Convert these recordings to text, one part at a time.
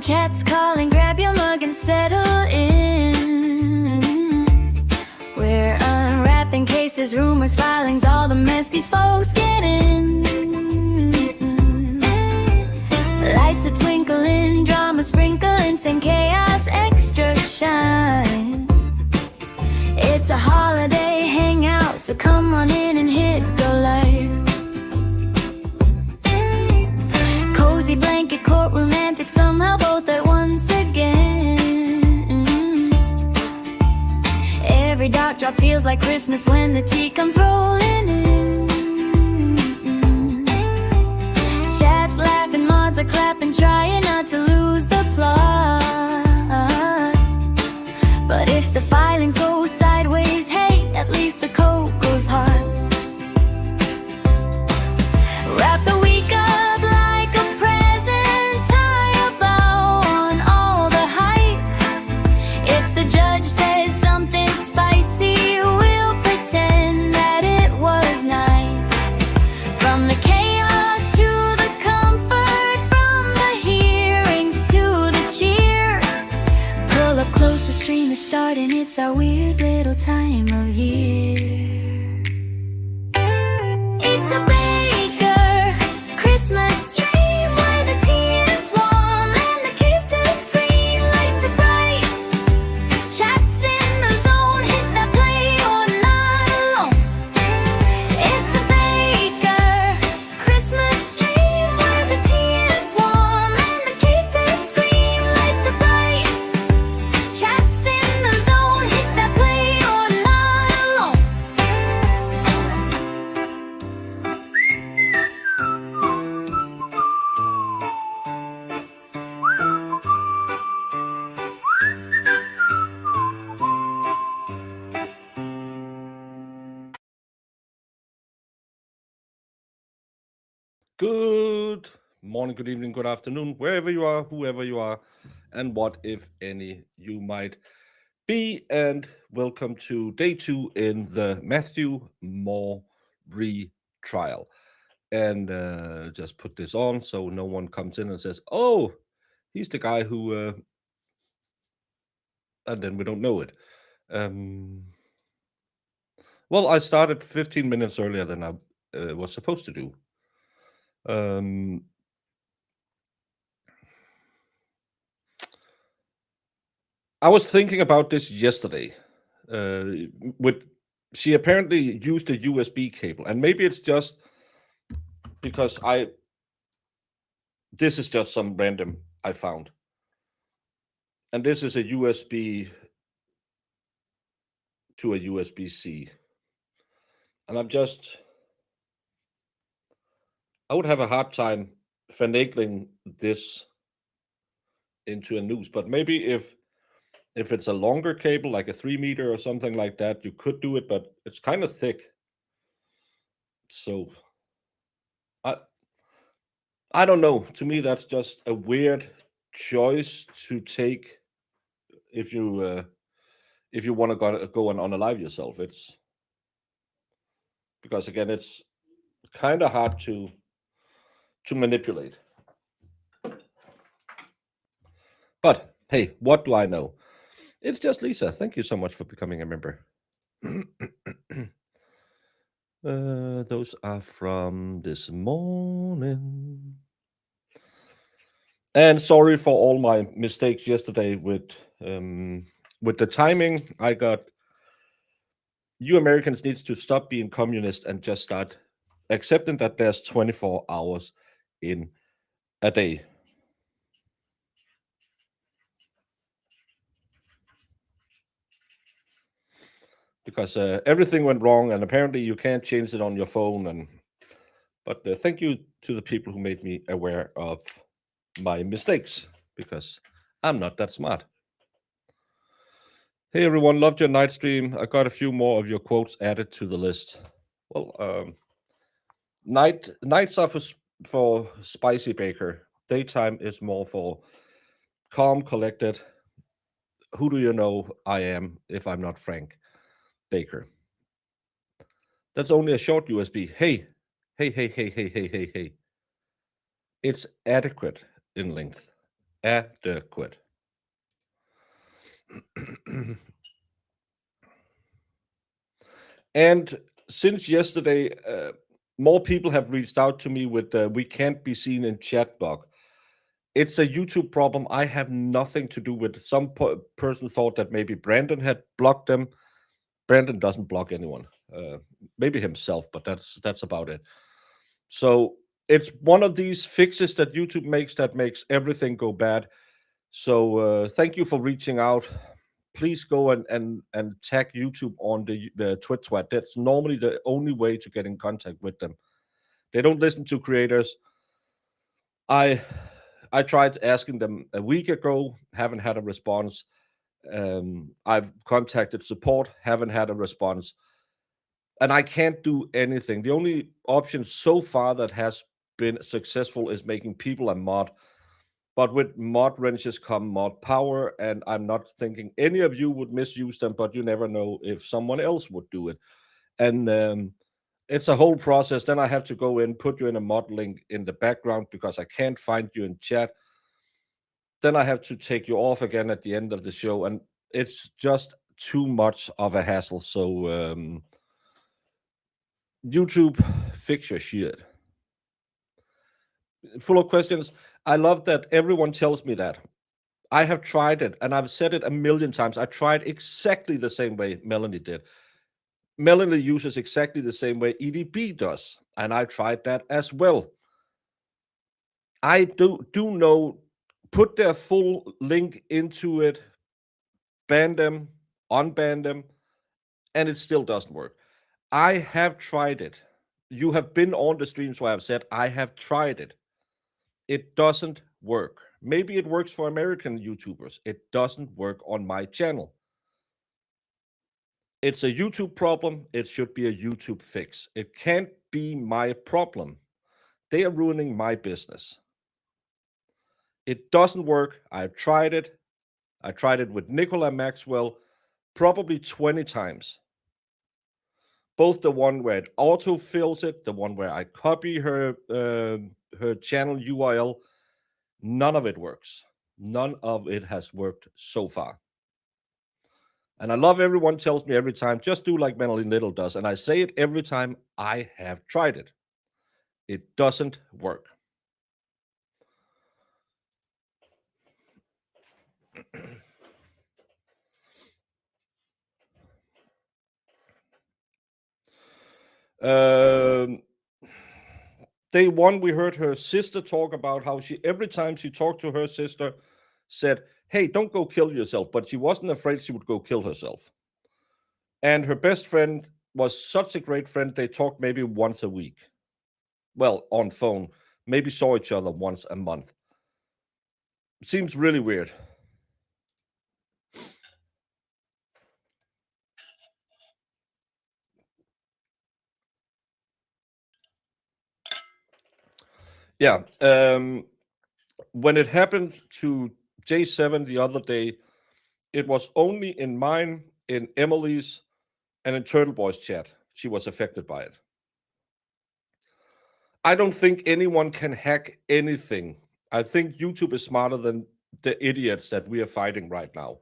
on, chat's calling, grab your mug and settle in. We're unwrapping cases, rumors, filings, all the mess these folks get in. Lights are twinkling, drama sprinkling, same chaos, extra shine. It's a holiday hangout, so come on in and hit go live. Cozy blanket, court romantic, somehow both at once again. Every dark drop feels like Christmas when the tea comes rolling in. Chats laughing, mods are clapping, trying not to lose the plot. But if the filings go sideways, hey, at least the coke goes hot. Wrap the week up like a present, tie a bow on all the hype. If the judge says something spicy, we'll pretend that it was nice. From the chaos to the comfort, from the hearings to the cheer. Pull up close, the stream is starting, it's our weird little time of year. It's a baker Christmas dream where the tea is warm and the kisses scream, lights are bright, chats in the zone, hit that play or not alone. It's a baker Christmas dream where the tea is warm and the kisses scream, lights are bright, chats in the zone, hit that play or not alone. Good morning, good evening, good afternoon, wherever you are, whoever you are, and what, if any, you might be. And welcome to day 2 in the Matheau Moore retrial. And just put this on so no one comes in and says, oh, he's the guy who, and then we don't know it. Well, I started 15 minutes earlier than I was supposed to do. I was thinking about this yesterday. She apparently used a USB cable, and maybe it's just because this is just some random I found. And this is a USB to a USB-C. And I would have a hard time finagling this into a noose, but maybe if it's a longer cable, like a 3 meter or something like that, you could do it, but it's kind of thick. So I don't know. To me, that's just a weird choice to take if you want to go on unalive yourself. It's because again, it's kind of hard to manipulate. But hey, what do I know? It's just Lisa. Thank you so much for becoming a member. Those are from this morning. And sorry for all my mistakes yesterday with the timing. I got you Americans needs to stop being communist and just start accepting that there's 24 hours in a day. Because everything went wrong, and apparently you can't change it on your phone. But thank you to the people who made me aware of my mistakes, because I'm not that smart. Hey everyone, loved your night stream. I got a few more of your quotes added to the list. Well, nights are for spicy baker. Daytime is more for calm, collected. Who do you know I am if I'm not Frank Baker? That's only a short USB. Hey. It's adequate in length. adequate. And since yesterday, more people have reached out to me with we can't be seen in chat bug. It's a YouTube problem. I have nothing to do with it. Some person thought that maybe Brandon had blocked them. Brandon doesn't block anyone. Maybe himself, but that's about it. So it's one of these fixes that YouTube makes that makes everything go bad. So thank you for reaching out. Please go and tag YouTube on the Twit Twat. That's normally the only way to get in contact with them. They don't listen to creators. I tried asking them a week ago, haven't had a response. I've contacted support, haven't had a response. And I can't do anything. The only option so far that has been successful is making people a mod. But with mod wrenches come mod power, and I'm not thinking any of you would misuse them, but you never know if someone else would do it. And it's a whole process. Then I have to go in, put you in a mod link in the background because I can't find you in chat. Then I have to take you off again at the end of the show, and it's just too much of a hassle. So YouTube, fix your shit. Full of questions. I love that everyone tells me that. I have tried it, and I've said it a million times. I tried exactly the same way Melanie did. Melanie uses exactly the same way EDB does, and I tried that as well. I do know, put their full link into it, ban them, unban them, and it still doesn't work. I have tried it. You have been on the streams where I've said I have tried it. It doesn't work. Maybe it works for American YouTubers. It doesn't work on my channel. It's a YouTube problem. It should be a YouTube fix. It can't be my problem. They are ruining my business. It doesn't work. I've tried it. I tried it with Nicola Maxwell probably 20 times. Both the one where it auto-fills it, the one where I copy her channel URL, none of it works. None of it has worked so far. And I love everyone tells me every time, just do like Melanie Little does. And I say it every time, I have tried it. It doesn't work. Day one, we heard her sister talk about how she, every time she talked to her sister, said, hey, don't go kill yourself. But she wasn't afraid she would go kill herself. And her best friend was such a great friend, they talked maybe once a week. Well, on phone, maybe saw each other once a month. Seems really weird. Yeah. When it happened to J7 the other day, it was only in mine, in Emily's, and in Turtle Boy's chat. She was affected by it. I don't think anyone can hack anything. I think YouTube is smarter than the idiots that we are fighting right now.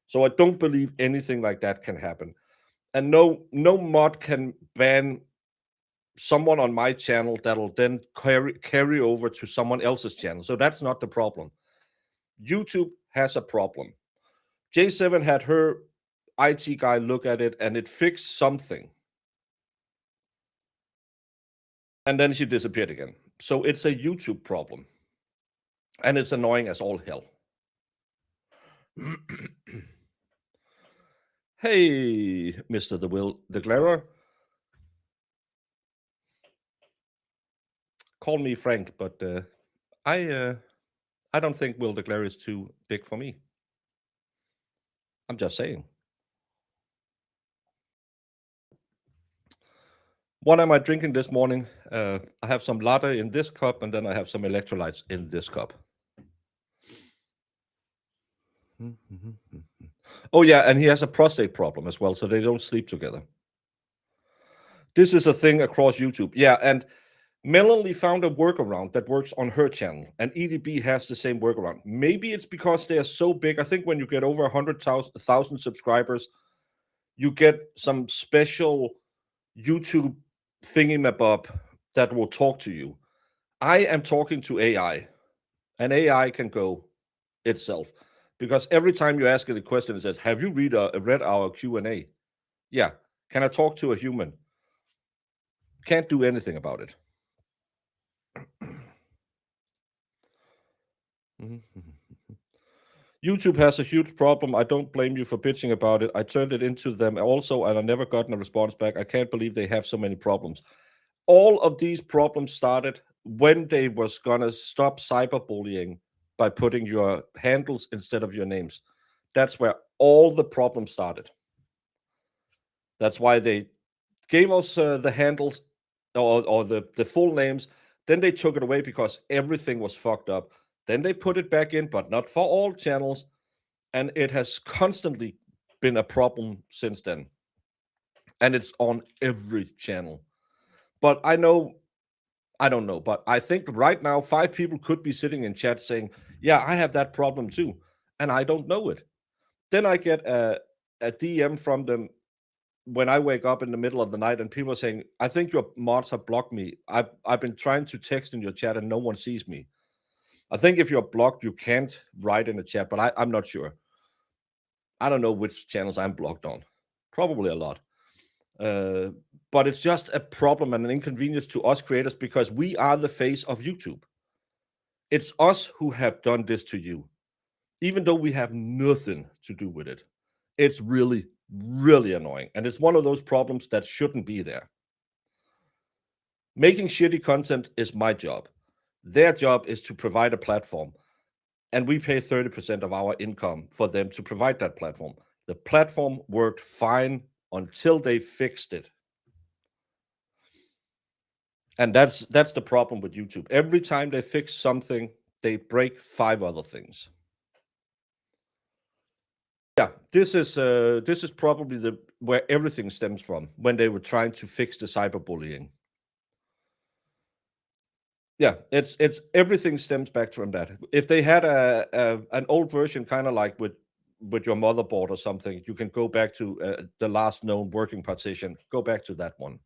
So I don't believe anything like that can happen. And no mod can ban someone on my channel that'll then carry over to someone else's channel. So that's not the problem. YouTube has a problem. J7 had her IT guy look at it and it fixed something. And then she disappeared again. So it's a YouTube problem. And it's annoying as all hell. Hey, Mr. the Glarer. Call me Frank, but I don't think Will the Glarer is too big for me. I'm just saying. What am I drinking this morning? I have some latte in this cup, and then I have some electrolytes in this cup. Oh, yeah, and he has a prostate problem as well, so they don't sleep together. This is a thing across YouTube. Yeah, and Melanie found a workaround that works on her channel, and EDB has the same workaround. Maybe it's because they are so big. I think when you get over 100,000 subscribers, you get some special YouTube thingy-mabob that will talk to you. I am talking to AI, and AI can go itself, because every time you ask it a question, it says, "Have you read our Q&A?" Yeah. Can I talk to a human? Can't do anything about it. YouTube has a huge problem. I don't blame you for bitching about it. I turned it into them also, and I never gotten a response back. I can't believe they have so many problems. All of these problems started when they was gonna stop cyberbullying by putting your handles instead of your names. That's where all the problems started. That's why they gave us the handles or the full names. Then they took it away because everything was fucked up. Then they put it back in, but not for all channels. And it has constantly been a problem since then. And it's on every channel. But I don't know, but I think right now 5 people could be sitting in chat saying, "Yeah, I have that problem too," and I don't know it. Then I get a DM from them when I wake up in the middle of the night, and people are saying, "I think your mods have blocked me. I've been trying to text in your chat and no one sees me." I think if you're blocked, you can't write in the chat, but I'm not sure. I don't know which channels I'm blocked on. Probably a lot. But it's just a problem and an inconvenience to us creators because we are the face of YouTube. It's us who have done this to you, even though we have nothing to do with it. It's really, really annoying. And it's one of those problems that shouldn't be there. Making shitty content is my job. Their job is to provide a platform. And we pay 30% of our income for them to provide that platform. The platform worked fine until they fixed it. And that's the problem with YouTube. Every time they fix something, they break 5 other things. Yeah, this is probably where everything stems from when they were trying to fix the cyberbullying. Yeah, it's everything stems back from that. If they had an old version, kind of like with your motherboard or something, you can go back to the last known working partition. Go back to that one.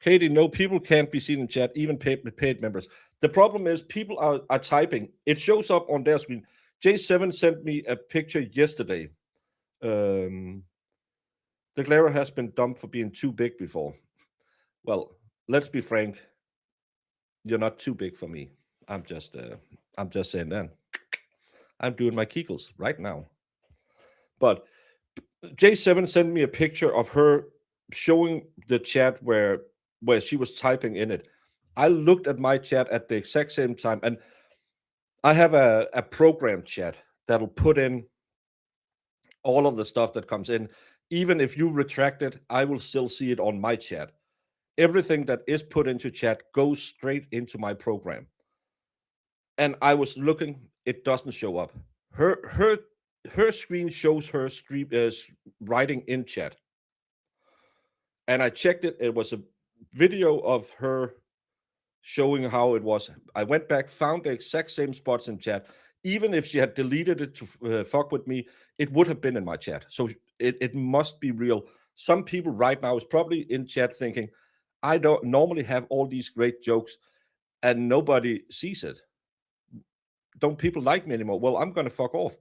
Katie, no, people can't be seen in chat, even paid members. The problem is people are typing. It shows up on their screen. J7 sent me a picture yesterday. The Glare has been dumped for being too big before. Well, let's be frank. You're not too big for me. I'm just saying that. I'm doing my Kegels right now. But J7 sent me a picture of her showing the chat where she was typing in it. I looked at my chat at the exact same time, and I have a program chat that'll put in all of the stuff that comes in. Even if you retract it, I will still see it on my chat. Everything that is put into chat goes straight into my program. And I was looking, it doesn't show up. Her screen shows her writing in chat. And I checked it. It was a video of her showing how it was. I went back, found the exact same spots in chat. Even if she had deleted it to fuck with me, it would have been in my chat. So it must be real. Some people right now is probably in chat thinking, I don't normally have all these great jokes and nobody sees it. Don't people like me anymore? Well, I'm going to fuck off.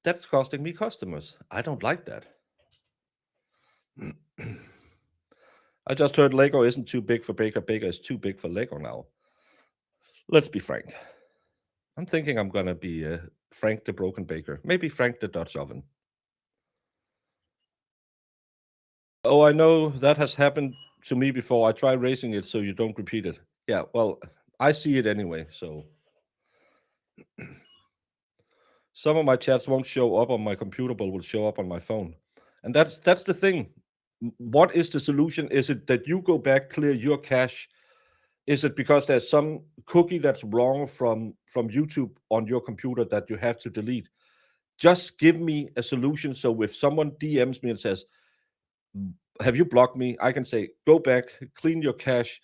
That's costing me customers. I don't like that. I just heard Lego isn't too big for Baker. Baker is too big for Lego now. Let's be frank. I'm thinking I'm going to be Frank the Broken Baker. Maybe Frank the Dutch Oven. Oh, I know that has happened to me before. I try raising it so you don't repeat it. Yeah, well, I see it anyway, so. Some of my chats won't show up on my computer, but will show up on my phone. And that's the thing. What is the solution? Is it that you go back, clear your cache? Is it because there's some cookie that's wrong from YouTube on your computer that you have to delete? Just give me a solution. So if someone DMs me and says, have you blocked me? I can say, go back, clean your cache.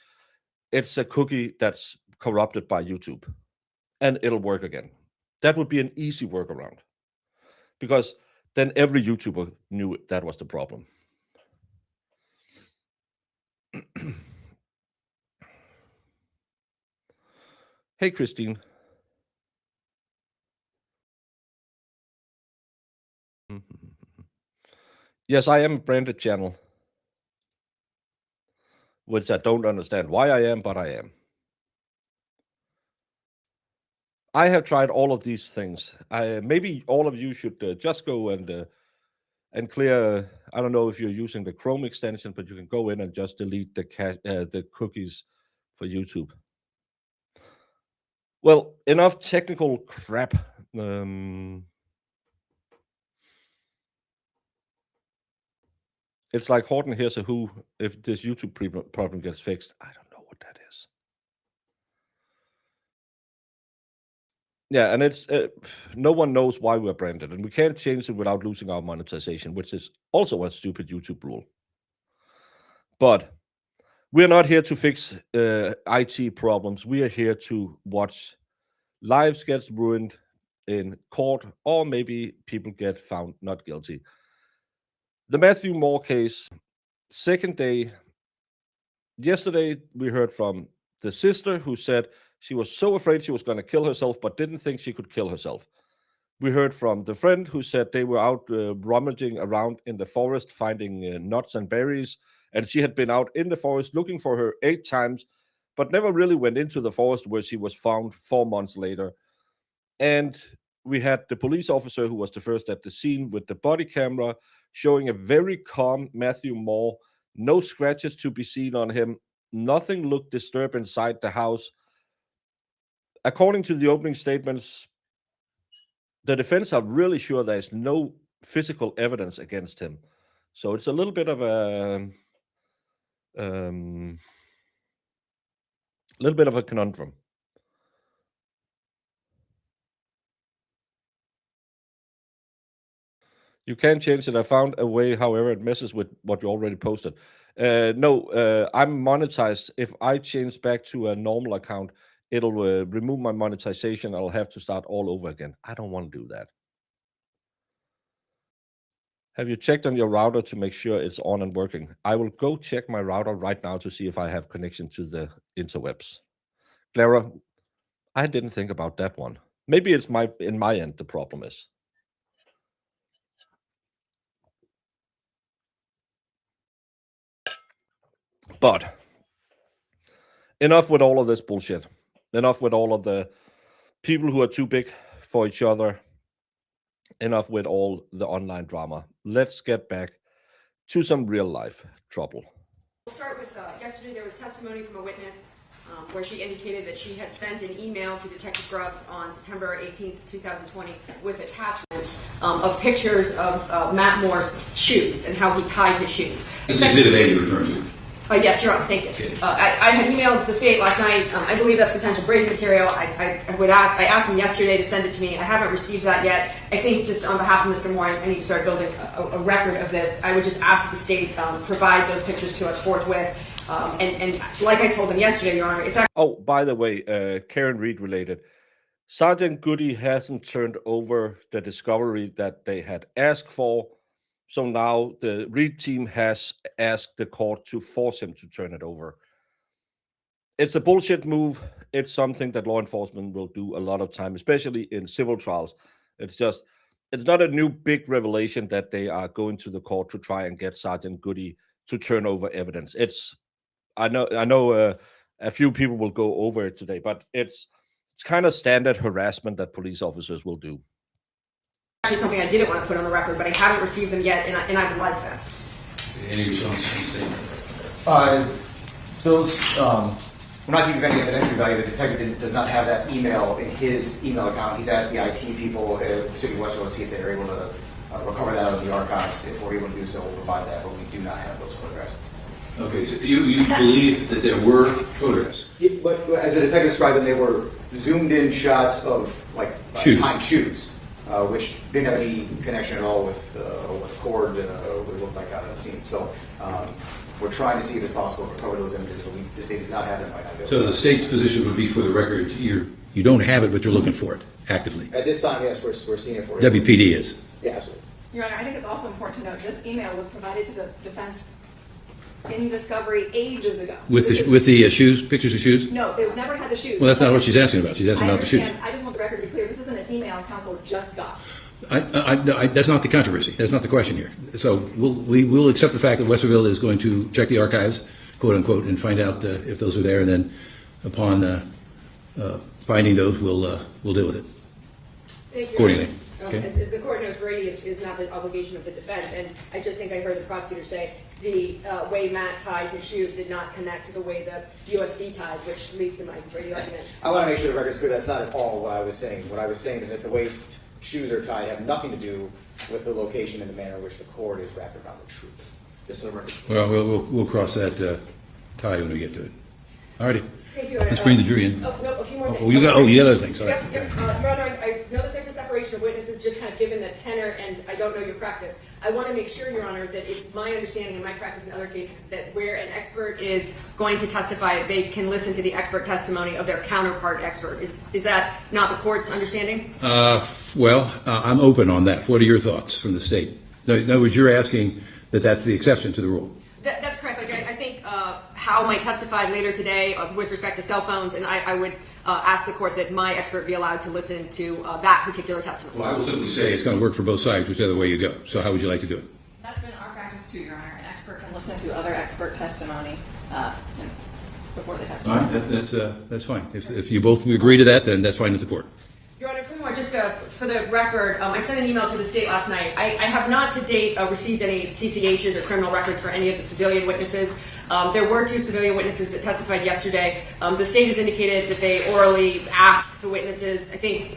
It's a cookie that's corrupted by YouTube, and it'll work again. That would be an easy workaround, because then every YouTuber knew that was the problem. Hey, Christine. Yes, I am a branded channel, which I don't understand why I am, but I am. I have tried all of these things. Maybe all of you should just go and clear. I don't know if you're using the Chrome extension, but you can go in and just delete the cookies for YouTube. Well, enough technical crap. It's like Horton Hears a Who. If this YouTube problem gets fixed, I don't know what that is. Yeah, and it's no one knows why we're branded, and we can't change it without losing our monetization, which is also a stupid YouTube rule. But we're not here to fix IT problems. We are here to watch lives get ruined in court, or maybe people get found not guilty. The Matheau Moore case, second day. Yesterday, we heard from the sister who said she was so afraid she was going to kill herself, but didn't think she could kill herself. We heard from the friend who said they were out rummaging around in the forest, finding nuts and berries, and she had been out in the forest looking for her 8 times, but never really went into the forest, where she was found 4 months later. And we had the police officer who was the first at the scene with the body camera showing a very calm Matheau Moore, no scratches to be seen on him, nothing looked disturbed inside the house. According to the opening statements, the defense are really sure there's no physical evidence against him. So it's a little bit of a conundrum. You can change it. I found a way, however, it messes with what you already posted. No, I'm monetized. If I change back to a normal account, it'll remove my monetization. I'll have to start all over again. I don't want to do that. Have you checked on your router to make sure it's on and working? I will go check my router right now to see if I have connection to the interwebs. Clara, I didn't think about that one. Maybe it's in my end the problem is. But enough with all of this bullshit. Enough with all of the people who are too big for each other. Enough with all the online drama. Let's get back to some real life trouble. We'll start with yesterday there was testimony from a witness where she indicated that she had sent an email to Detective Grubbs on September 18th, 2020 with attachments of pictures of Matt Moore's shoes and how he tied his shoes. This is Exhibit A you're referring to? Yes, Your Honor, thank you. Okay. I had emailed the state last night. I believe that's potential Brady material. I asked him yesterday to send it to me. I haven't received that yet. I think just on behalf of Mr. Moore, I need to start building a record of this. I would just ask the state provide those pictures to us forthwith. And like I told him yesterday, Your Honor, it's actually... Oh, by the way, Karen Reed related. Sergeant Goody hasn't turned over the discovery that they had asked for. So now the Reed team has asked the court to force him to turn it over. It's a bullshit move. It's something that law enforcement will do a lot of time, especially in civil trials. It's not a new big revelation that they are going to the court to try and get Sergeant Goody to turn over evidence. I know a few people will go over it today, but it's kind of standard harassment that police officers will do. Actually something I didn't want to put on the record, but I haven't received them yet, and I would like them. Any response to the statement? Those, we're not giving any evidentiary value. The detective does not have that email in his email account. He's asked the IT people at City of Westfield to see if they're able to recover that out of the archives. If we're able to do so, we'll provide that, but we do not have those photographs. Okay, so you believe that there were photographs? Yeah, but as the detective described them, they were zoomed in shots of like Shoes. tying shoes. which didn't have any connection at all with what the cord would look like out on the scene. So we're trying to see if it's possible to recover those images, but the state does not have them right now. So the state's position would be, for the record, you don't have it, but you're looking for it actively. At this time, yes, we're seeing it for WPD is. Yeah, absolutely. Your Honor, I think it's also important to note this email was provided to the defense in discovery ages ago. With the shoes, pictures of shoes? No, they've never had the shoes. Well, that's not what she's asking about. She's asking I about the shoes. understand. I just want the record to be clear. This isn't an email counsel just got. That's not the controversy. That's not the question here. So we will accept the fact that Westerville is going to check the archives, quote unquote, and find out if those are there, and then upon finding those, we'll deal with it Thank you. accordingly. Okay. As the court knows, Brady is not the obligation of the defense, and I just think I heard the prosecutor say the way Matt tied his shoes did not connect to the way the USB tied, which leads to my Brady argument. I want to make sure the record's clear. That's not at all what I was saying. What I was saying is that the way shoes are tied have nothing to do with the location and the manner in which the cord is wrapped around the tree. Just so the record's clear. Well, we'll cross that tie when we get to it. All righty. Thank you. Let's bring the jury in. Oh, no, a few more things. Oh, you got other things. Sorry. Yep. Your Honor, I know that there's a separation of witnesses, just kind of given the tenor, and I don't know your practice. I want to make sure, Your Honor, that it's my understanding in my practice in other cases that where an expert is going to testify, they can listen to the expert testimony of their counterpart expert. Is that not the court's understanding? I'm open on that. What are your thoughts from the state? In other words, you're asking that that's the exception to the rule. That's correct. Like, I think Howe might testify later today with respect to cell phones, and I would ask the court that my expert be allowed to listen to that particular testimony. Well, I will simply say it's going to work for both sides, whichever way you go. So how would you like to do it? That's been our practice too, Your Honor. An expert can listen to other expert testimony before they testify. All right, that's fine. If you both agree to that, then that's fine with the court. Your Honor, furthermore, just for the record, I sent an email to the state last night. I have not to date received any CCHs or criminal records for any of the civilian witnesses. There were 2 civilian witnesses that testified yesterday. The state has indicated that they orally asked the witnesses. I think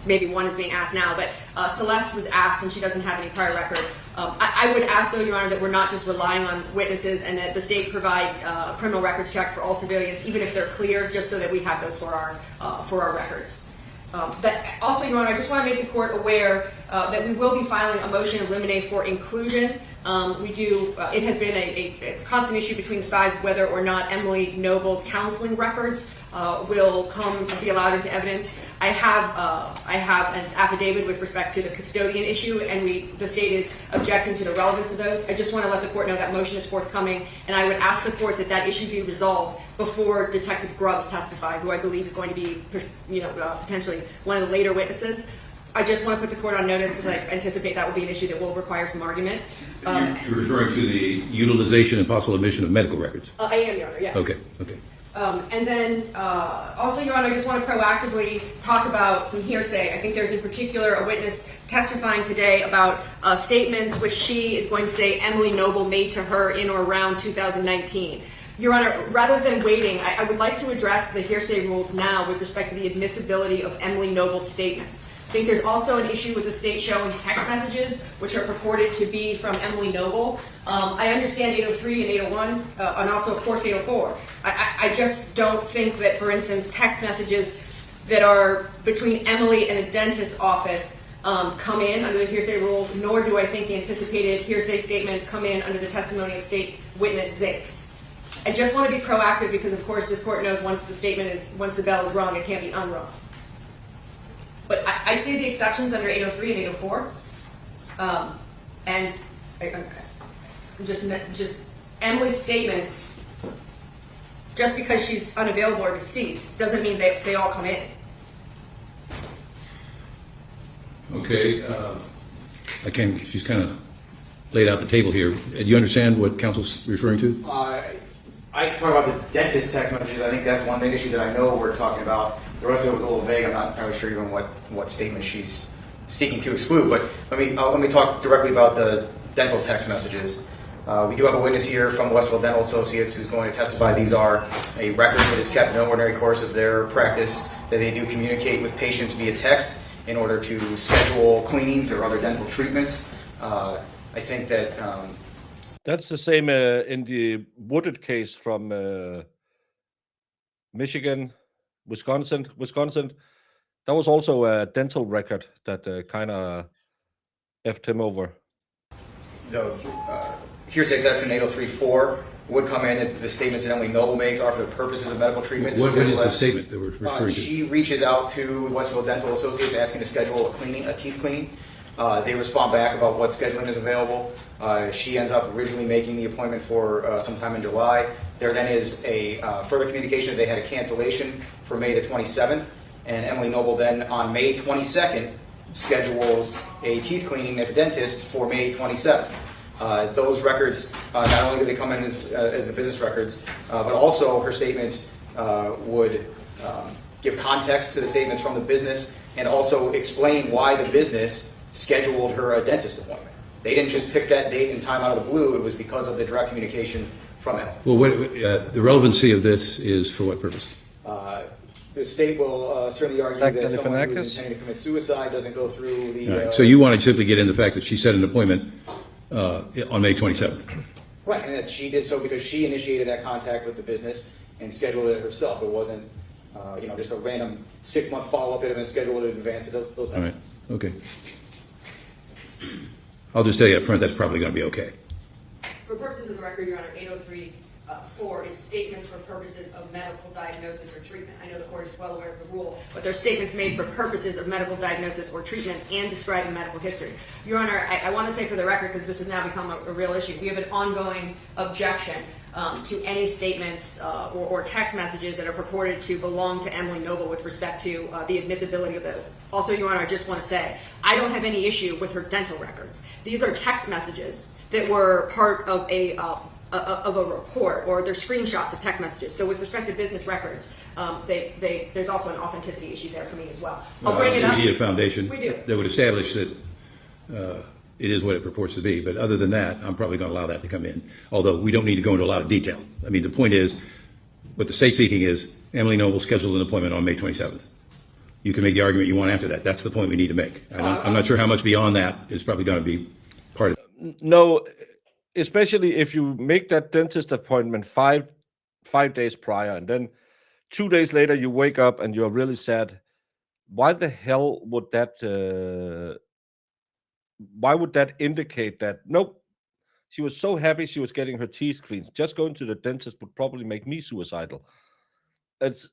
maybe one is being asked now, but Celeste was asked and she doesn't have any prior record. I would ask, though, Your Honor, that we're not just relying on witnesses and that the state provide criminal records checks for all civilians, even if they're clear, just so that we have those for our records. But also, Your Honor, I just want to make the court aware that we will be filing a motion to eliminate for inclusion. It has been a constant issue between the sides whether or not Emily Noble's counseling records will be allowed into evidence. I have an affidavit with respect to the custodian issue, and the state is objecting to the relevance of those. I just want to let the court know that motion is forthcoming, and I would ask the court that issue be resolved before Detective Grubbs testified, who I believe is going to be, potentially one of the later witnesses. I just want to put the court on notice because I anticipate that will be an issue that will require some argument. You're referring to the utilization and possible omission of medical records? I am, Your Honor, yes. Okay. And then also, Your Honor, I just want to proactively talk about some hearsay. I think there's in particular a witness testifying today about statements which she is going to say Emily Noble made to her in or around 2019. Your Honor, rather than waiting, I would like to address the hearsay rules now with respect to the admissibility of Emily Noble's statements. I think there's also an issue with the state showing text messages which are purported to be from Emily Noble. I understand 803 and 801, and also, of course, 804. I just don't think that, for instance, text messages that are between Emily and a dentist's office come in under the hearsay rules, nor do I think the anticipated hearsay statements come in under the testimony of state witness Zink. I just want to be proactive because, of course, this court knows once the bell is rung, it can't be unrung. But I see the exceptions under 803 and 804, and just Emily's statements, just because she's unavailable or deceased, doesn't mean they all come in. Okay. She's kind of laid out the table here. Do you understand what counsel's referring to? I can talk about the dentist text messages. I think that's one thing issue that I know we're talking about. The rest of it was a little vague. I'm not entirely sure even what statement she's seeking to exclude. But let me talk directly about the dental text messages. We do have a witness here from Westville Dental Associates who's going to testify. These are a record that is kept in the ordinary course of their practice, that they do communicate with patients via text in order to schedule cleanings or other dental treatments. I think that... That's the same in the Wooded case from Michigan, Wisconsin. That was also a dental record that kind of effed him over. Here's the exception 803.4 would come in that the statements that Emily Noble makes are for the purposes of medical treatment. What is the statement that we're referring to? She reaches out to Westville Dental Associates asking to schedule a teeth cleaning. They respond back about what scheduling is available. She ends up originally making the appointment for sometime in July. There then is a further communication that they had a cancellation for May the 27th, and Emily Noble then on May 22nd schedules a teeth cleaning at the dentist for May 27th. Those records, not only do they come in as the business records, but also her statements would give context to the statements from the business and also explain why the business scheduled her a dentist appointment. They didn't just pick that date and time out of the blue. It was because of the direct communication from Emily. Well, the relevancy of this is for what purpose? The state will certainly argue Back that to the someone who is Fanakis? intending to commit suicide doesn't go through the... All right. So you want to simply get in the fact that she set an appointment on May 27th. Right, and that she did so because she initiated that contact with the business and scheduled it herself. It wasn't, just a random 6-month follow-up that had been scheduled in advance. Those All right. things. Okay. I'll just tell you up front, that's probably going to be okay. For purposes of the record, Your Honor, 803.4 is statements for purposes of medical diagnosis or treatment. I know the court is well aware of the rule, but they're statements made for purposes of medical diagnosis or treatment and describing medical history. Your Honor, I want to say for the record, because this has now become a real issue, we have an ongoing objection to any statements or text messages that are purported to belong to Emily Noble with respect to the admissibility of those. Also, Your Honor, I just want to say, I don't have any issue with her dental records. These are text messages that were part of a report, or they're screenshots of text messages. So with respect to business records, there's also an authenticity issue there for me as well. I'll bring it up. We need a foundation We do. that would establish that it is what it purports to be. But other than that, I'm probably going to allow that to come in, although we don't need to go into a lot of detail. I mean, the point is, what the state's seeking is Emily Noble scheduled an appointment on May 27th. You can make the argument you want after that. That's the point we need to make. I'm not sure how much beyond that is probably going to be part of it. No, especially if you make that dentist appointment five days prior, and then 2 days later you wake up and you're really sad. Why the hell would that? Why would that indicate that? Nope, she was so happy she was getting her teeth cleaned. Just going to the dentist would probably make me suicidal. It's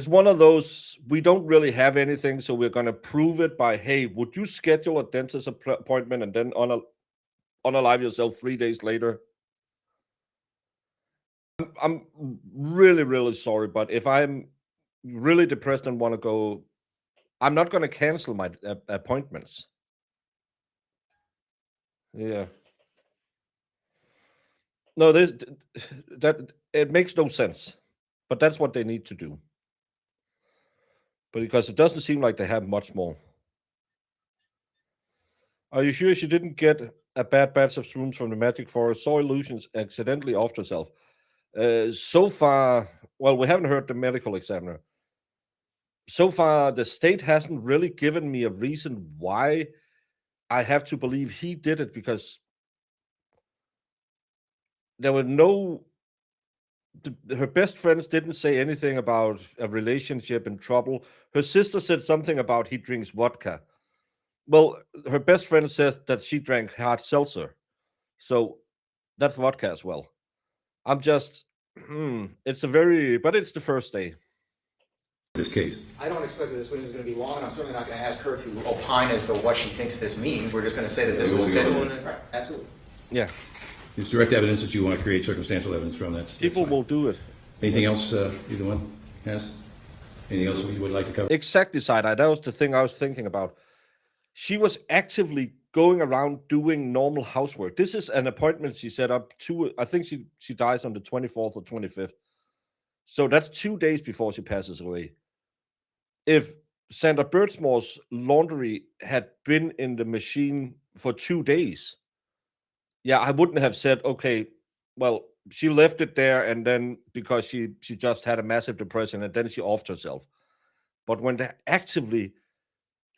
one of those, we don't really have anything, so we're going to prove it by, hey, would you schedule a dentist appointment and then unalive yourself 3 days later? I'm really, really sorry, but if I'm really depressed and want to go, I'm not going to cancel my appointments. Yeah. No, that it makes no sense, but that's what they need to do. But because it doesn't seem like they have much more. Are you sure she didn't get a bad batch of shrooms from the Magic Forest, saw illusions, accidentally offed herself? So far, well, we haven't heard the medical examiner. So far, the state hasn't really given me a reason why I have to believe he did it, because there were her best friends didn't say anything about a relationship in trouble. Her sister said something about he drinks vodka. Well, her best friend says that she drank hard seltzer. So that's vodka as well. I'm just, but it's the first day. This case. I don't expect that this witness is going to be long, and I'm certainly not going to ask her to opine as to what she thinks this means. We're just going to say that this was scheduled. Right, absolutely. Yeah. It's direct evidence that you want to create circumstantial evidence from that. People will do it. Anything else either one has? Anything else you would like to cover? Exactly, side-eye. That was the thing I was thinking about. She was actively going around doing normal housework. This is an appointment she set up I think she dies on the 24th or 25th. So that's 2 days before she passes away. If Sandra Birdsmore's laundry had been in the machine for 2 days, yeah, I wouldn't have said, okay, well, she left it there, and then because she just had a massive depression, and then she offed herself. But when they're actively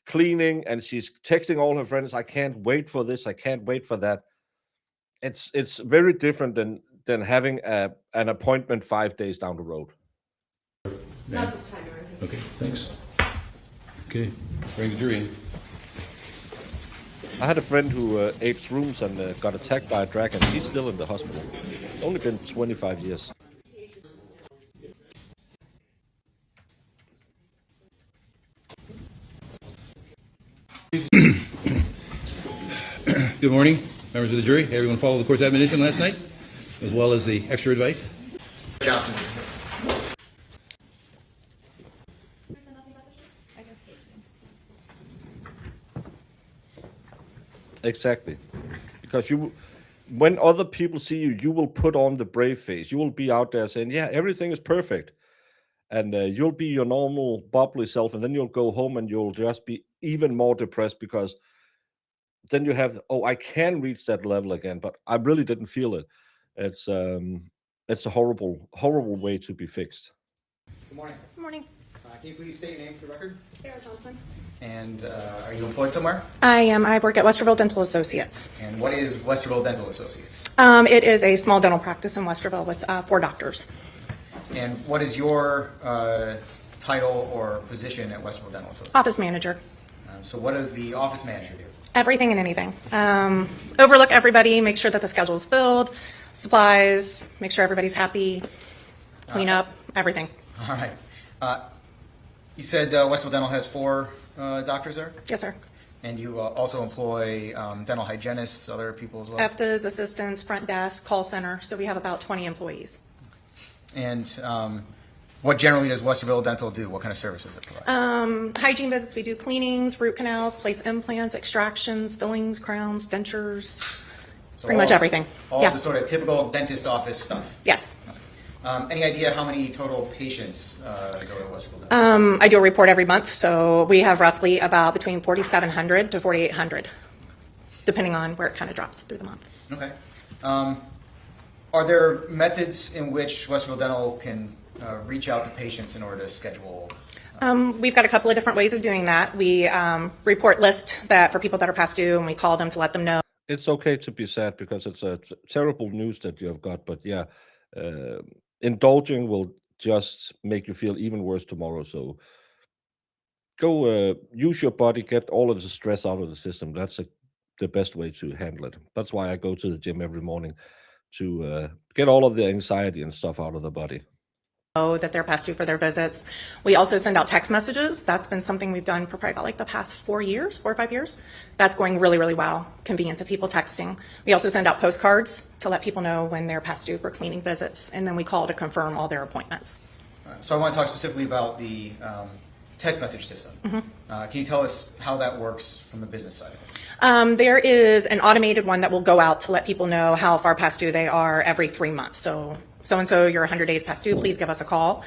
cleaning and she's texting all her friends, I can't wait for this, I can't wait for that, it's very different than having an appointment 5 days down the road. Not this time, Your Honor. Thank you. Okay, thanks. Okay, bring the jury in. I had a friend who ate shrooms and got attacked by a dragon. He's still in the hospital. It's only been 25 years. Good morning, members of the jury. Everyone follow the court's admonition last night, as well as the extra advice? Johnson. Exactly. Because when other people see you, you will put on the brave face. You will be out there saying, yeah, everything is perfect. And you'll be your normal, bubbly self. And then you'll go home and you'll just be even more depressed because then you have, oh, I can reach that level again, but I really didn't feel it. It's a horrible, horrible way to be fixed. Good morning. Good morning. Can you please state your name for the record? Sarah Johnson. And are you employed somewhere? I am. I work at Westerville Dental Associates. And what is Westerville Dental Associates? It is a small dental practice in Westerville with 4 doctors. And what is your title or position at Westerville Dental Associates? Office manager. So what does the office manager do? Everything and anything. Overlook everybody, make sure that the schedule is filled, supplies, make sure everybody's happy, clean up, everything. All right. You said Westerville Dental has 4 doctors there? Yes, sir. And you also employ dental hygienists, other people as well? EFTAs, assistants, front desk, call center. So we have about 20 employees. And what generally does Westerville Dental do? What kind of services does it provide? Hygiene visits, we do cleanings, root canals, place implants, extractions, fillings, crowns, dentures, So pretty much everything. All Yeah. the sort of typical dentist office stuff. Yes. Any idea how many total patients go to Westerville Dental? I do a report every month, so we have roughly about between 4,700 to 4,800, depending on where it kind of drops through the month. Okay. Are there methods in which Westerville Dental can reach out to patients in order to schedule? We've got a couple of different ways of doing that. We report list that for people that are past due, and we call them to let them know. It's okay to be sad because it's a terrible news that you have got. But yeah, indulging will just make you feel even worse tomorrow. So go use your body, get all of the stress out of the system. That's the best way to handle it. That's why I go to the gym every morning to get all of the anxiety and stuff out of the body. That they're past due for their visits. We also send out text messages. That's been something we've done for probably about like the past 4 or 5 years. That's going really, really well. Convenience of people texting. We also send out postcards to let people know when they're past due for cleaning visits, and then we call to confirm all their appointments. So I want to talk specifically about the text message system. Can you tell us how that works from the business side of things? There is an automated one that will go out to let people know how far past due they are every 3 months. So-and-so, you're 100 days past due, please give us a call.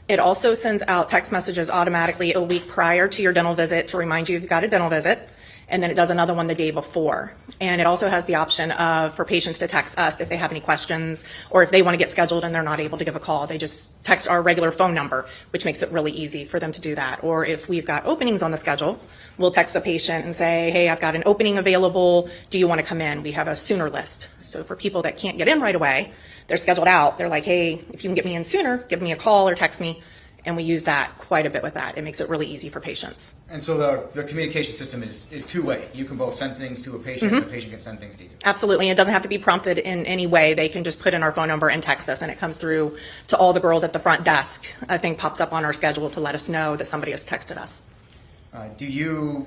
It also sends out text messages automatically a week prior to your dental visit to remind you you've got a dental visit, and then it does another one the day before. And it also has the option for patients to text us if they have any questions, or if they want to get scheduled and they're not able to give a call, they just text our regular phone number, which makes it really easy for them to do that. Or if we've got openings on the schedule, we'll text the patient and say, hey, I've got an opening available, do you want to come in? We have a sooner list. So for people that can't get in right away, they're scheduled out, they're like, hey, if you can get me in sooner, give me a call or text me. And we use that quite a bit with that. It makes it really easy for patients. And so the communication system is two-way. You can both send things to a patient, and the patient can send things to you. Absolutely. It doesn't have to be prompted in any way. They can just put in our phone number and text us, and it comes through to all the girls at the front desk. A thing pops up on our schedule to let us know that somebody has texted us. Do you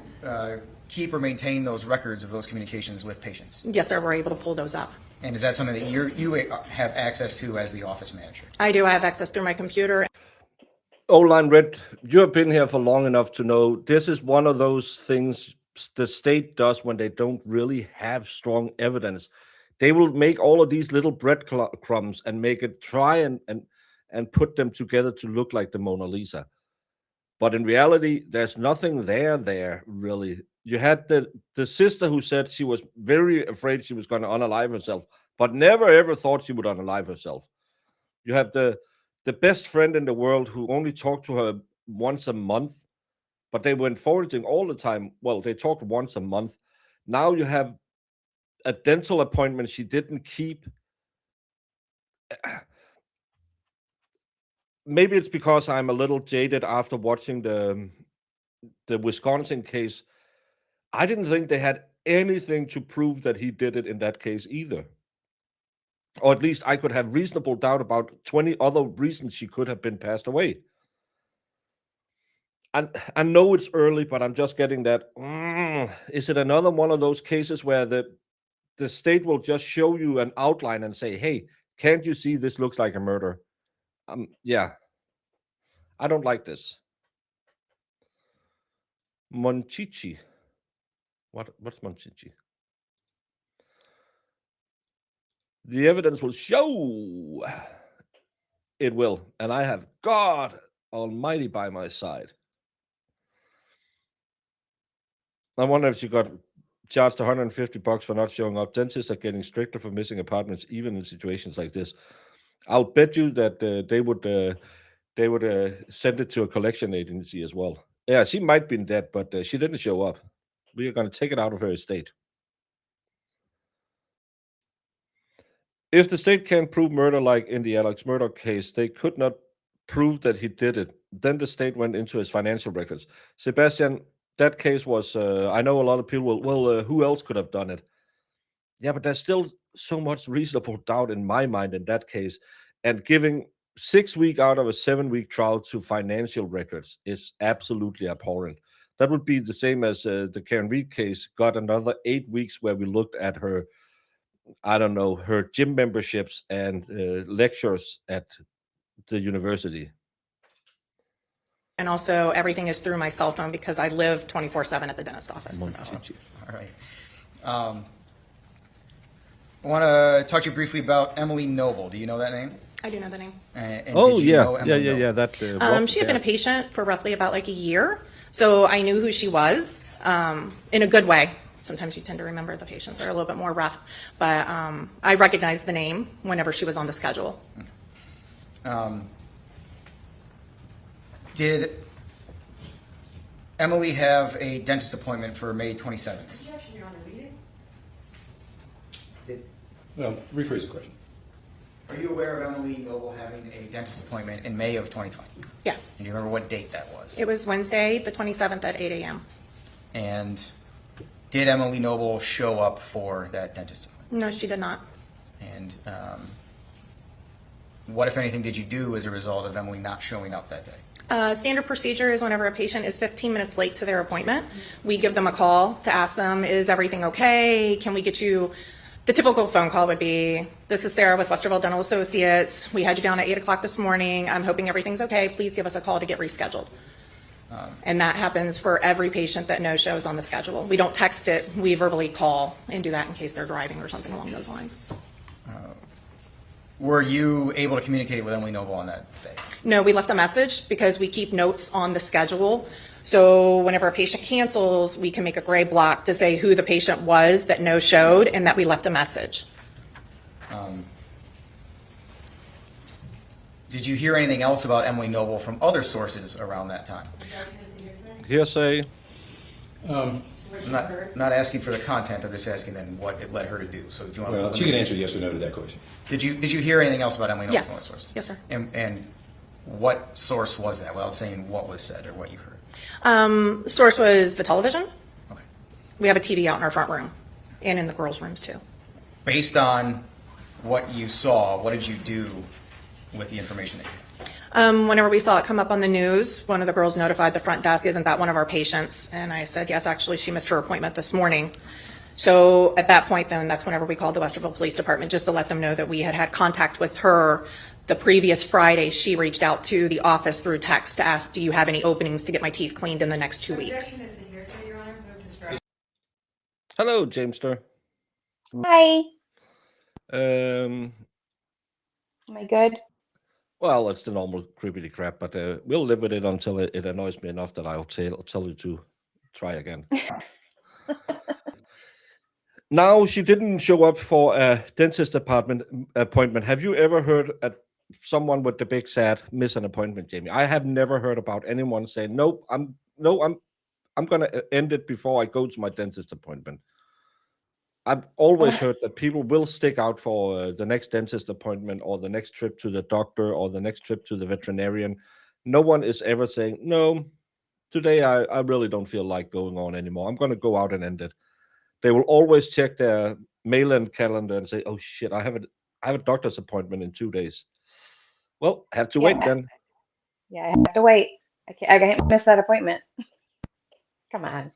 keep or maintain those records of those communications with patients? Yes, sir. We're able to pull those up. And is that something that you have access to as the office manager? I do. I have access through my computer. Oline Red, you have been here for long enough to know this is one of those things the state does when they don't really have strong evidence. They will make all of these little breadcrumbs and make it try and put them together to look like the Mona Lisa. But in reality, there's nothing there really. You had the sister who said she was very afraid she was going to unalive herself, but never ever thought she would unalive herself. You have the best friend in the world who only talked to her once a month, but they went foraging all the time. Well, they talked once a month. Now you have a dental appointment she didn't keep. maybe it's because I'm a little jaded after watching the Wisconsin case. I didn't think they had anything to prove that he did it in that case either. Or at least I could have reasonable doubt about 20 other reasons she could have been passed away. And I know it's early, but I'm just getting that. Is it another one of those cases where the state will just show you an outline and say, hey, can't you see this looks like a murder? Yeah. I don't like this. Monchichi. What's Monchichi? The evidence will show. It will. And I have God Almighty by my side. I wonder if she got charged $150 for not showing up. Dentists are getting stricter for missing appointments, even in situations like this. I'll bet you that they would send it to a collection agency as well. Yeah, she might have been dead, but she didn't show up. We are going to take it out of her estate. If the state can't prove murder like in the Alex Murdoch case, they could not prove that he did it. Then the state went into his financial records. Sebastian, that case was, I know a lot of people will, who else could have done it? Yeah, but there's still so much reasonable doubt in my mind in that case. And giving 6 weeks out of a 7-week trial to financial records is absolutely abhorrent. That would be the same as the Karen Reed case got another 8 weeks where we looked at her, I don't know, her gym memberships and lectures at the university. And also, everything is through my cell phone because I live 24/7 at the dentist office. So. All right. I want to talk to you briefly about Emily Noble. Do you know that name? I do know the name. And did you know Emily Noble? That She had been a patient for roughly about like a year, so I knew who she was in a good way. Sometimes you tend to remember the patients that are a little bit more rough, but I recognized the name whenever she was on the schedule. Did Emily have a dentist appointment for May 27th? Well, rephrase the question. Are you aware of Emily Noble having a dentist appointment in May of 2020? Yes. And do you remember what date that was? It was Wednesday, the 27th at 8 a.m. And did Emily Noble show up for that dentist appointment? No, she did not. And what, if anything, did you do as a result of Emily not showing up that day? Standard procedure is whenever a patient is 15 minutes late to their appointment, we give them a call to ask them, is everything okay? Can we get you? The typical phone call would be, this is Sarah with Westerville Dental Associates. We had you down at 8 o'clock this morning. I'm hoping everything's okay. Please give us a call to get rescheduled. And that happens for every patient that no shows on the schedule. We don't text it. We verbally call and do that in case they're driving or something along those lines. Were you able to communicate with Emily Noble on that day? No, we left a message because we keep notes on the schedule. So whenever a patient cancels, we can make a gray block to say who the patient was that no showed and that we left a message. Did you hear anything else about Emily Noble from other sources around that time? Hearsay. I'm not asking for the content. I'm just asking then what it led her to do. So do you want Well, to? she can answer yes or no to that question. Did you hear anything else about Emily Noble Yes. from other sources? Yes, sir. And what source was that? Without saying what was said or what you heard. Source was the television. Okay. We have a TV out in our front room and in the girls' rooms too. Based on what you saw, what did you do with the information that you had? Whenever we saw it come up on the news, one of the girls notified the front desk, isn't that one of our patients? And I said, yes, actually, she missed her appointment this morning. So at that point, then, that's whenever we called the Westerville Police Department just to let them know that we had had contact with her. The previous Friday, she reached out to the office through text to ask, do you have any openings to get my teeth cleaned in the next 2 weeks? Hello, Jamester. Hi. Um, Am I good? well, it's the normal creepy crap, but we'll live with it until it annoys me enough that I'll tell you to try again. Now, she didn't show up for a dentist appointment. Have you ever heard someone with the big sad miss an appointment, Jamie? I have never heard about anyone saying, nope, I'm going to end it before I go to my dentist appointment. I've always heard that people will stick out for the next dentist appointment or the next trip to the doctor or the next trip to the veterinarian. No one is ever saying, no, today I really don't feel like going on anymore. I'm going to go out and end it. They will always check their mail-in calendar and say, oh shit, I have a doctor's appointment in 2 days. Well, have to wait then. Yeah, I have to wait. I can't miss that appointment. Come on.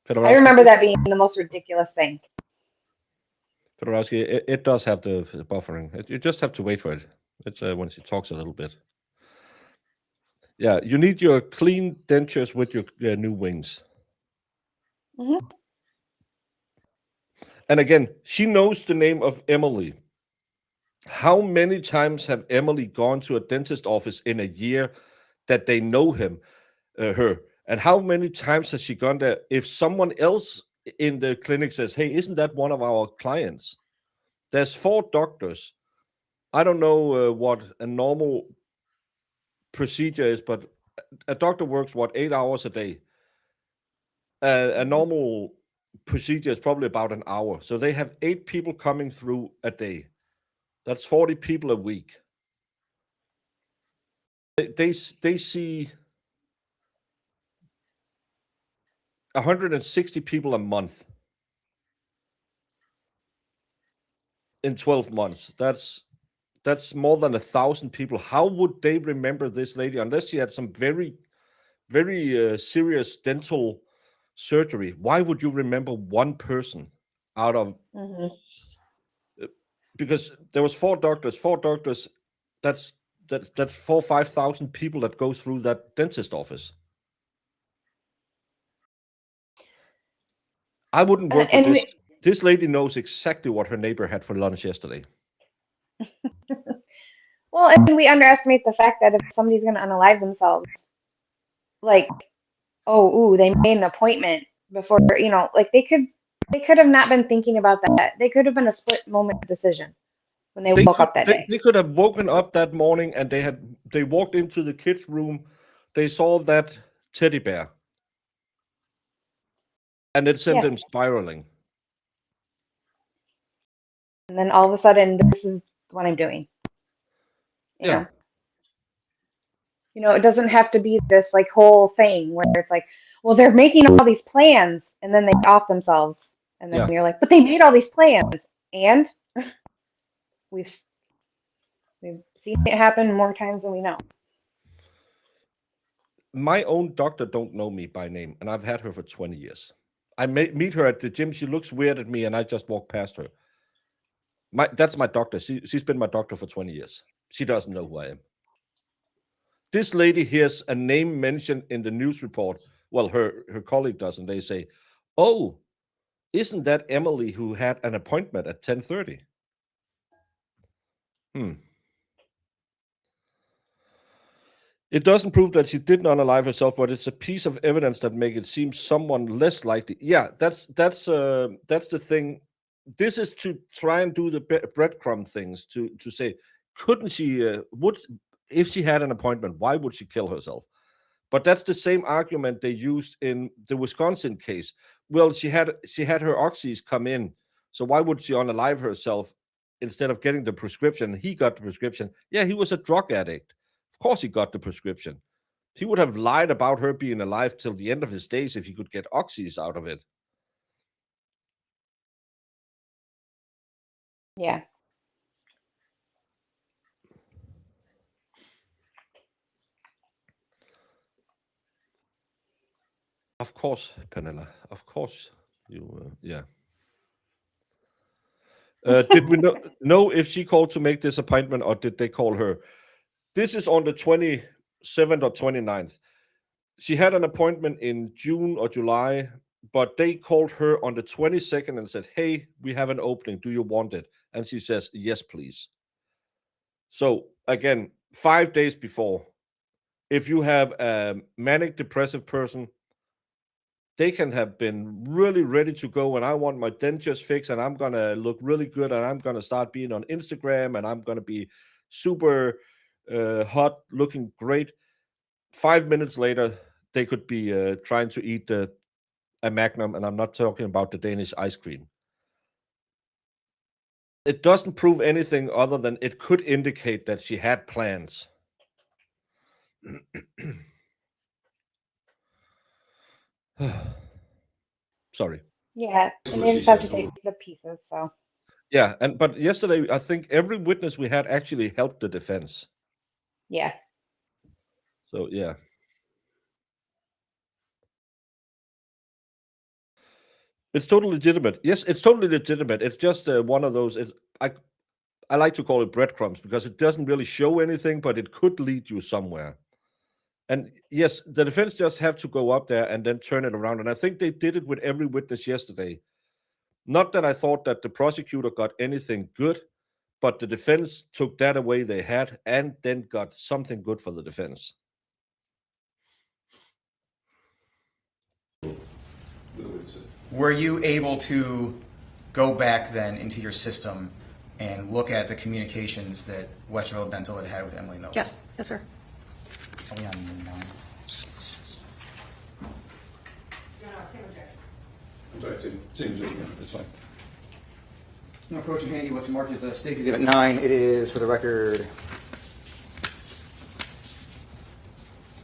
I remember that being the most ridiculous thing. Fedorowski, it does have the buffering. You just have to wait for it. It's when she talks a little bit. Yeah, you need your clean dentures with your new wings. Mhm. And again, she knows the name of Emily. How many times have Emily gone to a dentist office in a year that they know her? And how many times has she gone there if someone else in the clinic says, hey, isn't that one of our clients? There's 4 doctors. I don't know what a normal procedure is, but a doctor works, 8 hours a day? A normal procedure is probably about an hour. So they have 8 people coming through a day. That's 40 people a week. They see 160 people a month in 12 months. That's more than 1,000 people. How would they remember this lady unless she had some very, very serious dental surgery? Why would you remember one person out of? Mhm. Because there was 4 doctors. 4 doctors. That's 5,000 people that go through that dentist office. I wouldn't work with this. This lady knows exactly what her neighbor had for lunch yesterday. Well, and we underestimate the fact that if somebody's going to unalive themselves, like, oh, ooh, they made an appointment before, like they could have not been thinking about that. They could have been a split moment decision when they woke up that day. They could have woken up that morning and they walked into the kids' room, they saw that teddy bear, and it sent them spiraling. And then all of a sudden, this is what I'm doing. Yeah. It doesn't have to be this like whole thing where it's like, well, they're making all these plans and then they off themselves. And then you're like, but they made all these plans. And we've seen it happen more times than we know. My own doctor don't know me by name, and I've had her for 20 years. I meet her at the gym. She looks weird at me, and I just walk past her. That's my doctor. She's been my doctor for 20 years. She doesn't know who I am. This lady hears a name mentioned in the news report. Well, her colleague doesn't. They say, oh, isn't that Emily who had an appointment at 10:30? It doesn't prove that she didn't unalive herself, but it's a piece of evidence that makes it seem someone less likely. Yeah, that's the thing. This is to try and do the breadcrumb things to say, couldn't she? If she had an appointment, why would she kill herself? But that's the same argument they used in the Wisconsin case. Well, she had her oxys come in, so why would she unalive herself instead of getting the prescription? He got the prescription. Yeah, he was a drug addict. Of course, he got the prescription. He would have lied about her being alive till the end of his days if he could get oxys out of it. Yeah. Of course, Penella. Of course, you. Yeah. Did we know if she called to make this appointment or did they call her? This is on the 27th or 29th. She had an appointment in June or July, but they called her on the 22nd and said, hey, we have an opening. Do you want it? And she says, yes, please. So again, 5 days before, if you have a manic depressive person, they can have been really ready to go, and I want my dentures fixed, and I'm going to look really good, and I'm going to start being on Instagram, and I'm going to be super hot, looking great. 5 minutes later, they could be trying to eat a Magnum, and I'm not talking about the Danish ice cream. it doesn't prove anything other than it could indicate that she had plans. Sorry. Yeah, That's and what they she just have said. to take the pieces. So Yeah, but yesterday I think every witness we had actually helped the defense. yeah, So yeah. It's totally legitimate. Yes, it's totally legitimate. It's just one of those. I like to call it breadcrumbs because it doesn't really show anything, but it could lead you somewhere. And yes, the defense just have to go up there and then turn it around. And I think they did it with every witness yesterday. Not that I thought that the prosecutor got anything good, but the defense took that away they had and then got something good for the defense. Were you able to go back then into your system and look at the communications that Westerville Dental had had with Emily Noble? Yes, sir. Are we on nine? I'm sorry, same, that's fine. I'm approaching handy what's marked as Stacy Exhibit 9. It is, for the record,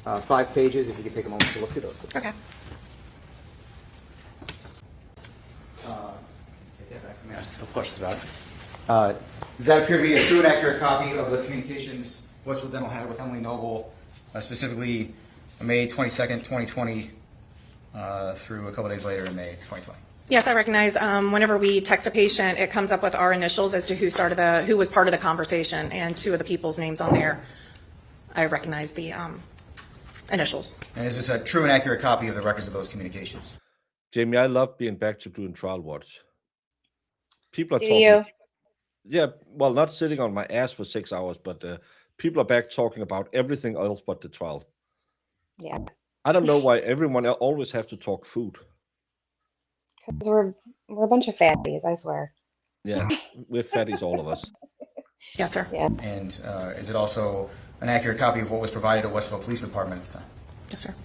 5 pages. If you could take a moment to look through those, please. Okay. Take that back from me. Ask a couple questions about it. Does that appear to be a true and accurate copy of the communications Westfield Dental had with Emily Noble, specifically May 22nd, 2020, through a couple days later in May 2020? Yes, I recognize whenever we text a patient, it comes up with our initials as to who was part of the conversation, and 2 of the people's names on there. I recognize the initials. And is this a true and accurate copy of the records of those communications? Jamie, I love being back to doing trial watch. People are do talking. you? Yeah, well, not sitting on my ass for 6 hours, but people are back talking about everything else but the trial. Yeah, I don't know why everyone always have to talk food. because we're a bunch of fatties, I swear. Yeah, we're fatties, all of us. Yes, sir. Yeah. And is it also an accurate copy of what was provided to Westville Police Department at the time? Yes, sir.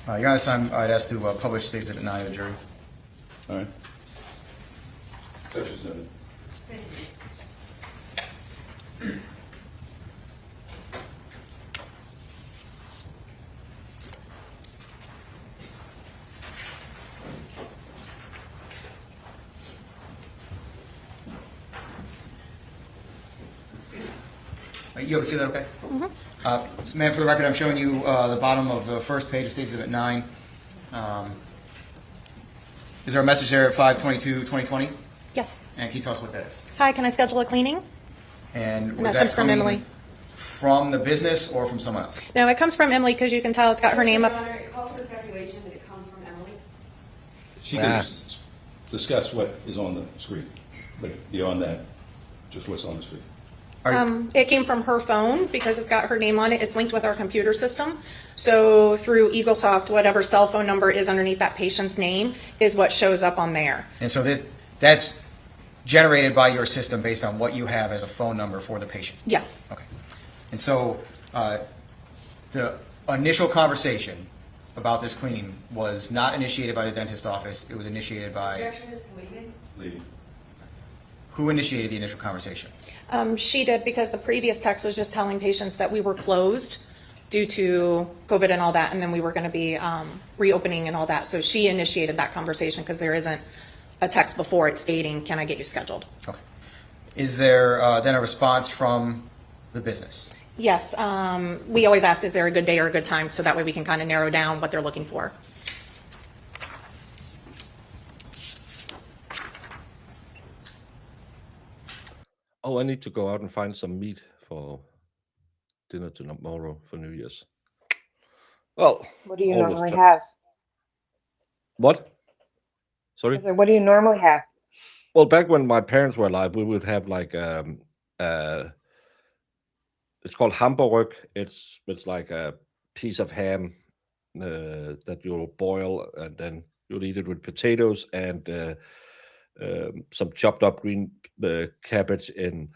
Your Honor, this time I'd ask to publish Stacy Exhibit 9 to the jury. All right. Such as noted. You able to see that okay? So, ma'am, for the record, I'm showing you the bottom of the first page of Stacy Exhibit 9. Is there a message there at 5/22/2020? Yes. And can you tell us what that is? Hi, can I schedule a cleaning? And And was that that comes from coming Emily. from the business or from someone else? No, it comes from Emily because you can tell it's got her name Your up. Honor, it calls for speculation that it comes from Emily. She can discuss what is on the screen, but beyond that, just what's on the screen. It came from her phone because it's got her name on it. It's linked with our computer system. So through EagleSoft, whatever cell phone number is underneath that patient's name is what shows up on there. And so that's generated by your system based on what you have as a phone number for the patient? Yes. Okay. And so the initial conversation about this cleaning was not initiated by the dentist's office. It was initiated by... Objection is deleted. Lady. Who initiated the initial conversation? She did because the previous text was just telling patients that we were closed due to COVID and all that, and then we were going to be reopening and all that. So she initiated that conversation because there isn't a text before it stating, can I get you scheduled? Okay. Is there then a response from the business? Yes. We always ask, is there a good day or a good time? So that way we can kind of narrow down what they're looking for. Oh, I need to go out and find some meat for dinner tomorrow for New Year's. Well, What do you always normally try- have? What? Sorry? I said, what do you normally have? Well, back when my parents were alive, we would have like it's called hamburg. It's like a piece of ham that you'll boil, and then you'll eat it with potatoes and some chopped up green cabbage in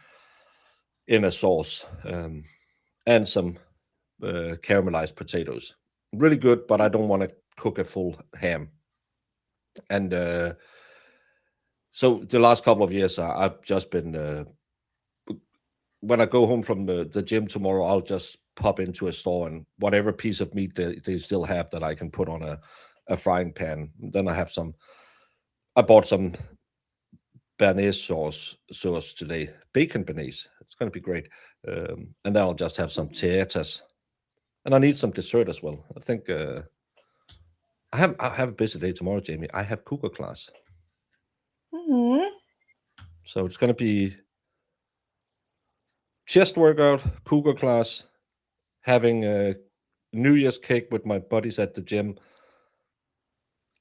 a sauce, and some caramelized potatoes. Really good, but I don't want to cook a full ham. And So the last couple of years, I've just been. When I go home from the gym tomorrow, I'll just pop into a store and whatever piece of meat they still have that I can put on a frying pan. Then I have some. I bought some béarnaise sauce today, bacon béarnaise. It's going to be great. And then I'll just have some tietas, and I need some dessert as well. I think I have a busy day tomorrow, Jamie. I have cougar class, so it's going to be chest workout, cougar class, having a New Year's cake with my buddies at the gym,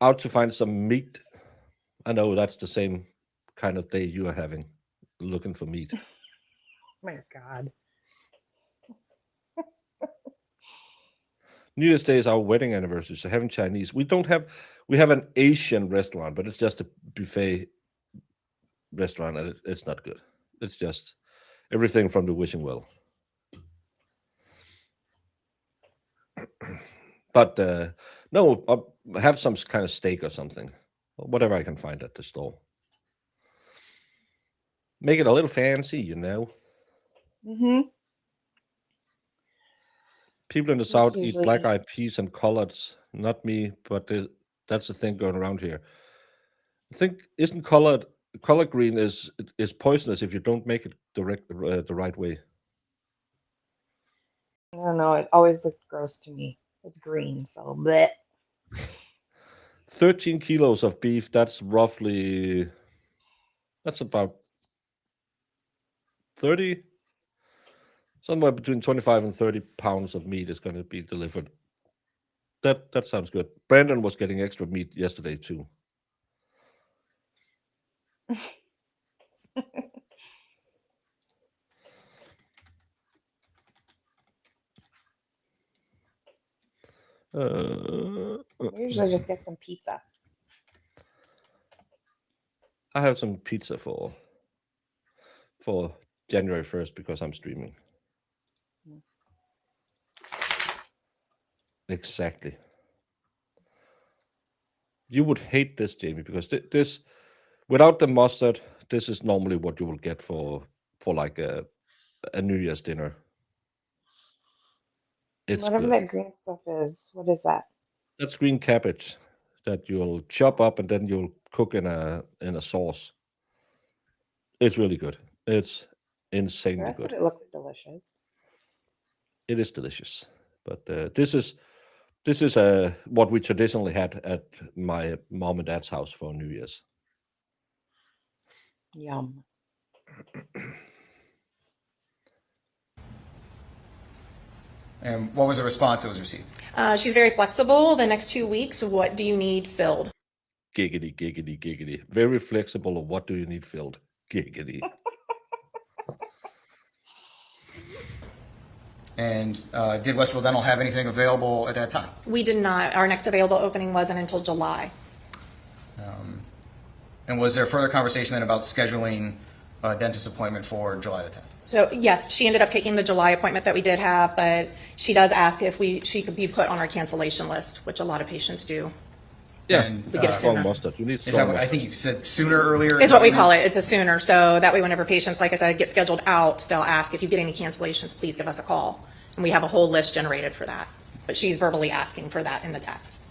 out to find some meat. I know that's the same kind of day you are having, looking for meat. My God. New Year's Day is our wedding anniversary, so having Chinese. We have an Asian restaurant, but it's just a buffet restaurant, and it's not good. It's just everything from the wishing well. But no, I'll have some kind of steak or something, whatever I can find at the store. Make it a little fancy, you know. People in the South eat usually black-eyed peas and collards. Not me, but that's the thing going around here. I think isn't collard green is poisonous if you don't make it the right way. I don't know. It always looked gross to me. It's green, so bleh. 13 kilos of beef. That's about 30. Somewhere between 25 and 30 pounds of meat is going to be delivered. That sounds good. Brandon was getting extra meat yesterday too. We usually just get some pizza. I have some pizza for January 1st because I'm streaming. Exactly. You would hate this, Jamie, because this without the mustard, this is normally what you will get for like a New Year's dinner. It's Whatever good. that green stuff is, what is that? That's green cabbage that you'll chop up and then you'll cook in a sauce. It's really good. It's The insanely rest of good. it looks delicious. It is delicious, but this is what we traditionally had at my mom and dad's house for New Year's. Yum. And what was the response that was received? She's very flexible. The next 2 weeks, what do you need filled? Giggity, giggity, giggity. Very flexible. Of what do you need filled? Giggity. And did Westfield Dental have anything available at that time? We did not. Our next available opening wasn't until July. And was there further conversation then about scheduling a dentist appointment for July the 10th? So yes, she ended up taking the July appointment that we did have, but she does ask if she could be put on our cancellation list, which a lot of patients do. Yeah, And, We get a strong sooner. mustard. You need Is that strong what, I mustard. think you said sooner earlier? It's what we call it. It's a sooner. So that way, whenever patients, like I said, get scheduled out, they'll ask if you get any cancellations, please give us a call. And we have a whole list generated for that. But she's verbally asking for that in the text.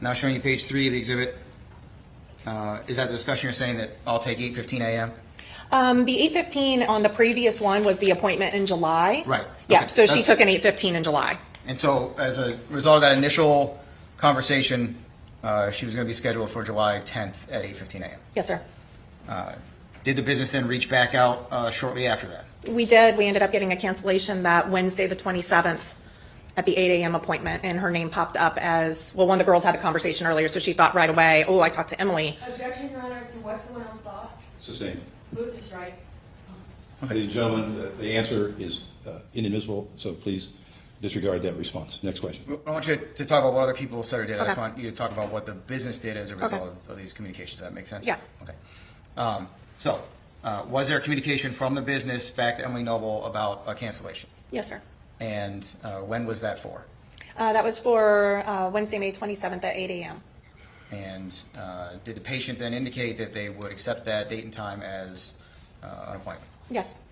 Now showing you page 3 of the exhibit. Is that the discussion you're saying that I'll take 8:15 a.m.? The 8:15 on the previous one was the appointment in July. Right. Yeah, Okay. so she That's- took an 8:15 in July. And so as a result of that initial conversation, she was going to be scheduled for July 10th at 8:15 a.m. Yes, sir. Did the business then reach back out shortly after that? We did. We ended up getting a cancellation that Wednesday, the 27th, at the 8 a.m. appointment, and her name popped up as, well, one of the girls had a conversation earlier, so she thought right away, oh, I talked to Emily. Objection, Your Honor, as to what someone else thought. Sustained. Move to strike. Ladies and gentlemen, the answer is inadmissible, so please disregard that response. Next question. I want you to talk about what other people said or did. I just Okay. want you to talk about what the business did as a result of these communications. Does that make sense? Yeah. Okay. So, was there communication from the business back to Emily Noble about a cancellation? Yes, sir. And when was that for? That was for Wednesday, May 27th at 8 a.m. And did the patient then indicate that they would accept that date and time as an appointment? Yes.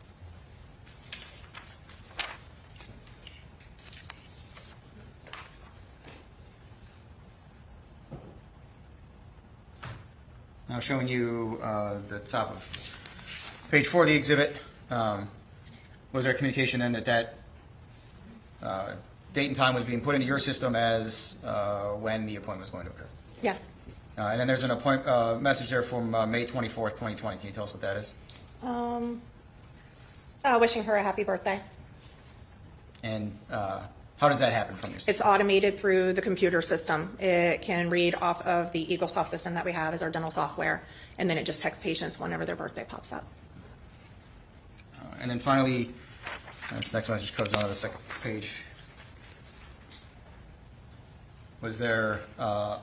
Now showing you the top of page 4 of the exhibit, was there communication then that date and time was being put into your system as when the appointment was going to occur? Yes. And then there's an message there from May 24th, 2020. Can you tell us what that is? Wishing her a happy birthday. And how does that happen from your system? It's automated through the computer system. It can read off of the EagleSoft system that we have as our dental software, and then it just texts patients whenever their birthday pops up. And then finally, this next message goes on to the second page. Was there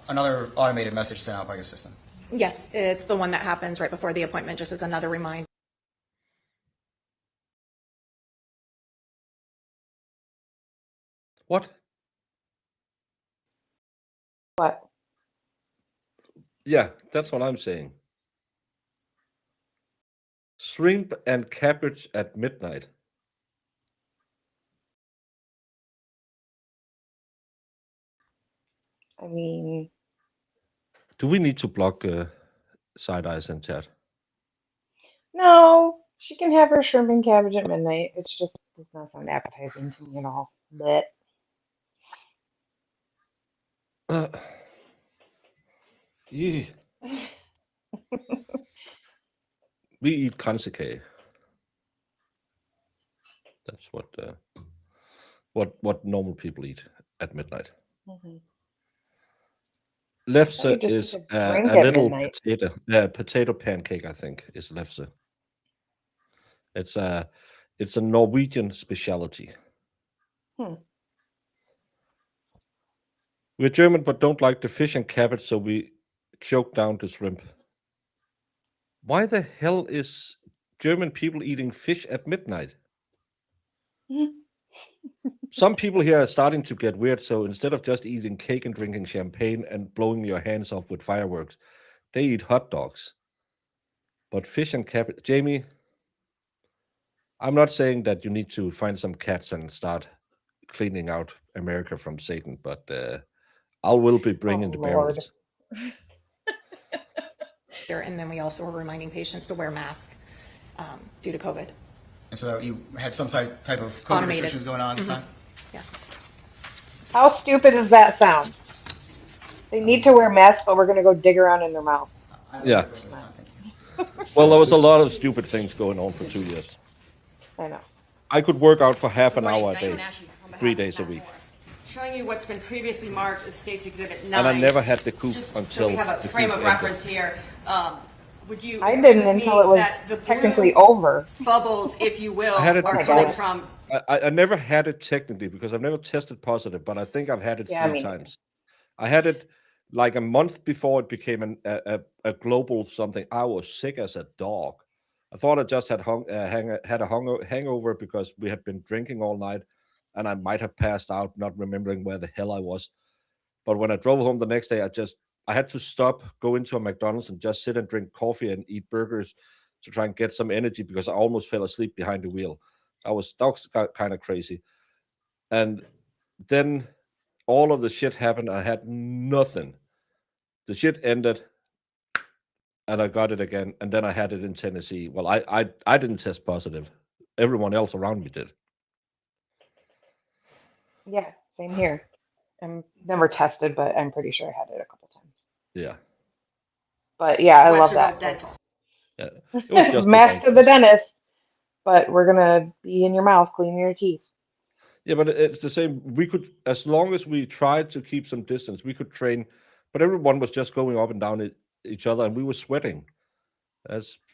another automated message sent out by your system? Yes, it's the one that happens right before the appointment, just as another reminder. What? What? Yeah, that's what I'm saying. Shrimp and cabbage at midnight. I mean, Do we need to block side eyes in chat? no, she can have her shrimp and cabbage at midnight. It's just does not sound appetizing to me at all. But Yeah. We eat kansake. That's what normal people eat at midnight. mhm. Lefse just is eat a drink a at little midnight. potato pancake, I think, is lefse. It's a Norwegian specialty. Hmm. We're German but don't like the fish and cabbage, so we choke down the shrimp. Why the hell is German people eating fish at midnight? Some people here are starting to get weird, so instead of just eating cake and drinking champagne and blowing your hands off with fireworks, they eat hot dogs. But fish and cabbage, Jamie, I'm not saying that you need to find some cats and start cleaning out America from Satan, but I will be bringing the Lord. barrels. And then we also were reminding patients to wear masks due to COVID. And so you had some type of COVID Automated. restrictions going on at the time? Yes. How stupid does that sound? They need to wear masks, but we're gonna go dig around in their mouths. Yeah. Thank you. Well, there was a lot of stupid things going on for 2 years. I know. I could work out for half an Good morning, hour a Diane day, Ashley on behalf 3 of days a Matheau week. Moore. Showing you what's been previously marked as States Exhibit 9. And I never had the coupe Just until so we have a the frame coupe of ended. reference here. Would you I agree didn't with me until it was that the technically blue over. bubbles, if you will, I had it are before. coming from? I never had it technically because I've never tested positive, but I think I've had it Yeah, 3 me neither. times. I had it like a month before it became a global something. I was sick as a dog. I thought I just had hangover because we had been drinking all night, and I might have passed out, not remembering where the hell I was. But when I drove home the next day, I had to stop, go into a McDonald's, and just sit and drink coffee and eat burgers to try and get some energy because I almost fell asleep behind the wheel. That was kind of crazy. And then all of the shit happened. I had nothing. The shit ended, and I got it again. And then I had it in Tennessee. Well, I didn't test positive. Everyone else around me did. Yeah, same here. I'm never tested, but I'm pretty sure I had it a couple times. Yeah. But yeah, I love Westerville that. Dental. Yeah. It was just Mask to the dentist, but we're gonna be in your mouth cleaning your teeth. Yeah, but it's the same. We could, as long as we tried to keep some distance, we could train. But everyone was just going up and down each other, and we were sweating.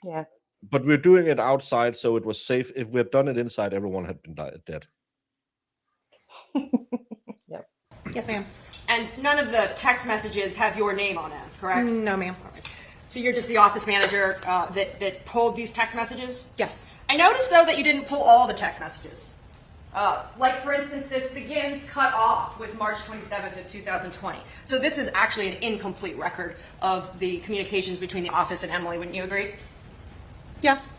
Yeah. But we're doing it outside, so it was safe. If we had done it inside, everyone had been dead. Yep. Yes, ma'am. And none of the text messages have your name on them, correct? No, ma'am. So you're just the office manager that pulled these text messages? Yes. I noticed, though, that you didn't pull all the text messages. Like, for instance, this begins cut off with March 27th of 2020. So this is actually an incomplete record of the communications between the office and Emily. Wouldn't you agree? Yes.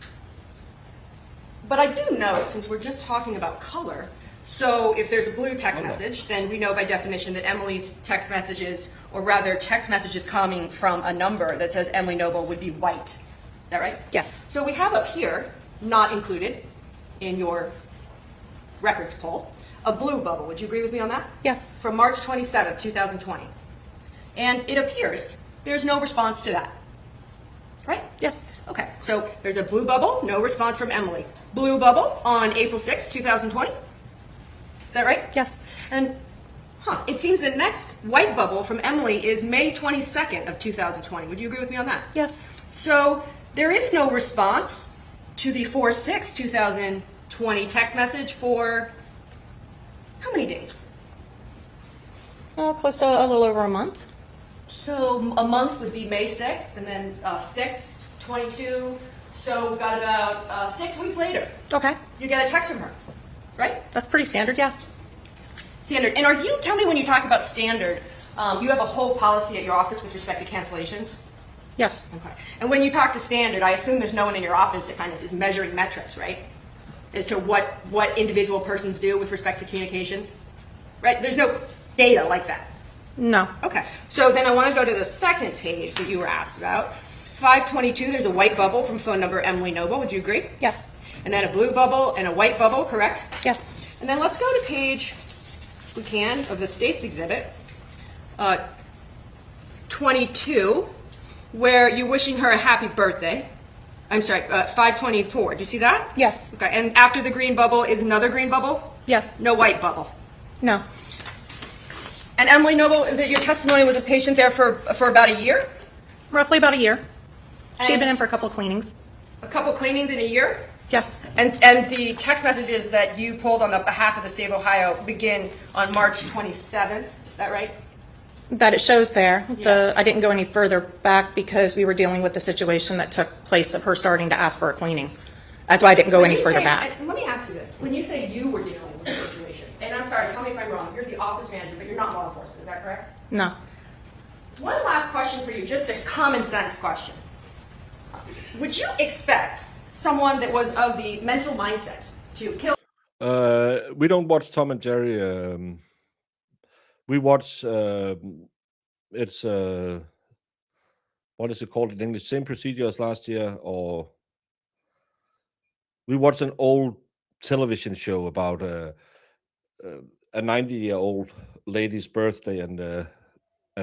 But I do know, since we're just talking about color, so if there's a blue text message, then we know by definition that Emily's text messages, or rather text messages coming from a number that says Emily Noble, would be white. Is that right? Yes. So we have up here, not included in your records poll, a blue bubble. Would you agree with me on that? Yes. From March 27th, 2020. And it appears there's no response to that. Right? Yes. Okay, so there's a blue bubble, no response from Emily. Blue bubble on April 6th, 2020. Is that right? Yes. And it seems the next white bubble from Emily is May 22nd of 2020. Would you agree with me on that? Yes. So there is no response to the 4/6/2020 text message for how many days? Close to a little over a month. So a month would be May 6th, and then 6/22. So we've got about 6 weeks later. Okay. You get a text from her, right? That's pretty standard, yes. Standard. And tell me when you talk about standard, you have a whole policy at your office with respect to cancellations? Yes. Okay. And when you talk to standard, I assume there's no one in your office that kind of is measuring metrics, right? As to what individual persons do with respect to communications, right? There's no data like that. No. Okay. So then I want to go to the second page that you were asked about. 5/22, there's a white bubble from phone number Emily Noble. Would you agree? Yes. And then a blue bubble and a white bubble, correct? Yes. And then let's go to page, if we can, of the state's exhibit, 22, where you're wishing her a happy birthday. I'm sorry, 5/24. Do you see that? Yes. Okay. And after the green bubble is another green bubble? Yes. No white bubble. No. And Emily Noble, is it your testimony was a patient there for about a year? Roughly about a year. She'd And- been in for a couple of cleanings. A couple cleanings in a year? Yes. And the text messages that you pulled on the behalf of the state of Ohio begin on March 27th. Is that right? That it shows there. Yeah. I didn't go any further back because we were dealing with the situation that took place of her starting to ask for a cleaning. That's why I didn't go When any you further say- back. and let me ask you this. When you say you were dealing with the situation, and I'm sorry, tell me if I'm wrong, you're the office manager, but you're not law enforcement. Is that correct? No. One last question for you, just a common sense question. Would you expect someone that was of the mental mindset to kill? We don't watch Tom and Jerry. We watch. It's what is it called in English? Same procedure as last year, or we watch an old television show about a 90-year-old lady's birthday and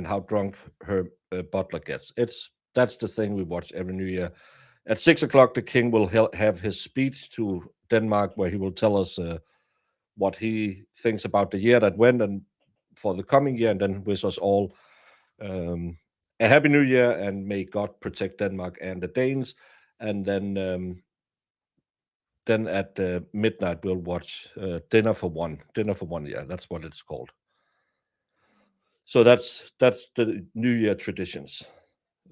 how drunk her butler gets. That's the thing we watch every New Year. At 6 o'clock, the king will have his speech to Denmark, where he will tell us what he thinks about the year that went and for the coming year, and then wish us all a happy New Year and may God protect Denmark and the Danes. And then at midnight we'll watch Dinner for One. Dinner for One, yeah, that's what it's called. So that's the New Year traditions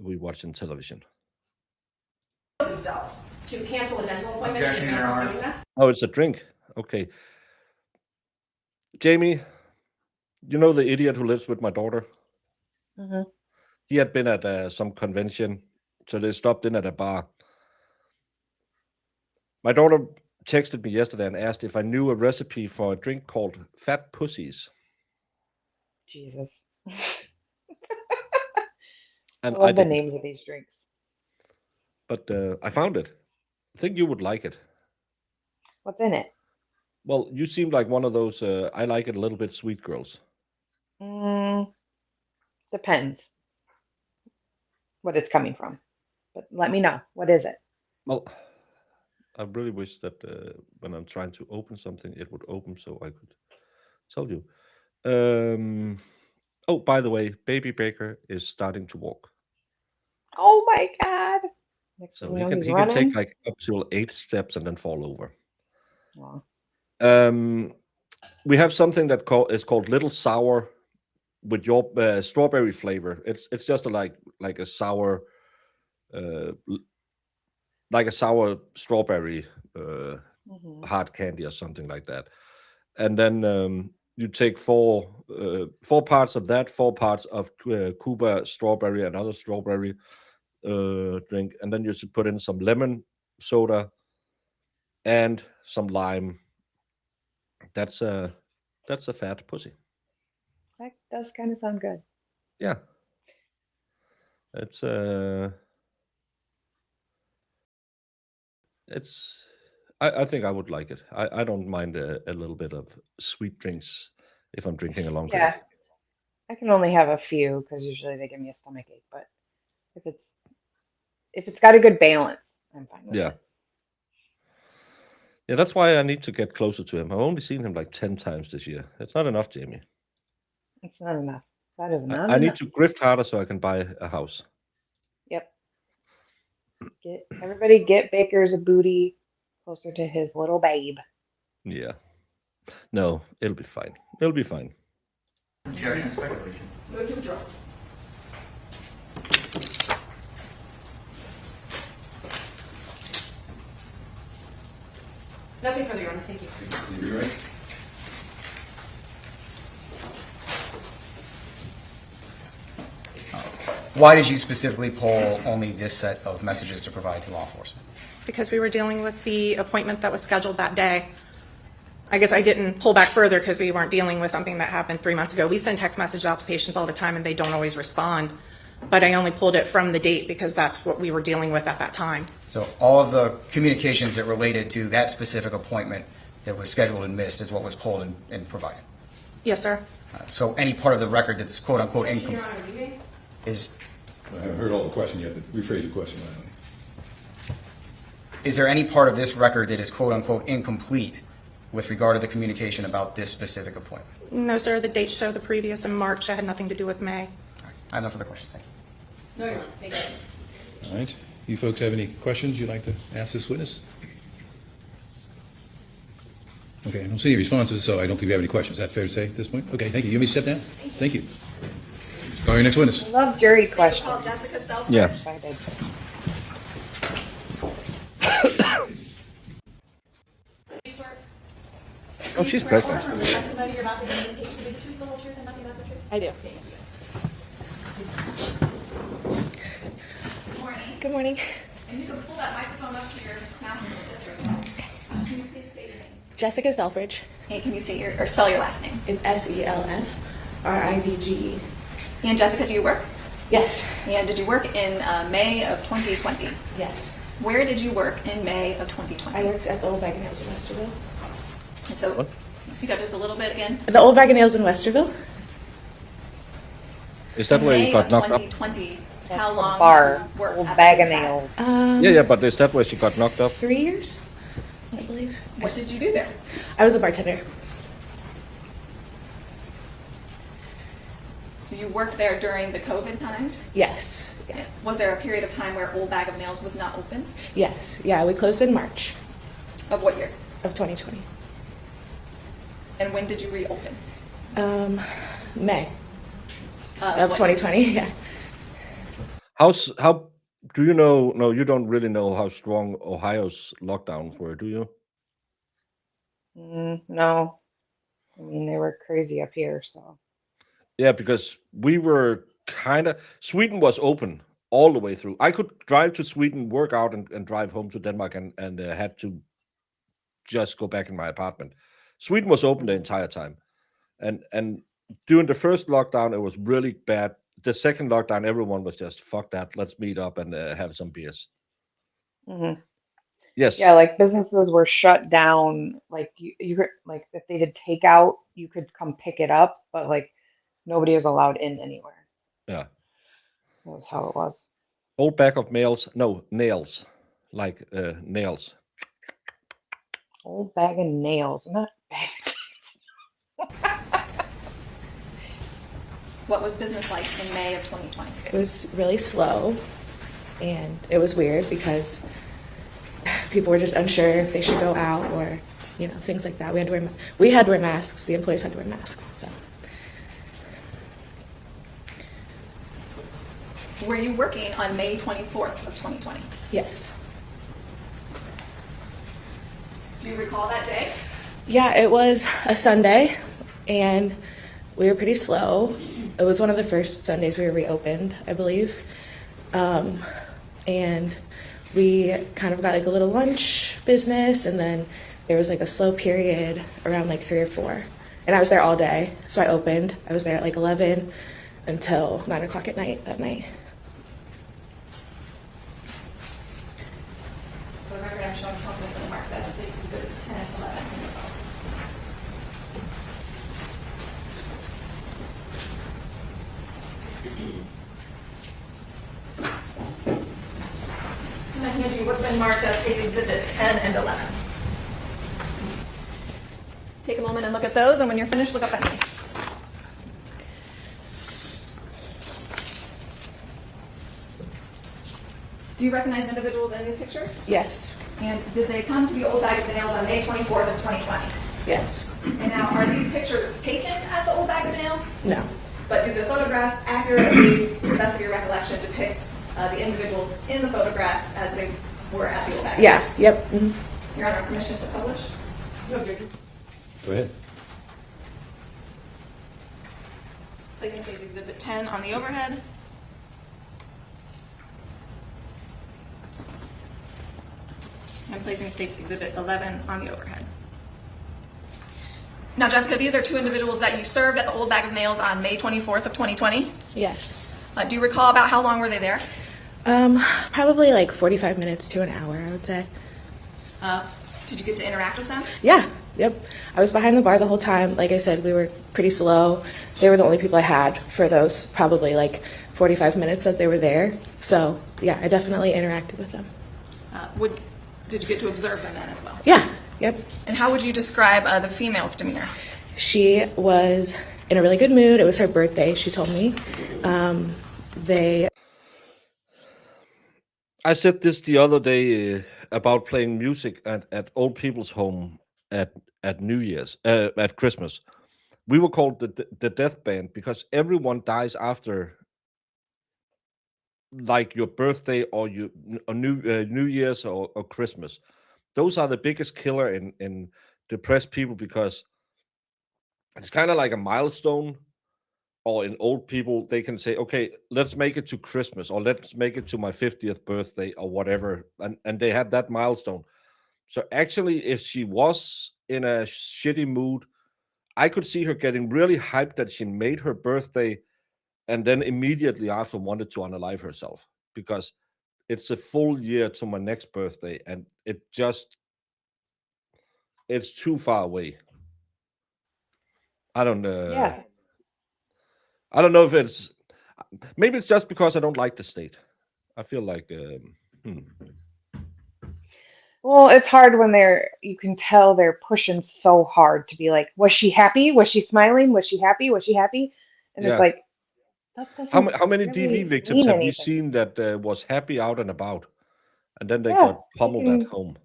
we watch in television. Themselves to cancel a dental appointment. Objection, Your Honor. Doing that? Oh, it's a drink. Okay. Jamie, you know the idiot who lives with my daughter? Mhm. He had been at some convention, so they stopped in at a bar. My daughter texted me yesterday and asked if I knew a recipe for a drink called Fat Pussies. Jesus. And I love the didn't. names of these drinks. But I found it. I think you would like it. What's in it? Well, you seem like one of those I like it a little bit sweet girls. Depends what it's coming from. But let me know. What is it? Well, I really wish that when I'm trying to open something, it would open so I could tell you. Oh, by the way, Baby Baker is starting to walk. Oh my God. Next So thing he you know, can he's he can take running. like up to 8 steps and then fall over. Aw. We have something that is called Little Sour with your strawberry flavor. It's just like a sour, like a sour strawberry Mhm. hard candy or something like that. and then you take four parts of that, 4 parts of Cuba strawberry, another strawberry drink, and then you should put in some lemon soda and some lime. That's a fat pussy. That does kind of sound good. Yeah. It's I think I would like it. I don't mind a little bit of sweet drinks if I'm drinking a long Yeah. drink. I can only have a few because usually they give me a stomach ache. But if it's got a good balance, I'm fine with Yeah. it. Yeah, that's why I need to get closer to him. I've only seen him like 10 times this year. It's not enough, Jamie. It's not enough. That is not I need enough. to grift harder so I can buy a house. Yep. Everybody get Baker's booty closer to his little babe. Yeah. No, it'll be fine. It'll be fine. Objection, speculation. Move to withdraw. Nothing further, Your Honor. Thank you. You're right. Why did you specifically pull only this set of messages to provide to law enforcement? Because we were dealing with the appointment that was scheduled that day. I guess I didn't pull back further because we weren't dealing with something that happened 3 months ago. We send text messages out to patients all the time and they don't always respond. But I only pulled it from the date because that's what we were dealing with at that time. So all of the communications that related to that specific appointment that was scheduled and missed is what was pulled and provided. Yes, sir. So any part of the record that's quote unquote Your incomplete Honor, reading. is I haven't heard all the question yet, but rephrase your question. is there any part of this record that is quote unquote incomplete with regard to the communication about this specific appointment? No, sir. The dates show the previous in March. That had nothing to do with May. All right. I have no further questions. Thank you. No, Your Honor. Thank you. All right. You folks have any questions you'd like to ask this witness? Okay, I don't see any responses, so I don't think we have any questions. Is that fair to say at this point? Okay, thank you. You may step down. Thank you. Call your next witness. I love jury questions. Call Jessica Self. Yeah. Excited. Oh, she's pregnant. Testimony you're about to give in this case should be the truth, the whole truth, and nothing but the truth. I do. Good morning. Good morning. And you can pull that microphone up to your mouth a little bit. Can you please state your name? Jessica Selfridge. And can you say or spell your last name? It's SELFRIDGE. And Jessica, do you work? Yes. And did you work in May of 2020? Yes. Where did you work in May of 2020? I worked at the Old Bag and Nails in Westerville. And so, What? can you speak up just a little bit again? The Old Bag and Nails in Westerville? Is that In where May you got of knocked up? 2020, That's how a long bar. did you work Old at bag the of back? nails. Yeah, but is that where she got knocked up? 3 years, I believe. What did you do there? I was a bartender. So you worked there during the COVID times? Yes. Yeah. Was there a period of time where Old Bag of Nails was not open? Yes. Yeah, we closed in March Of what year? of 2020. And when did you reopen? May of What- 2020. Yeah. How do you know? No, you don't really know how strong Ohio's lockdowns were, do you? No. I mean, they were crazy up here, so. Yeah, because we were Sweden was open all the way through. I could drive to Sweden, work out, and drive home to Denmark, and had to just go back in my apartment. Sweden was open the entire time, and during the first lockdown, it was really bad. The second lockdown, everyone was just fuck that. Let's meet up and have some beers. Mhm. Yes. Yeah, like businesses were shut down. Like you could, like if they did takeout, you could come pick it up, but like nobody was allowed in anywhere. Yeah. That was how it was. Old bag of nails. No, nails. Like nails. Old bag of nails. I'm not bad. What was business like in May of 2020? It was really slow, and it was weird because people were just unsure if they should go out or, things like that. We had to wear masks. The employees had to wear masks. So Were you working on May 24th of 2020? yes, Do you recall that day? Yeah, it was a Sunday, and we were pretty slow. It was one of the first Sundays we were reopened, I believe. And we kind of got like a little lunch business, and then there was like a slow period around like 3 or 4. And I was there all day, so I opened. I was there at like 11 until 9 o'clock at night that night. For the record, I'm showing homes open to mark. That's 6 exhibits 10, 11, and 12. I'm going to hand you what's been marked as state's exhibits 10 and 11. Take a moment and look at those, and when you're finished, look up at me. Do you recognize individuals in these pictures? Yes. And did they come to the Old Bag of Nails on May 24th of 2020? Yes. And now, are these pictures taken at the Old Bag of Nails? No. But do the photographs accurately, to the best of your recollection, depict the individuals in the photographs as they were at the Old Bag of Yeah. Nails? Yep. Your Honor, permission to publish? Go ahead. Placing state's exhibit 10 on the overhead. And placing state's exhibit 11 on the overhead. Now, Jessica, these are 2 individuals that you served at the Old Bag of Nails on May 24th of 2020. Yes. Do you recall about how long were they there? Probably like 45 minutes to an hour, I would say. Did you get to interact with them? Yeah. Yep. I was behind the bar the whole time. Like I said, we were pretty slow. They were the only people I had for those probably like 45 minutes that they were there. So yeah, I definitely interacted with them. Did you get to observe them then as well? Yeah. Yep. And how would you describe the female's demeanor? She was in a really good mood. It was her birthday, she told me. I said this the other day about playing music at old people's home at New Year's, at Christmas. We were called the death band because everyone dies after like your birthday or New Year's or Christmas. Those are the biggest killer in depressed people because it's kind of like a milestone. Or in old people, they can say, okay, let's make it to Christmas or let's make it to my 50th birthday or whatever. And they have that milestone. So actually, if she was in a shitty mood, I could see her getting really hyped that she made her birthday and then immediately after wanted to unalive herself because it's a full year to my next birthday and it's too far away. I don't know. Yeah. I don't know if maybe it's just because I don't like the state. I feel like, Well, it's hard when you can tell they're pushing so hard to be like, was she happy? Was she smiling? Was she happy? Was she happy? And Yeah. it's like, that doesn't how many really DV victims mean have you anything. seen that was happy out and about, and then they Yeah, got pummeled can- at home?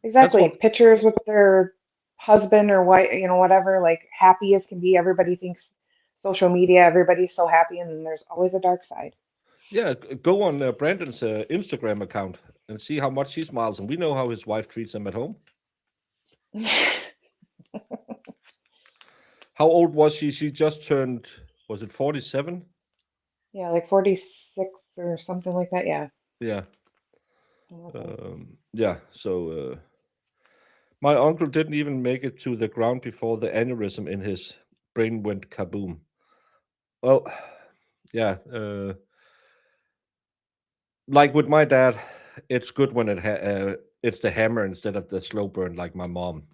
Exactly. what- Pictures with their husband or wife, whatever, like happy as can be. Everybody thinks social media, everybody's so happy, and then there's always a dark side. Yeah, go on Brandon's Instagram account and see how much he smiles, and we know how his wife treats him at home. How old was she? She just turned, was it 47? Yeah, like 46 or something like that. Yeah. Yeah. Yeah, so my uncle didn't even make it to the ground before the aneurysm in his brain went kaboom. Well, yeah, like with my dad, it's good when it's the hammer instead of the slow burn, like my mom.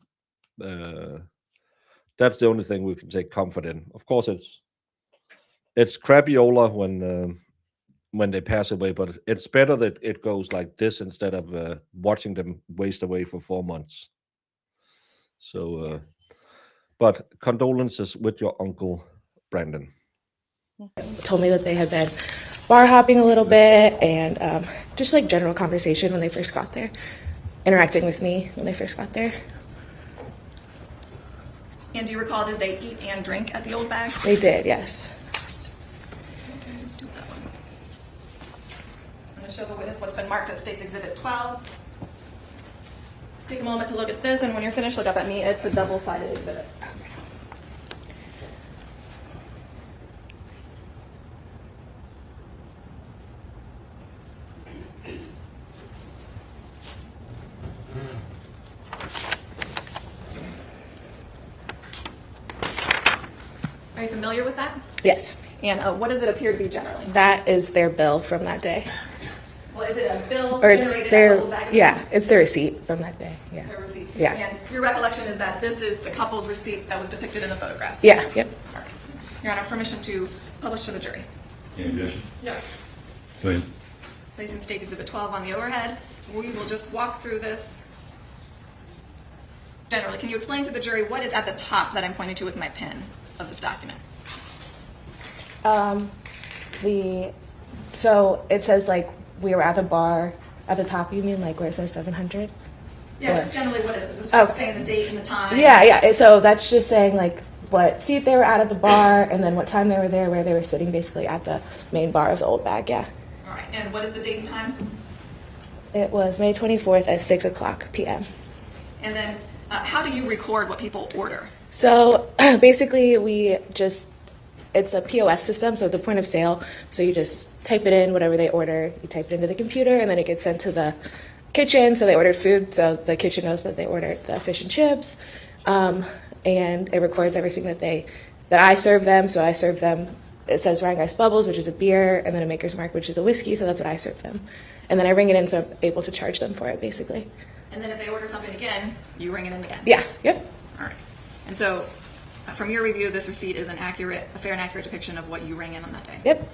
That's the only thing we can take comfort in. Of course, it's crappiola when they pass away, but it's better that it goes like this instead of watching them waste away for 4 months. So, but condolences with your uncle, Brandon. Told me that they had been bar hopping a little bit and just like general conversation when they first got there, interacting with me when they first got there. And do you recall, did they eat and drink at the Old Bag? They did, yes. I'm going to show the witness what's been marked as State's Exhibit 12. Take a moment to look at this, and when you're finished, look up at me. It's a double-sided exhibit. Are you familiar with that? Yes. And what does it appear to be generally? That is their bill from that day. Well, is it a bill Or it's generated their, at the Old Bag? yeah, it's their receipt from that day. Yeah. Their receipt. Yeah. And your recollection is that this is the couple's receipt that was depicted in the photographs? Yeah, yep. All right. Your Honor, permission to publish to the jury. Any objection? No. Go ahead. Placing State Exhibit 12 on the overhead. We will just walk through this generally. Can you explain to the jury what is at the top that I'm pointing to with my pen of this document? So it says like we were at the bar at the top. You mean like where it says 700? Yeah, Or- just generally what is this? Is this Oh. just saying the date and the time? Yeah. So that's just saying like what seat they were at the bar, and then what time they were there, where they were sitting, basically at the main bar of the Old Bag. Yeah. All right. And what is the date and time? It was May 24th at 6:00 p.m. And then how do you record what people order? So basically, it's a POS system, so the point of sale. So you just type it in, whatever they order, you type it into the computer, and then it gets sent to the kitchen. So they ordered food, so the kitchen knows that they ordered the fish and chips, and it records everything that I serve them. So I serve them. It says Rhine Ice Bubbles, which is a beer, and then a Maker's Mark, which is a whiskey. So that's what I serve them, and then I ring it in, so I'm able to charge them for it, basically. And then if they order something again, you ring it in again? Yeah. Yep. All right. And so from your review, this receipt is a fair and accurate depiction of what you rang in on that day? Yep.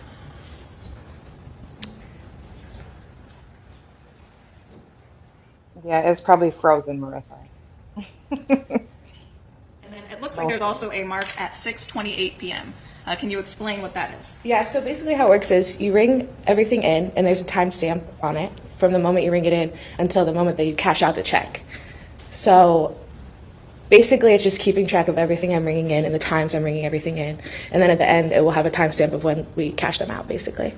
Yeah, it's probably frozen, Marissa. And then it looks like there's also a mark at 6:28 p.m. Can you explain what that is? Yeah, so basically how it works is you ring everything in, and there's a timestamp on it from the moment you ring it in until the moment that you cash out the check. So basically it's just keeping track of everything I'm ringing in and the times I'm ringing everything in. And then at the end, it will have a timestamp of when we cash them out, basically.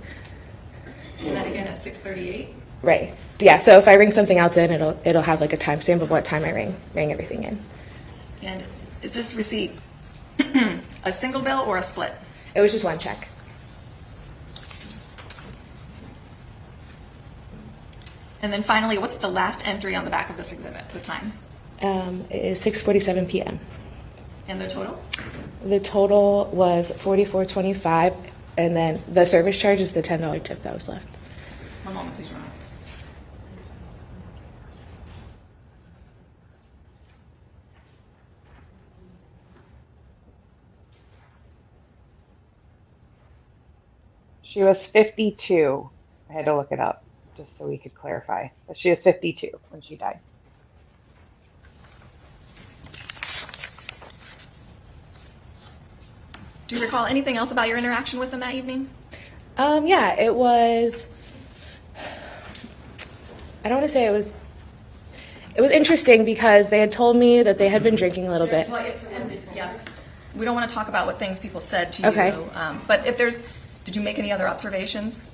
And then again at 6:38? Right. Yeah, so if I ring something else in, it'll have like a timestamp of what time I rang everything in. And is this receipt a single bill or a split? It was just one check. And then finally, what's the last entry on the back of this exhibit, the time? It is 6:47 p.m. And the total? The total was $44.25, and then the service charge is the $10 tip that was left. One moment, please, Your Honor. She was 52. I had to look it up just so we could clarify. But she was 52 when she died. Do you recall anything else about your interaction with them that evening? Yeah, it was. I don't want to say it was. It was interesting because they had told me that they had been drinking a little bit. Well, yeah. We don't want to talk about what things people said to you. Okay. But did you make any other observations?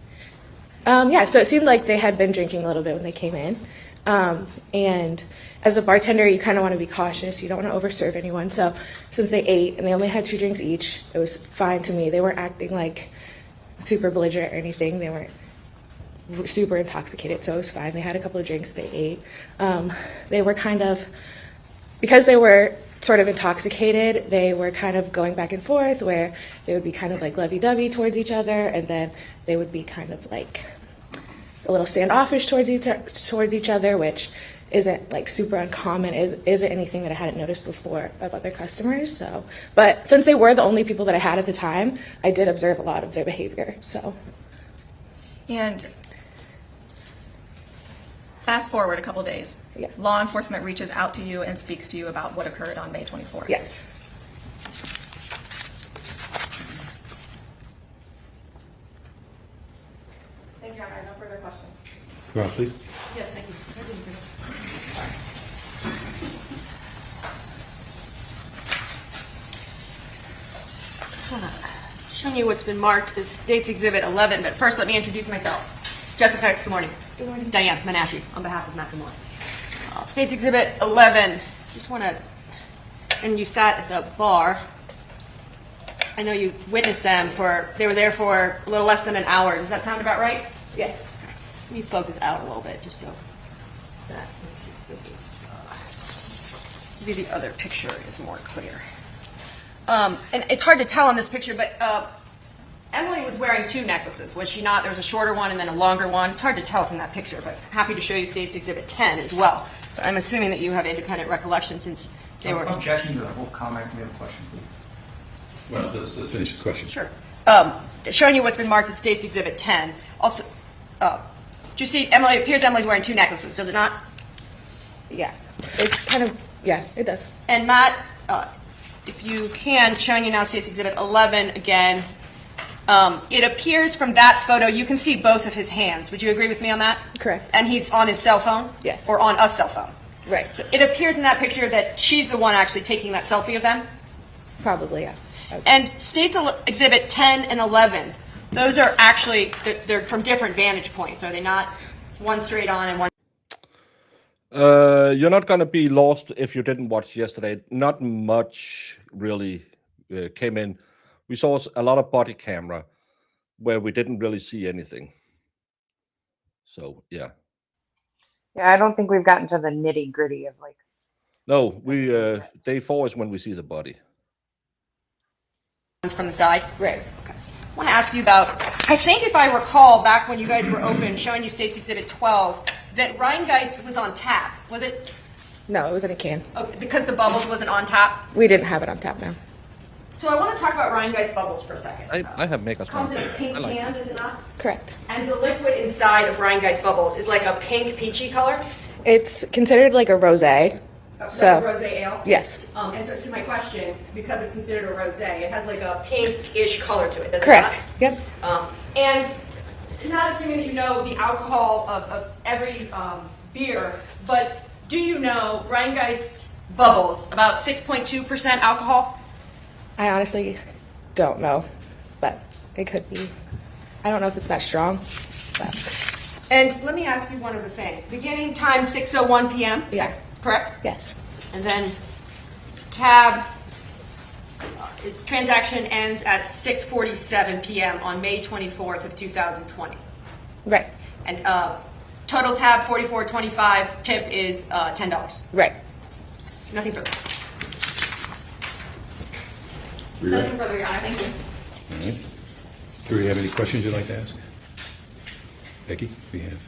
Yeah, so it seemed like they had been drinking a little bit when they came in. And as a bartender, you kind of want to be cautious. You don't want to overserve anyone. So since they ate and they only had 2 drinks each, it was fine to me. They weren't acting like super belligerent or anything. They weren't super intoxicated, so it was fine. They had a couple of drinks, they ate. They were because they were sort of intoxicated, they were kind of going back and forth where they would be kind of like lovey-dovey towards each other, and then they would be kind of like a little standoffish towards each other, which isn't like super uncommon, isn't anything that I hadn't noticed before about their customers. So, but since they were the only people that I had at the time, I did observe a lot of their behavior. So, And fast forward a couple days. Yeah. Law enforcement reaches out to you and speaks to you about what occurred on May 24th. yes. Thank you, Your Honor. No further questions. Ross, please. Yes, thank you. Just want to show you what's been marked as State's Exhibit 11, but first let me introduce myself. Jessica, good morning. Good morning. Diane Menashe, on behalf of Matheau Moore. State's Exhibit 11. Just want to, and you sat at the bar. I know you witnessed them they were there for a little less than an hour. Does that sound about right? Yes. Let me focus out a little bit just so that, let's see, this is, maybe the other picture is more clear. And it's hard to tell on this picture, but Emily was wearing two necklaces, was she not? There was a shorter one and then a longer one. It's hard to tell from that picture, but happy to show you State's Exhibit 10 as well. But I'm assuming that you have independent recollection since they were... Objection to the whole comment. We have a question, please. Well, let's finish the question. Sure. Showing you what's been marked as State's Exhibit 10. Also, do you see, Emily, it appears Emily's wearing two necklaces, does it not? Yeah, it's kind of, yeah, it does. And Matt, if you can, showing you now State's Exhibit 11 again. It appears from that photo, you can see both of his hands. Would you agree with me on that? Correct. And he's on his cell phone? Yes. Or on a cell phone? Right. So it appears in that picture that she's the one actually taking that selfie of them? Probably, yeah. And State's Exhibit 10 and 11, those are actually, they're from different vantage points, are they not? One straight on and one... You're not gonna be lost if you didn't watch yesterday. Not much really came in. We saw a lot of body camera where we didn't really see anything. So yeah. Yeah, I don't think we've gotten to the nitty gritty of like. No, we day 4 is when we see the body. From the side? Right. Okay. I want to ask you about, I think if I recall back when you guys were open, showing you State's Exhibit 12, that Rheingeist was on tap. Was it? No, it was in a can. Oh, because the bubbles wasn't on tap? We didn't have it on tap now. So I want to talk about Rheingeist bubbles for a second. I have Maker's Comes Mark. in a pink I like can, it. does it not? Correct. And the liquid inside of Rheingeist bubbles is like a pink peachy color? It's considered like a rosé. So, Like a rosé ale? yes. And so to my question, because it's considered a rosé, it has like a pinkish color to it, does Correct. it not? Yep. And not assuming that you know the alcohol of every beer, but do you know Rheingeist bubbles, about 6.2% alcohol? I honestly don't know, but it could be. I don't know if it's that strong, but And let me ask you one other thing. Beginning time 6:01 p.m. Is Yeah. that correct? yes. And then tab is transaction ends at 6:47 p.m. on May 24th of 2020. Right. And total tab 44.25. Tip is $10. Right. Nothing further. Nothing further, Your Honor. Thank you. All right. Do we have any questions you'd like to ask? Becky, we have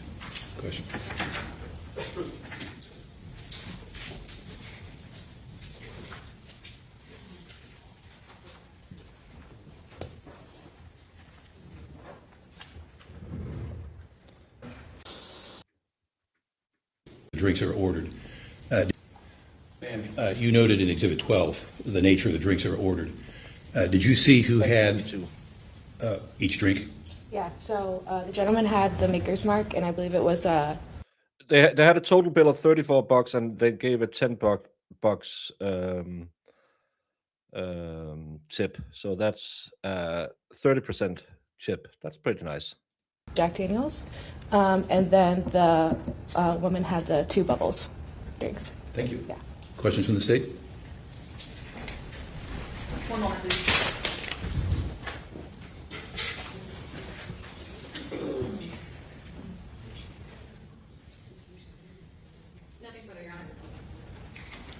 a question. Drinks are ordered. You noted in Exhibit 12 the nature of the drinks that are ordered. Did you see who had each drink? Yeah, so the gentleman had the Maker's Mark, and I believe it was They had a total bill of $34 and they gave a $10 tip. So that's 30% tip. That's pretty nice. Jack Daniels, and then the woman had the two bubbles drinks. Thank you. Yeah. Questions from the state? One moment, please. Nothing further, Your Honor.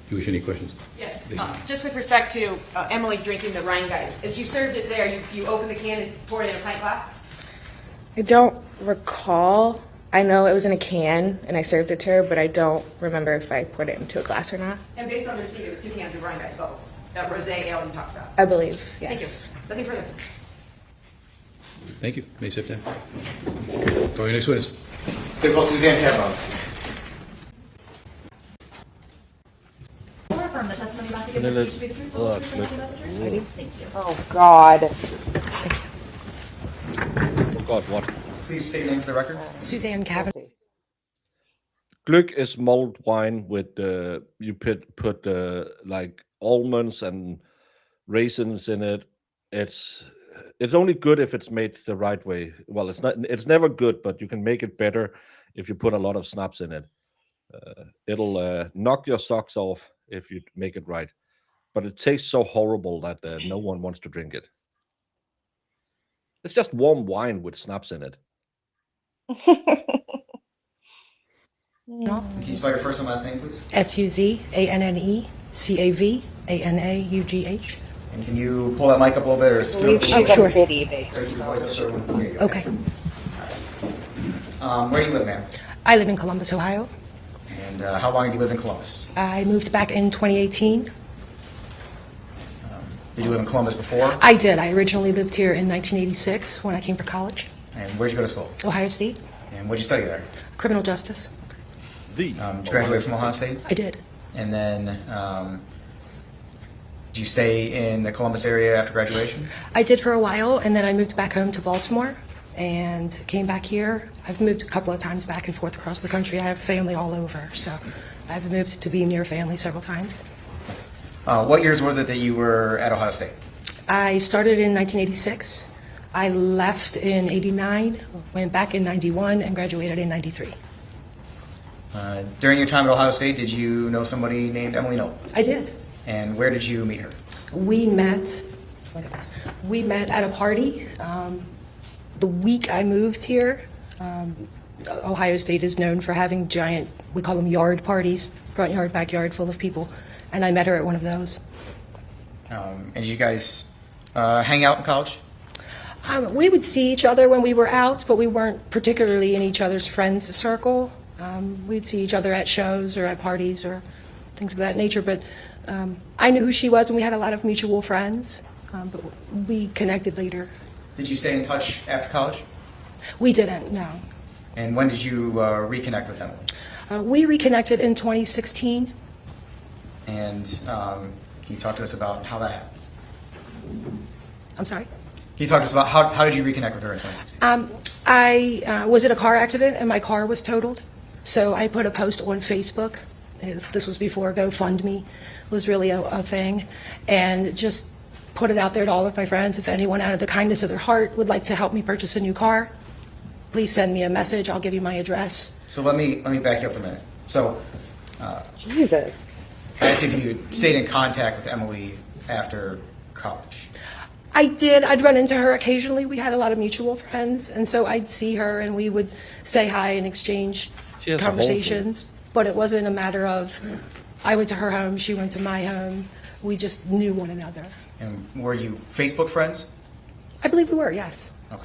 Do you wish any questions? Yes. Just with respect to Emily drinking the Rheingeist, as you served it there, you opened the can and poured it in a pint glass? I don't recall. I know it was in a can, and I served it to her, but I don't remember if I poured it into a glass or not. And based on the receipt, it was 2 cans of Rheingeist bubbles. That rosé ale you talked about. I believe, yes. Thank you. Nothing further. Thank you. May sit down. Call your next witness. Civil Suzanne Kavanaugh. Affirm the testimony about to give this speech to be the truth, the whole truth, and nothing but the truth. Thank you. Oh God. Oh God, what? Please state your name for the record. Suzanne Kavanaugh. Glück is mulled wine with you put like almonds and raisins in it. It's only good if it's made the right way. Well, it's not. It's never good, but you can make it better if you put a lot of snaps in it. It'll knock your socks off if you make it right, but it tastes so horrible that no one wants to drink it. It's just warm wine with snaps in it. Can you spell your first and last name, please? SUZANNECAVANAUGH. And can you pull that mic up a little bit, or Believe keep she's sure. a city baby. your voice up so everyone can hear you? Okay. Where do you live, ma'am? I live in Columbus, Ohio. And how long have you lived in Columbus? I moved back in 2018. Did you live in Columbus before? I did. I originally lived here in 1986 when I came for college. And where'd you go to school? Ohio State, And what'd you study there? criminal justice. The Did you graduate from Ohio State? I did. And then, did you stay in the Columbus area after graduation? I did for a while, and then I moved back home to Baltimore and came back here. I've moved a couple of times back and forth across the country. I have family all over, so I've moved to be near family several times. What years was it that you were at Ohio State? I started in 1986. I left in 89, went back in 91, and graduated in 93. During your time at Ohio State, did you know somebody named Emily Noble? I did. And where did you meet her? We met, look at this, we met at a party the week I moved here. Ohio State is known for having giant, we call them yard parties, front yard, backyard full of people. And I met her at one of those. And did you guys hang out in college? We would see each other when we were out, but we weren't particularly in each other's friends' circle. We'd see each other at shows or at parties or things of that nature. But I knew who she was, and we had a lot of mutual friends. But we connected later. Did you stay in touch after college? We didn't, no. And when did you reconnect with Emily? We reconnected in 2016. And can you talk to us about how that happened? I'm sorry? Can you talk to us about how did you reconnect with her in 2016? I was in a car accident, and my car was totaled. So I put a post on Facebook. This was before GoFundMe was really a thing. And just put it out there to all of my friends. If anyone out of the kindness of their heart would like to help me purchase a new car, please send me a message. I'll give you my address. So let me back you up for a minute. So Jesus. I asked if you stayed in contact with Emily after college. I did. I'd run into her occasionally. We had a lot of mutual friends, and so I'd see her, and we would say hi and exchange She has a home conversations. But it wasn't a matter of I went to her home, she went to my home. We just knew one another. And were you Facebook friends? I believe we were, yes. Okay.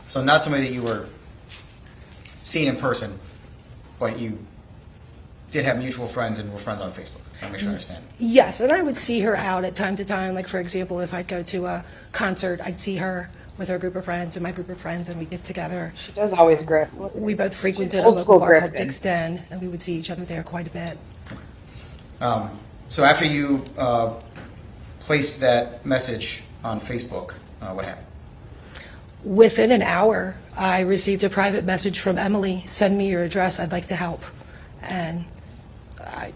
So not somebody that you were seeing in person, but you did have mutual friends and were friends on Facebook. I want to make sure I understand. Yes, and I would see her out at time to time. Like, for example, if I'd go to a concert, I'd see her with her group of friends and my group of friends, and we'd get together. She does always grip. We both frequented a Old local school bar called grifting. Dick's Den, and we would see each other there quite a bit. So after you placed that message on Facebook, what happened? Within an hour, I received a private message from Emily, send me your address, I'd like to help. And I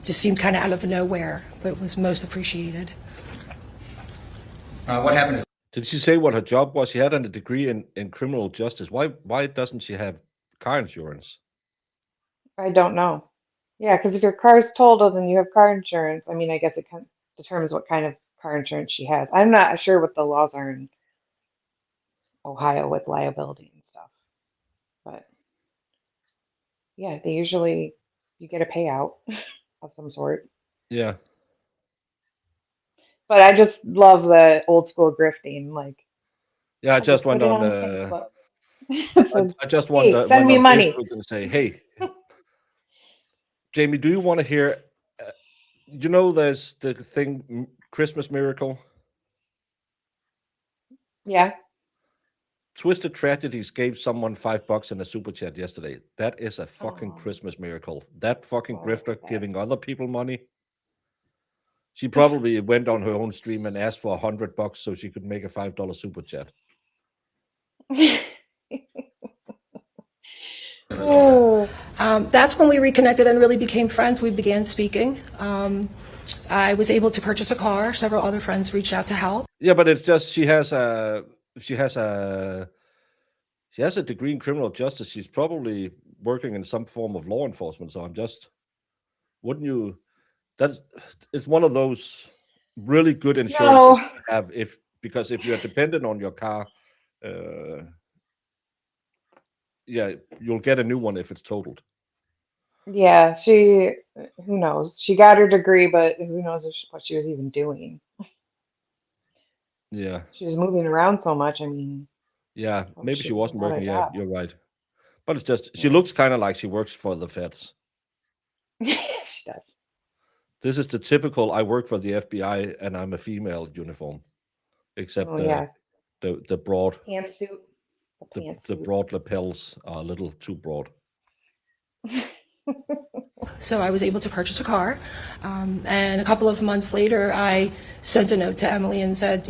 just seemed kind of out of nowhere, but it was most appreciated. What happened is Did she say what her job was? She had a degree in criminal justice. Why doesn't she have car insurance? I don't know. Yeah, because if your car's totaled and you have car insurance, I mean, I guess it kind of determines what kind of car insurance she has. I'm not sure what the laws are in Ohio with liability and stuff. But yeah, they usually, you get a payout of some sort. Yeah. But I just love the old school grifting. Like, Yeah, I I'll just put went it on Facebook. I just want Hey, to send me money. Facebook and say, hey, Jamie, do you want to hear? You know, there's the thing, Christmas Miracle. Yeah. Twisted Tragedies gave someone $5 in a super chat yesterday. That is a fucking Aw. Christmas miracle. That fucking Oh, grifter yeah. giving other people money. She probably went on her own stream and asked for $100 so she could make a $5 super chat. Oh, That's when we reconnected and really became friends. We began speaking. I was able to purchase a car. Several other friends reached out to help. Yeah, but it's just she has a degree in criminal justice. She's probably working in some form of law enforcement. So wouldn't you? It's one of those really good insurances to have because if you're dependent on your car, you'll get a new one if it's totaled. Yeah, who knows? She got her degree, but who knows what she was even doing. Yeah. She was moving around so much. I mean, Yeah, maybe she wasn't got a working. Yeah, job. you're right. But it's just, she looks kind of like she works for the feds. She does. This is the typical, I work for the FBI and I'm a female uniform. Except the broad Pantsuit. the broad lapels are a little too broad. So I was able to purchase a car. And a couple of months later, I sent a note to Emily and said,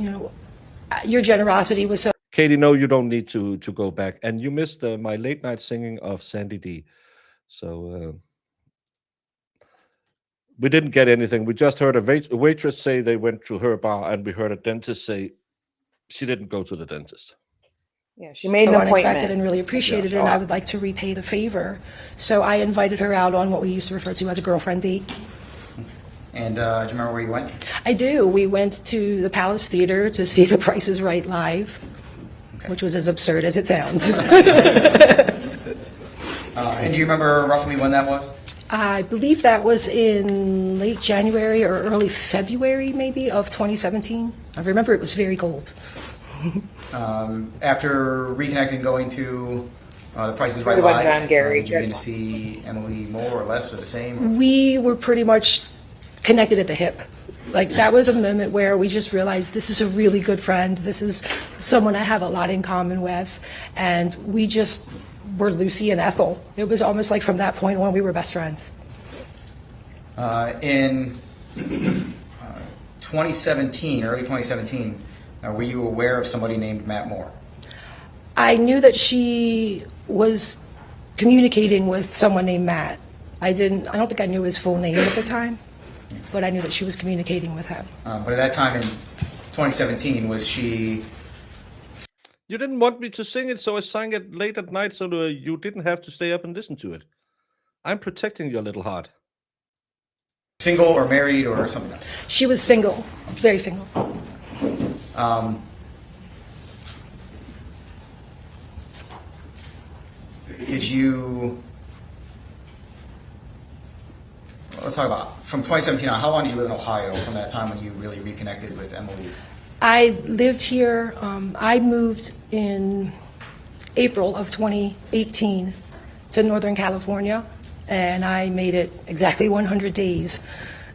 your generosity was so. Katie, no, you don't need to go back. And you missed my late night singing of Sandy D. So we didn't get anything. We just heard a waitress say they went to her bar, and we heard a dentist say she didn't go to the dentist. Yeah, she made an appointment. Unexpected and really appreciated it, and I would like to repay the favor. So I invited her out on what we used to refer to as a girlfriend date. And do you remember where you went? I do. We went to the Palace Theater to see The Price is Right live, which was as absurd as it sounds. And do you remember roughly when that was? I believe that was in late January or early February, maybe, of 2017. I remember it was very cold. After reconnecting, going to The Price is Right What about live, John Gary? did you begin to see Emily more or less or the same? We were pretty much connected at the hip. Like, that was a moment where we just realized this is a really good friend. This is someone I have a lot in common with. And we just were Lucy and Ethel. It was almost like from that point on, we were best friends. In 2017, early 2017, were you aware of somebody named Matt Moore? I knew that she was communicating with someone named Matt. I don't think I knew his full name at the time, but I knew that she was communicating with him. But at that time in 2017, was she... You didn't want me to sing it, so I sang it late at night so you didn't have to stay up and listen to it. I'm protecting your little heart. single or married or something else? She was single, very single. Did you... Let's talk about, from 2017 on, how long did you live in Ohio from that time when you really reconnected with Emily? I lived here, I moved in April of 2018 to Northern California, and I made it exactly 100 days,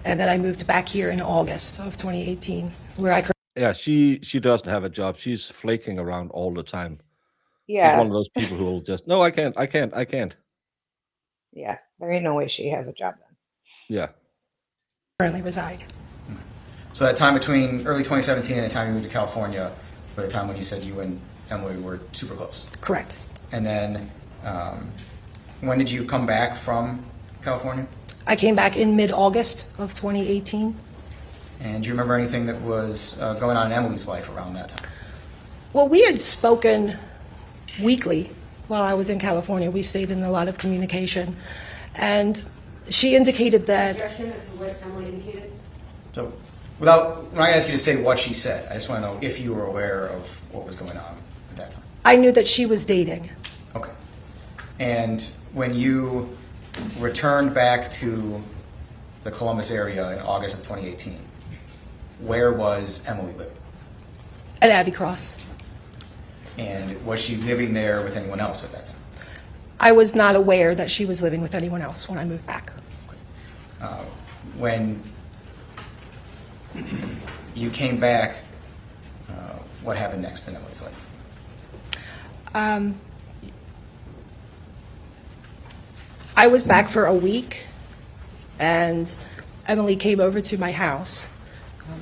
and then I moved back here in August of 2018, where I... Yeah, she doesn't have a job. She's flaking around all the time. Yeah. She's one of those people who will just, no, I can't. Yeah, there ain't no way she has a job then. Yeah. currently reside. So that time between early 2017 and the time you moved to California, by the time when you said you and Emily were super close. Correct. And then when did you come back from California? I came back in mid-August of 2018. And do you remember anything that was going on in Emily's life around that time? Well, we had spoken weekly while I was in California. We stayed in a lot of communication. And she indicated that... Suggestion as to what Emily indicated? So when I ask you to say what she said, I just want to know if you were aware of what was going on at that time. I knew that she was dating. Okay. And when you returned back to the Columbus area in August of 2018, where was Emily living? At Abbey Cross. And was she living there with anyone else at that time? I was not aware that she was living with anyone else when I moved back. When you came back, what happened next in Emily's life? I was back for a week, and Emily came over to my house.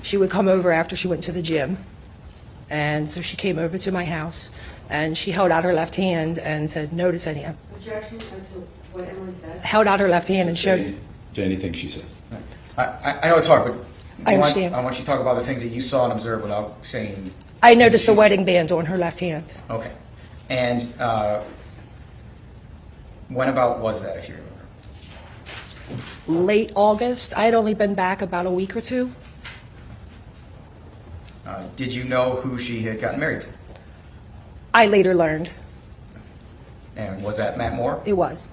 She would come over after she went to the gym, and so she came over to my house, and she held out her left hand and said, "No to any." Objection as to what Emily said? Held out her left hand and showed. To anything she said. I know it's hard, but I understand. I want you to talk about the things that you saw and observed without saying. I noticed the she's- wedding band on her left hand. Okay. And When about was that, if you remember? Late August. I had only been back about a week or two. Did you know who she had gotten married to? I later learned And was that Matt Moore? it was.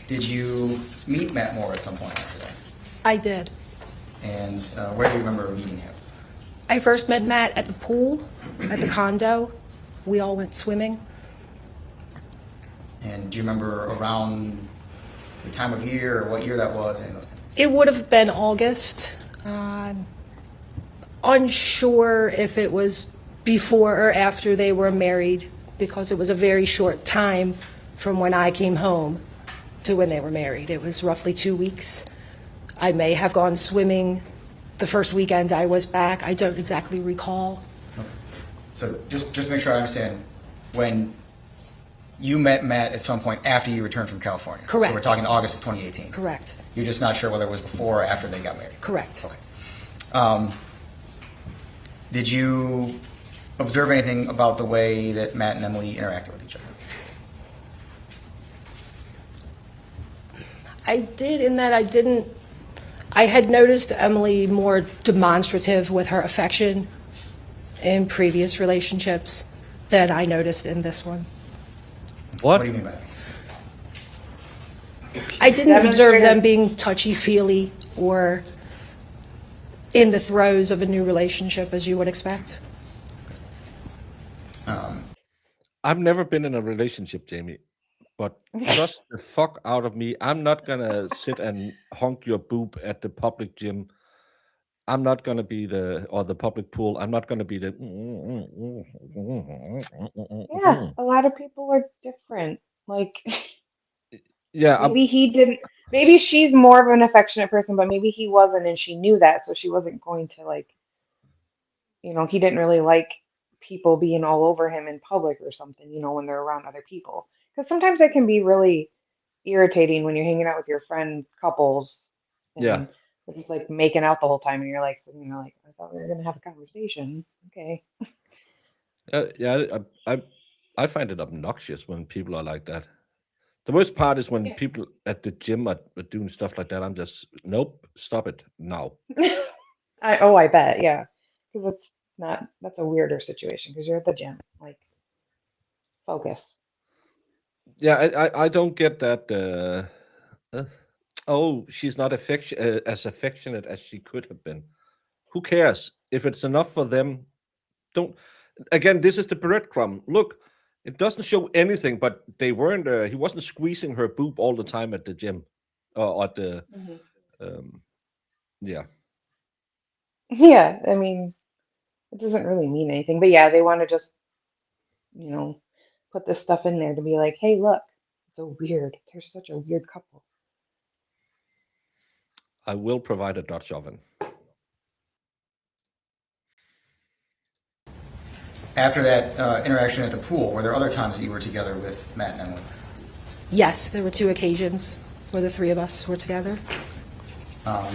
Did you meet Matt Moore at some point after that? I did. And where do you remember meeting him? I first met Matt at the pool, at the condo. We all went swimming. And do you remember around the time of year or what year that was? And those kind of things? It would have been August. Unsure if it was before or after they were married, because it was a very short time from when I came home to when they were married. It was roughly 2 weeks. I may have gone swimming the first weekend I was back. I don't exactly recall. So just to make sure I understand, when you met Matt at some point after you returned from California? Correct. So we're talking August of 2018? Correct. You're just not sure whether it was before or after they got married? Correct. Okay. Did you observe anything about the way that Matt and Emily interacted with each other? I did, in that I had noticed Emily more demonstrative with her affection in previous relationships than I noticed in this one. What do you mean by that? I didn't observe them being touchy-feely or in the throes of a new relationship, as you would expect. I've never been in a relationship, Jamie, but trust the fuck out of me. I'm not gonna sit and honk your boob at the public gym. I'm not gonna be the public pool. I'm not gonna be the. Yeah, a lot of people are different. Like, Yeah, maybe he didn't. Maybe she's more of an affectionate person, but maybe he wasn't, and she knew that, so she wasn't going to like. He didn't really like people being all over him in public or something. When they're around other people, because sometimes that can be really irritating when you're hanging out with your friend couples. Yeah. They're just like making out the whole time, and you're like, I thought we were gonna have a conversation. Okay. yeah. I find it obnoxious when people are like that. The worst part is when people at the gym are doing stuff like that. I'm just, nope, stop it now. I bet, yeah, because that's a weirder situation because you're at the gym. Like, focus. Yeah, I don't get that. Oh, she's not as affectionate as she could have been. Who cares? If it's enough for them, don't. Again, this is the breadcrumb. Look, it doesn't show anything, but they weren't. He wasn't squeezing her boob all the time at the gym, or at the. Yeah. Yeah, I mean, it doesn't really mean anything, but yeah, they want to just, put this stuff in there to be like, hey, look, it's so weird. They're such a weird couple. I will provide a Dutch oven. After that interaction at the pool, were there other times that you were together with Matt and Emily? Yes, there were 2 occasions where the 3 of us were together. Can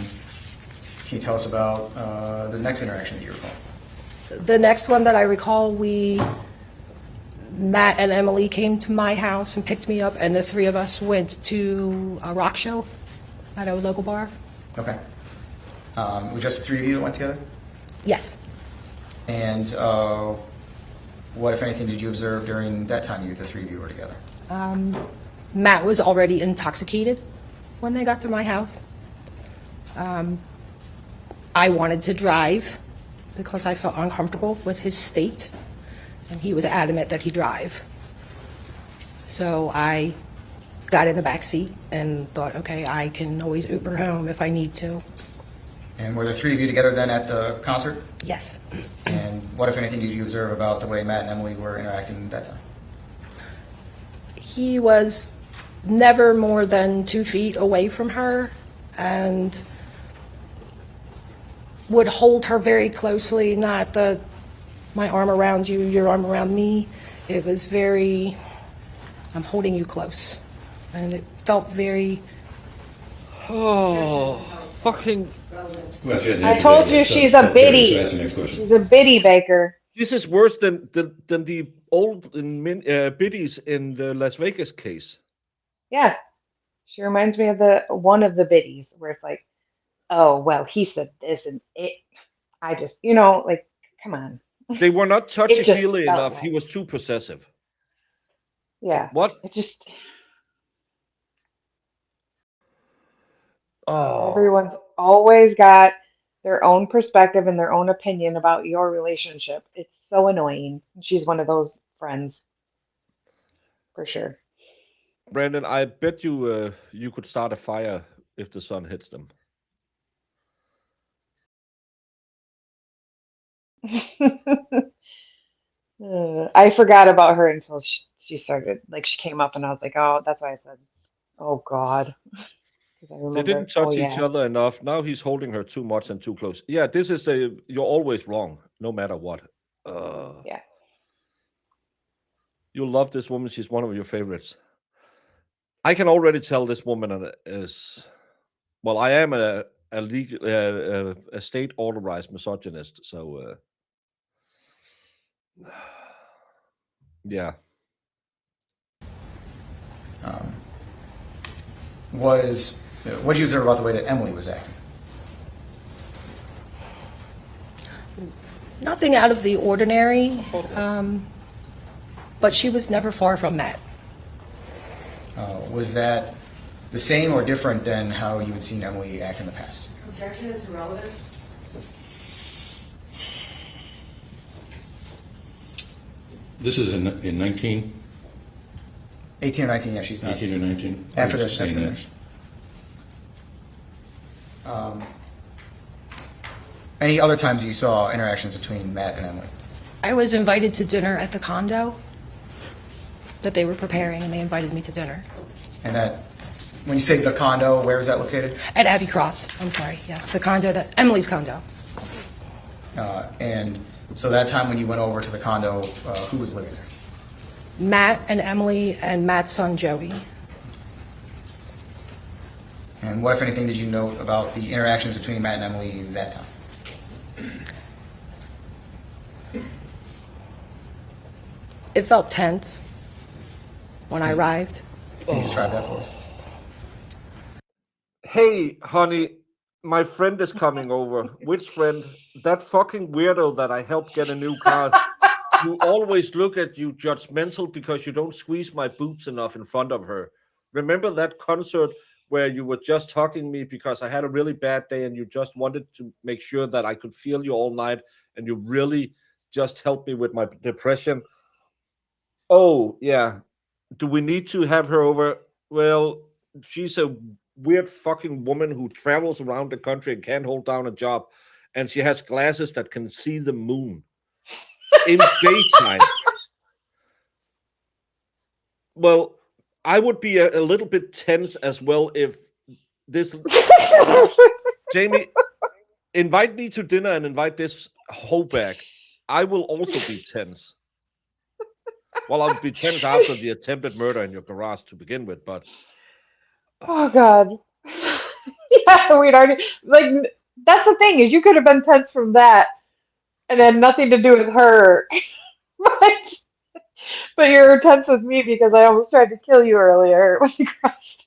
you tell us about the next interaction that you recall? The next one that I recall, Matt and Emily came to my house and picked me up, and the 3 of us went to a rock show at a local bar. Okay. It was just the 3 of you that went together? Yes. And what, if anything, did you observe during that time the 3 of you were together? Matt was already intoxicated when they got to my house. I wanted to drive because I felt uncomfortable with his state, and he was adamant that he drive. So I got in the back seat and thought, okay, I can always Uber home if I need to. And were the 3 of you together then at the concert? Yes. And what, if anything, did you observe about the way Matt and Emily were interacting at that time? He was never more than 2 feet away from her and would hold her very closely, not my arm around you, your arm around me. It was very, I'm holding you close. And it felt very fucking. Well, she hadn't I answered told that you yet, so- she's so, a biddy. So that's the next question. She's a biddy baker. This is worse than the old biddies in the Las Vegas case. Yeah. She reminds me of the one of the biddies where it's like, oh well, he said this and it. I just, like, come on. They were not It touchy just feely felt enough. like- He was too possessive. Yeah. What? It just Oh, everyone's always got their own perspective and their own opinion about your relationship. It's so annoying. She's one of those friends, for sure. Brandon, I bet you you could start a fire if the sun hits them. I forgot about her until she started, like, she came up and I was like, oh, that's why I said, oh God. Because I They remember, didn't touch oh each yeah. other enough. Now he's holding her too much and too close. Yeah, this is you're always wrong, no matter what. Yeah. You love this woman. She's one of your favorites. I can already tell this woman is, well, I am a legal, a state authorized misogynist. So, yeah. What did you observe about the way that Emily was acting? Nothing out of the ordinary, but she was never far from that. Was that the same or different than how you had seen Emily act in the past? Objection is irrelevant. This is in 19, 18 or 19, yeah, she's not. 18 or 19? After I was this, saying after that. this. Any other times you saw interactions between Matt and Emily? I was invited to dinner at the condo that they were preparing, and they invited me to dinner. And that, when you say the condo, where is that located? At Abbey Cross, I'm sorry, yes, the condo, Emily's condo. And so that time when you went over to the condo, who was living there? Matt and Emily and Matt's son Joey. And what, if anything, did you note about the interactions between Matt and Emily that time? It felt tense when I arrived. Can you describe that for us? Hey, honey, my friend is coming over. Which friend? That fucking weirdo that I helped get a new car. You always look at you judgmental because you don't squeeze my boobs enough in front of her. Remember that concert where you were just hugging me because I had a really bad day and you just wanted to make sure that I could feel you all night and you really just helped me with my depression? Oh, yeah. Do we need to have her over? Well, she's a weird fucking woman who travels around the country and can't hold down a job. And she has glasses that can see the moon in daytime. Well, I would be a little bit tense as well if this... Jamie, invite me to dinner and invite this hoe back. I will also be tense. Well, I'll be tense after the attempted murder in your garage to begin with, but... Oh God. Yeah, we'd already, like, that's the thing, is you could have been tense from that and had nothing to do with her. But you're tense with me because I almost tried to kill you earlier when you crashed.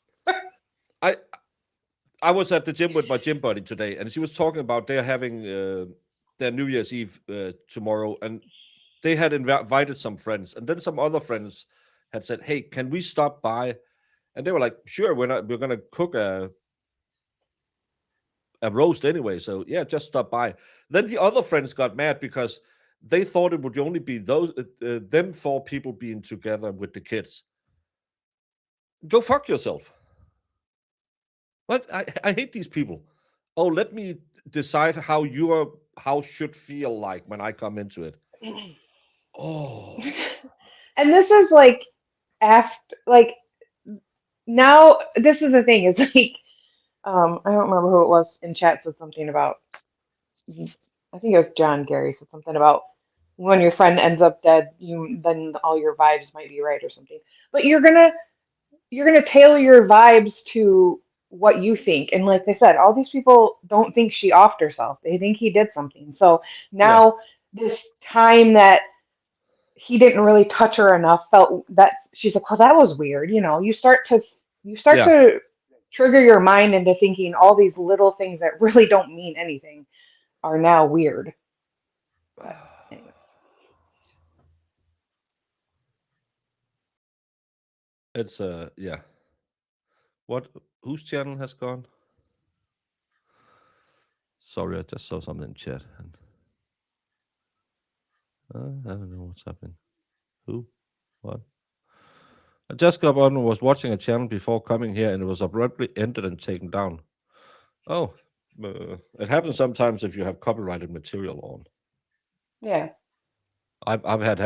I was at the gym with my gym buddy today, and she was talking about they're having their New Year's Eve tomorrow, and they had invited some friends, and then some other friends had said, "Hey, can we stop by?" And they were like, "Sure, we're going to cook a roast anyway, so yeah, just stop by." Then the other friends got mad because they thought it would only be those them four people being together with the kids. Go fuck yourself. What? I hate these people. Oh, let me decide how your house should feel like when I come into it. Oh. And this is like after, like, now this is the thing, is like, I don't remember who it was in chat said something about, I think it was John Gary said something about when your friend ends up dead, then all your vibes might be right or something. But you're gonna tailor your vibes to what you think. And like I said, all these people don't think she offed herself. They think he did something. So now this time that he didn't really touch her enough felt that she's like, well, that was weird. You start Yeah. to trigger your mind into thinking all these little things that really don't mean anything are now weird. But anyways. It's yeah. What? Whose channel has gone? Sorry, I just saw something in chat. And, I don't know what's happening. Who? What? I just got on and was watching a channel before coming here, and it was abruptly ended and taken down. Oh, it happens sometimes if you have copyrighted material on. Yeah. I've had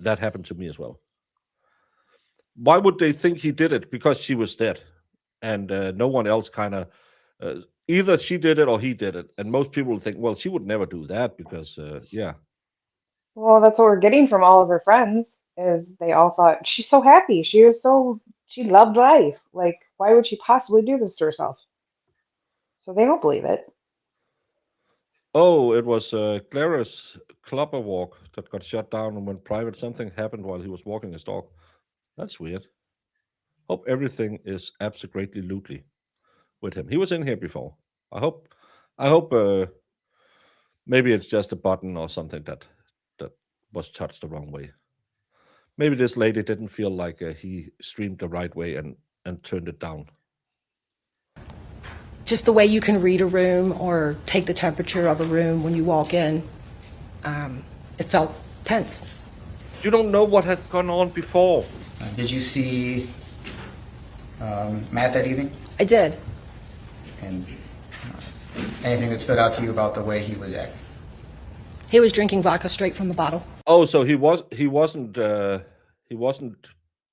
that happen to me as well. Why would they think he did it? Because she was dead, and no one else kind of either she did it or he did it. And most people would think, well, she would never do that because yeah. Well, that's what we're getting from all of her friends is they all thought she's so happy. She loved life. Like, why would she possibly do this to herself? So they don't believe it. Oh, it was Clara's clubber walk that got shut down and went private. Something happened while he was walking his dog. That's weird. Hope everything is absolutely lootly with him. He was in here before. I hope maybe it's just a button or something that was touched the wrong way. Maybe this lady didn't feel like he streamed the right way and turned it down. Just the way you can read a room or take the temperature of a room when you walk in, it felt tense. You don't know what had gone on before. Did you see Matt that evening? I did. And anything that stood out to you about the way he was acting? He was drinking vodka straight from the bottle. Oh, so he wasn't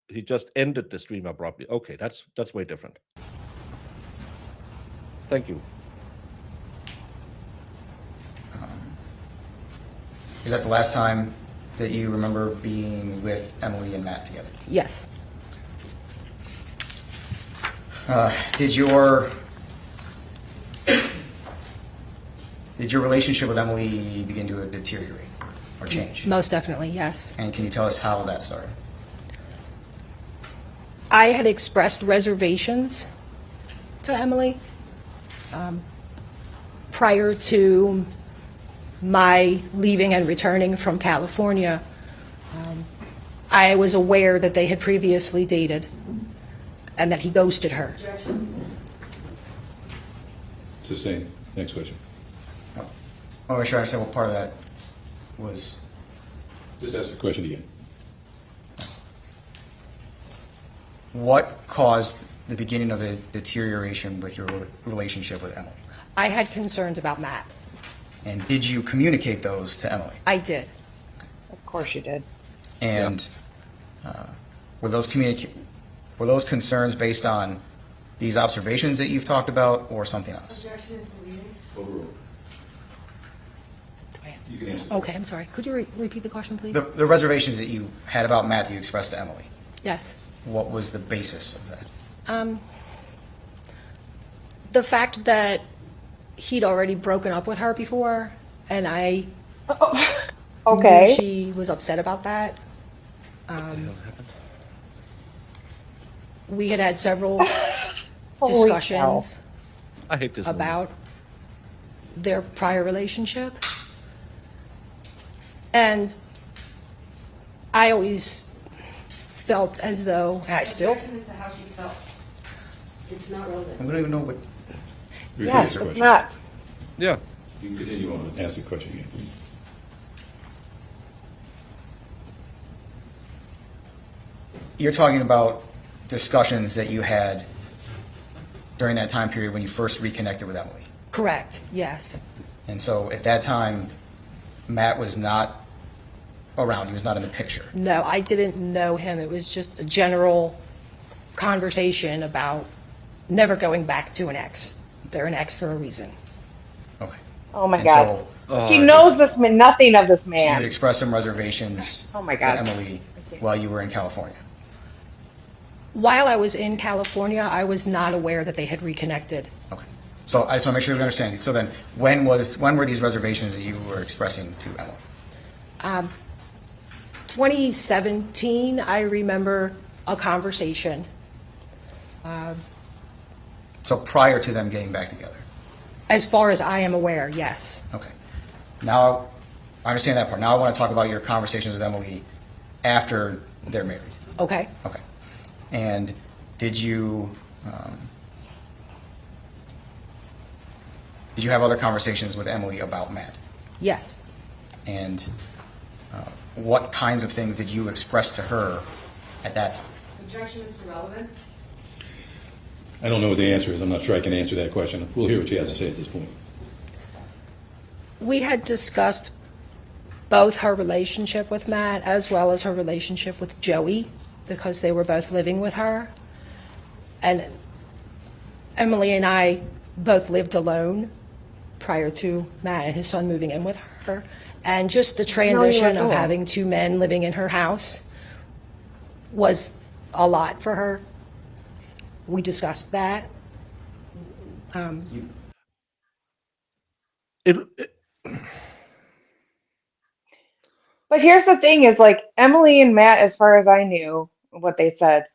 he just ended the stream abruptly. Okay, that's way different. Thank you. Is that the last time that you remember being with Emily and Matt together? Yes. Did your relationship with Emily begin to deteriorate or change? Most definitely, yes. And can you tell us how that started? I had expressed reservations to Emily prior to my leaving and returning from California. I was aware that they had previously dated and that he ghosted her. Sustained. Next question. I want to make sure I understand what part of that was. Just ask the question again. What caused the beginning of a deterioration with your relationship with Emily? I had concerns about Matt. And did you communicate those to Emily? I did. Of course you did. And were those concerns based on these observations that you've talked about or something else? Overruled. You can answer. Okay, I'm sorry. Could you repeat the question, please? The reservations that you had about Matt that you expressed to Emily, Yes. what was the basis of that? The fact that he'd already broken up with her before, and I Okay. knew she was upset about that. We had several Holy discussions I hate this movie. about their prior relationship. And I always felt as though, and I still, Objection as to how she felt. It's not relevant. We don't even know what. Yes, Answer it's question. not. Yeah. You can continue on and ask the question again. You're talking about discussions that you had during that time period when you first reconnected with Emily. correct, yes. And so at that time, Matt was not around. He was not in the picture. No, I didn't know him. It was just a general conversation about never going back to an ex. They're an ex for a reason. Okay. Oh my And God. so She knows this man, nothing of this you had man. expressed some reservations Oh my to gosh. Emily while you were in California. While I was in California, I was not aware that they had reconnected. Okay. So I just want to make sure we understand. So then, when were these reservations that you were expressing to Emily? 2017, I remember a conversation. So prior to them getting back together. As far as I am aware, yes. Okay. Now, I understand that part. Now I want to talk about your conversations with Emily after they're married. Okay. Okay. And did you have other conversations with Emily about Matt? Yes. And what kinds of things did you express to her at that time? Objection, Mr. Relevance. I don't know what the answer is. I'm not sure I can answer that question. We'll hear what she has to say at this point. We had discussed both her relationship with Matt as well as her relationship with Joey, because they were both living with her. And Emily and I both lived alone prior to Matt and his son moving in with her. And just the transition of having two men living in her house was a lot for her. We discussed that. But here's the thing is like Emily and Matt, as far as I knew, what they said,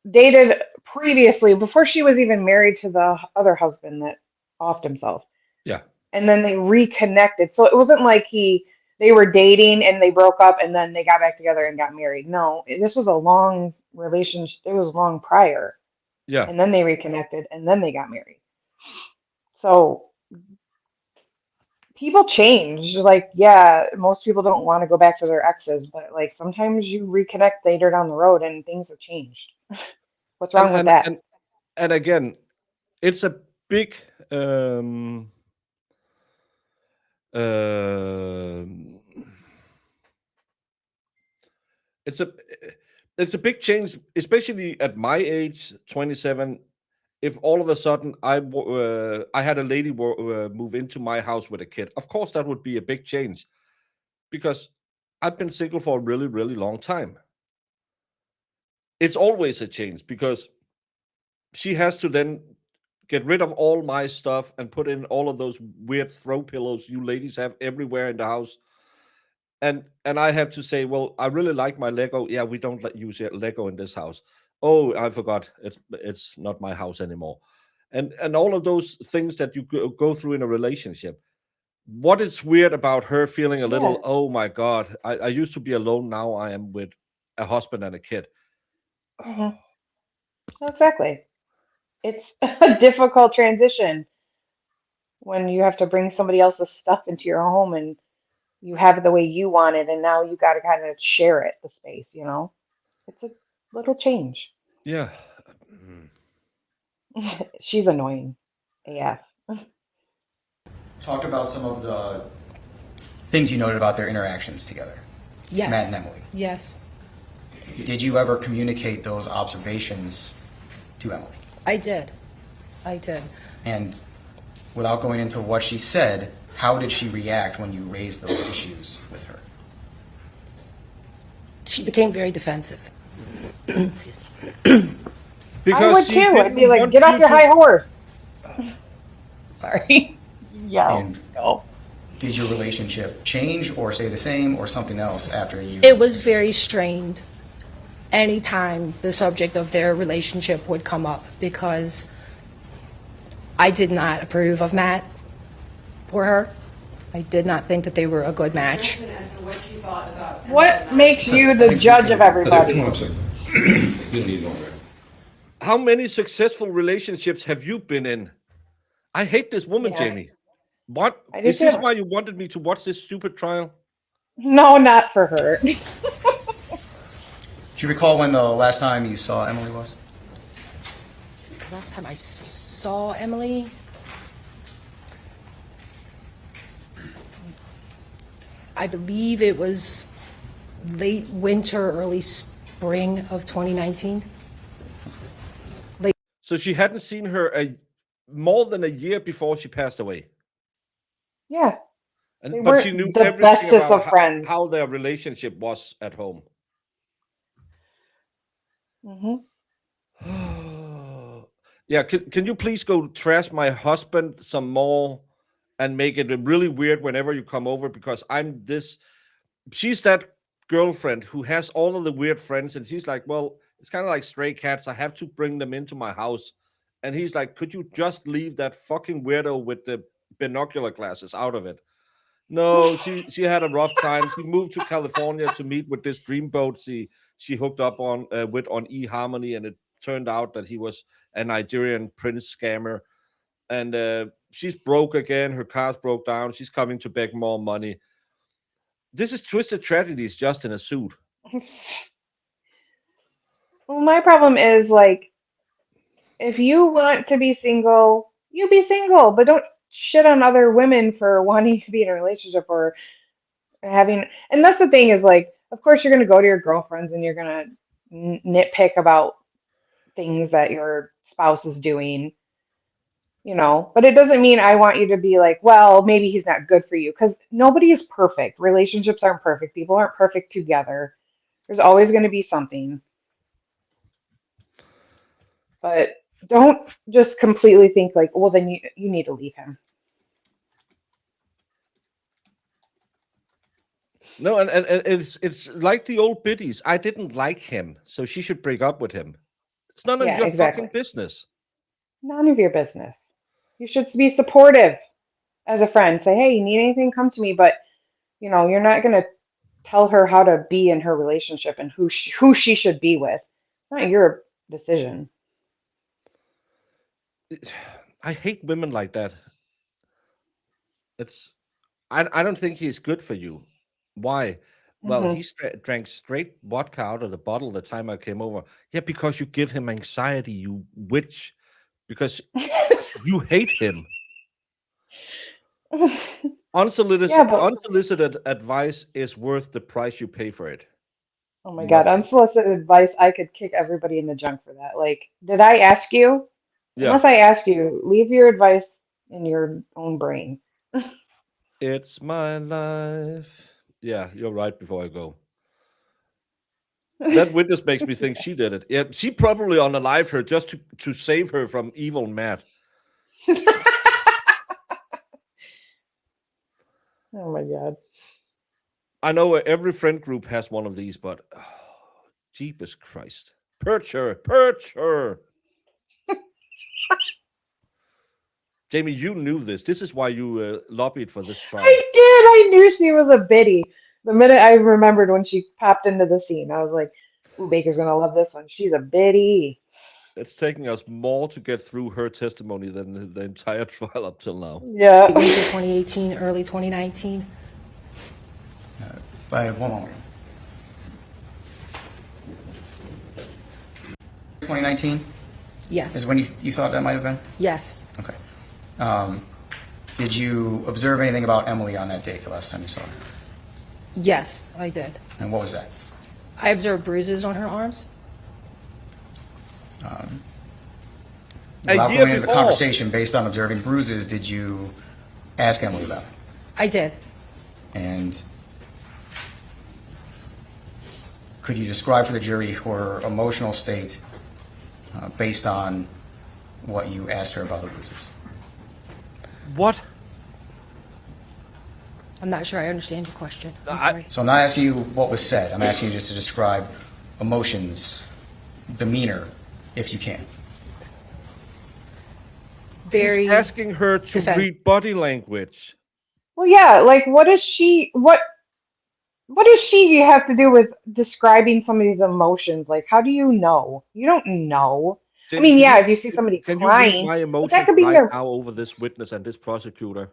dated previously before she was even married to the other husband that offed himself. Yeah. And then they reconnected. So it wasn't like they were dating and they broke up and then they got back together and got married. No, this was a long relationship. It was long prior. Yeah. And then they reconnected and then they got married. So people change. Like, yeah, most people don't want to go back to their exes, but like sometimes you reconnect later down the road and things have changed. What's wrong with that? And again, it's a big it's a big change, especially at my age, 27. If all of a sudden I had a lady move into my house with a kid, of course that would be a big change, because I've been single for a really, really long time. It's always a change because she has to then get rid of all my stuff and put in all of those weird throw pillows you ladies have everywhere in the house. And I have to say, well, I really like my Lego. Yeah, we don't use Lego in this house. Oh, I forgot. It's not my house anymore. And all of those things that you go through in a relationship. What is weird about her feeling a little, Yes. oh my God, I used to be alone. Now I am with a husband and a kid. Mhm. Exactly. It's a difficult transition when you have to bring somebody else's stuff into your home and you have it the way you want it, and now you got to kind of share it, the space, you know? It's a little change. Yeah. She's annoying. AF. Talk about some of the things you noted about their interactions together. Yes. Matt and Emily. Yes. Did you ever communicate those observations to Emily? I did. And without going into what she said, how did she react when you raised those issues with her? She became very defensive. Because I would she too. I'd didn't be like, want get off you your to- high horse. Sorry. Yeah. And No. did your relationship change or stay the same or something else after you? It was very strained anytime the subject of their relationship would come up, because I did not approve of Matt for her. I did not think that they were a good match. Objection as to what she thought about. What makes you the judge of everybody? Hold on a second. You don't need to go on record. How many successful relationships have you been in? I hate this woman, Yeah. Jamie. What I do is this? too. Why you wanted me to watch this stupid trial? No, not for her. Do you recall when the last time you saw Emily was? The last time I saw Emily, I believe it was late winter, early spring of 2019. So she hadn't seen her more than a year before she passed away. Yeah. And They but she weren't knew the everything bestest about of friends. how their relationship was at home. Hmm. Yeah, can you please go trash my husband some more and make it really weird whenever you come over, because she's that girlfriend who has all of the weird friends, and she's like, well, it's kind of like stray cats. I have to bring them into my house. And he's like, could you just leave that fucking weirdo with the binocular glasses out of it? No, she had a rough time. She moved to California to meet with this dreamboat she hooked up on with on eHarmony, and it turned out that he was a Nigerian prince scammer. And she's broke again. Her car's broke down. She's coming to beg more money. This is Twisted Tragedies just in a suit. Well, my problem is like, if you want to be single, you be single, but don't shit on other women for wanting to be in a relationship or having. And that's the thing is like, of course, you're going to go to your girlfriends and you're going to nitpick about things that your spouse is doing, but it doesn't mean I want you to be like, well, maybe he's not good for you, because nobody is perfect. Relationships aren't perfect. People aren't perfect together. There's always going to be something. But don't just completely think like, well, then you need to leave him. No, and it's like the old biddies. I didn't like him, so she should break up with him. It's none of Yeah, your exactly. fucking business. None of your business. You should be supportive as a friend. Say, hey, you need anything, come to me. But, you're not going to tell her how to be in her relationship and who she should be with. It's not your decision. I hate women like that. I don't think he's good for you. Why? Well, Hmm. he drank straight vodka out of the bottle the time I came over. Yeah, because you give him anxiety, you witch. Because you hate him. Yeah, but Unsolicited advice is worth the price you pay for it. oh my God, Nothing. unsolicited advice, I could kick everybody in the junk for that. Like, did I ask you? Yeah, Unless I ask you, leave your advice in your own brain. it's my life. Yeah, you're right. Before I go, that witness makes me think she did it. Yeah, she probably unalived her just to save her from evil Matt. Oh my God. I know every friend group has one of these, but Jeepers Christ. Perch her. Jamie, you knew this. This is why you lobbied for this trial. I did. I knew she was a biddy. The minute I remembered when she popped into the scene, I was like, ooh, Baker's gonna love this one. She's a biddy. It's taking us more to get through her testimony than the entire trial up till now. Yeah. Winter 2018, early 2019. I have one moment. 2019 Yes. is when you thought that might have been? Yes. Okay. Did you observe anything about Emily on that date the last time you saw her? Yes, I did. And what was that? I observed bruises on her arms. Without year going into the before. conversation based on observing bruises, did you ask Emily about it? I did. And could you describe for the jury her emotional state based on what you asked her about the bruises? What? I'm not sure I understand your question. I'm I- sorry. So I'm not asking you what was said. I'm asking you just to describe emotions, demeanor, if you can. Very He's asking her to defend- read body language. Well, yeah, like what does she have to do with describing somebody's emotions? Like, how do you know? You don't know. I Jamie, mean, yeah, if you see somebody can you read crying, my but that emotions could be right their. now over this witness and this prosecutor?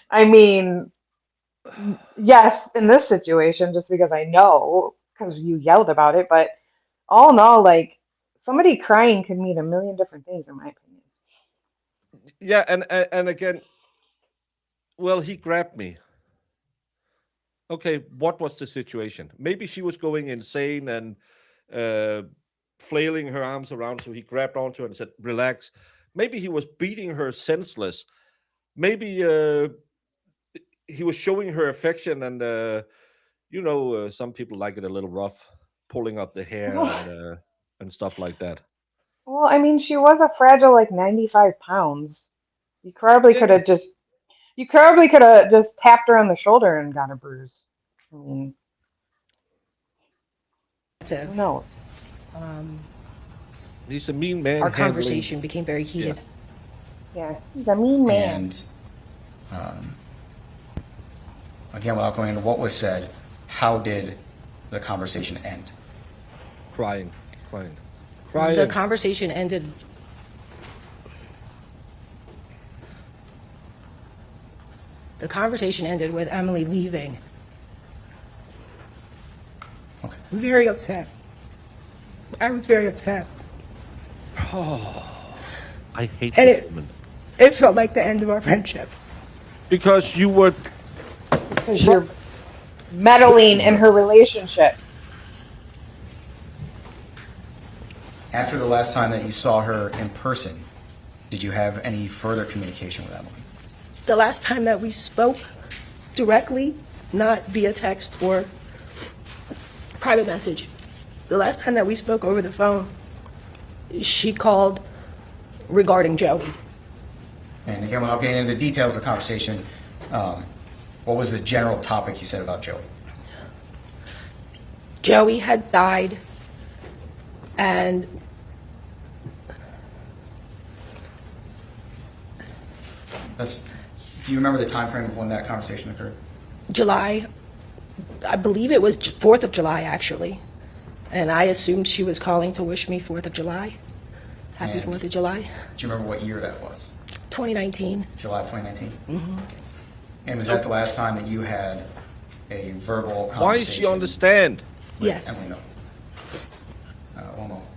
I mean, yes, in this situation, just because I know, because you yelled about it, but all in all, like somebody crying could mean a million different things, in my opinion. Yeah, and again, well, he grabbed me. Okay, what was the situation? Maybe she was going insane and flailing her arms around, so he grabbed onto her and said, "Relax." Maybe he was beating her senseless. Maybe he was showing her affection, and some people like it a little rough. pulling up the hair and stuff like that. Well, I mean, she was a fragile like 95 pounds. You probably Yeah, could have just you probably could have just tapped her on the shoulder and got a bruise. I mean, who knows? he's a mean man. Our handling- conversation became very heated. Yeah, he's a mean man. And again, without going into what was said, how did the conversation end? crying. The conversation ended. The conversation ended with Emily leaving. Okay. Very upset. I was very upset. I hate And this it- woman. It felt like the end of our friendship. Because you were Because you're meddling in her relationship. After the last time that you saw her in person, did you have any further communication with Emily? The last time that we spoke directly, not via text or private message, the last time that we spoke over the phone, she called regarding Joey. And again, without getting into the details of the conversation, what was the general topic you said about Joey? Joey had died, and Do you remember the time frame of when that conversation occurred? July, I believe it was 4th of July, actually. And I assumed she was calling to wish me 4th of July. Happy And- 4th of July. Do you remember what year that was? 2019. July of 2019? Mm-hmm. And was that the last time that you had a verbal conversation? why is she understand? with Yes. Emily? No. One moment.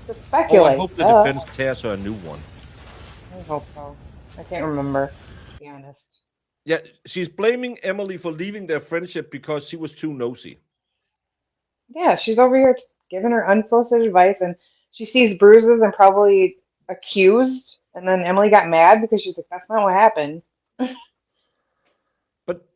To Oh, speculate. I hope the duh. defense tears her a new one. I hope so. I can't remember, to be honest. Yeah, she's blaming Emily for leaving their friendship because she was too nosy. Yeah, she's over here giving her unsolicited advice, and she sees bruises and probably accused. And then Emily got mad because she's like, "That's not what happened." But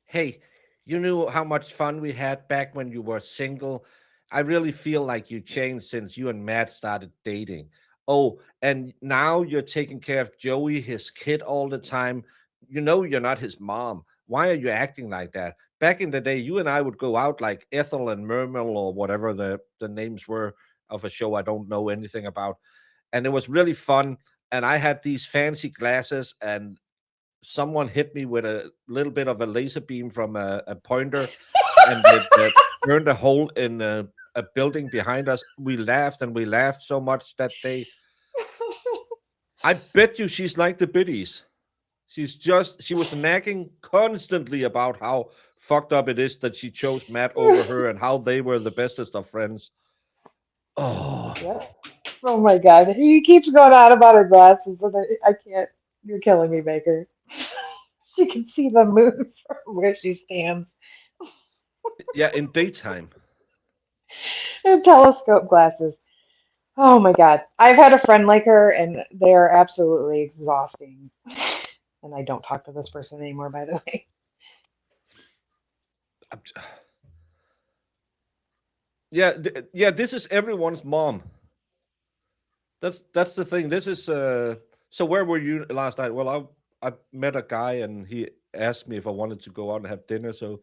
hey, you knew how much fun we had back when you were single. I really feel like you changed since you and Matt started dating. Oh, and now you're taking care of Joey, his kid, all the time. You know you're not his mom. Why are you acting like that? Back in the day, you and I would go out like Ethel and Mermel or whatever the names were of a show I don't know anything about. And it was really fun. And I had these fancy glasses, and someone hit me with a little bit of a laser beam from a pointer, and it burned a hole in a building behind us. We laughed and we laughed so much that day. I bet you she's like the biddies. She was nagging constantly about how fucked up it is that she chose Matt over her and how they were the bestest of friends. Oh, Yep. Oh my God, he keeps going on about her glasses, and I can't. You're killing me, Baker. She can see the moon from where she stands. yeah, in daytime. And telescope glasses. Oh my God, I've had a friend like her, and they are absolutely exhausting. And I don't talk to this person anymore, by the way. Yeah, yeah, this is everyone's mom. That's the thing. This is so where were you last night? Well, I met a guy and he asked me if I wanted to go out and have dinner. So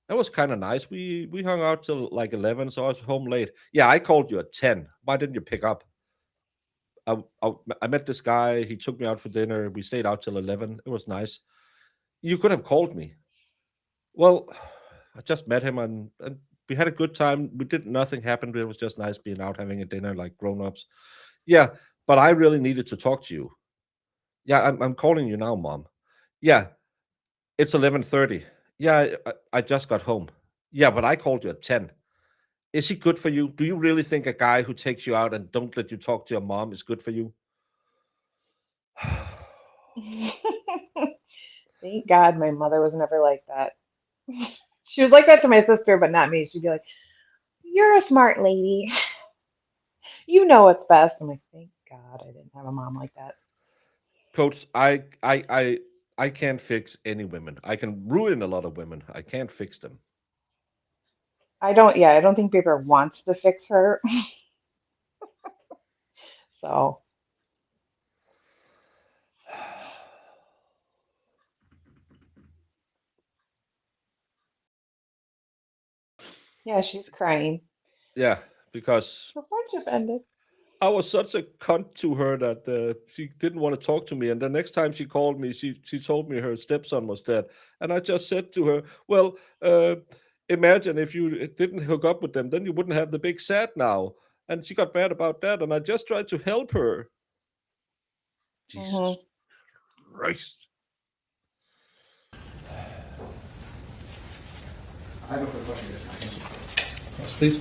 that was kind of nice. We hung out till like 11, so I was home late. Yeah, I called you at 10. Why didn't you pick up? I met this guy. He took me out for dinner. We stayed out till 11. It was nice. You could have called me. Well, I just met him and we had a good time. Nothing happened. It was just nice being out having a dinner like grown-ups. Yeah, but I really needed to talk to you. Yeah, I'm calling you now, Mom. Yeah, it's 11:30. Yeah, I just got home. Yeah, but I called you at 10. Is he good for you? Do you really think a guy who takes you out and don't let you talk to your mom is good for you? Thank God my mother was never like that. She was like that to my sister, but not me. She'd be like, "You're a smart lady. You know what's best." I'm like, thank God I didn't have a mom like that. Coach, I can't fix any women. I can ruin a lot of women. I can't fix them. I don't think Bieber wants to fix her. So, yeah, she's crying. Yeah, because Her friendship ended. I was such a cunt to her that she didn't want to talk to me. And the next time she called me, she told me her stepson was dead. And I just said to her, "Well, imagine if you didn't hook up with them, then you wouldn't have the big sad now." And she got mad about that. And I just tried to help her. Jesus Christ. I have no further question this time. Yes, please.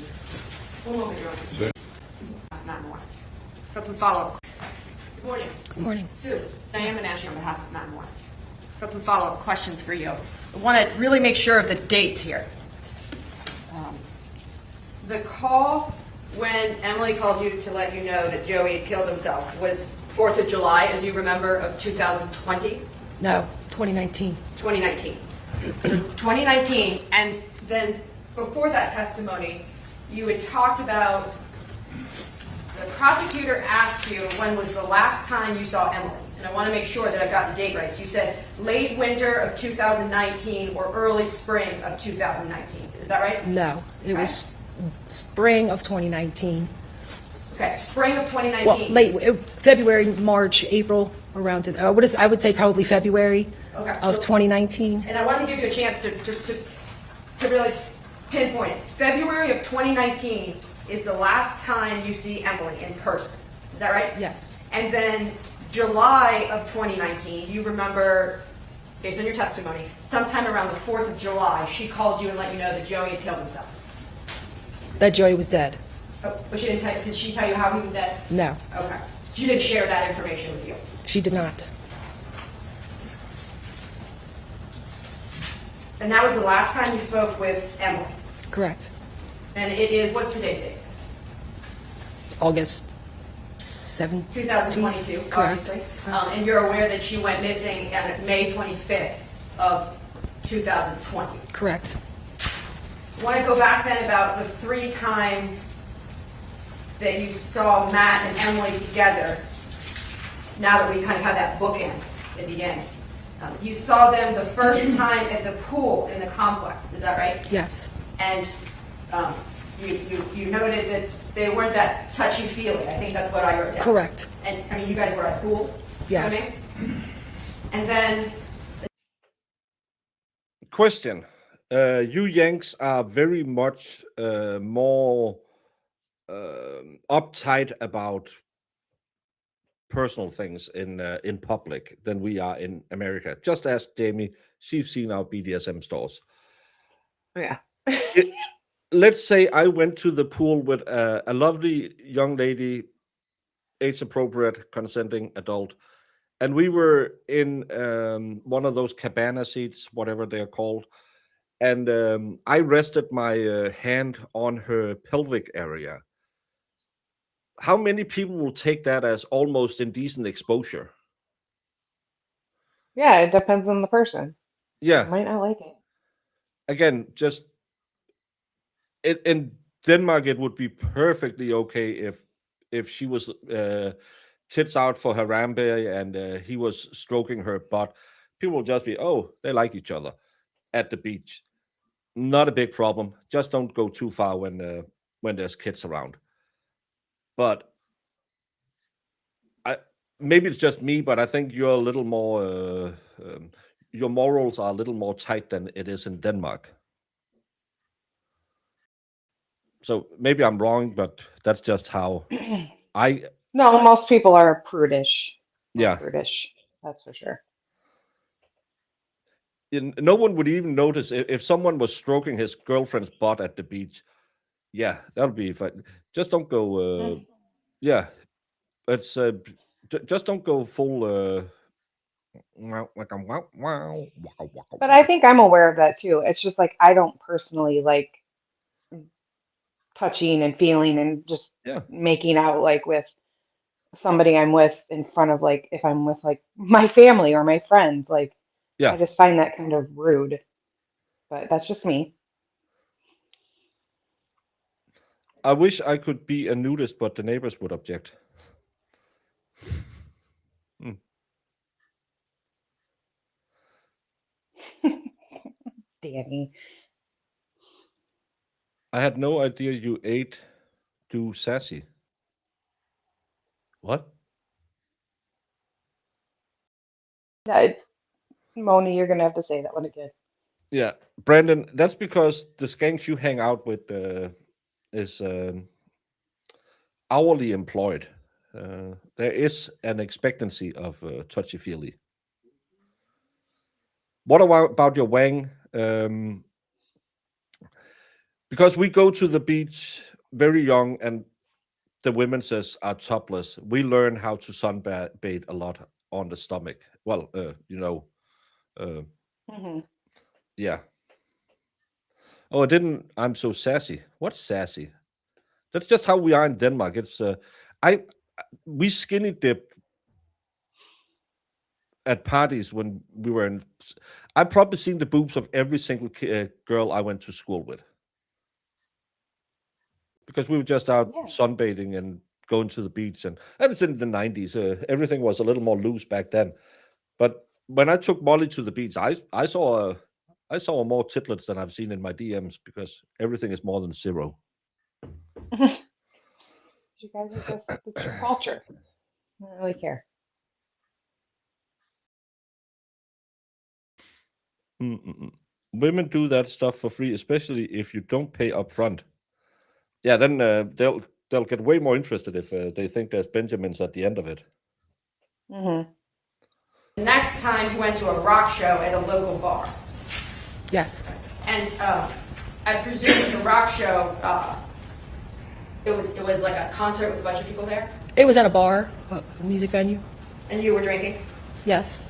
One moment, Your Honor. Matt Moore. Got some follow-up. Good morning. Good morning. Sue, Diane Menashe on behalf of Matt Moore. Got some follow-up questions for you. I want to really make sure of the dates here. The call when Emily called you to let you know that Joey had killed himself was 4th of July, as you remember, of 2020? No, 2019. 2019. So 2019, and then before that testimony, you had talked about the prosecutor asked you when was the last time you saw Emily. And I want to make sure that I've got the date right. So you said late winter of 2019 or early spring of 2019. Is that right? No, it was spring of 2019. Okay, spring of 2019. Well, late February, March, April, around it. I would say probably February of 2019. And I wanted to give you a chance to really pinpoint it. February of 2019 is the last time you see Emily in person. Is that right? Yes. And then July of 2019, you remember, based on your testimony, sometime around the 4th of July, she called you and let you know that Joey had killed himself. That Joey was dead. Oh, but she didn't tell you, did she tell you how he was dead? No, Okay. She didn't share that information with you. she did not. And that was the last time you spoke with Emily. Correct. And it is, what's today's date? August 17th. 2022, Correct. obviously. And you're aware that she went missing on May 25th of 2020. Correct. I want to go back then about the 3 times that you saw Matt and Emily together, now that we kind of have that bookend at the end. You saw them the first time at the pool in the complex, is that right? Yes. And you noted that they weren't that touchy-feely. I think that's what I wrote down. Correct. And, I mean, you guys were at the pool Yes. swimming? And then, Question. You Yanks are very much more uptight about personal things in public than we are in America. Just ask Jamie. She's seen our BDSM stores. Yeah. Let's say I went to the pool with a lovely young lady, age-appropriate, consenting adult, and we were in one of those cabana seats, whatever they're called, and I rested my hand on her pelvic area. How many people will take that as almost indecent exposure? Yeah, it depends on the person. Yeah. I might not like it. Again, just in Denmark, it would be perfectly okay if she was tits out for Harambe and he was stroking her butt. People will just be, oh, they like each other at the beach. Not a big problem. Just don't go too far when there's kids around. But maybe it's just me, but I think you're a little more. Your morals are a little more tight than it is in Denmark. So maybe I'm wrong, but that's just how I. No, most people are prudish. Yeah. Prudish. That's for sure. No one would even notice if someone was stroking his girlfriend's butt at the beach. Yeah, that'll be fine. Just don't go. Yeah, it's just don't go full. Like a wow, wow, waka, waka. But I think I'm aware of that too. It's just like I don't personally like touching and feeling and just making out like with somebody I'm with in front of, like, if I'm with like my family or my friends, like, I just find that kind of rude. But that's just me. I wish I could be a nudist, but the neighbors would object. Danny. I had no idea you ate do sassy. What? Moni, you're gonna have to say that one again. Yeah, Brandon, that's because the skanks you hang out with is hourly employed. There is an expectancy of touchy-feely. What about your wang? Because we go to the beach very young and the women are topless. We learn how to sunbathe a lot on the stomach. Well, yeah. Oh, I'm so sassy. What's sassy? That's just how we are in Denmark. It's we skinny dipped at parties when we were in. I've probably seen the boobs of every single girl I went to school with, because we were just out sunbathing and going to the beach, and that was in the 90s. Everything was a little more loose back then. But when I took Molly to the beach, I saw more titlets than I've seen in my DMs, because everything is more than zero. You guys are just, it's your culture. I don't really care. Women do that stuff for free, especially if you don't pay up front. Yeah, then they'll get way more interested if they think there's Benjamins at the end of it. The next time you went to a rock show at a local bar. Yes. And I presume the rock show, it was like a concert with a bunch of people there, It was at a bar, a music venue. and you were drinking. Yes.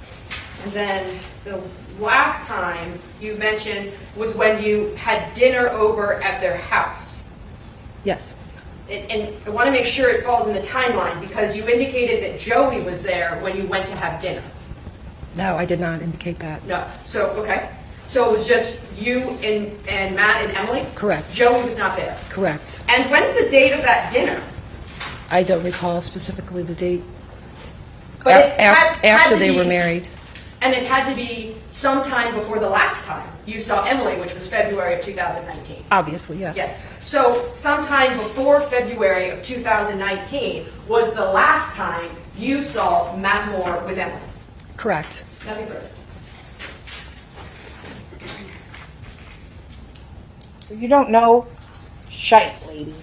And then the last time you mentioned was when you had dinner over at their house. Yes. And I want to make sure it falls in the timeline, because you indicated that Joey was there when you went to have dinner. No, I did not indicate that. No. So, okay. So it was just you and Matt and Emily? Correct. Joey was not there. Correct. And when's the date of that dinner? I don't recall specifically the date. But it had After to they be- were married. And it had to be sometime before the last time you saw Emily, which was February of 2019. Obviously, yes. Yes. So sometime before February of 2019 was the last time you saw Matt Moore with Emily. Correct. Nothing further. So you don't know? Shite, lady.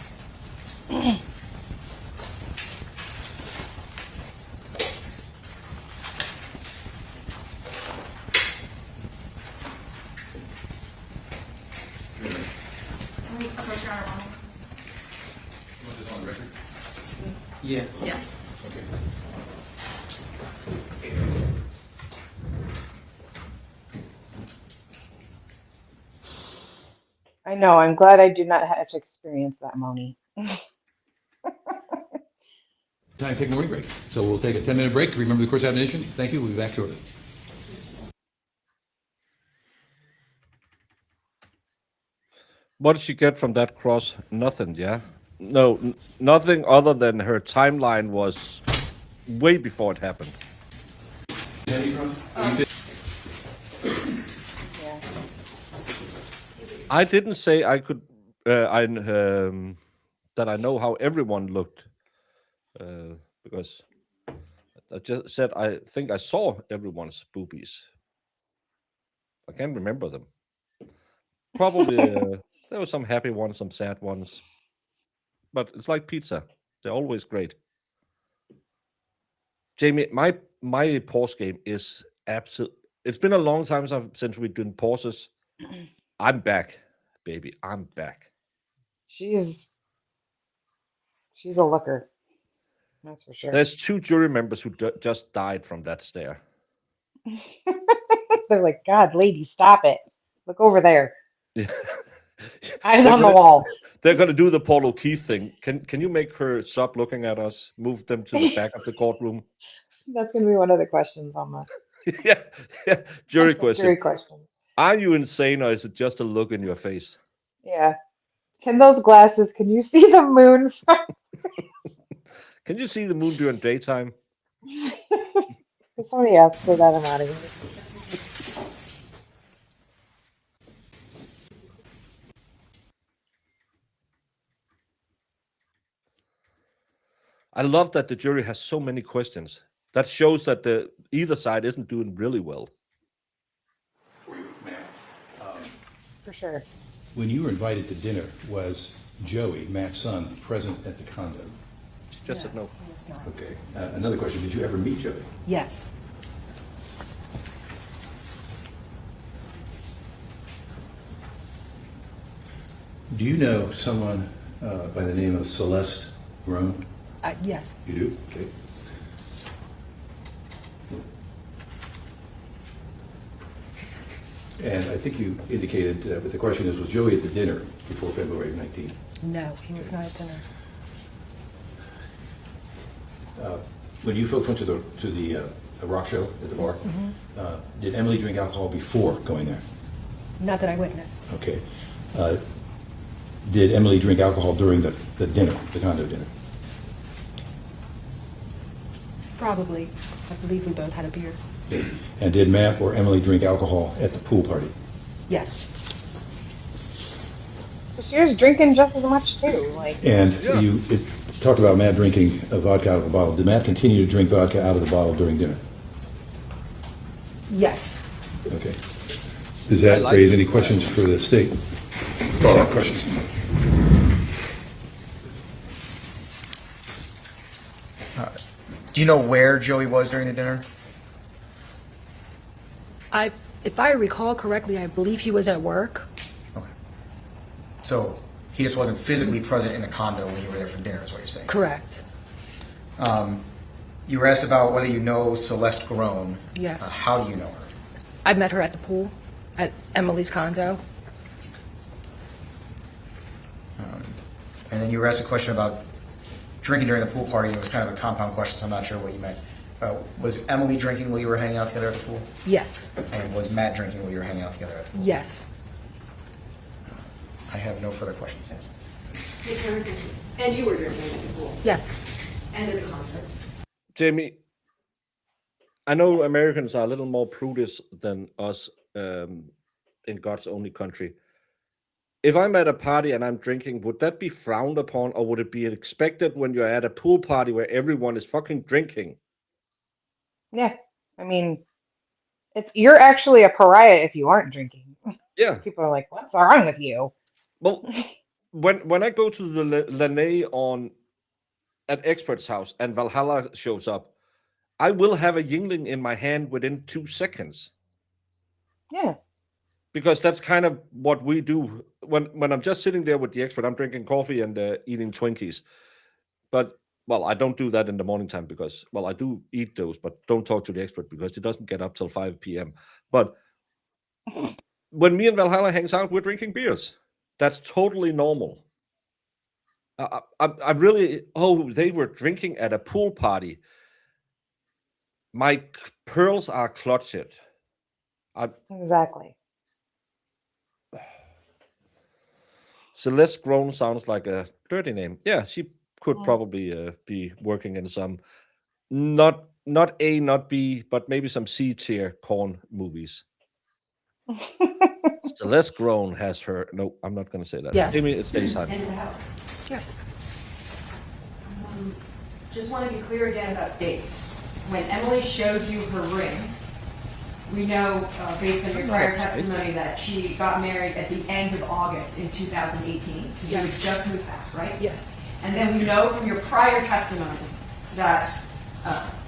Yeah. Yes. I know. I'm glad I do not have to experience that, Moni. Time to take a morning break. So we'll take a 10-minute break. Remember the course admonition. Thank you. We'll be back shortly. What did she get from that cross? Nothing, yeah? No, nothing other than her timeline was way before it happened. I didn't say I could, that I know how everyone looked, because I just said I think I saw everyone's boobies. I can't remember them. Probably there were some happy ones, some sad ones, but it's like pizza; they're always great. Jamie, my pause game is absolute. It's been a long time since we've done pauses. I'm back, baby. I'm back. She's a looker. That's for sure. There's 2 jury members who just died from that stare. They're like, God, lady, stop it. Look over there. Yeah. Eyes on the wall. They're gonna do the Paul O'Keefe thing. Can you make her stop looking at us? Move them to the back of the courtroom. That's gonna be one of the questions on the yeah. Jury question. jury questions. Are you insane, or is it just a look in your face? Yeah. Can those glasses, can you see the moon? Can you see the moon during daytime? If somebody asks for that, I'm out of here. I love that the jury has so many questions. That shows that either side isn't doing really well. For you, ma'am. For sure. When you were invited to dinner, was Joey, Matt's son, present at the condo? Just said no. Okay. Another question, did you ever meet Joey? Yes. Do you know someone by the name of Celeste Grown? Yes. You do? Okay. And I think you indicated, but the question is, was Joey at the dinner before February 19th? No, he was not at dinner. When you folks went to the rock show at the bar, did Emily drink alcohol before going there? Not that I witnessed. Okay. Did Emily drink alcohol during the dinner, the condo dinner? Probably. I believe we both had a beer. Okay. And did Matt or Emily drink alcohol at the pool party? Yes. She was drinking just as much too. Like, And you talked about Matt drinking vodka out of a bottle. Did Matt continue to drink vodka out of the bottle during dinner? Yes. Okay. Does that raise any questions for the state? Follow-up questions. Do you know where Joey was during the dinner? If I recall correctly, I believe he was at work. Okay. So he just wasn't physically present in the condo when you were there for dinner, is what you're saying? Correct. You were asked about whether you know Celeste Grown. Yes. How do you know her? I met her at the pool at Emily's condo. And then you were asked a question about drinking during the pool party. It was kind of a compound question, so I'm not sure what you meant. Was Emily drinking while you were hanging out together at the pool? Yes. And was Matt drinking while you were hanging out together at the pool? Yes. I have no further questions. And you were drinking at the pool Yes. and at the concert. Jamie, I know Americans are a little more prudish than us in God's only country. If I'm at a party and I'm drinking, would that be frowned upon, or would it be expected when you're at a pool party where everyone is fucking drinking? yeah. I mean, you're actually a pariah if you aren't drinking. Yeah. People are like, what's wrong with you? Well, when I go to the Lanai at Expert's house and Valhalla shows up, I will have a Yingling in my hand within 2 seconds. Yeah. Because that's kind of what we do. When I'm just sitting there with the expert, I'm drinking coffee and eating Twinkies. But, well, I don't do that in the morning time because, well, I do eat those, but don't talk to the expert because it doesn't get up till 5 p.m. But when me and Valhalla hangs out, we're drinking beers. That's totally normal. I really, they were drinking at a pool party. My pearls are clutched. Exactly. Celeste Grown sounds like a dirty name. Yeah, she could probably be working in some not A, not B, but maybe some C tier corn movies. Celeste Grown has her. No, I'm not going to say that. Yes. Amy, it stays on. And the house. Yes. Just want to be clear again about dates. When Emily showed you her ring, we know, based on your prior testimony, that she got married at the end of August in 2018. Because she was just moved back, right? Yes. And then we know from your prior testimony that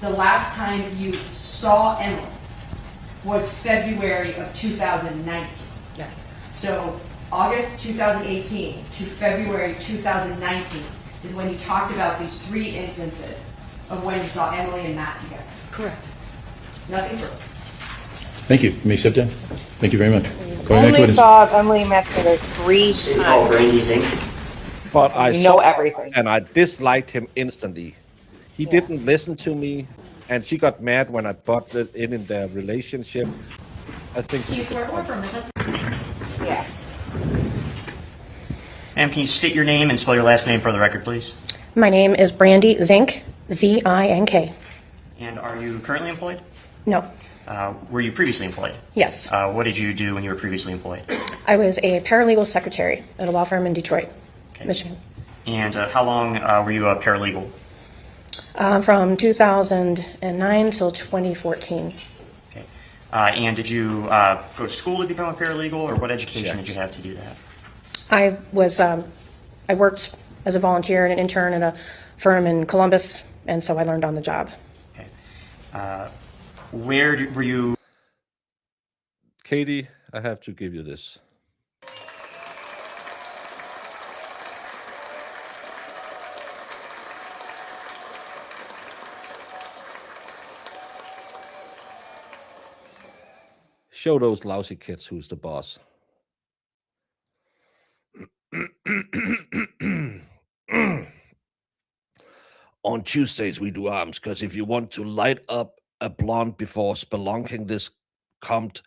the last time you saw Emily was February of 2019. Yes. So August 2018 to February 2019 is when you talked about these 3 instances of when you saw Emily and Matt together. Correct. Nothing further. Thank you. You may sit down. Thank you very much. Call your next Only witness. saw Emily and Matt together 3 times. But I You saw know everything. and I disliked him instantly. He didn't listen to me, and she got mad when I butted in their relationship. I think. Can you swear more from this? Yeah. Ma'am, can you state your name and spell your last name for the record, please? My name is Brandy Zink, Z-I-N-K. And are you currently employed? No. Were you previously employed? Yes. What did you do when you were previously employed? I was a paralegal secretary at a law firm in Detroit, Okay. Michigan. And how long were you a paralegal? From 2009 till 2014. Okay. And did you go to school to become a paralegal, or what education Yes. did you have to do that? I worked as a volunteer and an intern at a firm in Columbus, and so I learned on the job. Okay. Were you? Katie, I have to give you this. Show those lousy kids who's the boss. On Tuesdays, we do arms, because if you want to light up a blonde before spelunking this compt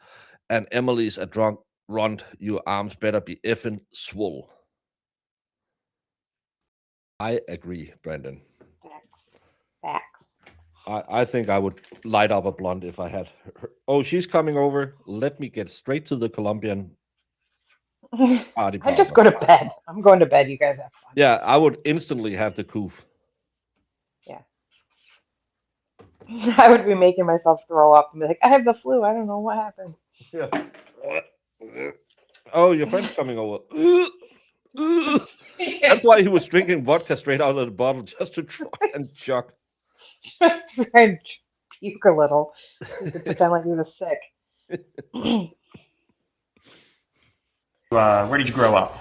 and Emily's a drunk runt, your arms better be effing swole. I agree, Brandon. Facts. I think I would light up a blonde if I had her. Oh, she's coming over. Let me get straight to the Colombian party. I just go partner. to bed. I'm going to bed. You guys have fun. Yeah, I would instantly have the coof. Yeah. I would be making myself throw up and be like, I have the flu. I don't know what happened. Yeah. Oh, your friend's coming over. That's why he was drinking vodka straight out of the bottle, just to try and chuck. Just try and puke a little. You could pretend like he was sick. Where did you grow up?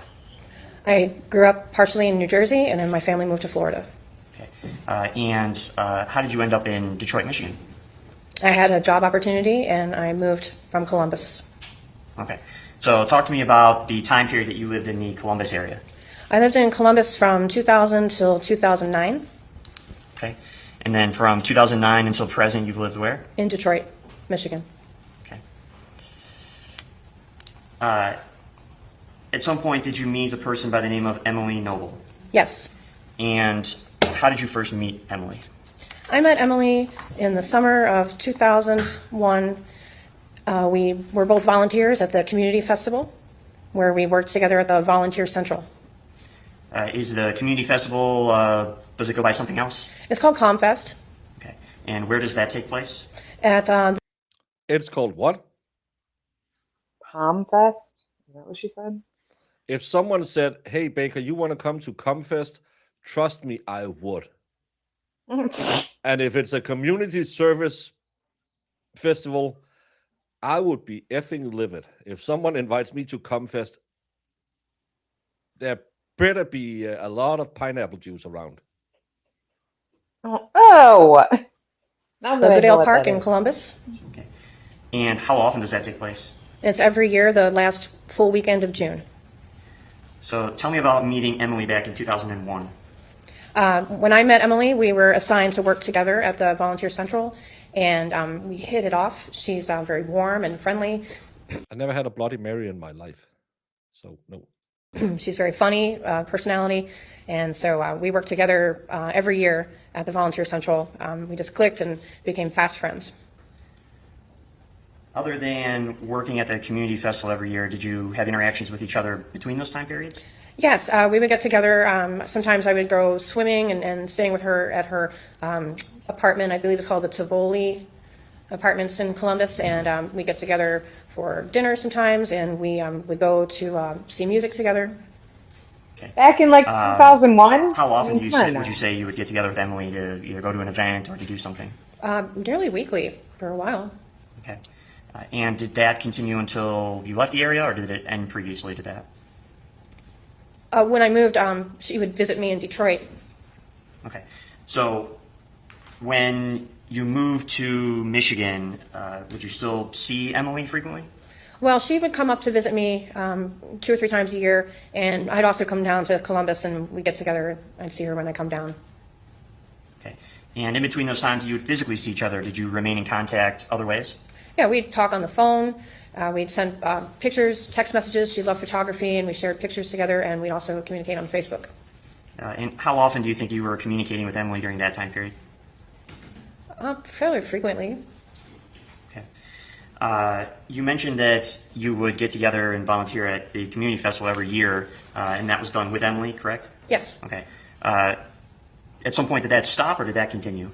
I grew up partially in New Jersey, and then my family moved to Florida. Okay. And how did you end up in Detroit, Michigan? I had a job opportunity, and I moved from Columbus. Okay. So talk to me about the time period that you lived in the Columbus area. I lived in Columbus from 2000 till 2009 Okay. And then from 2009 until present, you've lived where? in Detroit, Michigan. Okay. At some point, did you meet a person by the name of Emily Noble? Yes. And how did you first meet Emily? I met Emily in the summer of 2001. We were both volunteers at the community festival, where we worked together at the Volunteer Central. Is the community festival, does it go by something else? It's called ComFest. Okay. And where does that take place? At It's called what? Comfest? Is that what she said? If someone said, hey, Baker, you want to come to Comfest? Trust me, I would. And if it's a community service festival, I would be effing livid. If someone invites me to Comfest, there better be a lot of pineapple juice around. Oh! Now that I know Oakdale what Park that in is. Columbus. Okay. And how often does that take place? It's every year, the last full weekend of June. So tell me about meeting Emily back in 2001. When I met Emily, we were assigned to work together at the Volunteer Central, and we hit it off. She's very warm and friendly. I never had a Bloody Mary in my life. So, no. She's very funny, personality, and so we worked together every year at the Volunteer Central. We just clicked and became fast friends. Other than working at the community festival every year, did you have interactions with each other between those time periods? Yes, we would get together. Sometimes I would go swimming and staying with her at her apartment. I believe it's called the Tivoli Apartments in Columbus, and we get together for dinner sometimes, and we would go to see music together. Okay. Back in like 2001? How often Come on now. would you say you would get together with Emily to either go to an event or to do something? Nearly weekly for a while. Okay. And did that continue until you left the area, or did it end previously to that? When I moved, she would visit me in Detroit. Okay. So when you moved to Michigan, would you still see Emily frequently? Well, she would come up to visit me 2 or 3 times a year, and I'd also come down to Columbus, and we'd get together. I'd see her when I come down. Okay. And in between those times you would physically see each other, did you remain in contact other ways? Yeah, we'd talk on the phone. We'd send pictures, text messages. She loved photography, and we shared pictures together, and we'd also communicate on Facebook. And how often do you think you were communicating with Emily during that time period? Fairly frequently. Okay. You mentioned that you would get together and volunteer at the community festival every year, and that was done with Emily, correct? Yes. Okay. At some point, did that stop or did that continue?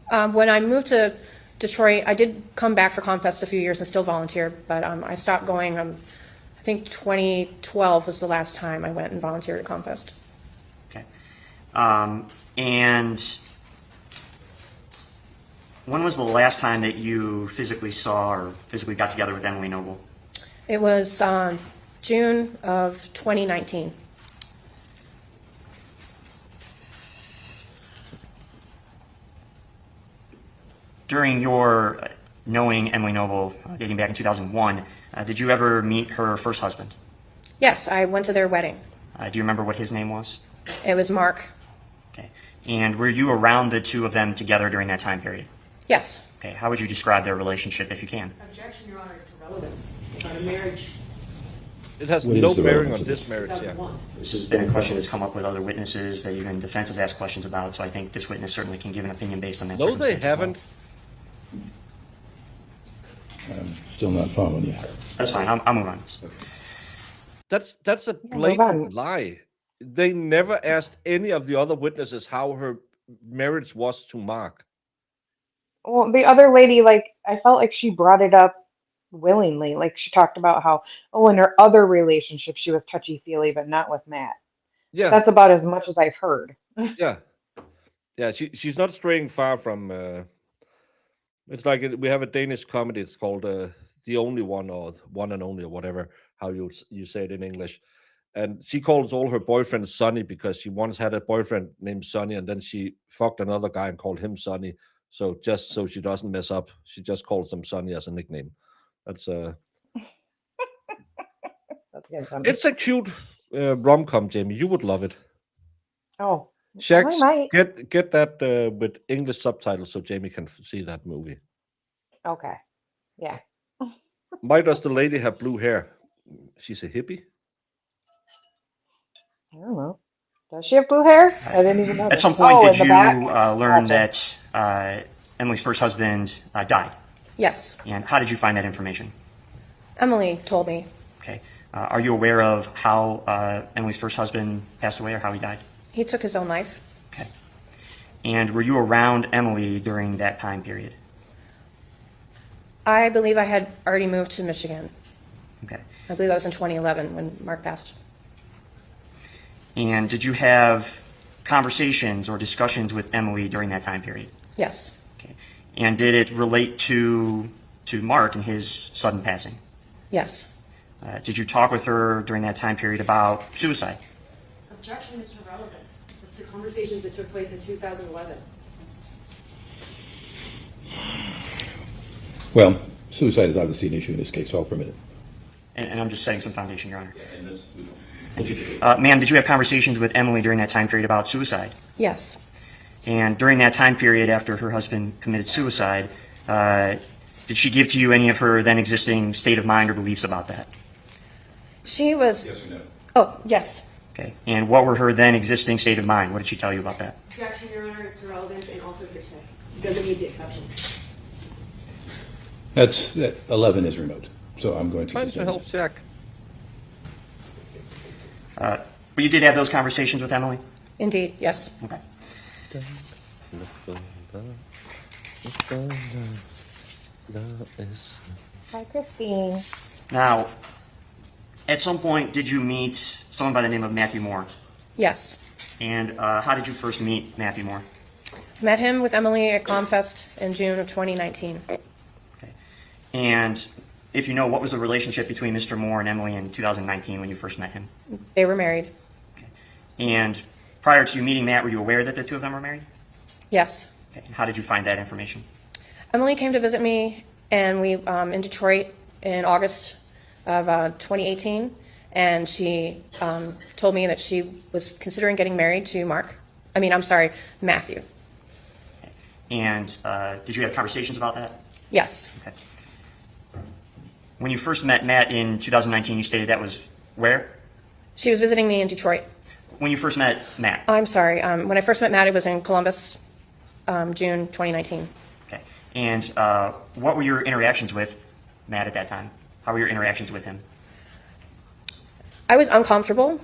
When I moved to Detroit, I did come back for Confest a few years and still volunteer, but I stopped going. I think 2012 was the last time I went and volunteered at Confest. Okay. And when was the last time that you physically saw or physically got together with Emily Noble? It was June of 2019. During your knowing Emily Noble, dating back in 2001, did you ever meet her first husband? Yes, I went to their wedding. Do you remember what his name was? It was Mark. Okay. And were you around the two of them together during that time period? Yes. Okay. How would you describe their relationship if you can? Objection, Your Honor, is to relevance. It's not a marriage. It has What is no the bearing relevance on of this this? marriage. Yeah. 2001. This has been a question that's come up with other witnesses that even defense has asked questions about, so I think this witness certainly can give an opinion based on that No, they circumstance as well. haven't. I'm still not following you. That's fine. I'll move on. That's a move blatant on. lie. They never asked any of the other witnesses how her marriage was to Mark. Well, the other lady, like, I felt like she brought it up willingly. Like, she talked about how, oh, in her other relationship, she was touchy-feely, but not with Matt. Yeah, That's about as much as I've heard. yeah, yeah. She's not straying far from. It's like we have a Danish comedy. It's called "The Only One" or "One and Only" or whatever how you say it in English. And she calls all her boyfriends Sonny because she once had a boyfriend named Sonny, and then she fucked another guy and called him Sonny. So just so she doesn't mess up, she just calls them Sonny as a nickname. That's That's good. it's a cute rom-com, Jamie. You would love it. Oh, Shax, I might. get that with English subtitles so Jamie can see that movie. Okay. Yeah. Why does the lady have blue hair? She's a hippie. I don't know. Does she have blue hair? I didn't even know. At some point, did in the you back? learn Gotcha. that Emily's first husband died? Yes. And how did you find that information? Emily told me. Okay. Are you aware of how Emily's first husband passed away or how he died? He took his own life. Okay. And were you around Emily during that time period? I believe I had already moved to Michigan. Okay. I believe that was in 2011 when Mark passed. And did you have conversations or discussions with Emily during that time period? Yes. Okay. And did it relate to Mark and his sudden passing? Yes. Did you talk with her during that time period about suicide? Objection is to relevance. It's to conversations that took place in 2011. Well, suicide is obviously an issue in this case, so I'll permit it. And I'm just setting some foundation, Your Honor. Thank you. Ma'am, did you have conversations with Emily during that time period about suicide? Yes. And during that time period after her husband committed suicide, did she give to you any of her then existing state of mind or beliefs about that? She was. Yes or no? Oh, yes. Okay. And what were her then existing state of mind? What did she tell you about that? Objection, Your Honor, is to relevance and also hearsay. It doesn't need the exception. That 11 is remote, so I'm going to Time to suspend help that. check. But you did have those conversations with Emily? Indeed. Yes. Okay. Hi, Christine. Now, at some point, did you meet someone by the name of Matheau Moore? Yes. And how did you first meet Matheau Moore? Met him with Emily at Confest in June of 2019. Okay. And if you know, what was the relationship between Mr. Moore and Emily in 2019 when you first met him? They were married. Okay. And prior to you meeting Matt, were you aware that the two of them were married? Yes. Okay. And how did you find that information? Emily came to visit me, and we in Detroit in August of 2018, and she told me that she was considering getting married to Mathew. And did you have conversations about that? Yes. Okay. When you first met Matt in 2019, you stated that was where? She was visiting me in Detroit. When you first met Matt? I'm sorry. When I first met Matt, it was in Columbus, June 2019. Okay. And what were your interactions with Matt at that time? How were your interactions with him? I was uncomfortable.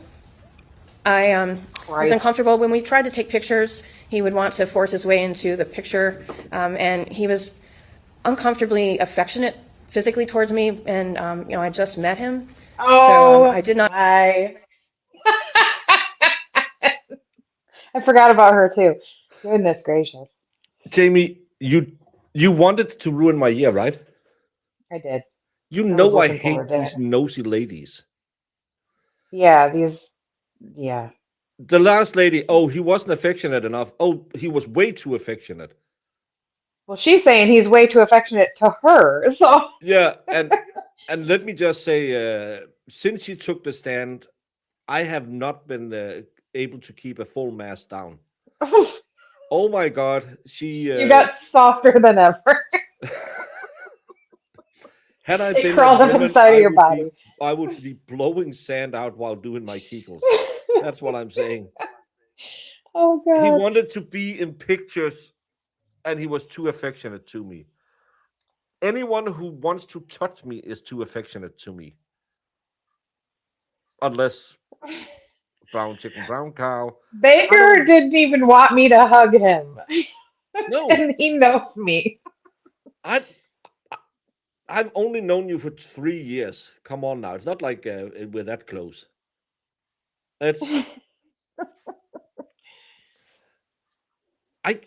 I was uncomfortable. When we tried to take pictures, he would want to force his way into the picture, and he was uncomfortably affectionate physically towards me, and I just met him. Oh, so I did not. I forgot about her too. Goodness gracious. Jamie, you wanted to ruin my year, right? I did. You was know I looking hate forward to these it. nosy ladies. Yeah, yeah. The last lady, oh, he wasn't affectionate enough. Oh, he was way too affectionate. Well, she's saying he's way too affectionate to her. So Yeah, and let me just say, since she took the stand, I have not been able to keep a full mask down. Oh my God, she. you got softer than ever. Had I It been crawled a up woman, inside of your body. I would be blowing sand out while doing my Kegels. That's what I'm saying. Oh He God. wanted to be in pictures, and he was too affectionate to me. Anyone who wants to touch me is too affectionate to me. Unless brown chicken, brown cow. Baker didn't even want me to hug him. No. And he knows me. I've only known you for 3 years. Come on now. It's not like we're that close. It's I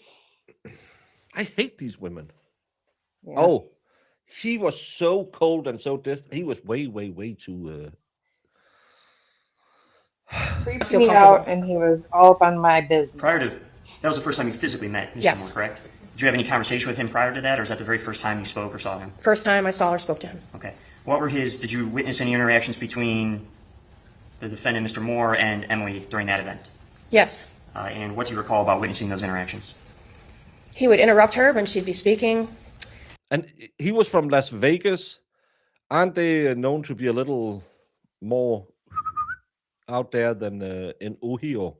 hate these women. Yeah. Oh, he was so cold and so he was way, way, way too Creeped feel me comfortable. out, and he was all up on my business. That was the first time you physically met Mr. Yes. Moore, correct? Did you have any conversation with him prior to that, or is that the very first time you spoke or saw him? First time I saw or spoke to him. Okay. Did you witness any interactions between the defendant, Mr. Moore, and Emily during that event? Yes. And what do you recall about witnessing those interactions? He would interrupt her when she'd be speaking. And he was from Las Vegas. Aren't they known to be a little more out there than in Ohio?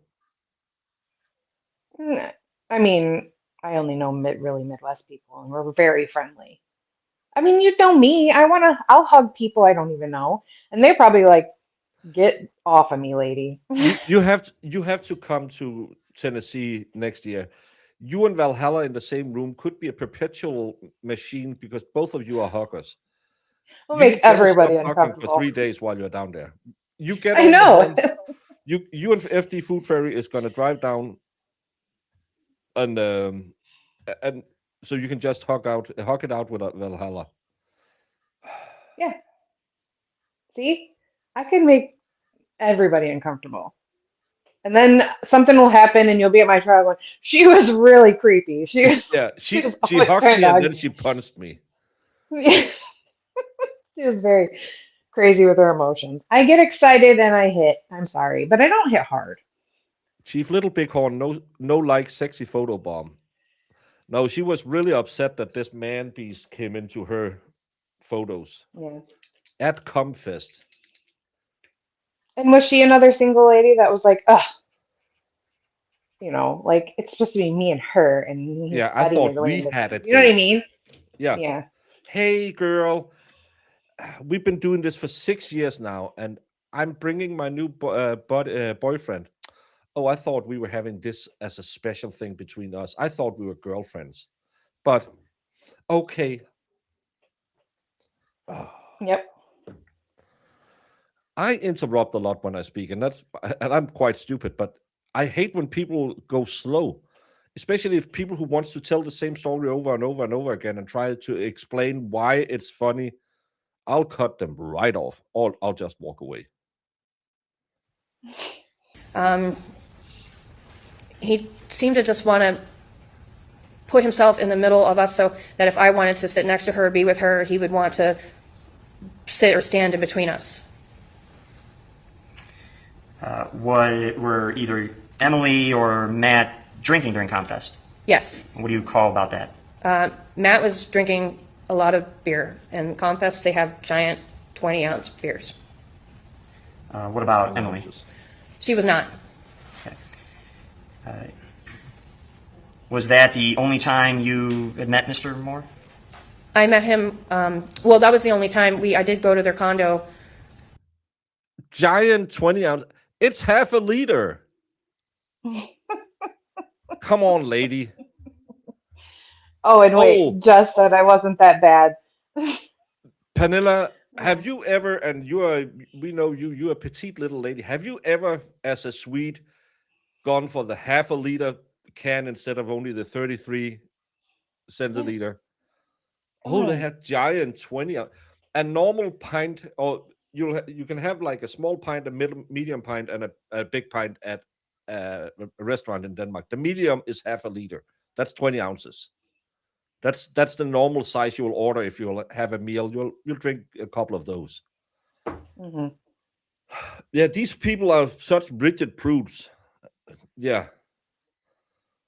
I mean, I only know really Midwest people, and we're very friendly. I mean, you know me. I'll hug people I don't even know, and they're probably like, "Get off of me, lady." You have to come to Tennessee next year. You and Valhalla in the same room could be a perpetual machine because both of you are huggers. We'll You make don't everybody stop hugging uncomfortable. for 3 days while you're down there. You get I on the know. horns. You and FD Food Ferry is going to drive down, and so you can just hug it out with Valhalla. Yeah. See, I can make everybody uncomfortable. And then something will happen, and you'll be at my trial going, "She was really creepy. She was." Yeah, she was she always hugged trying me to and hug then me. she punched me. She was very crazy with her emotions. I get excited and I hit. I'm sorry, but I don't hit hard. Chief Little Bighorn, no like sexy photo bomb. No, she was really upset that this man beast came into her photos Yeah. at Comfest. And was she another single lady that was like, ugh, like it's supposed to be me and her, and Yeah, I Eddie thought is we laying had with it. you know what I good. mean? Yeah. Yeah. Hey, girl, we've been doing this for 6 years now, and I'm bringing my new boyfriend. Oh, I thought we were having this as a special thing between us. I thought we were girlfriends, but okay. Yep. I interrupt a lot when I speak, and I'm quite stupid, but I hate when people go slow, especially if people who wants to tell the same story over and over and over again and try to explain why it's funny. I'll cut them right off, or I'll just walk away. He seemed to just want to put himself in the middle of us so that if I wanted to sit next to her or be with her, he would want to sit or stand in between us. Were either Emily or Matt drinking during Comfest? Yes. What do you call about that? Matt was drinking a lot of beer. And Confest, they have giant 20-ounce beers. What about Emily? She was not. Okay. Was that the only time you had met Mr. Moore? I met him, well, that was the only time. I did go to their condo. Giant 20-ounce. It's half a liter. Come on, lady. Oh, and wait, Oh. Jess said I wasn't that bad. Panilla, have you ever, and we know you're a petite little lady. Have you ever, as a Swede, gone for the half a liter can instead of only the 33 centiliter? Oh, they have giant 20. A normal pint, or you can have like a small pint, a medium pint, and a big pint at a restaurant in Denmark. The medium is half a liter. That's 20 ounces. That's the normal size you will order if you'll have a meal. You'll drink a couple of those. Hmm. Yeah, these people are such rigid prudes. Yeah.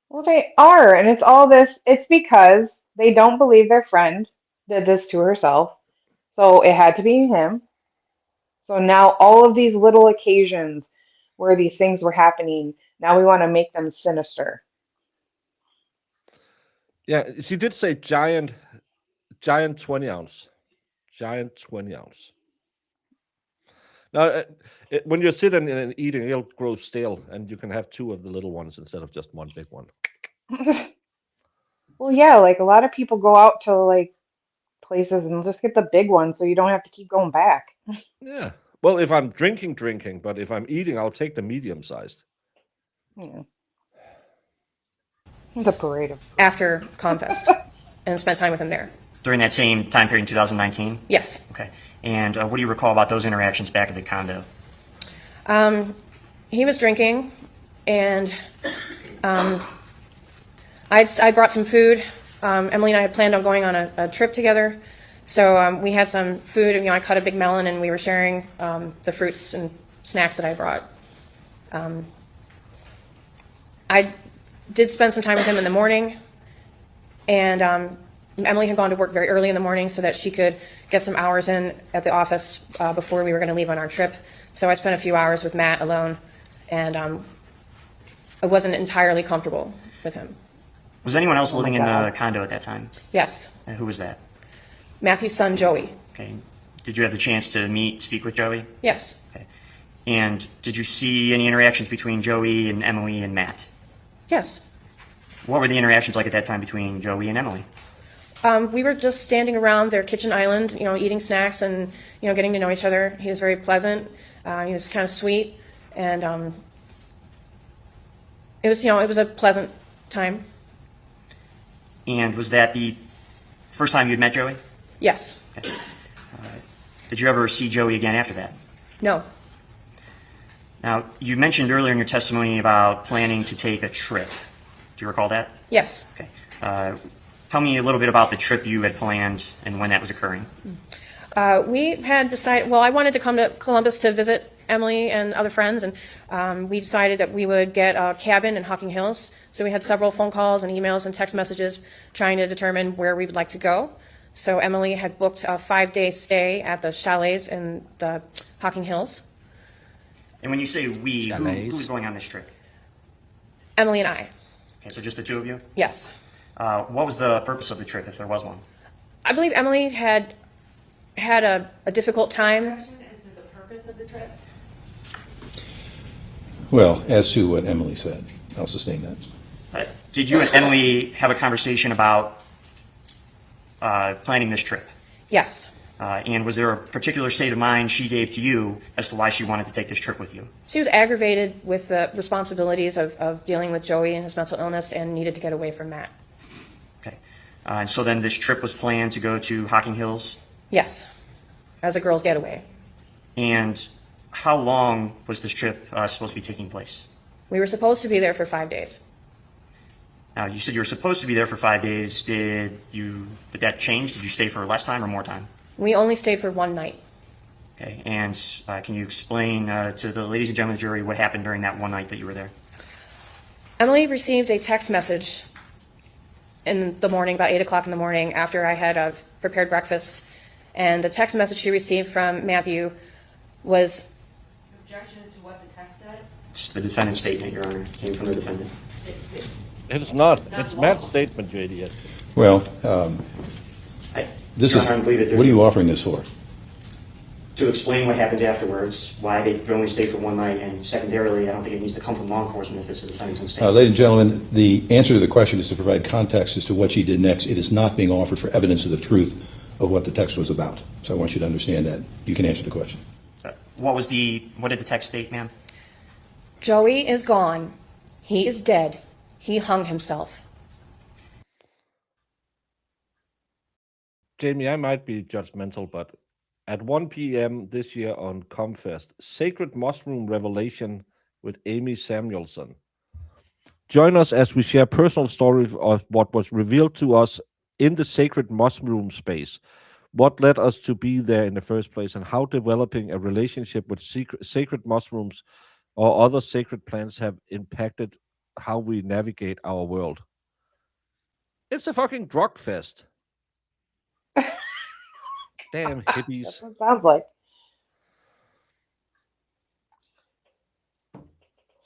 Well, they are, and it's all this. It's because they don't believe their friend did this to herself, so it had to be him. So now all of these little occasions where these things were happening, now we want to make them sinister. Yeah, she did say giant 20 ounce. Giant 20 ounce. Now, when you're sitting and eating, it'll grow stale, and you can have two of the little ones instead of just one big one. Well, yeah, like a lot of people go out to like places and just get the big one so you don't have to keep going back. Yeah. Well, if I'm drinking, but if I'm eating, I'll take the medium sized. Yeah. The parade of After Confest and spent time with him there. During that same time period in 2019? Yes. Okay. And what do you recall about those interactions back at the condo? He was drinking, and I brought some food. Emily and I had planned on going on a trip together, so we had some food. And, I cut a big melon, and we were sharing the fruits and snacks that I brought. I did spend some time with him in the morning, and Emily had gone to work very early in the morning so that she could get some hours in at the office before we were going to leave on our trip. So I spent a few hours with Matt alone, and I wasn't entirely comfortable with him. Was anyone else living in the condo at that time? Yes. Who was that? Matthew's son, Joey. Okay. Did you have the chance to speak with Joey? Yes. Okay. And did you see any interactions between Joey and Emily and Matt? Yes. What were the interactions like at that time between Joey and Emily? We were just standing around their kitchen island, eating snacks and, getting to know each other. He was very pleasant. He was kind of sweet, and it was a pleasant time. And was that the first time you'd met Joey? Yes. Okay. Did you ever see Joey again after that? No. Now, you mentioned earlier in your testimony about planning to take a trip. Do you recall that? Yes. Okay. Tell me a little bit about the trip you had planned and when that was occurring. We had decided, I wanted to come to Columbus to visit Emily and other friends, and we decided that we would get a cabin in Hocking Hills. So we had several phone calls and emails and text messages trying to determine where we would like to go. So Emily had booked a 5-day stay at the chalets in the Hocking Hills. And when you say we, who was going on this trip? Emily and I. Okay, so just the two of you? Yes. What was the purpose of the trip, if there was one? I believe Emily had a difficult time. As to the purpose of the trip? Well, as to what Emily said, I'll sustain that. Did you and Emily have a conversation about planning this trip? Yes. And was there a particular state of mind she gave to you as to why she wanted to take this trip with you? She was aggravated with the responsibilities of dealing with Joey and his mental illness and needed to get away from Matt. Okay. And so then this trip was planned to go to Hocking Hills? Yes, as a girl's getaway. And how long was this trip supposed to be taking place? We were supposed to be there for 5 days. Now, you said you were supposed to be there for 5 days. Did that change? Did you stay for less time or more time? We only stayed for one night. Okay. And can you explain to the ladies and gentlemen of the jury what happened during that one night that you were there? Emily received a text message in the morning, about 8 o'clock in the morning, after I had prepared breakfast, and the text message she received from Mathew was Objection to what the text said? It's the defendant's statement, Your Honor, came from the defendant. It's not. It's Matt's statement, you idiot. Well, this Your is, Honor, I believe that what are you offering this for? to explain what happens afterwards, why they only stay for one night, and secondarily, I don't think it needs to come from law enforcement if it's the defendant's own statement. Ladies and gentlemen, the answer to the question is to provide context as to what she did next. It is not being offered for evidence of the truth of what the text was about. So I want you to understand that. You can answer the question. What did the text state, ma'am? Joey is gone. He is dead. He hung himself. Jamie, I might be judgmental, but at 1 p.m. this year on Comfest, Sacred Mushroom Revelation with Amy Samuelson. Join us as we share personal stories of what was revealed to us in the sacred mushroom space, what led us to be there in the first place, and how developing a relationship with sacred mushrooms or other sacred plants have impacted how we navigate our world. It's a fucking drug fest. Damn hippies. That's what it sounds like.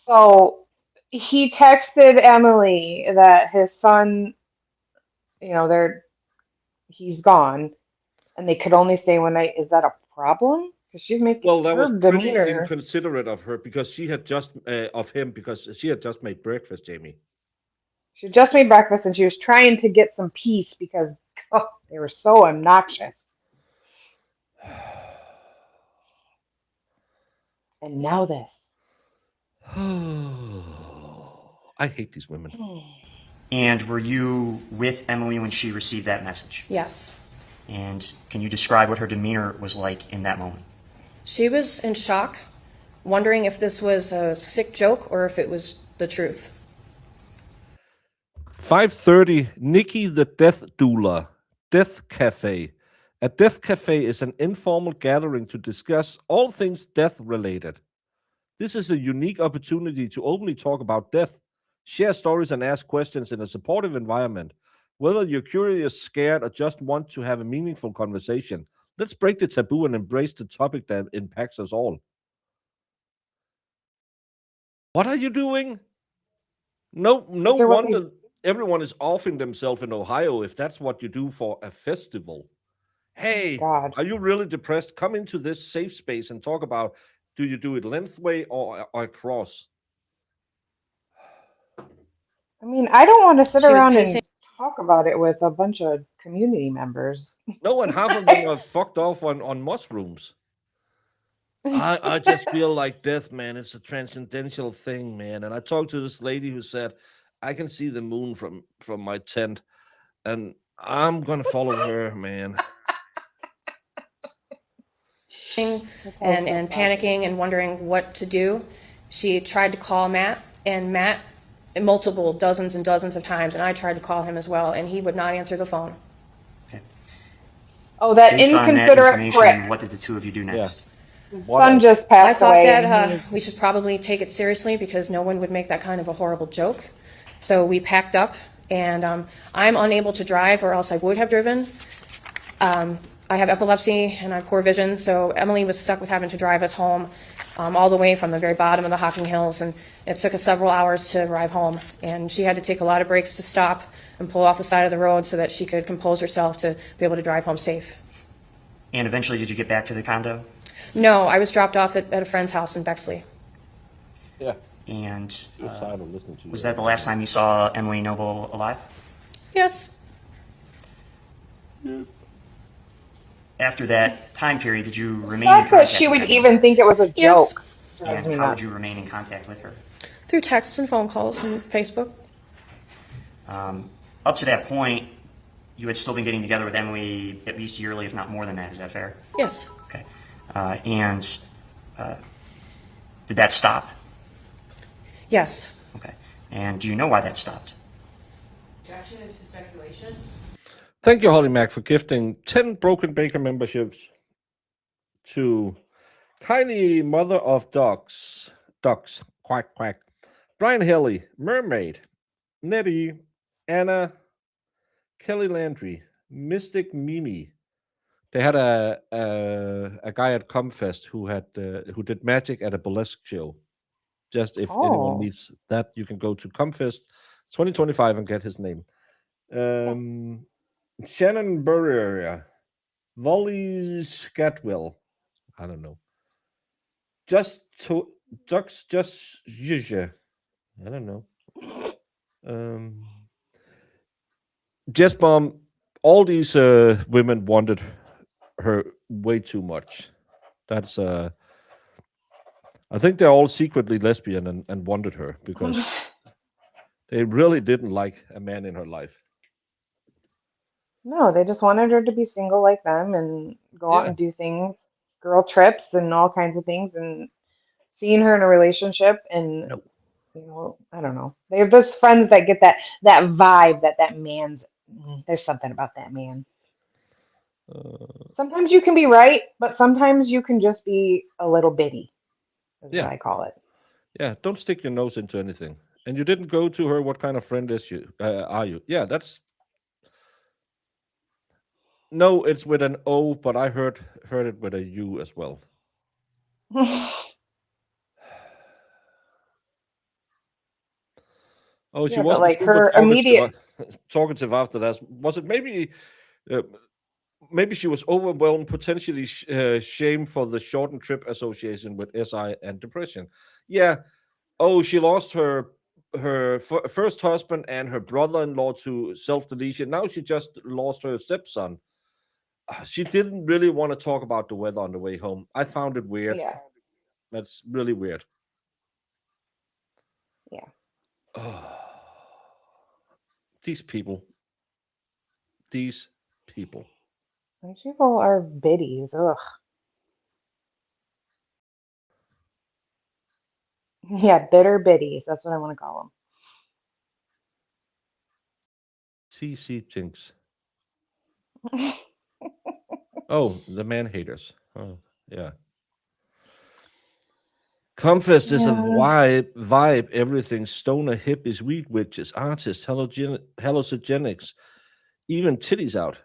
So he texted Emily that his son, he's gone, and they could only stay one night. Is that a problem? Because she's making Well, that was her pretty demeanor. inconsiderate of her because she had just because she had just made breakfast, Jamie. She just made breakfast and she was trying to get some peace because they were so obnoxious. And now this. I hate these women. And were you with Emily when she received that message? Yes. And can you describe what her demeanor was like in that moment? She was in shock, wondering if this was a sick joke or if it was the truth. 5:30, Nikki the Death Doula, Death Cafe. A death cafe is an informal gathering to discuss all things death related. This is a unique opportunity to openly talk about death, share stories, and ask questions in a supportive environment. Whether you're curious, scared, or just want to have a meaningful conversation, let's break the taboo and embrace the topic that impacts us all. What are you doing? No wonder everyone is offing themselves in Ohio if that's what you do for a festival. Hey, God. are you really depressed? Come into this safe space and talk about, do you do it lengthway or across? I mean, I don't want to sit She was around pacing- and talk about it with a bunch of community members. No, and half of them are fucked off on mushrooms. I just feel like death, man. It's a transcendental thing, man. And I talked to this lady who said, I can see the moon from my tent, and I'm gonna follow her, man. And panicking and wondering what to do. She tried to call Matt, and Matt multiple dozens and dozens of times, and I tried to call him as well, and he would not answer the phone. Okay. Oh, that Based on that inconsiderate information, prick. what did the two of you do next? His son just passed I thought away. that and we should probably take it seriously because no one would make that kind of a horrible joke. So we packed up, and I'm unable to drive, or else I would have driven. I have epilepsy and I have poor vision, so Emily was stuck with having to drive us home all the way from the very bottom of the Hocking Hills, and it took us several hours to arrive home. And she had to take a lot of breaks to stop and pull off the side of the road so that she could compose herself to be able to drive home safe. And eventually, did you get back to the condo? No, I was dropped off at a friend's house in Bexley. Yeah. And listening to was you. that the last time you saw Emily Noble alive? Yes. After that time period, did you remain in Not that contact she with would her? even think it was a Yes. joke. And how would you remain in contact with her? Through texts and phone calls and Facebook. Up to that point, you had still been getting together with Emily at least yearly, if not more than that. Is that fair? Yes. Okay. Did that stop? Yes. Okay. And do you know why that stopped? Objection is to speculation. Thank you, Holly Mack, for gifting 10 Broken Baker memberships to Kylie, Mother of Ducks, quack, quack, Brian Haley, Mermaid, Nettie, Anna, Kelly Landry, Mystic Mimi. They had a guy at Comfest who did magic at a burlesque show. Just if anyone Oh, needs that, you can go to Comfest 2025 and get his name. Shannon Burrier, Wally Scatwell. I don't know. Just I don't know. Jess Bomb. All these women wanted her way too much. That's I think they're all secretly lesbian and wanted her because they really didn't like a man in her life. no, they just wanted her to be single like them and go out Yeah. and do things, girl trips and all kinds of things, and seeing her in a relationship and No. I don't know. They're just friends that get that vibe that man's. There's something about that man. Sometimes you can be right, but sometimes you can just be a little bitty, is Yeah. what I call it. Yeah, don't stick your nose into anything. And you didn't go to her. What kind of friend are you? Yeah, that's no. It's with an O, but I heard it with a U as well. Oh, she Yeah, but wasn't like super her immediate. talkative after that. Was it maybe? Maybe she was overwhelmed, potentially shame for the shortened trip association with SI and depression. Yeah. Oh, she lost her first husband and her brother-in-law to self-deletion. Now she just lost her stepson. She didn't really want to talk about the weather on the way home. I found it weird. Yeah, That's really weird. yeah. These people. These people. These people are biddies. Ugh. Yeah, bitter biddies. That's what I want to call CC Jinx. them. Oh, the man haters. Oh, yeah. Comfest is a Yeah. vibe, everything. Stoner, hippies, weed witches, artists, hallucinogenics, even titties out.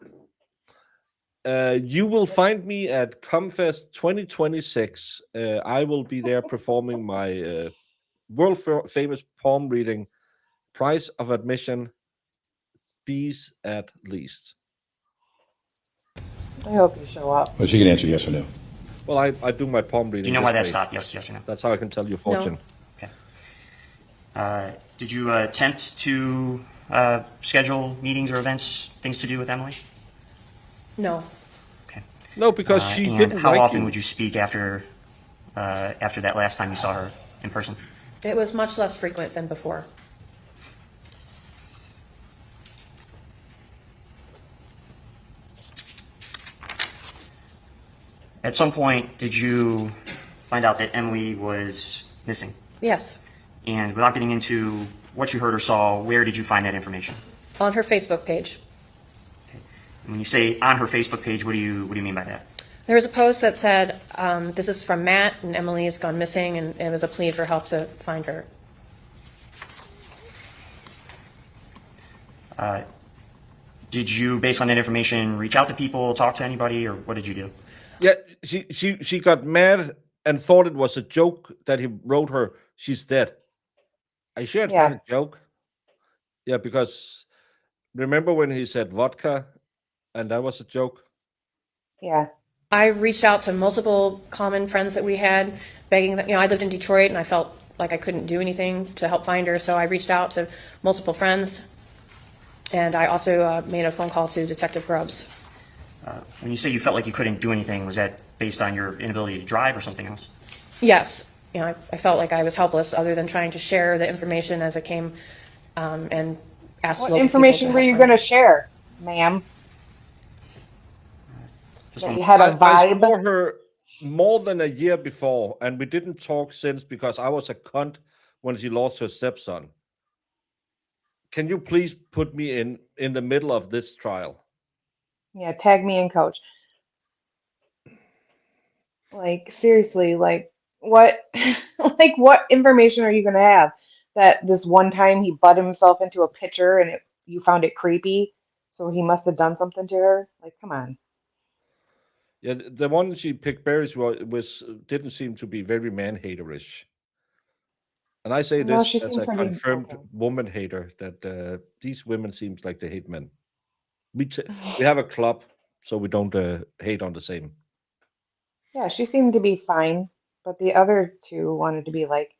You will find me at Comfest 2026. I will be there performing my world famous palm reading. Price of admission, B's at least. I hope you show up. Well, she can answer yes or no. Well, I do my palm reading. Do you know why that this way. stopped? Yes or no? That's how I can tell your fortune. Okay. Did you attempt to schedule meetings or events, things to do with Emily? No. Okay. No, because she and didn't how like often you. would you speak after that last time you saw her in person? It was much less frequent than before. At some point, did you find out that Emily was missing? Yes. And without getting into what you heard or saw, where did you find that information? On her Facebook page. When you say on her Facebook page, what do you mean by that? There was a post that said, this is from Matt, and Emily has gone missing, and it was a plea for help to find her. Did you, based on that information, reach out to people, talk to anybody, or what did you do? Yeah, she got mad and thought it was a joke that he wrote her, she's dead. Are you sure it's not a joke? Yeah, because remember when he said vodka and that was a joke? Yeah. I reached out to multiple common friends that we had, begging that, I lived in Detroit and I felt like I couldn't do anything to help find her, so I reached out to multiple friends, and I also made a phone call to Detective Grubbs. When you say you felt like you couldn't do anything, was that based on your inability to drive or something else? Yes, I felt like I was helpless other than trying to share the information as it came, and ask What local information people were to you help going her. to share, ma'am? Just That one- you had a I vibe? saw her more than a year before, and we didn't talk since because I was a cunt when she lost her stepson. Can you please put me in the middle of this trial? Yeah, tag me in, coach. Like, seriously, like, what, like, what information are you going to have? That this one time he butt himself into a pitcher and you found it creepy, So he must have done something to her. Like, come on. Yeah, the one she picked berries was didn't seem to be very man-haterish. And I say No, this she as seems a pretty confirmed okay. woman hater that these women seems like they hate men. We have a club, so we don't hate on the same. Yeah, she seemed to be fine, but the other two wanted to be like,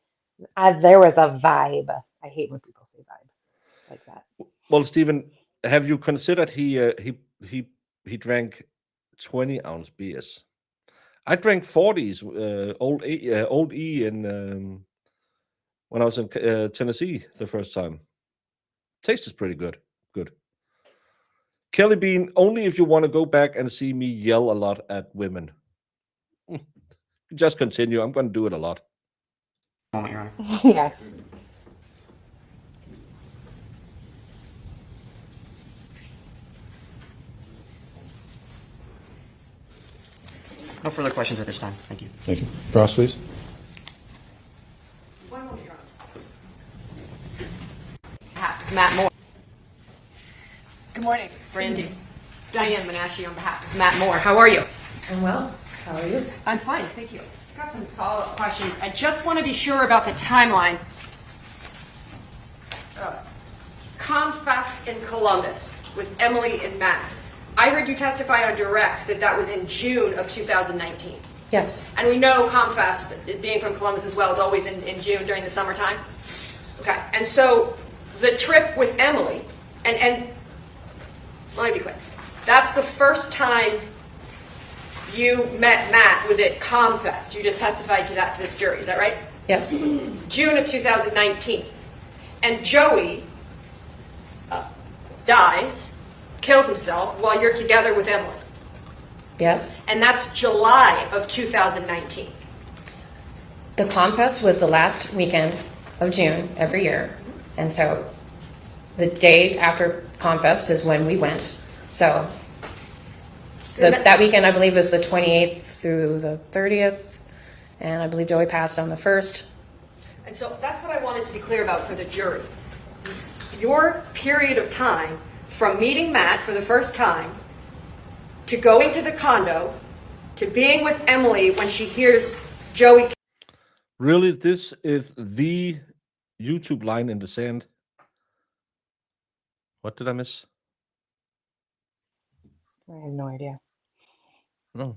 there was a vibe. I hate when people say vibe like that. Well, Stephen, have you considered he drank 20-ounce beers? I drank 40s, old E in when I was in Tennessee the first time. Taste is pretty good. Good. Kelly Bean, only if you want to go back and see me yell a lot at women. Just continue. I'm going to do it a lot. Moment, Your Honor. Yeah. No further questions at this time. Thank you. Thank you. Ross, please. One moment, Your Honor. Matt Moore. Good morning, Brandy. Diane Menashe on behalf of Matt Moore. How are you? I'm well. How are you? I'm fine, thank you. I've got some follow-up questions. I just want to be sure about the timeline. Confest in Columbus with Emily and Matt. I heard you testify on direct that was in June of 2019. Yes. And we know Confest, being from Columbus as well, is always in June during the summertime. Okay, and so the trip with Emily, and let me be quick. That's the first time you met Matt, was at Confest. You just testified to that to this jury, is that right? Yes. June of 2019. And Joey dies, kills himself while you're together with Emily. Yes. And that's July of 2019. The Confest was the last weekend of June every year. And so the day after Confest is when we went. So that weekend, I believe, was the 28th through the 30th. And I believe Joey passed on the 1st. And so that's what I wanted to be clear about for the jury. Your period of time from meeting Matt for the first time to going to the condo to being with Emily when she hears Joey. Really, this is the YouTube line in the sand. What did I miss? I have no idea. No.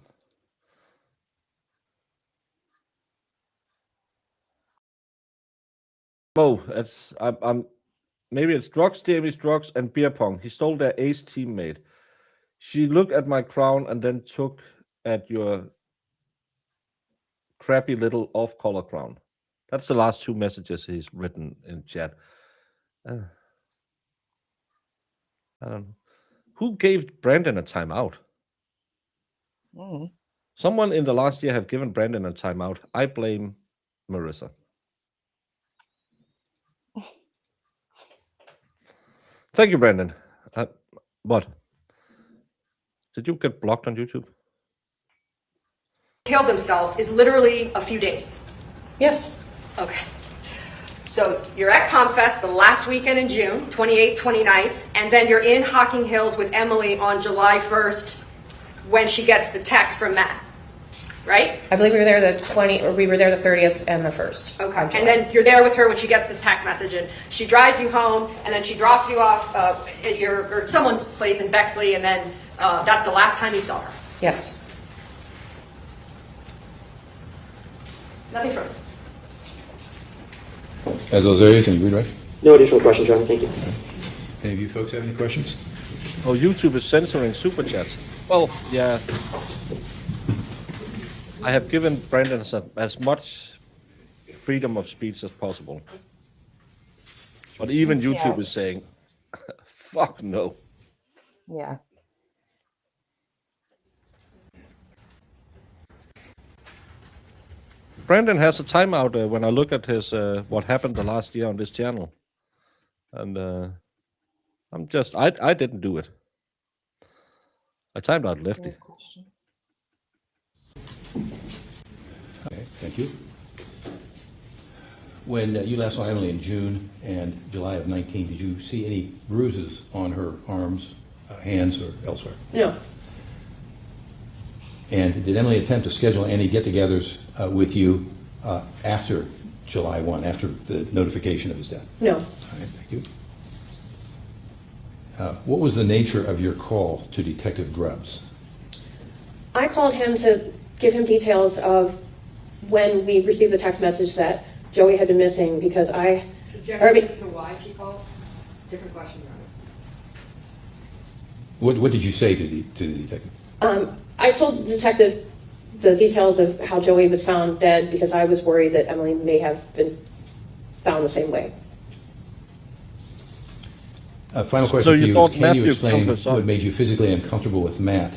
Oh, I'm maybe it's drugs, Jamie's drugs, and beer pong. He stole their ace teammate. She looked at my crown and then took at your crappy little off-color crown. That's the last two messages he's written in chat. I don't know. Who gave Brandon a timeout? Someone in the last year have given Brandon a timeout. I blame Marissa. Thank you, Brandon. What? Did you get blocked on YouTube? Killed himself is literally a few days. Yes. Okay. So you're at Confest the last weekend in June, 28th, 29th, and then you're in Hocking Hills with Emily on July 1st when she gets the text from Matt, right? I believe we were there the 30th and the 1st. Okay. And then you're there with her when she gets this text message, and she drives you home, and then she drops you off at or someone's place in Bexley, and then that's the last time you saw her. Yes. Nothing further. As those areas, any read right? No additional questions, Your Honor. Thank you. Any of you folks have any questions? Oh, YouTube is censoring super chats. Well, yeah. I have given Brandon as much freedom of speech as possible. But even YouTube is saying, fuck no. Yeah. Brandon has a timeout when I look at his what happened the last year on this channel. And I didn't do it. I timed out Lefty. Okay, thank you. When you last saw Emily in June and July of 19, did you see any bruises on her arms hands or elsewhere? No. And did Emily attempt to schedule any get-togethers with you after July 1, after the notification of his death? No. All right, thank you. What was the nature of your call to Detective Grubbs? I called him to give him details of when we received the text message that Joey had been missing because Objection as to why she called? It's a different question, Your Honor. What did you say to the detective? I told the detective the details of how Joey was found dead because I was worried that Emily may have been found the same way. Final question So for you you thought is, can you Mathew explain killed her son? what made you physically uncomfortable with Matt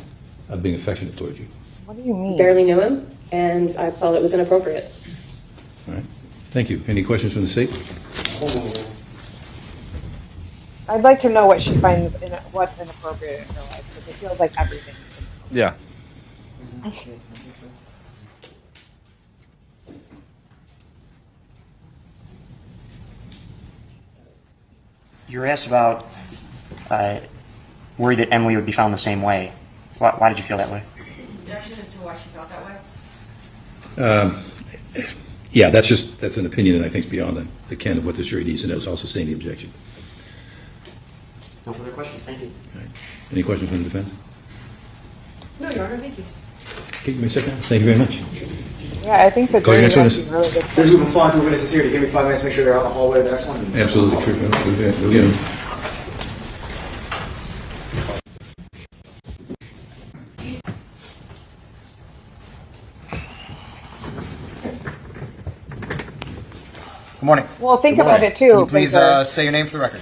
being affectionate towards you? What do you mean? Barely knew him, and I felt it was inappropriate. All right. Thank you. Any questions from the state? I'd like to know what she finds what's inappropriate in her life, because it feels like everything. Yeah. You were asked about worried that Emily would be found the same way. Why did you feel that way? Objection as to why she felt that way? Yeah, that's an opinion, and I think it's beyond the ken of what the jury needs to know. So I'll sustain the objection. No further questions. Thank you. All right. Any questions from the defense? No, Your Honor, thank you. Okay, you may sit down. Thank you very much. Yeah, I think the Call your jury next is witness. actually really good. There's even 5 more witnesses here. Give me 5 minutes to make sure they're out in the hallway of the next one. Absolutely true. We'll get them. Good morning. Well, think Good about morning. it too. Can you please Baker. say your name for the record?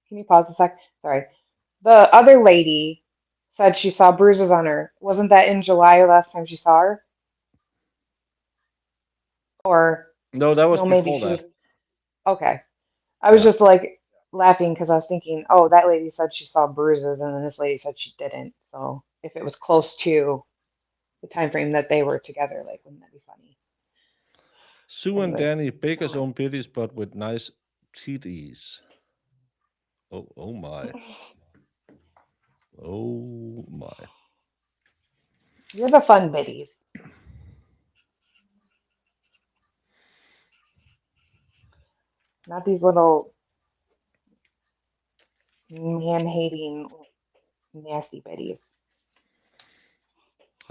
Can you pause a sec? Sorry. The other lady said she saw bruises on her. Wasn't that in July last time she saw her? Or No, that was no, maybe before she that. was. Okay. I was just like laughing because I was thinking, oh, that lady said she saw bruises, and then this lady said she didn't. So if it was close to the time frame that they were together, like, wouldn't that be funny? Sue and Anyways. Danny, Baker's own biddies, but with nice TDs. Oh my. Oh my. You're the fun biddies. Not these little man-hating, nasty biddies.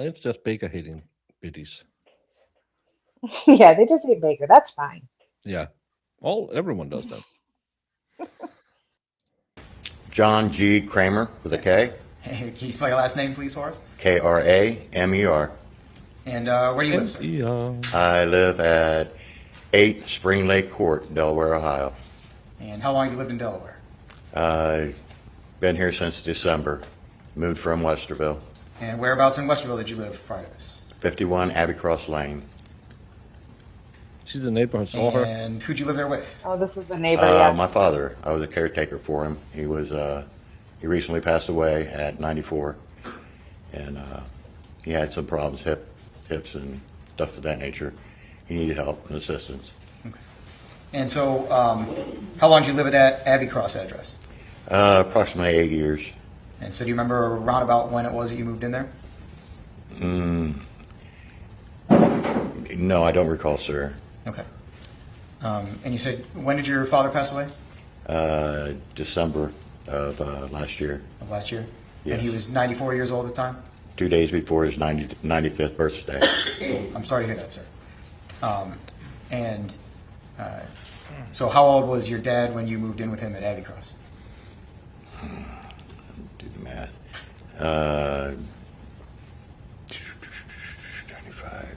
It's just Baker hating biddies. Yeah, they just hate Baker. That's fine. Yeah. Everyone does that. John G. Kramer with a K. Hey, can you spell your last name, please, for us? Kramer. And where do you live, sir? I live at 8 Spring Lake Court, Delaware, Ohio. And how long have you lived in Delaware? Been here since December. Moved from Westerville. And whereabouts in Westerville did you live prior to this? 51 Abbey Cross Lane. She's the neighbor who saw her. And who'd you live there with? Oh, this is the neighbor, yeah. My father. I was a caretaker for him. He recently passed away at 94. And he had some problems, hips and stuff of that nature. He needed help and assistance. Okay. And so how long did you live at that Abbey Cross address? Approximately 8 years. And so do you remember around about when it was that you moved in there? No, I don't recall, sir. Okay. And you said, when did your father pass away? December of last year. Of last year? Yes. And he was 94 years old at the time? 2 days before his 95th birthday. I'm sorry to hear that, sir. So how old was your dad when you moved in with him at Abbey Cross? Do the math. 25.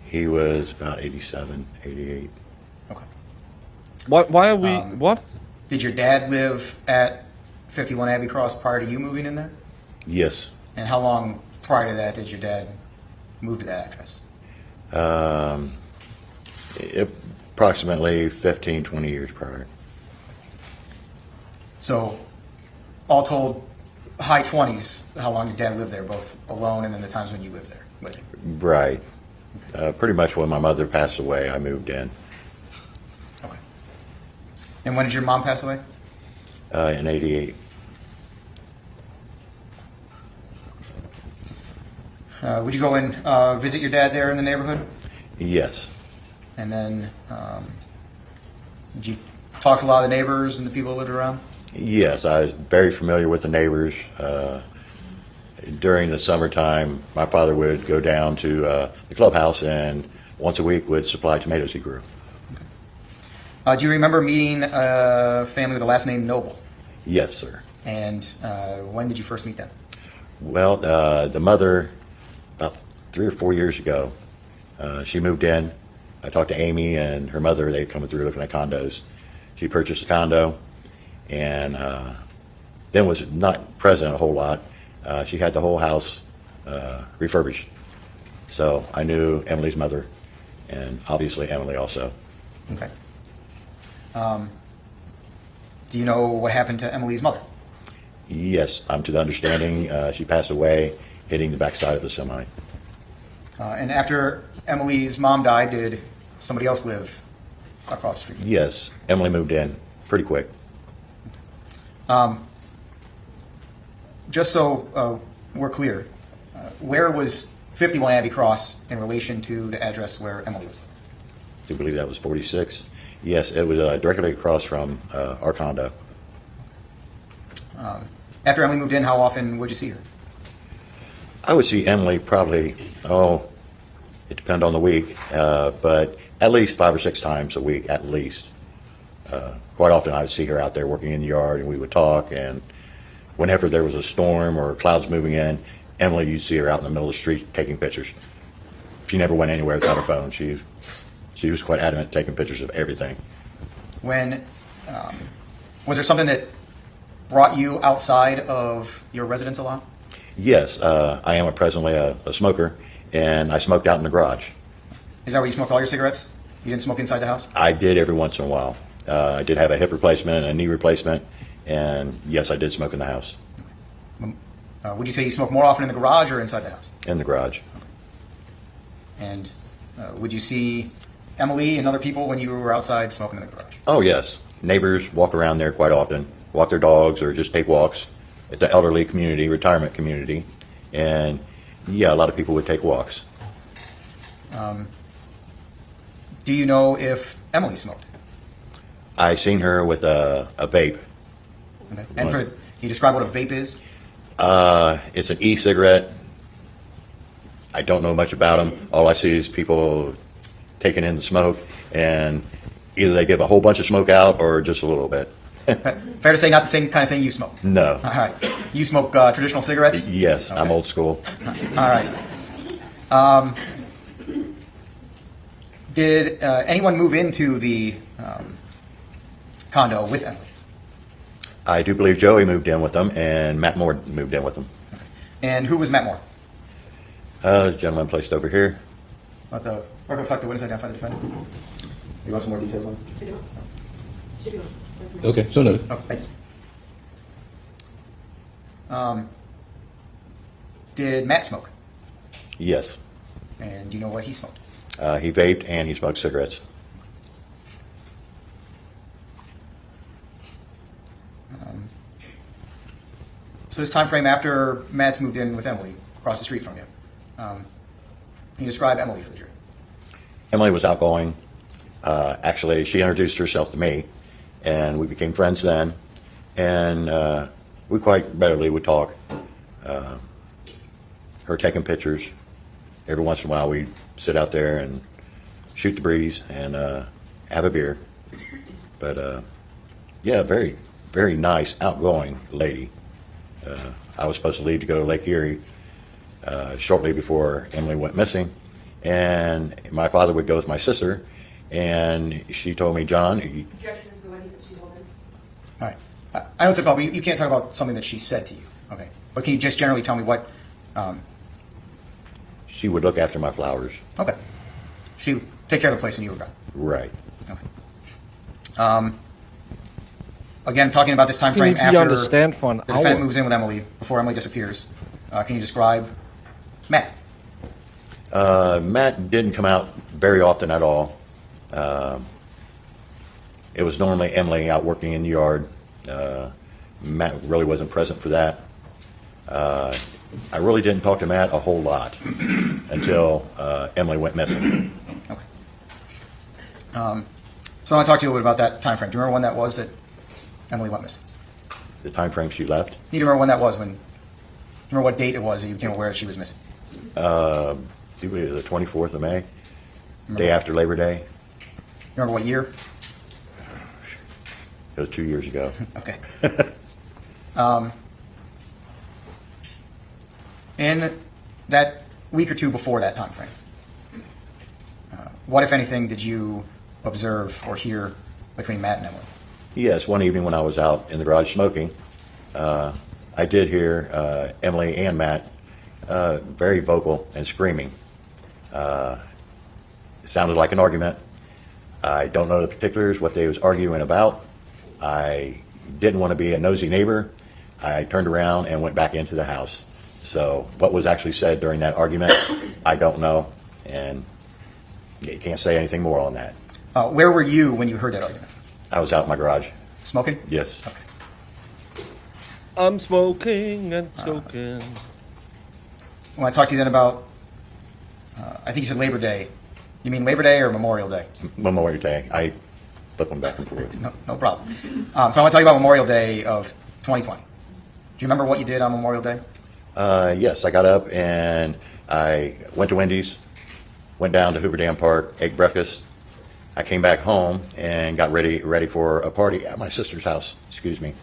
He was about 87, 88. Okay. Why are we, what? Did your dad live at 51 Abbey Cross prior to you moving in there? Yes. And how long prior to that did your dad move to that address? Approximately 15, 20 years prior. So, all told, high 20s, how long did dad live there, both alone and then the times when you lived there with him? Right. Pretty much when my mother passed away, I moved in. Okay. And when did your mom pass away? In 88. Would you go and visit your dad there in the neighborhood? Yes. And then, did you talk to a lot of the neighbors and the people that lived around? Yes, I was very familiar with the neighbors. During the summertime, my father would go down to the clubhouse and once a week would supply tomatoes he grew. Do you remember meeting a family with the last name Noble? Yes, sir. And when did you first meet them? Well, the mother, about 3 or 4 years ago, she moved in. I talked to Amy and her mother. They coming through looking at condos. She purchased a condo and then was not present a whole lot. She had the whole house refurbished. So I knew Emily's mother and obviously Emily also. Okay. Do you know what happened to Emily's mother? Yes, I'm to the understanding she passed away hitting the backside of the semi. And after Emily's mom died, did somebody else live across the street? Yes, Emily moved in pretty quick. Just so we're clear, where was 51 Abbey Cross in relation to the address where Emily was living? I do believe that was 46. Yes, it was directly across from our condo. After Emily moved in, how often would you see her? I would see Emily probably, it depends on the week, but at least 5 or 6 times a week, at least. Quite often I would see her out there working in the yard and we would talk, and whenever there was a storm or clouds moving in, Emily, you'd see her out in the middle of the street taking pictures. She never went anywhere without her phone. She was quite adamant taking pictures of everything. When was there something that brought you outside of your residence a lot? Yes, I am presently a smoker, and I smoked out in the garage. Is that where you smoked all your cigarettes? You didn't smoke inside the house? I did every once in a while. I did have a hip replacement and a knee replacement, and yes, I did smoke in the house. Would you say you smoke more often in the garage or inside the house? In the garage. And would you see Emily and other people when you were outside smoking in the garage? Oh, yes. Neighbors walk around there quite often, walk their dogs or just take walks. It's an elderly community, retirement community, and yeah, a lot of people would take walks. Do you know if Emily smoked? I seen her with a vape. Okay. And can you describe what a vape is? It's an e-cigarette. I don't know much about them. All I see is people taking in the smoke, and either they give a whole bunch of smoke out or just a little bit. Fair to say not the same kind of thing you smoke? No. All right. You smoke traditional cigarettes? Yes, okay. I'm old school. All right. Did anyone move into the condo with Emily? I do believe Joey moved in with them, and Matt Moore moved in with them. Okay. And who was Matt Moore? The gentleman placed over here. Let the record reflect the witness identify the defendant. You want some more details on it? Okay, so noted. Oh, thank you. Did Matt smoke? Yes. And do you know what he smoked? He vaped and he smoked cigarettes. So this time frame after Matt's moved in with Emily, across the street from you, can you describe Emily for the jury? Emily was outgoing. Actually, she introduced herself to me, and we became friends then, and we quite readily would talk. Her taking pictures. Every once in a while, we'd sit out there and shoot the breeze and have a beer. But yeah, very, very nice, outgoing lady. I was supposed to leave to go to Lake Erie shortly before Emily went missing, and my father would go with my sister, and she told me, John. Objection is the way that she told him. All right. I know it's difficult, but you can't talk about something that she said to you. Okay. But can you just generally tell me what? She would look after my flowers. Okay. She would take care of the place when you were gone. Right. Okay. Again, talking about this time frame If you after understand for an the defendant hour. moves in with Emily, before Emily disappears, can you describe Matt? Matt didn't come out very often at all. It was normally Emily out working in the yard. Matt really wasn't present for that. I really didn't talk to Matt a whole lot until Emily went missing. Okay. So I want to talk to you a little bit about that time frame. Do you remember when that was that Emily went missing? The time frame she left? Do you remember when that was? Do you remember what date it was that you became aware that she was missing? It was the 24th of May, day after Labor Day. You remember what year? It was 2 years ago. Okay. In that week or two before that time frame, what, if anything, did you observe or hear between Matt and Emily? Yes, one evening when I was out in the garage smoking, I did hear Emily and Matt very vocal and screaming. It sounded like an argument. I don't know the particulars, what they was arguing about. I didn't want to be a nosy neighbor. I turned around and went back into the house. So what was actually said during that argument, I don't know, and you can't say anything more on that. Where were you when you heard that argument? I was out in my garage. Smoking? Yes. Okay. I'm smoking and choking. I want to talk to you then about, I think you said Labor Day. You mean Labor Day or Memorial Day? Memorial Day. I flip them back and forth. No problem. So I want to talk about Memorial Day of 2020. Do you remember what you did on Memorial Day? Yes, I got up and I went to Wendy's, went down to Hoover Dam Park, ate breakfast. I came back home and got ready for a party at my sister's house. Excuse me.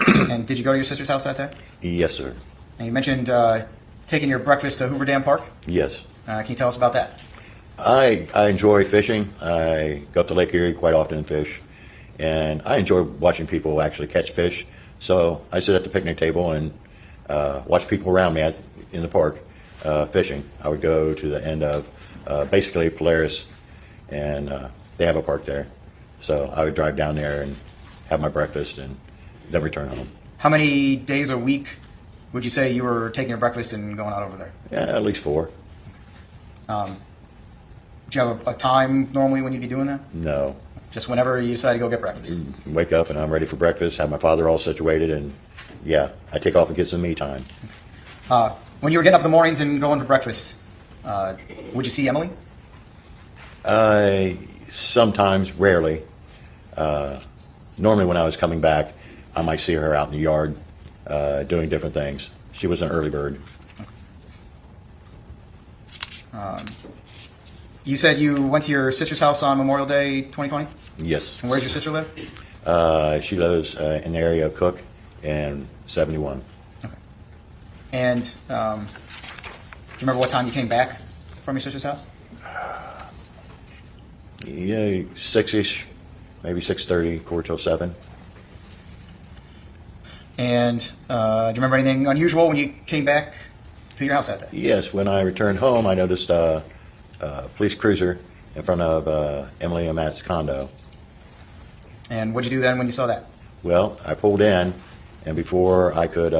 And did you go to your sister's house that day? Yes, sir. And you mentioned taking your breakfast to Hoover Dam Park. Yes. Can you tell us about that? I enjoy fishing. I go up to Lake Erie quite often and fish. And I enjoy watching people actually catch fish. So I sit at the picnic table and watch people around me in the park fishing. I would go to the end of basically Polaris, and they have a park there. So I would drive down there and have my breakfast and then return home. How many days a week would you say you were taking your breakfast and going out over there? Yeah, at least 4. Do you have a time normally when you'd be doing that? No. Just whenever you decide to go get breakfast? Wake up and I'm ready for breakfast, have my father all situated, and yeah, I take off and get some me time. When you were getting up in the mornings and going for breakfast, would you see Emily? Sometimes, rarely. Normally when I was coming back, I might see her out in the yard doing different things. She was an early bird. You said you went to your sister's house on Memorial Day 2020? Yes. And where does your sister live? She lives in the area of Cook and 71. Okay. And do you remember what time you came back from your sister's house? Yeah, 6-ish, maybe 6:30, quarter till 7. And do you remember anything unusual when you came back to your house that day? Yes, when I returned home, I noticed a police cruiser in front of Emily and Matt's condo. And what'd you do then when you saw that? Well, I pulled in, and before I could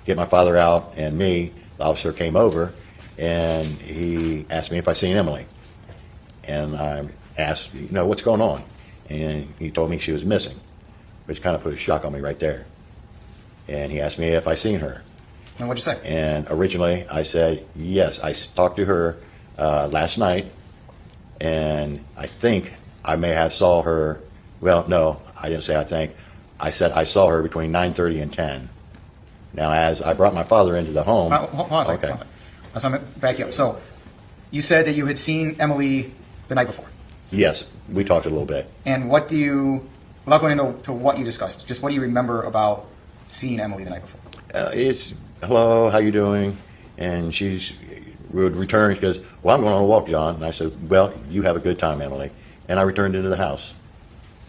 get my father out and me, the officer came over, and he asked me if I seen Emily. And I asked, what's going on? And he told me she was missing, which kind of put a shock on me right there. And he asked me if I seen her. And what'd you say? And originally I said, yes, I talked to her last night, and I think I may have saw her. Well, no, I didn't say I think. I said I saw her between 9:30 and 10. Now, as I brought my father into the home. Hold on a second. Okay. So I'm going to back you up. So you said that you had seen Emily the night before. Yes, we talked a little bit. And what do you, without going into what you discussed, just what do you remember about seeing Emily the night before? It's, hello, how you doing? And she would return. She goes, well, I'm going on a walk, John. And I said, well, you have a good time, Emily. And I returned into the house.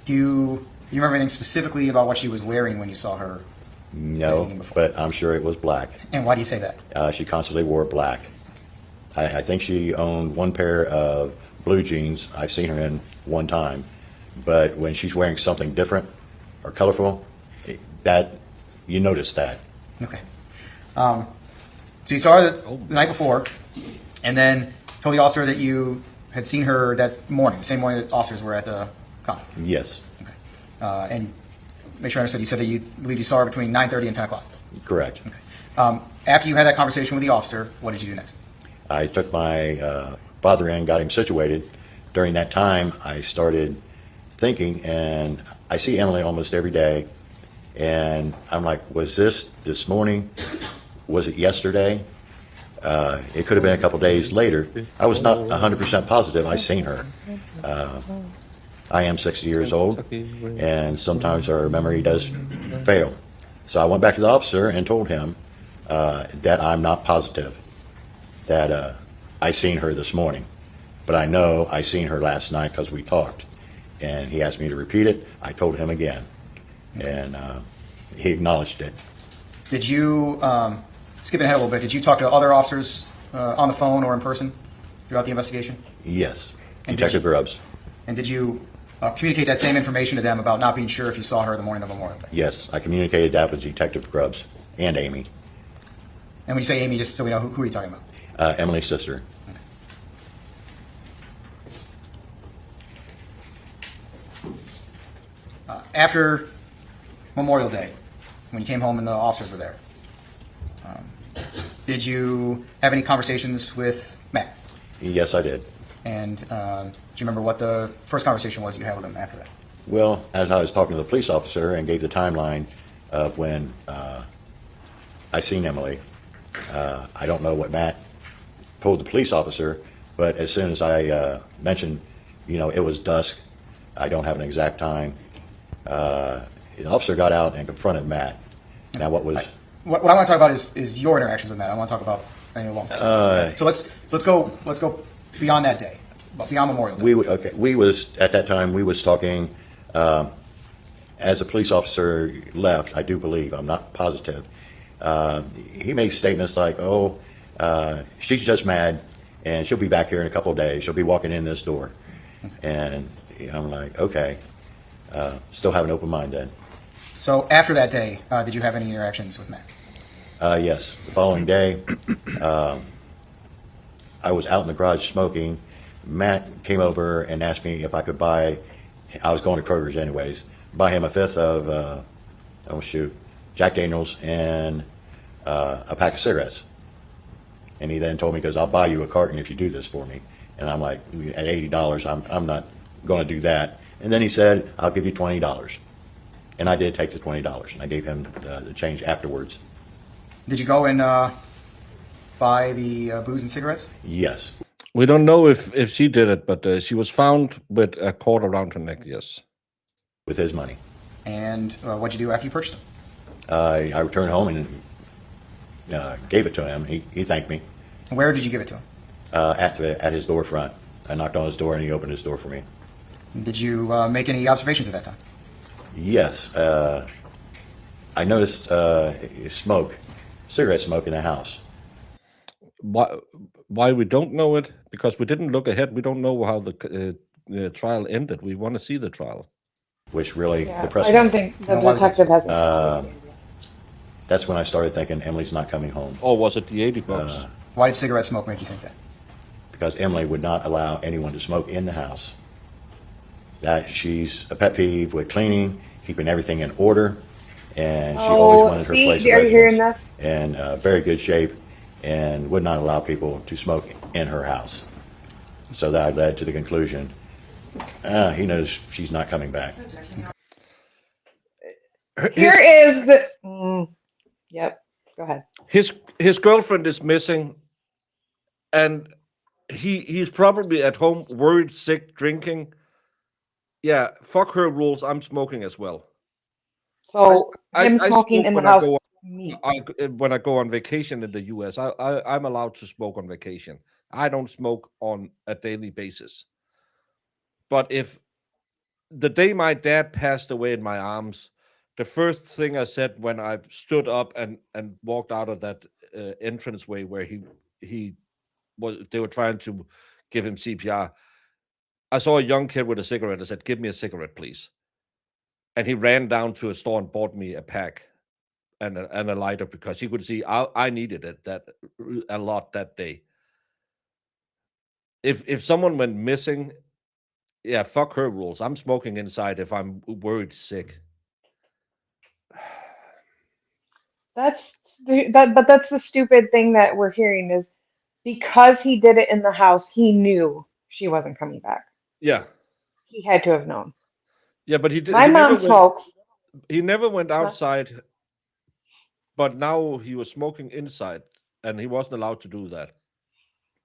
Do you remember anything specifically about what she was wearing when you saw her? No, but I'm sure it was black. And why do you say that? She constantly wore black. I think she owned one pair of blue jeans I've seen her in one time. But when she's wearing something different or colorful, that you notice that. Okay. So you saw her the night before, and then told the officer that you had seen her that morning, the same morning that officers were at the condo. Yes. Okay. And make sure I understood, you said that you believe you saw her between 9:30 and 10 o'clock. Correct. Okay. After you had that conversation with the officer, what did you do next? I took my father in, got him situated. During that time, I started thinking, and I see Emily almost every day, and I'm like, was this morning? Was it yesterday? It could have been a couple days later. I was not 100% positive I seen her. I am 60 years old, and sometimes our memory does fail. So I went back to the officer and told him that I'm not positive that I seen her this morning, but I know I seen her last night because we talked, and he asked me to repeat it. I told him again, and he acknowledged it. Did you, skipping ahead a little bit, did you talk to other officers on the phone or in person throughout the investigation? Yes, And Detective Grubbs. And did you communicate that same information to them about not being sure if you saw her the morning of Memorial Day? Yes, I communicated that with Detective Grubbs and Amy. And when you say Amy, just so we know, who are you talking about? Emily's sister. After Memorial Day, when you came home and the officers were there, did you have any conversations with Matt? Yes, I did. And do you remember what the first conversation was you had with him after that? Well, as I was talking to the police officer and gave the timeline of when I seen Emily, I don't know what Matt told the police officer, but as soon as I mentioned, it was dusk, I don't have an exact time, the officer got out and confronted Matt. Now, what I want to talk about is your interactions with Matt. I want to talk about any law enforcement. So let's go beyond that day, beyond Memorial Day. We was at that time we was talking. As a police officer left, I do believe, I'm not positive. He made statements like, "Oh, she's just mad, and she'll be back here in a couple of days. She'll be walking in this door." And I'm like, okay, still have an open mind then. So after that day, did you have any interactions with Matt? Yes. The following day, I was out in the garage smoking. Matt came over and asked me if I could buy, I was going to Kroger's anyways, buy him a fifth of, Jack Daniels and a pack of cigarettes. And he then told me, because I'll buy you a carton if you do this for me. And I'm like, at $80, I'm not going to do that. And then he said, I'll give you $20. And I did take the $20, and I gave him the change afterwards. Did you go and buy the booze and cigarettes? Yes. We don't know if she did it, but she was found with a cord around her neck, yes. With his money. And what'd you do after you purchased them? I returned home and gave it to him. He thanked me. Where did you give it to him? At his door front. I knocked on his door, and he opened his door for me. Did you make any observations at that time? Yes. I noticed cigarette smoke in the house. Why we don't know it? Because we didn't look ahead. We don't know how the trial ended. We want to see the trial. Which really depressed me. I don't think the detective has. That's when I started thinking Emily's not coming home. Or was it the 80 bucks? Why did cigarette smoke make you think that? Because Emily would not allow anyone to smoke in the house. That she's a pet peeve with cleaning, keeping everything in order, and she always wanted her place of residence in very good shape, and would not allow people to smoke in her house. So that led to the conclusion, he knows she's not coming back. Here is the. Yep. Go ahead. His girlfriend is missing, and he's probably at home, worried, sick, drinking. Yeah, fuck her rules. I'm smoking as well. So him smoking in the house. When I go on vacation in the U.S., I'm allowed to smoke on vacation. I don't smoke on a daily basis. But if the day my dad passed away in my arms, the first thing I said when I stood up and walked out of that entranceway where they were trying to give him CPR, I saw a young kid with a cigarette. I said, "Give me a cigarette, please." And he ran down to a store and bought me a pack and a lighter because he could see I needed it a lot that day. If someone went missing, yeah, fuck her rules. I'm smoking inside if I'm worried sick. But that's the stupid thing that we're hearing is because he did it in the house, he knew she wasn't coming back. Yeah, He had to have known. yeah, but he did. My He never mom went. smokes. He never went Huh? outside, but now he was smoking inside, and he wasn't allowed to do that.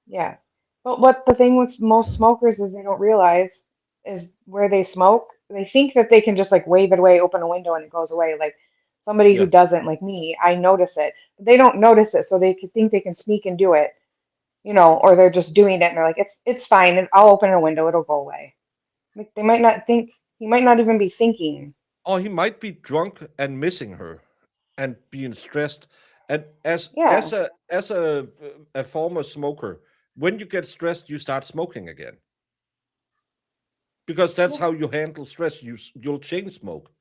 Yeah. But what the thing with most smokers is they don't realize is where they smoke, they think that they can just like wave it away, open a window, and it goes away. Like somebody who Yeah. doesn't, like me, I notice it. But they don't notice it, so they could think they can sneak and do it, or they're just doing it and they're like, it's fine, and I'll open a window, it'll go away. Like they might not think, he might not even be thinking. Or he might be drunk and missing her, and being stressed. And Yeah. as a former smoker, when you get stressed, you start smoking again. Because that's how you handle stress. You'll chain smoke.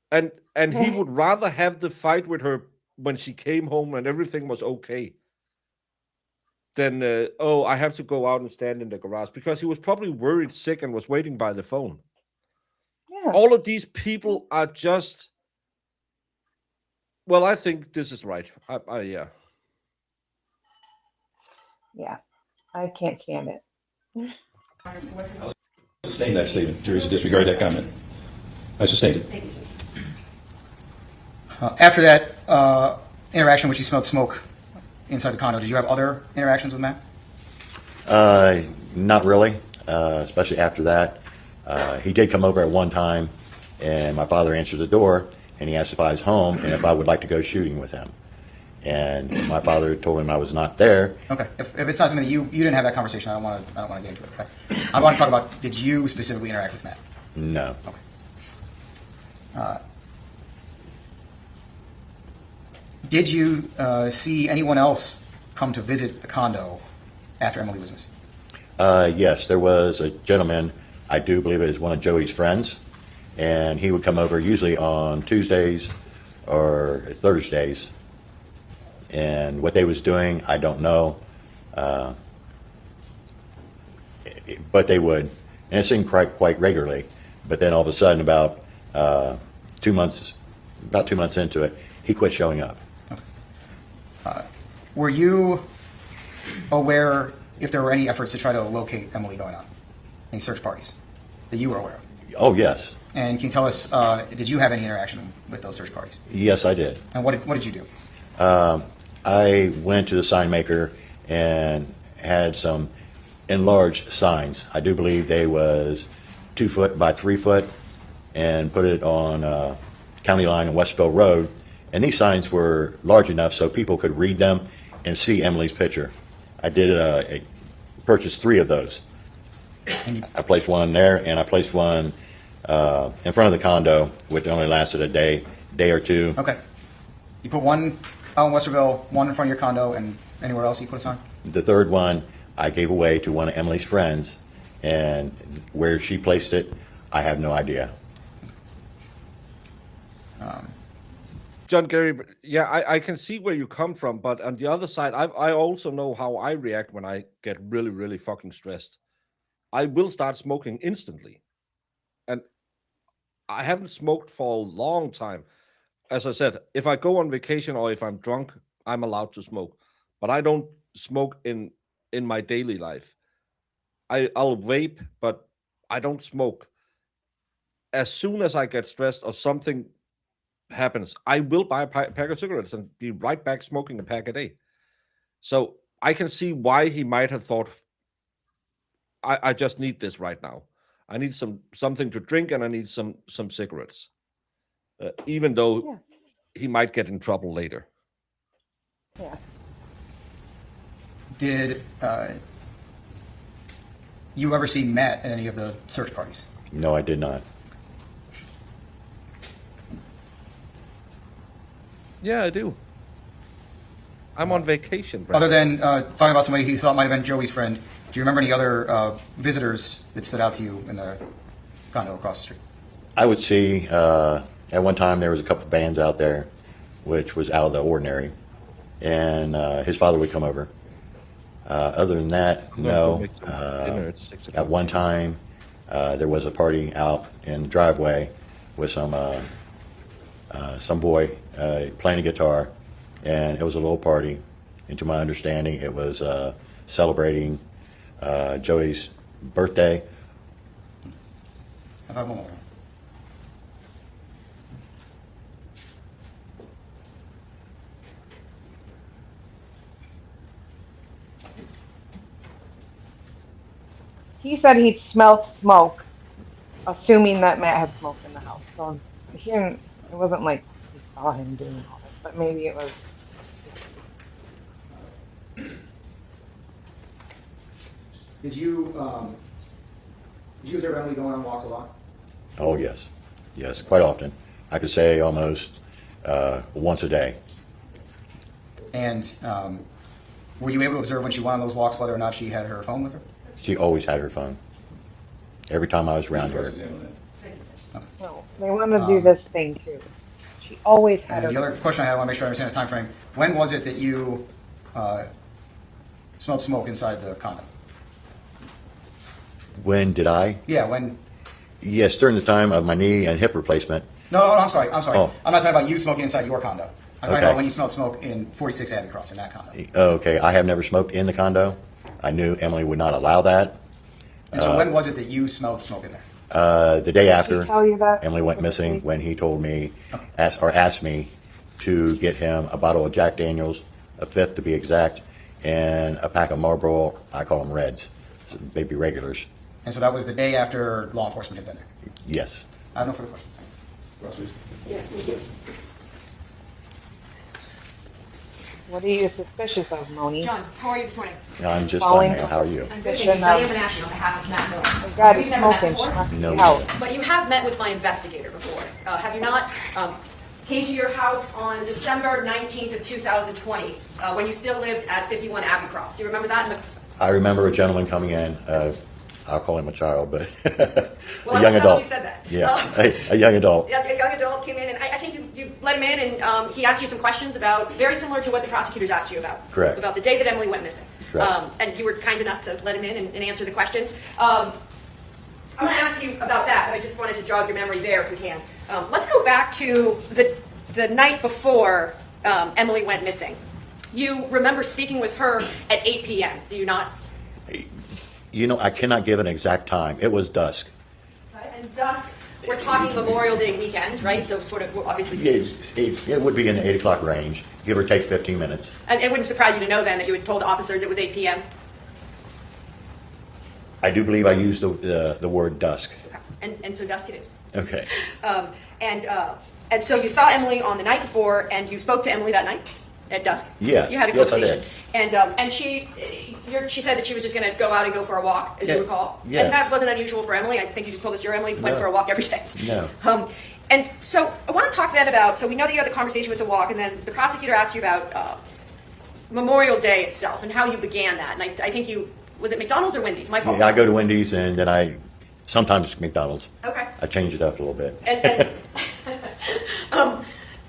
And he would rather have the fight with her when she came home and everything was okay than I have to go out and stand in the garage, because he was probably worried sick and was waiting by the phone. Yeah. All of these people are just, well, I think this is right. Yeah. Yeah. I can't stand it. Sustain that statement. Juries to disregard that comment. I sustain it. After that interaction, which you smelled smoke inside the condo, did you have other interactions with Matt? Not really, especially after that. He did come over at one time, and my father answered the door, and he asked if I was home and if I would like to go shooting with him. And my father told him I was not there. Okay. If it's not something that you didn't have that conversation, I don't want to get into it. Okay. I want to talk about, did you specifically interact with Matt? No. Okay. Did you see anyone else come to visit the condo after Emily was missing? Yes, there was a gentleman, I do believe it was one of Joey's friends, and he would come over usually on Tuesdays or Thursdays. And what they was doing, I don't know, but they would, and it seemed quite regularly. But then all of a sudden, about 2 months into it, he quit showing up. Were you aware if there were any efforts to try to locate Emily going on? Any search parties that you were aware of? Oh, yes. And can you tell us, did you have any interaction with those search parties? Yes, I did. And what did you do? I went to the sign maker and had some enlarged signs. I do believe they was 2 foot by 3 foot, and put it on County Line and Westville Road. And these signs were large enough so people could read them and see Emily's picture. I did purchased 3 of those. I placed one there, and I placed one in front of the condo, which only lasted a day or two. Okay. You put one out in Westerville, one in front of your condo, and anywhere else you put a sign? The third one I gave away to one of Emily's friends, and where she placed it, I have no idea. John Gary, yeah, I can see where you come from, but on the other side, I also know how I react when I get really, really fucking stressed. I will start smoking instantly. And I haven't smoked for a long time. As I said, if I go on vacation or if I'm drunk, I'm allowed to smoke. But I don't smoke in my daily life. I'll vape, but I don't smoke. As soon as I get stressed or something happens, I will buy a pack of cigarettes and be right back smoking a pack a day. So I can see why he might have thought, I just need this right now. I need something to drink, and I need some cigarettes. Even though he might get in trouble later. Yeah. Did you ever see Matt at any of the search parties? No, I did not. Yeah, I do. I'm on vacation, Brad. Other than talking about somebody you thought might have been Joey's friend, do you remember any other visitors that stood out to you in the condo across the street? I would see, at one time there was a couple of vans out there, which was out of the ordinary, and his father would come over. Other than that, no. At one time, there was a party out in the driveway with some some boy playing a guitar, and it was a little party. And to my understanding, it was celebrating Joey's birthday. Have I one more? He said he'd smelled smoke, assuming that Matt had smoke in the house. So he didn't, it wasn't like he saw him doing all this, but maybe it was. Did you observe Emily going on walks a lot? Oh, yes. Yes, quite often. I could say almost once a day. And were you able to observe when she went on those walks whether or not she had her phone with her? She always had her phone. Every time I was around her. No, they want to do this thing too. She always had And her. the other question I have, I want to make sure I understand the time frame. When was it that you smelled smoke inside the condo? When did I? Yeah, when? Yes, during the time of my knee and hip replacement. No, I'm sorry. I'm sorry. Oh. I'm not talking about you smoking inside your condo. I'm talking Okay. about when you smelled smoke in 46 Abbey Cross in that condo. Okay, I have never smoked in the condo. I knew Emily would not allow that. And so when was it that you smelled smoke in there? The day after tell you that? Emily went missing, when he told me, asked me to get him a bottle of Jack Daniels, a fifth to be exact, and a pack of Marlboro, I call them Reds, baby regulars. And so that was the day after law enforcement had been there. Yes. I have no further questions. Yes, thank you. What are you suspicious of, Moni? John, how are you this morning? I'm just Falling. fine, ma'am. How are you? I'm good, Suspicion thank you. Diane of- Venation on behalf of Matt Moore. Oh God, We've he's never met smoking. She before, must be No. out. but you have met with my investigator before. Have you not? Came to your house on December 19th of 2020 when you still lived at 51 Abbey Cross. Do you remember that? I remember a gentleman coming in, I'll call him a child, but Well, a young I don't know adult. if you said that. Yeah, a young adult. Yeah, a young adult came in, and I think you let him in, and he asked you some questions about, very similar to what the prosecutors asked you about. Correct. About the day that Emily went missing. Correct. And you were kind enough to let him in and answer the questions. I'm going to ask you about that, but I just wanted to jog your memory there if we can. Let's go back to the night before Emily went missing. You remember speaking with her at 8 p.m., do you not? You know, I cannot give an exact time. It was dusk. Okay, and dusk, we're talking Memorial Day weekend, right? So sort of, obviously. It would be in the 8 o'clock range, give or take 15 minutes. And it wouldn't surprise you to know then that you had told officers it was 8 p.m.? I do believe I used the word dusk. Okay. And so dusk it is. Okay. And so you saw Emily on the night before, and you spoke to Emily that night at dusk. Yeah. You had a Yes, I conversation. did. And she said that she was just going to go out and go for a walk, as Yeah, you recall. yes. And that wasn't unusual for Emily. I think you just told us your Emily went No. for a walk every day. No. And so I want to talk then about, so we know that you had the conversation with the walk, and then the prosecutor asked you about Memorial Day itself and how you began that. And I think was it McDonald's or Wendy's? My fault. Yeah, I go to Wendy's and then sometimes McDonald's. Okay. I change it up a little bit.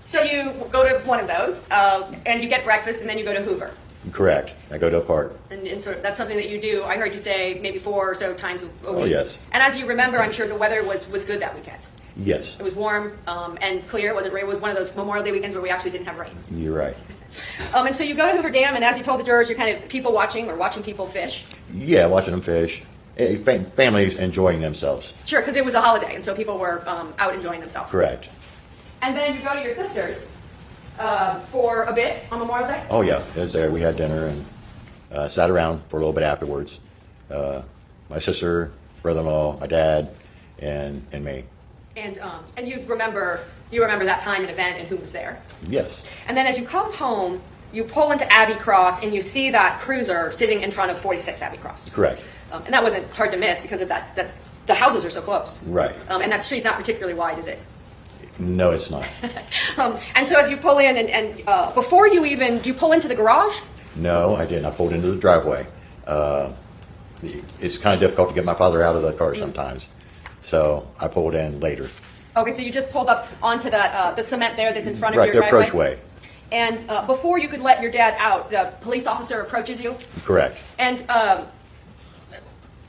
So you go to one of those, and you get breakfast, and then you go to Hoover. Correct. I go to a park. And sort of that's something that you do. I heard you say maybe 4 or so times a week. Oh, yes. And as you remember, I'm sure the weather was good that weekend. Yes. It was warm and clear. It wasn't rain. It was one of those Memorial Day weekends where we actually didn't have rain. You're right. And so you go to Hoover Dam, and as you told the jurors, you're kind of people watching or watching people fish. Yeah, watching them fish. Families enjoying themselves. Sure, because it was a holiday, and so people were out enjoying themselves. Correct. And then you go to your sister's for a bit on Memorial Day. Oh, yeah. It was there. We had dinner and sat around for a little bit afterwards. My sister, brother-in-law, my dad, and me. And you remember that time and event and who was there. Yes. And then as you come home, you pull into Abbey Cross and you see that cruiser sitting in front of 46 Abbey Cross. Correct. And that wasn't hard to miss because of that the houses are so close. Right. And that street's not particularly wide, is it? No, it's not. And so as you pull in, and before you even, do you pull into the garage? No, I didn't. I pulled into the driveway. It's kind of difficult to get my father out of the car sometimes. So I pulled in later. Okay, so you just pulled up onto that the cement there that's in front of Right, your the driveway? approach way. And before you could let your dad out, the police officer approaches you. Correct. And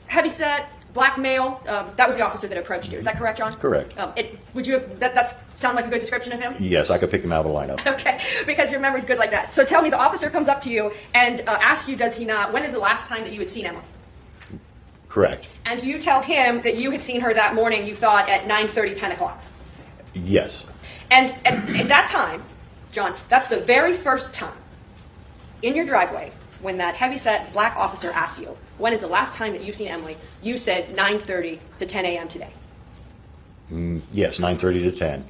heavy set, black male, that was the officer that approached you. Is that correct, John? Correct. Would you have, that sound like a good description of him? Yes, I could pick him out of a lineup. Okay, because your memory's good like that. So tell me, the officer comes up to you and asks you, does he not, when is the last time that you had seen Emily? Correct. And you tell him that you had seen her that morning, you thought, at 9:30, 10 o'clock. Yes. And at that time, John, that's the very first time in your driveway when that heavyset black officer asked you, when is the last time that you've seen Emily? You said 9:30 to 10 a.m. today. Yes, 9:30 to 10.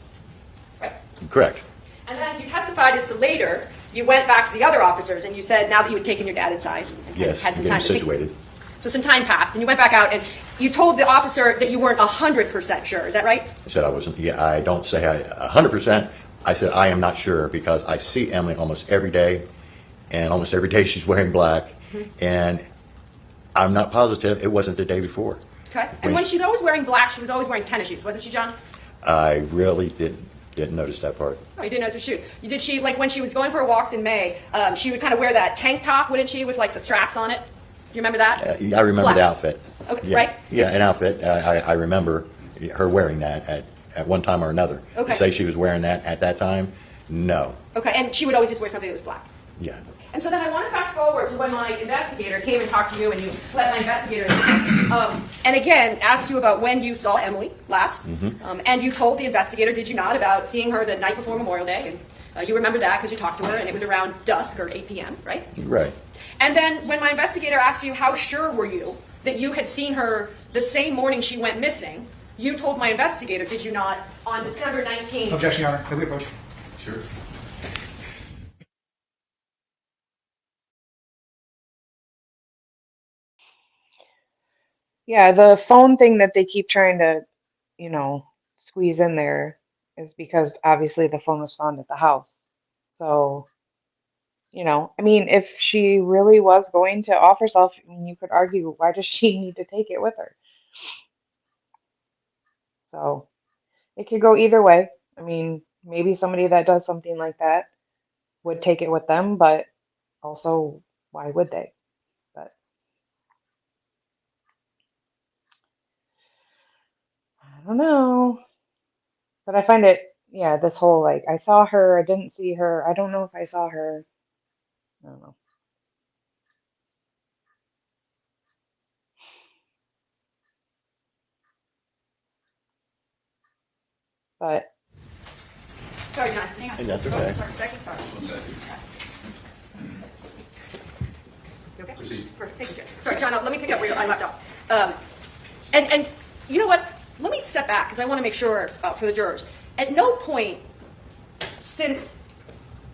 Right. Correct. And then you testified as to later, you went back to the other officers and you said, now that you had taken your dad inside and Yes, had some getting time to think. situated. So some time passed and you went back out and you told the officer that you weren't 100% sure. Is that right? I said I wasn't. Yeah, I don't say 100%. I said I am not sure because I see Emily almost every day, and almost every day she's wearing black, and I'm not positive it wasn't the day before. Okay. And when she's always wearing black, she was always wearing tennis shoes, wasn't she, John? I really didn't notice that part. Oh, you didn't notice her shoes. Did she, like when she was going for walks in May, she would kind of wear that tank top, wouldn't she, with like the straps on it? Do you remember that? I remember Black. the outfit. Okay, Yeah. right? Yeah, an outfit. I remember her wearing that at one time or another. Okay. To say she was wearing that at that time, no. Okay, and she would always just wear something that was black. Yeah. And so then I want to fast forward to when my investigator came and talked to you, and you let my investigator and again asked you about when you saw Emily last. And you told the investigator, did you not, about seeing her the night before Memorial Day? And you remember that because you talked to her, and it was around dusk or 8 p.m., right? Right. And then when my investigator asked you, how sure were you that you had seen her the same morning she went missing, you told my investigator, did you not, on December 19th. Objection, Your Honor. May we approach? Sure. Yeah, the phone thing that they keep trying to, squeeze in there is because obviously the phone was found at the house. So, I mean, if she really was going to off herself, I mean, you could argue, why does she need to take it with her? So it could go either way. I mean, maybe somebody that does something like that would take it with them, but also, why would they? But I don't know. But I find it, yeah, this whole like, I saw her, I didn't see her, I don't know if I saw her. I don't know. But Sorry, John. Hang on. Hey, that's okay. Oh, sorry, Becky, sorry. You okay? Proceed. Perfect. Thank you, Judge. Sorry, John, let me pick up where I left off. And you know what? Let me step back because I want to make sure for the jurors. At no point since,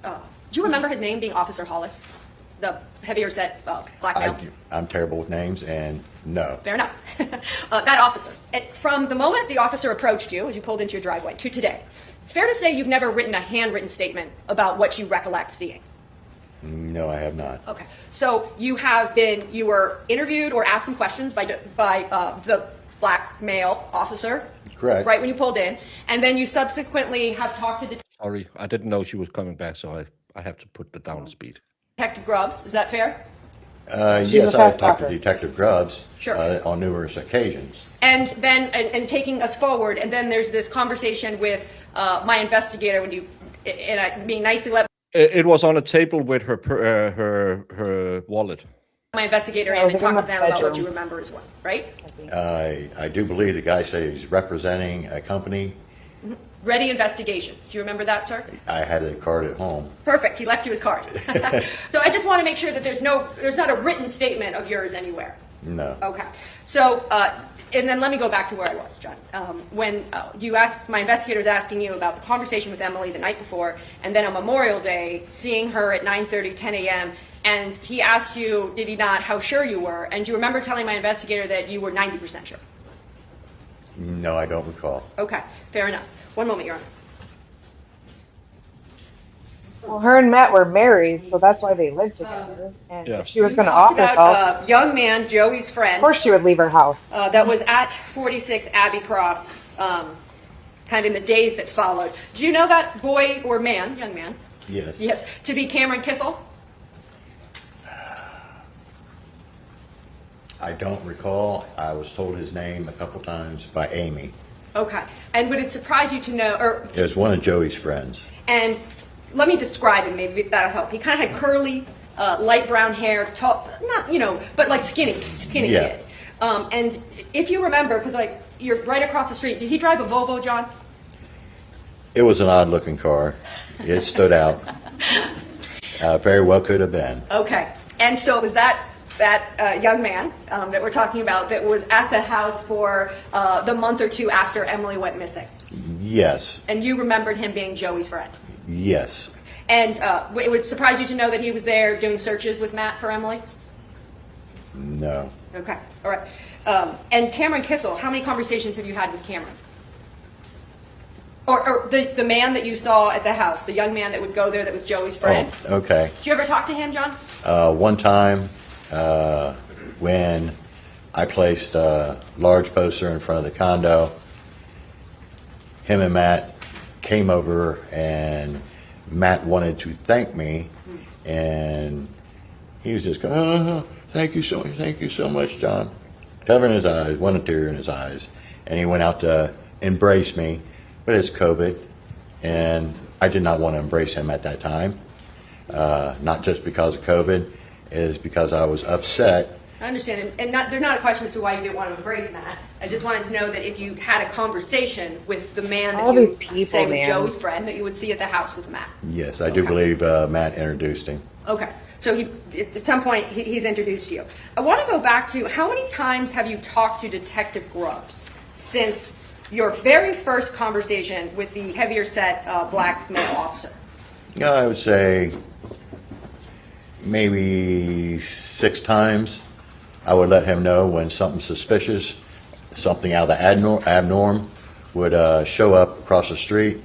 do you remember his name being Officer Hollis? The heavier set black male? I'm terrible with names, and no. Fair enough. That officer. From the moment the officer approached you as you pulled into your driveway to today, fair to say you've never written a handwritten statement about what you recollect seeing? No, I have not. Okay. So you were interviewed or asked some questions by the black male officer? Correct. Right when you pulled in. And then you subsequently have talked to Sorry, I didn't know she was coming back, so I have to put the down speed. Detective Grubbs. Is that fair? Yes, a I have fast talked to talker. Detective Grubbs Sure. on numerous occasions. And then, and taking us forward, and then there's this conversation with my investigator when you, and I being nicely let It was on a table with her wallet. my investigator Yeah, in it and was in talk to the them about what bedroom. you remember as well, right? I do believe the guy said he's representing a company. Ready investigations. Do you remember that, sir? I had a card at home. Perfect. He left you his card. So I just want to make sure that there's not a written statement of yours anywhere. No. Okay. So, and then let me go back to where I was, John. When you asked, my investigator was asking you about the conversation with Emily the night before, and then on Memorial Day, seeing her at 9:30, 10 a.m., and he asked you, did he not, how sure you were, and do you remember telling my investigator that you were 90% sure? No, I don't recall. Okay, fair enough. One moment, Your Honor. well, her and Matt were married, so that's why they lived together. And Yeah. if she was You going to talked off herself, about a young man, Joey's friend. of course she would leave her house. That was at 46 Abbey Cross, kind of in the days that followed. Do you know that boy or man, young man? Yes. Yes, to be Cameron Kissel? I don't recall. I was told his name a couple times by Amy. Okay. And would it surprise you to know, or It was one of Joey's friends. and let me describe him, maybe that'll help. He kind of had curly, light brown hair, tall, not, but like skinny Yeah. kid. And if you remember, because like you're right across the street, did he drive a Volvo, John? It was an odd-looking car. It stood out. Very well could have been. Okay. And so it was that young man that we're talking about that was at the house for the month or two after Emily went missing. Yes. And you remembered him being Joey's friend. Yes. And it would surprise you to know that he was there doing searches with Matt for Emily? No. Okay. All right. And Cameron Kissel, how many conversations have you had with Cameron? Or the man that you saw at the house, the young man that would go there that was Joey's friend? Oh, okay. Did you ever talk to him, John? One time when I placed a large poster in front of the condo, him and Matt came over and Matt wanted to thank me, and he was just going, thank you so much, John. Covering his eyes, one tear in his eyes, and he went out to embrace me, but it's COVID, and I did not want to embrace him at that time, not just because of COVID, it is because I was upset. I understand. And there's not a question as to why you didn't want to embrace Matt. I just wanted to know that if you had a conversation with the man that All you these people, say was man. Joey's friend, that you would see at the house with Matt. Yes, I do believe Matt introduced him. Okay. So at some point, he's introduced you. I want to go back to how many times have you talked to Detective Grubbs since your very first conversation with the heavier set black male officer? I would say maybe 6 times. I would let him know when something suspicious, something out of the abnorm would show up across the street.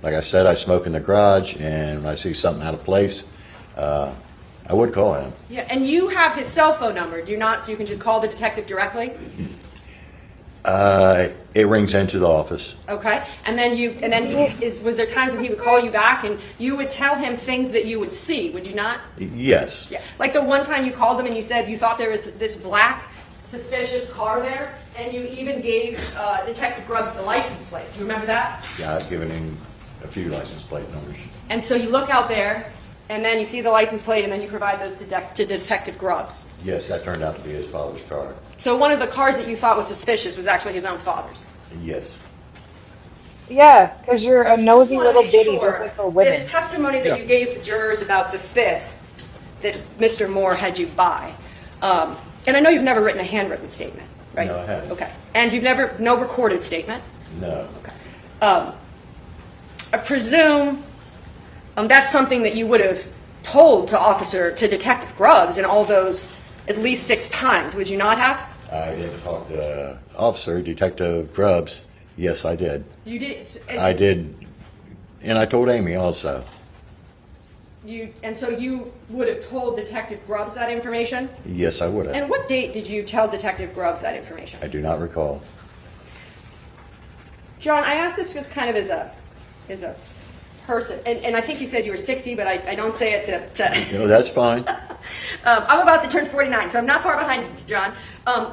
Like I said, I smoke in the garage, and when I see something out of place, I would call him. Yeah, and you have his cell phone number, do you not? So you can just call the detective directly? It rings into the office. Okay, and then was there times when he would call you back and you would tell him things that you would see, would you not? Yes. Yeah, like the one time you called him and you said you thought there was this black suspicious car there, and you even gave Detective Grubbs the license plate. Do you remember that? Yeah, I've given him a few license plate numbers. And so you look out there, and then you see the license plate, and then you provide those to Detective Grubbs. Yes, that turned out to be his father's car. So one of the cars that you thought was suspicious was actually his own father's. Yes. Yeah, because you're a nosy I wanna little make bitty, sure just like the women. This testimony that you gave the jurors about the 5th that Mr. Moore had you buy, and I know you've never written a handwritten statement, right? No, I haven't. Okay. And you've never, no recorded statement? No. Okay. I presume that's something that you would have told to Detective Grubbs in all those at least 6 times, would you not have? I did talk to Officer Detective Grubbs. Yes, I did. You did. I did, and I told Amy also. And so you would have told Detective Grubbs that information? Yes, I would have. And what date did you tell Detective Grubbs that information? I do not recall. John, I asked this just kind of as a person, and I think you said you were 60, but I don't say it to No, that's fine. I'm about to turn 49, so I'm not far behind you, John.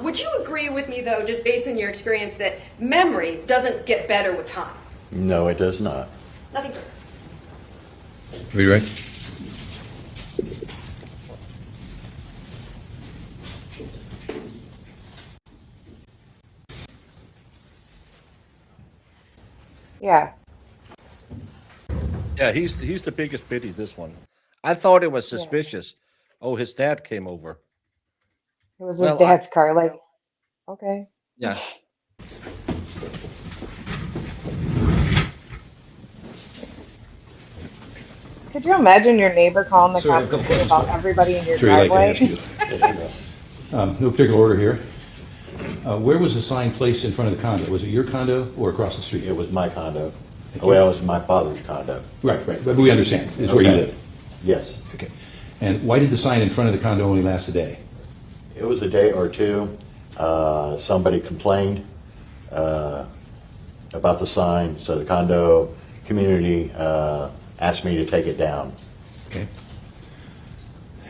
Would you agree with me, though, just based on your experience, that memory doesn't get better with time? No, it does not. Nothing true. Are you ready? Yeah. Yeah, he's the biggest biddy, this one. I thought it was suspicious. Oh, his dad came over. It was his dad's car. Like, okay. Yeah. Could you imagine your neighbor calling the Sir, I have a cops couple about questions. everybody in your Sure, I'd like driveway? to ask you. No particular order here. Where was the sign placed in front of the condo? Was it your condo or across the street? It was my condo. Well, it was my father's condo. Right, but we understand. It's where you Okay. live. Yes. Okay. And why did the sign in front of the condo only last a day? It was a day or two. Somebody complained about the sign, so the condo community asked me to take it down. Okay.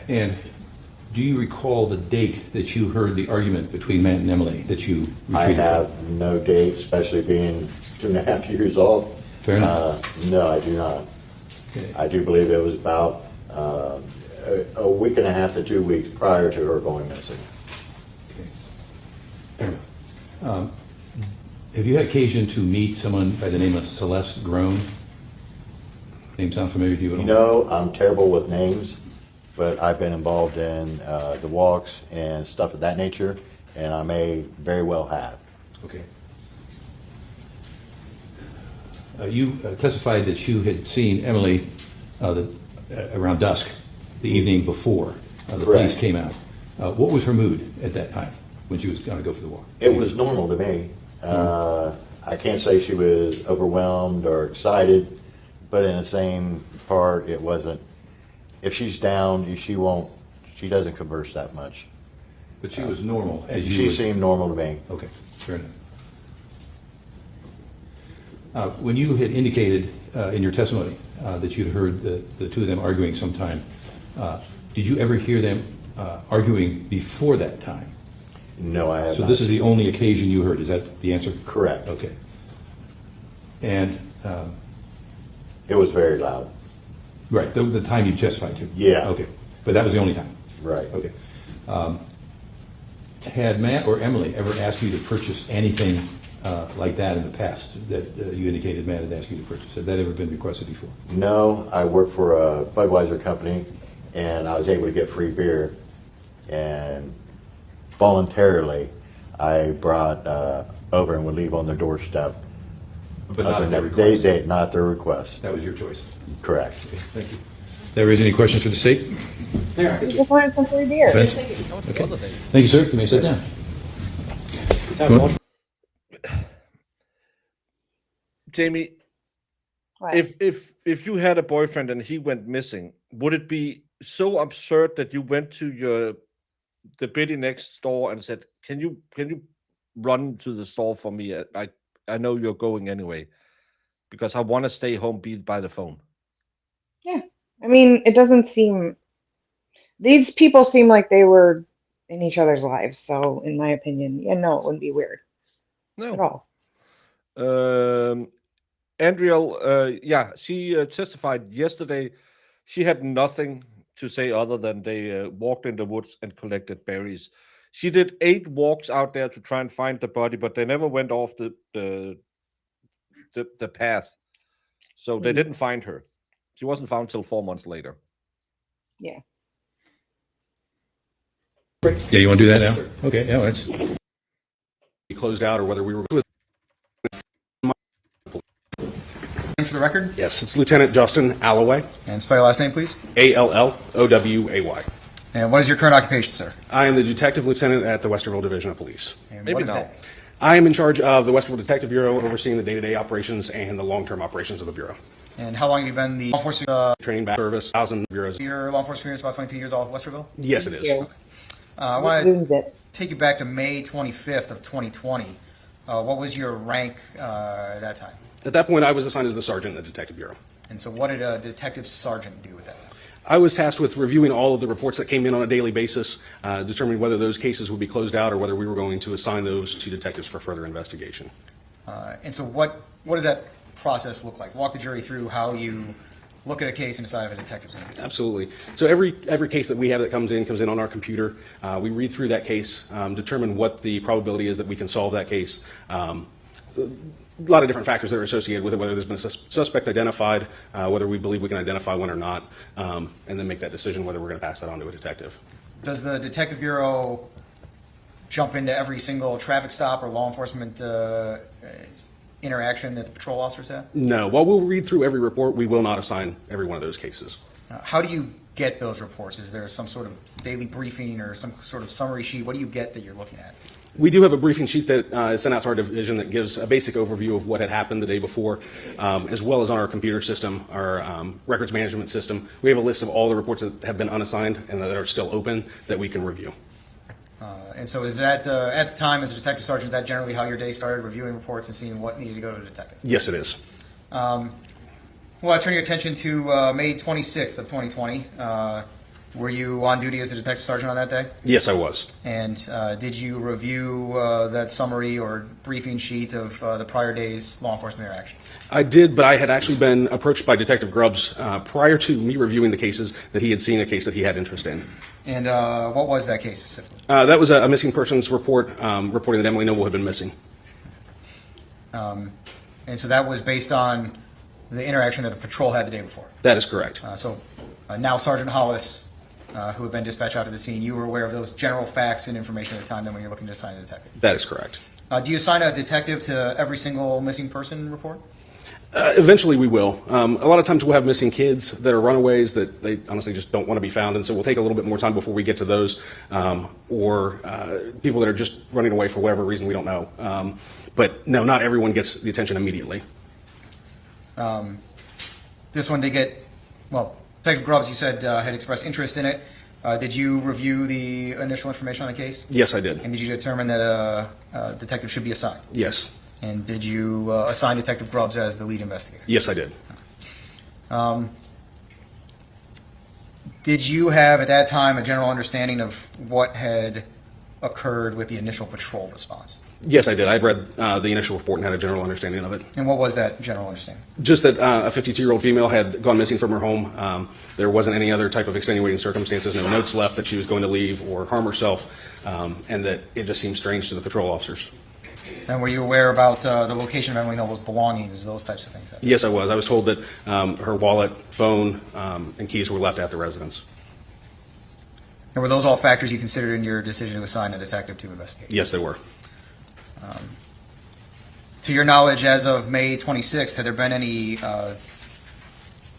And Do you recall the date that you heard the argument between Matt and Emily that you I retreated have from? no date, especially being 2.5 years old. Fair enough. No, I do not. Okay. I do believe it was about a week and a half to 2 weeks prior to her going missing. Okay. Fair enough. Have you had occasion to meet someone by the name of Celeste Groen? Name sound familiar to you at all? No, I'm terrible with names, but I've been involved in the walks and stuff of that nature, and I may very well have. Okay. You testified that you had seen Emily around dusk the evening before the police came out. What was her mood at that time when she was going to go for the walk? It was normal to me. I can't say she was overwhelmed or excited, but in the same part, it wasn't. If she's down, she doesn't converse that much. But she was normal. She seemed normal to me. Okay, fair enough. When you had indicated in your testimony that you'd heard the two of them arguing sometime, did you ever hear them arguing before that time? No, I have So not. this is the only occasion you heard. Is that the answer? Correct. Okay. And it was very loud. Right, the time you testified to. Yeah. Okay, but that was the only time. Right. Okay. Had Matt or Emily ever asked you to purchase anything like that in the past that you indicated Matt had asked you to purchase? Had that ever been requested before? No, I worked for a Budweiser company, and I was able to get free beer, and voluntarily I brought over and would leave on their doorstep. But not at their request? Not at their request. That was your choice? Correct. Okay, thank you. There raise any questions for the state? Yeah, we just wanted some free beer. Vince? Okay. Thank you, sir. You may sit down. Jamie, What? if you had a boyfriend and he went missing, would it be so absurd that you went to the biddy next door and said, "Can you run to the store for me? I know you're going anyway, because I want to stay home, be by the phone." Yeah. I mean, it doesn't seem, these people seem like they were in each other's lives. So in my opinion, yeah, no, it wouldn't be weird No. at all. Andriel, yeah, she testified yesterday. She had nothing to say other than they walked in the woods and collected berries. She did 8 walks out there to try and find the body, but they never went off the path, so they didn't find her. She wasn't found till 4 months later. Yeah. Yeah, you want to do that now? Okay, yeah, let's. We closed out, or whether we were. For the record? Yes, it's Lieutenant Justin Alloway. And spell your last name, please. Alloway. And what is your current occupation, sir? I am the Detective Lieutenant at the Westerville Division of Police. And Maybe what is now. that? I am in charge of the Westerville Detective Bureau, overseeing the day-to-day operations and the long-term operations of the Bureau. And how long have you been the law enforcement? Training back service, 1,000 bureaus. Your law enforcement experience about 22 years old, Westerville? Yes, it is. Yeah. I want to take you back to May 25th of 2020. What was your rank at that time? At that point, I was assigned as the sergeant in the Detective Bureau. And so what did a detective sergeant do at that time? I was tasked with reviewing all of the reports that came in on a daily basis, determining whether those cases would be closed out or whether we were going to assign those to detectives for further investigation. And so what does that process look like? Walk the jury through how you look at a case and decide if a detective's going to be. Absolutely. So every case that we have that comes in on our computer. We read through that case, determine what the probability is that we can solve that case. A lot of different factors that are associated with it, whether there's been a suspect identified, whether we believe we can identify one or not, and then make that decision whether we're going to pass that on to a detective. Does the Detective Bureau jump into every single traffic stop or law enforcement interaction that the patrol officers have? No. While we'll read through every report, we will not assign every one of those cases. How do you get those reports? Is there some sort of daily briefing or some sort of summary sheet? What do you get that you're looking at? We do have a briefing sheet that is sent out to our division that gives a basic overview of what had happened the day before, as well as on our computer system, our records management system. We have a list of all the reports that have been unassigned and that are still open that we can review. And so is that, at the time as a detective sergeant, is that generally how your day started, reviewing reports and seeing what needed to go to the detective? Yes, it is. Well, I turn your attention to May 26th of 2020. Were you on duty as a detective sergeant on that day? Yes, I was. And did you review that summary or briefing sheet of the prior day's law enforcement interactions? I did, but I had actually been approached by Detective Grubbs prior to me reviewing the cases that he had seen a case that he had interest in. And what was that case specifically? That was a missing persons report reporting that Emily Noble had been missing. And so that was based on the interaction that the patrol had the day before? That is correct. Now Sergeant Hollis, who had been dispatched out to the scene, you were aware of those general facts and information at the time then when you're looking to assign a detective? That is correct. Do you assign a detective to every single missing person report? Eventually we will. A lot of times we'll have missing kids that are runaways that they honestly just don't want to be found, and so we'll take a little bit more time before we get to those, or people that are just running away for whatever reason we don't know. But no, not everyone gets the attention immediately. This one did get, well, Detective Grubbs, you said, had expressed interest in it. Did you review the initial information on the case? Yes, I did. And did you determine that a detective should be assigned? Yes. And did you assign Detective Grubbs as the lead investigator? Yes, I did. Did you have, at that time, a general understanding of what had occurred with the initial patrol response? Yes, I did. I'd read the initial report and had a general understanding of it. And what was that general understanding? Just that a 52-year-old female had gone missing from her home. There wasn't any other type of extenuating circumstances, no notes left that she was going to leave or harm herself, and that it just seemed strange to the patrol officers. And were you aware about the location of Emily Noble's belongings, those types of things? Yes, I was. I was told that her wallet, phone, and keys were left at the residence. And were those all factors you considered in your decision to assign a detective to investigate? Yes, they were. To your knowledge, as of May 26th, had there been any,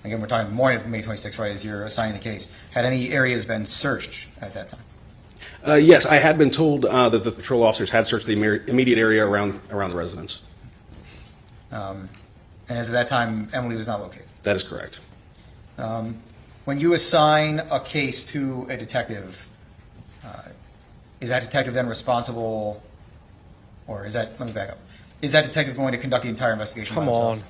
again, we're talking morning of May 26th, right, as you're assigning the case, had any areas been searched at that time? Yes, I had been told that the patrol officers had searched the immediate area around the residence. And as of that time, Emily was not located? That is correct. When you assign a case to a detective, is that detective then responsible, or is that, let me back up, is that detective going to conduct the entire investigation by themselves?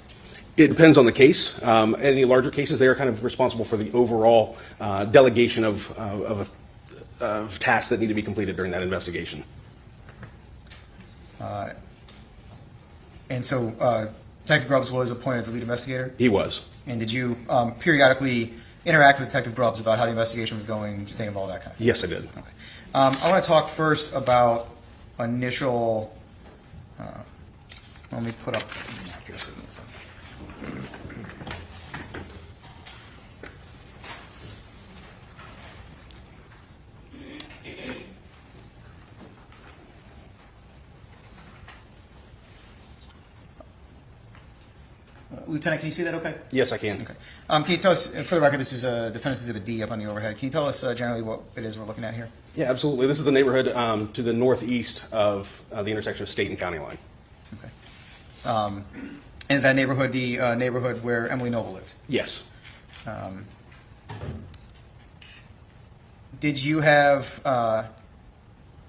It depends on the case. Any larger cases, they are kind of responsible for the overall delegation of tasks that need to be completed during that investigation. And so Detective Grubbs was appointed as the lead investigator? He was. And did you periodically interact with Detective Grubbs about how the investigation was going, stay involved, that kind of thing? Yes, I did. Okay. I want to talk first about initial, let me put up the map here. Lieutenant, can you see that okay? Yes, I can. Okay. Can you tell us, for the record, this is Defendant's Exhibit D up on the overhead. Can you tell us generally what it is we're looking at here? Yeah, absolutely. This is the neighborhood to the northeast of the intersection of state and county line. Okay. And is that neighborhood the neighborhood where Emily Noble lived? Yes. Did you have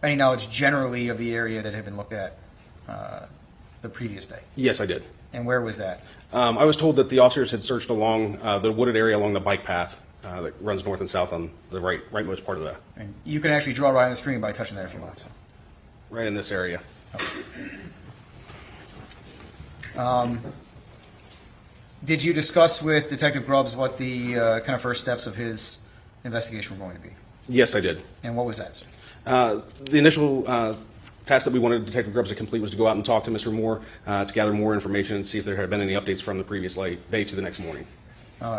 any knowledge generally of the area that had been looked at the previous day? Yes, I did. And where was that? I was told that the officers had searched along the wooded area along the bike path that runs north and south on the rightmost part of the... And you can actually draw right on the screen by touching there if you want. So. Right in this area. Okay. Did you discuss with Detective Grubbs what the kind of first steps of his investigation were going to be? Yes, I did. And what was that, sir? The initial task that we wanted Detective Grubbs to complete was to go out and talk to Mr. Moore to gather more information and see if there had been any updates from the previous day to the next morning.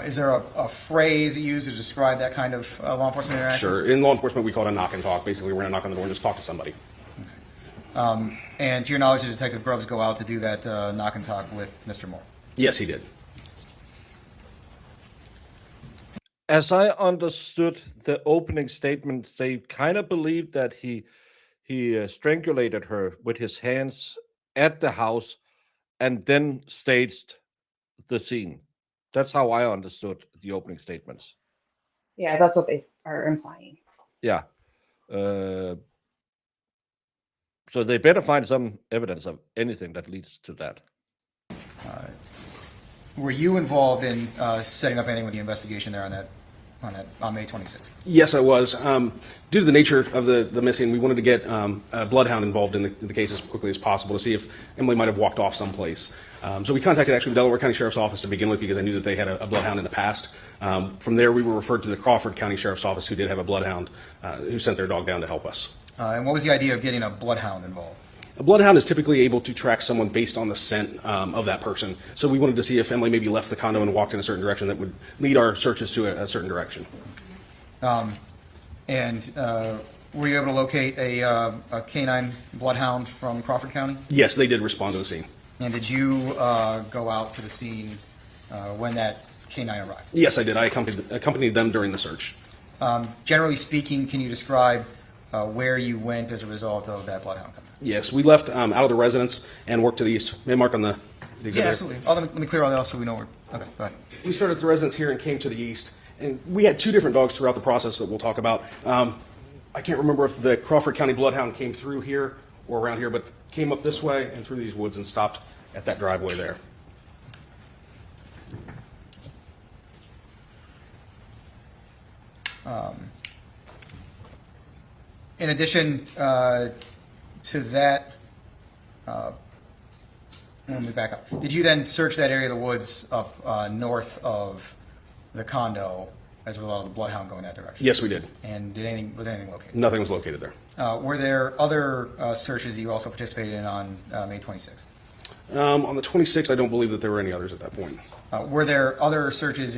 Is there a phrase used to describe that kind of law enforcement interaction? Sure. In law enforcement, we call it a knock and talk. Basically, we're going to knock on the door and just talk to somebody. Okay. And to your knowledge, did Detective Grubbs go out to do that knock and talk with Mr. Moore? Yes, he did. As I understood the opening statement, they kind of believed that he strangulated her with his hands at the house and then staged the scene. That's how I understood the opening statements. Yeah, that's what they are implying. Yeah. So they better find some evidence of anything that leads to that. Were you involved in setting up anything with the investigation there on on May 26th? Yes, I was. Due to the nature of the missing, we wanted to get a bloodhound involved in the case as quickly as possible to see if Emily might have walked off someplace. So we contacted actually the Delaware County Sheriff's Office to begin with because I knew that they had a bloodhound in the past. From there, we were referred to the Crawford County Sheriff's Office, who did have a bloodhound, who sent their dog down to help us. And what was the idea of getting a bloodhound involved? A bloodhound is typically able to track someone based on the scent of that person. So we wanted to see if Emily maybe left the condo and walked in a certain direction that would lead our searches to a certain direction. Were you able to locate a canine bloodhound from Crawford County? Yes, they did respond to the scene. And did you go out to the scene when that canine arrived? Yes, I did. I accompanied them during the search. Generally speaking, can you describe where you went as a result of that bloodhound coming? Yes, we left out of the residence and worked to the east. May I mark on the exhibit? Yeah, absolutely. Let me clear all that out so we know where. Okay, go ahead. We started at the residence here and came to the east. And we had 2 different dogs throughout the process that we'll talk about. I can't remember if the Crawford County bloodhound came through here or around here, but came up this way and through these woods and stopped at that driveway there. In addition to that, let me back up. Did you then search that area of the woods up north of the condo as a result of the bloodhound going that direction? Yes, we did. And was anything located? Nothing was located there. Were there other searches you also participated in on May 26th? On the 26th, I don't believe that there were any others at that point. Were there other searches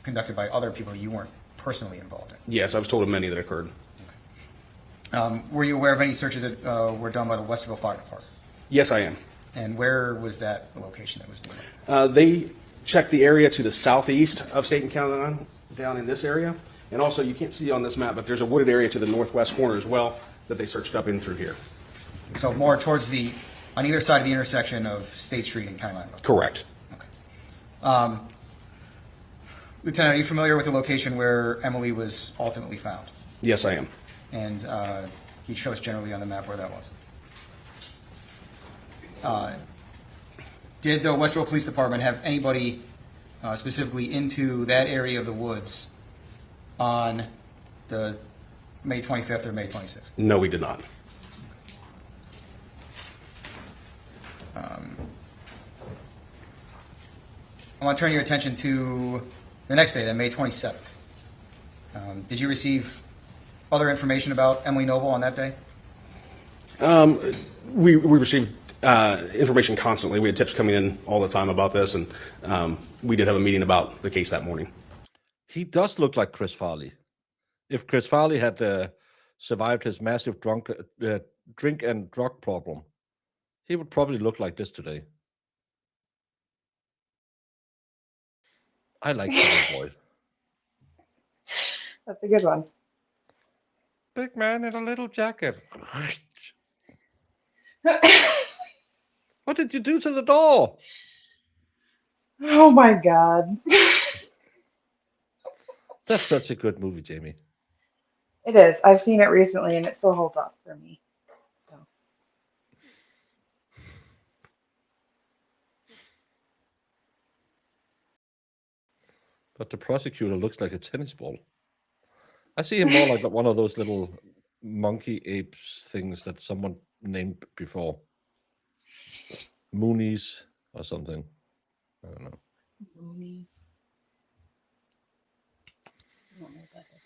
conducted by other people you weren't personally involved in? Yes, I was told of many that occurred. Were you aware of any searches that were done by the Westerville Fire Department? Yes, I am. And where was that location that was being looked? They checked the area to the southeast of State and County line, down in this area. And also, you can't see on this map, but there's a wooded area to the northwest corner as well that they searched up in through here. So more towards on either side of the intersection of State Street and County Line Road? Correct. Okay. Lieutenant, are you familiar with the location where Emily was ultimately found? Yes, I am. And can you show us generally on the map where that was? Did the Westerville Police Department have anybody specifically into that area of the woods on the May 25th or May 26th? No, we did not. I want to turn your attention to the next day, then May 27th. Did you receive other information about Emily Noble on that day? We received information constantly. We had tips coming in all the time about this, and we did have a meeting about the case that morning. He does look like Chris Farley. If Chris Farley had survived his massive drink and drug problem, he would probably look like this today. I like Tommy Boy. That's a good one. Big man in a little jacket. What did you do to the door? Oh my God. That's such a good movie, Jamie. It is. I've seen it recently and it still holds up for me. So. But the prosecutor looks like a tennis ball. I see him more like one of those little monkey apes things that someone named before. Moonies or something. I don't know. Moonies. I don't know what that is.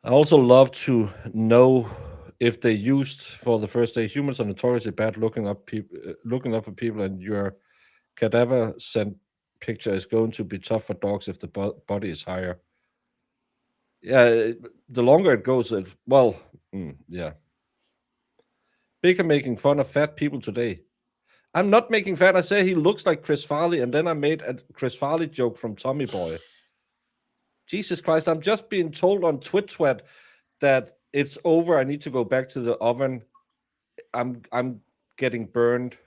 I also love to know if they used for the first day. Humans are notoriously bad looking up for people, and your cadaver scent picture is going to be tough for dogs if the body is higher. Yeah, the longer it goes, yeah. Baker making fun of fat people today. I'm not making fat. I say he looks like Chris Farley, and then I made a Chris Farley joke from Tommy Boy. Jesus Christ, I'm just being told on TwitSweat that it's over. I need to go back to the oven. I'm getting burned.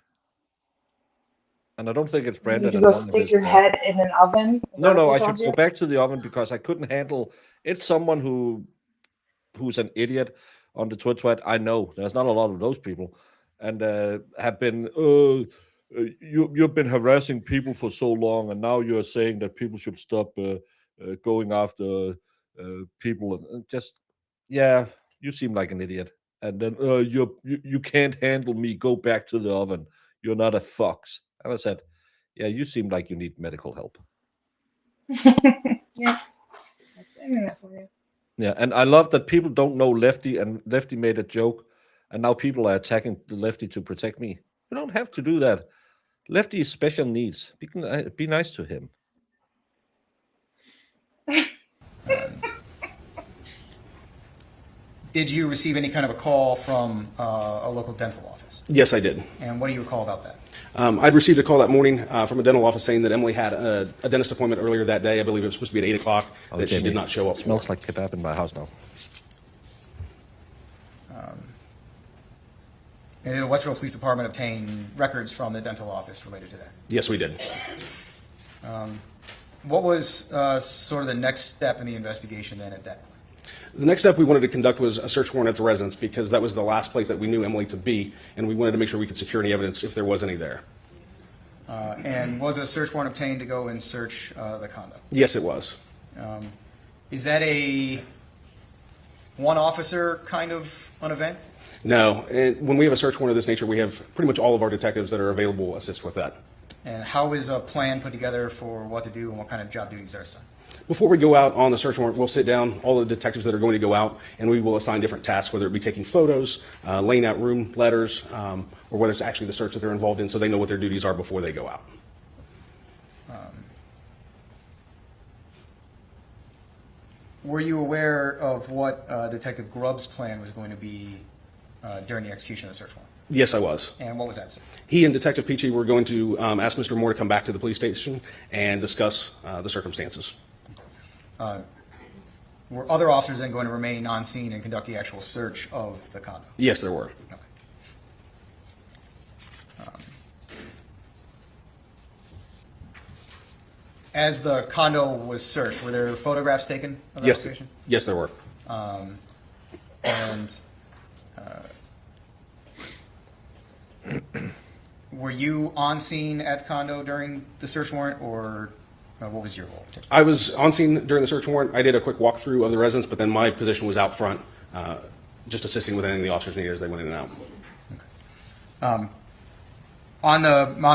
And I don't think it's Brandon. You go stick your head in an oven? No, I should go back to the oven because I couldn't handle. It's someone who's an idiot on the TwitSweat. I know there's not a lot of those people, and have been. You've been harassing people for so long, and now you're saying that people should stop going after people, and just, yeah, you seem like an idiot. And then you can't handle me. Go back to the oven. You're not a fox. And I said, yeah, you seem like you need medical help. Yeah, that's the internet for you. Yeah, and I love that people don't know Lefty, and Lefty made a joke, and now people are attacking the Lefty to protect me. You don't have to do that. Lefty is special needs. Be nice to him. Did you receive any kind of a call from a local dental office? Yes, I did. And what do you recall about that? I'd received a call that morning from a dental office saying that Emily had a dentist appointment earlier that day. I believe it was supposed to be at 8 o'clock, that she did not show up. It smells like kebab in my house now. And the Westerville Police Department obtained records from the dental office related to that. Yes, we did. What was sort of the next step in the investigation then at that point? The next step we wanted to conduct was a search warrant at the residence, because that was the last place that we knew Emily to be, and we wanted to make sure we could secure any evidence if there was any there. And was a search warrant obtained to go and search the condo? Yes, it was. Is that a one officer kind of an event? No. And when we have a search warrant of this nature, we have pretty much all of our detectives that are available assist with that. And how is a plan put together for what to do and what kind of job duties are assigned? Before we go out on the search warrant, we'll sit down, all the detectives that are going to go out, and we will assign different tasks, whether it be taking photos, laying out room letters, or whether it's actually the search that they're involved in, so they know what their duties are before they go out. Were you aware of what Detective Grubb's plan was going to be during the execution of the search warrant? Yes, I was. And what was that, sir? He and Detective Peachy were going to ask Mr. Moore to come back to the police station and discuss the circumstances. Were other officers then going to remain on scene and conduct the actual search of the condo? Yes, there were. Okay. As the condo was searched, were there photographs taken of the location? Yes, there were. And were you on scene at the condo during the search warrant, or what was your role? I was on scene during the search warrant. I did a quick walkthrough of the residence, but then my position was out front, just assisting with anything the officers needed as they went in and out. On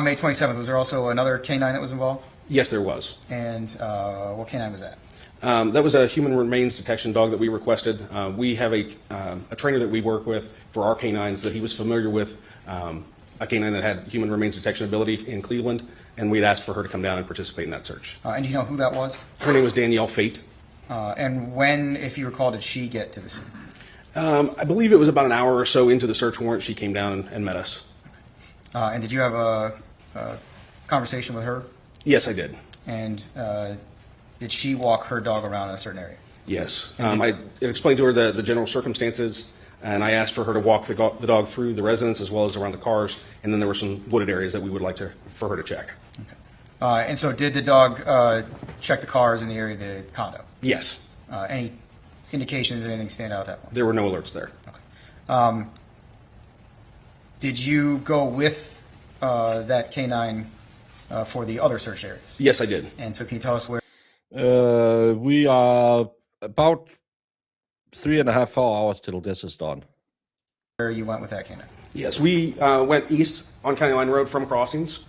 May 27th, was there also another canine that was involved? Yes, there was. And what canine was that? That was a human remains detection dog that we requested. We have a trainer that we work with for our canines that he was familiar with a canine that had human remains detection ability in Cleveland, and we'd asked for her to come down and participate in that search. And do you know who that was? Her name was Danielle Fate. And when, if you recall, did she get to the scene? I believe it was about an hour or so into the search warrant she came down and met us. And did you have a conversation with her? Yes, I did. And did she walk her dog around in a certain area? Yes. I explained to her the general circumstances, and I asked for her to walk the dog through the residence as well as around the cars, and then there were some wooded areas that we would like for her to check. Okay. And so did the dog check the cars in the area of the condo? Yes. Any indications, anything stand out at that point? There were no alerts there. Okay. Did you go with that canine for the other search areas? Yes, I did. And so can you tell us where? We are about 3.5, 4 hours till this is done. Where you went with that canine? Yes, we went east on County Line Road from Crossings,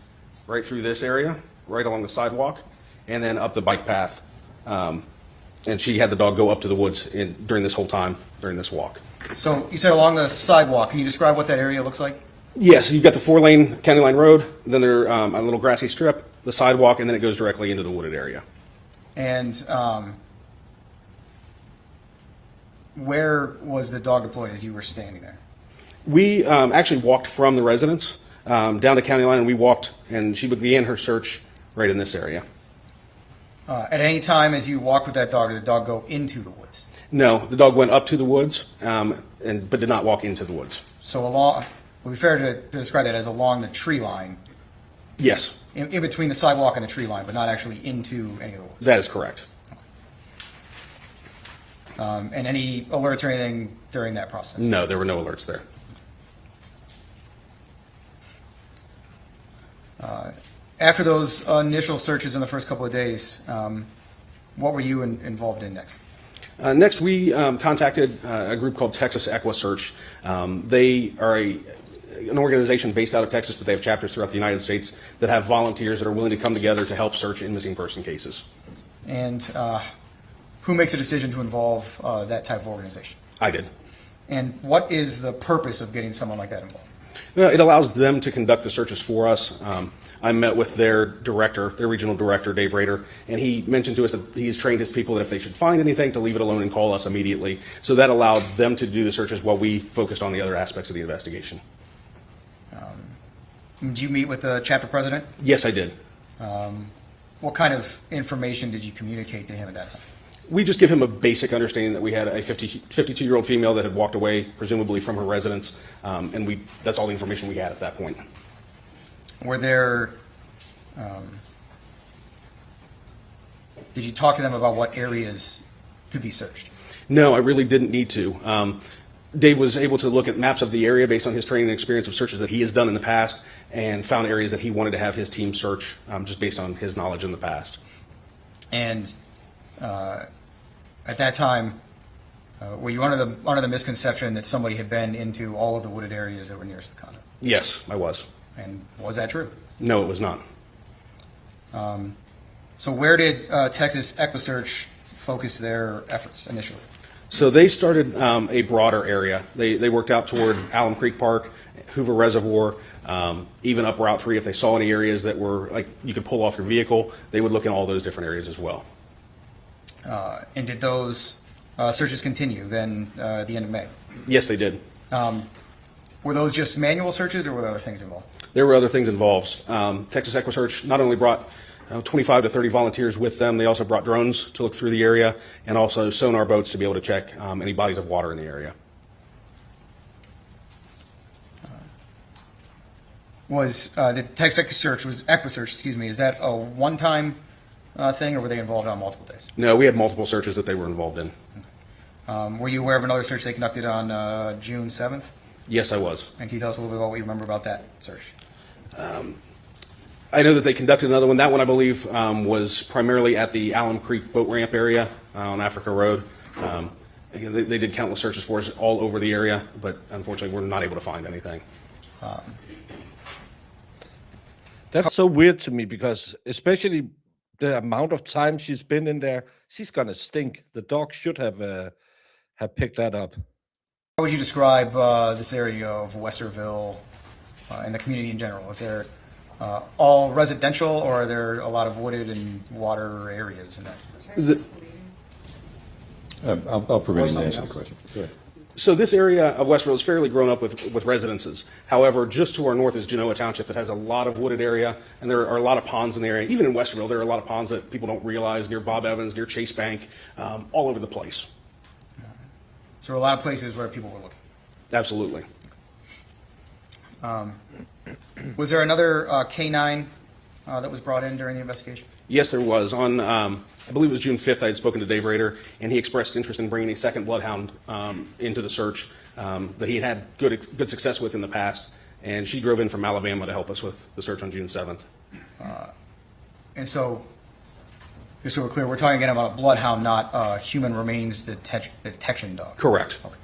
right through this area, right along the sidewalk, and then up the bike path. And she had the dog go up to the woods during this whole time, during this walk. So you said along the sidewalk. Can you describe what that area looks like? Yes, you've got the 4-lane County Line Road, then there a little grassy strip, the sidewalk, and then it goes directly into the wooded area. And where was the dog deployed as you were standing there? We actually walked from the residence down to County Line, and we walked, and she began her search right in this area. At any time as you walked with that dog, did the dog go into the woods? No, the dog went up to the woods, but did not walk into the woods. So along, would it be fair to describe that as along the tree line? Yes. In between the sidewalk and the tree line, but not actually into any of the woods? That is correct. And any alerts or anything during that process? No, there were no alerts there. After those initial searches in the first couple of days, What were you involved in next? Next, we contacted a group called Texas EquiSearch. They are an organization based out of Texas, but they have chapters throughout the United States that have volunteers that are willing to come together to help search in missing person cases. And who makes a decision to involve that type of organization? I did. And what is the purpose of getting someone like that involved? It allows them to conduct the searches for us. I met with their director, their regional director, Dave Rader, and he mentioned to us that he's trained his people that if they should find anything, to leave it alone and call us immediately. So that allowed them to do the searches while we focused on the other aspects of the investigation. Did you meet with the chapter president? Yes, I did. What kind of information did you communicate to him at that time? We just give him a basic understanding that we had a 52-year-old female that had walked away, presumably from her residence, and that's all the information we had at that point. Were there, did you talk to them about what areas to be searched? No, I really didn't need to. Dave was able to look at maps of the area based on his training and experience of searches that he has done in the past, and found areas that he wanted to have his team search just based on his knowledge in the past. And at that time, were you under the misconception that somebody had been into all of the wooded areas that were nearest the condo? Yes, I was. And was that true? No, it was not. So where did Texas EquiSearch focus their efforts initially? So they started a broader area. They worked out toward Alum Creek Park, Hoover Reservoir, even up Route 3. If they saw any areas that were like you could pull off your vehicle, they would look in all those different areas as well. And did those searches continue then at the end of May? Yes, they did. Were those just manual searches, or were there other things involved? There were other things involved. Texas EquiSearch not only brought 25 to 30 volunteers with them, they also brought drones to look through the area and also sonar boats to be able to check any bodies of water in the area. The Texas EquiSearch, excuse me, is that a one-time thing, or were they involved on multiple days? No, we had multiple searches that they were involved in. Were you aware of another search they conducted on June 7th? Yes, I was. And can you tell us a little bit about what you remember about that search? I know that they conducted another one. That one, I believe, was primarily at the Alum Creek boat ramp area on Africa Road. They did countless searches for us all over the area, but unfortunately, we're not able to find anything. That's so weird to me, because especially the amount of time she's been in there, she's gonna stink. The dog should have picked that up. How would you describe this area of Westerville and the community in general? Is there all residential, or are there a lot of wooded and water areas in that space? I'll permit him to answer the question. Go ahead. So this area of Westerville is fairly grown up with residences. However, just to our north is Genoa Township that has a lot of wooded area, and there are a lot of ponds in the area. Even in Westerville, there are a lot of ponds that people don't realize, near Bob Evans, near Chase Bank, all over the place. So there are a lot of places where people were looking. Absolutely. Was there another K-9 that was brought in during the investigation? Yes, there was. On, I believe it was June 5th, I had spoken to Dave Rader, and he expressed interest in bringing a second bloodhound into the search that he had good success with in the past, and she drove in from Alabama to help us with the search on June 7th. And so, just so we're clear, we're talking again about a bloodhound, not a human remains detection dog. Correct. Okay.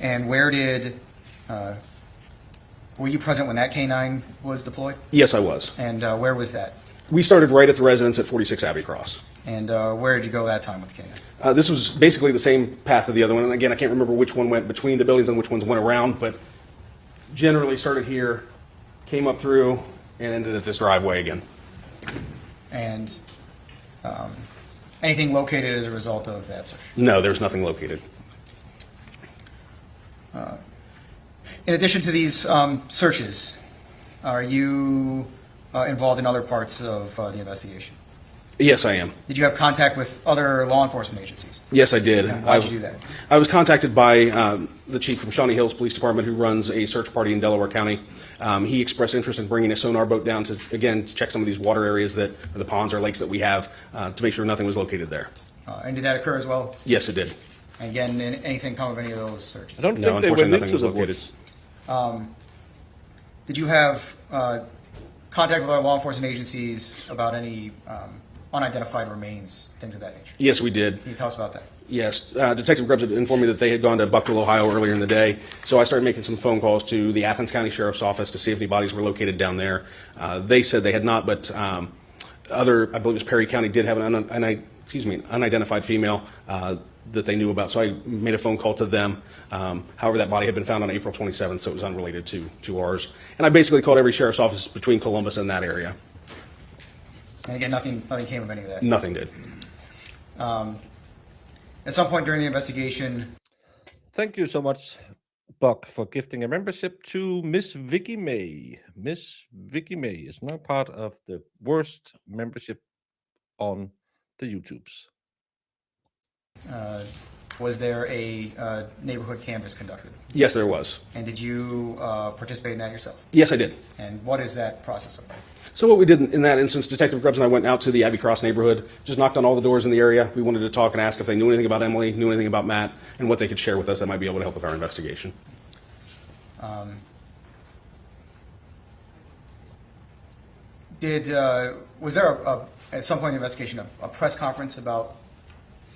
And where did, were you present when that K-9 was deployed? Yes, I was. And where was that? We started right at the residence at 46 Abbey Cross. And where did you go that time with the K-9? This was basically the same path of the other one. And again, I can't remember which one went between the buildings and which ones went around, but generally started here, came up through, and ended at this driveway again. And anything located as a result of that search? No, there's nothing located. In addition to these searches, are you involved in other parts of the investigation? Yes, I am. Did you have contact with other law enforcement agencies? Yes, I did. Why did you do that? I was contacted by the chief from Shawnee Hills Police Department, who runs a search party in Delaware County. He expressed interest in bringing a sonar boat down to, again, to check some of these water areas that are the ponds or lakes that we have to make sure nothing was located there. And did that occur as well? Yes, it did. And again, anything come of any of those searches? I don't think they went into the located. woods. Did you have contact with other law enforcement agencies about any unidentified remains, things of that nature. Yes, we did. Can you tell us about that? Yes, Detective Grubbs had informed me that they had gone to Buckville, Ohio earlier in the day, so I started making some phone calls to the Athens County Sheriff's Office to see if any bodies were located down there. They said they had not, but I believe it was Perry County, did have an unidentified female that they knew about, so I made a phone call to them. However, that body had been found on April 27th, so it was unrelated to ours. And I basically called every sheriff's office between Columbus and that area. And again, nothing came of any of that. Nothing did. At some point during the investigation. Thank you so much, Buck, for gifting a membership to Miss Vicky May. Miss Vicky May is now part of the worst membership on the YouTubes. Was there a neighborhood canvass conducted? Yes, there was. And did you participate in that yourself? Yes, I did. And what is that process like? So what we did in that instance, Detective Grubbs and I went out to the Abbey Cross neighborhood, just knocked on all the doors in the area. We wanted to talk and ask if they knew anything about Emily, knew anything about Matt, and what they could share with us that might be able to help with our investigation. Was there at some point in the investigation a press conference about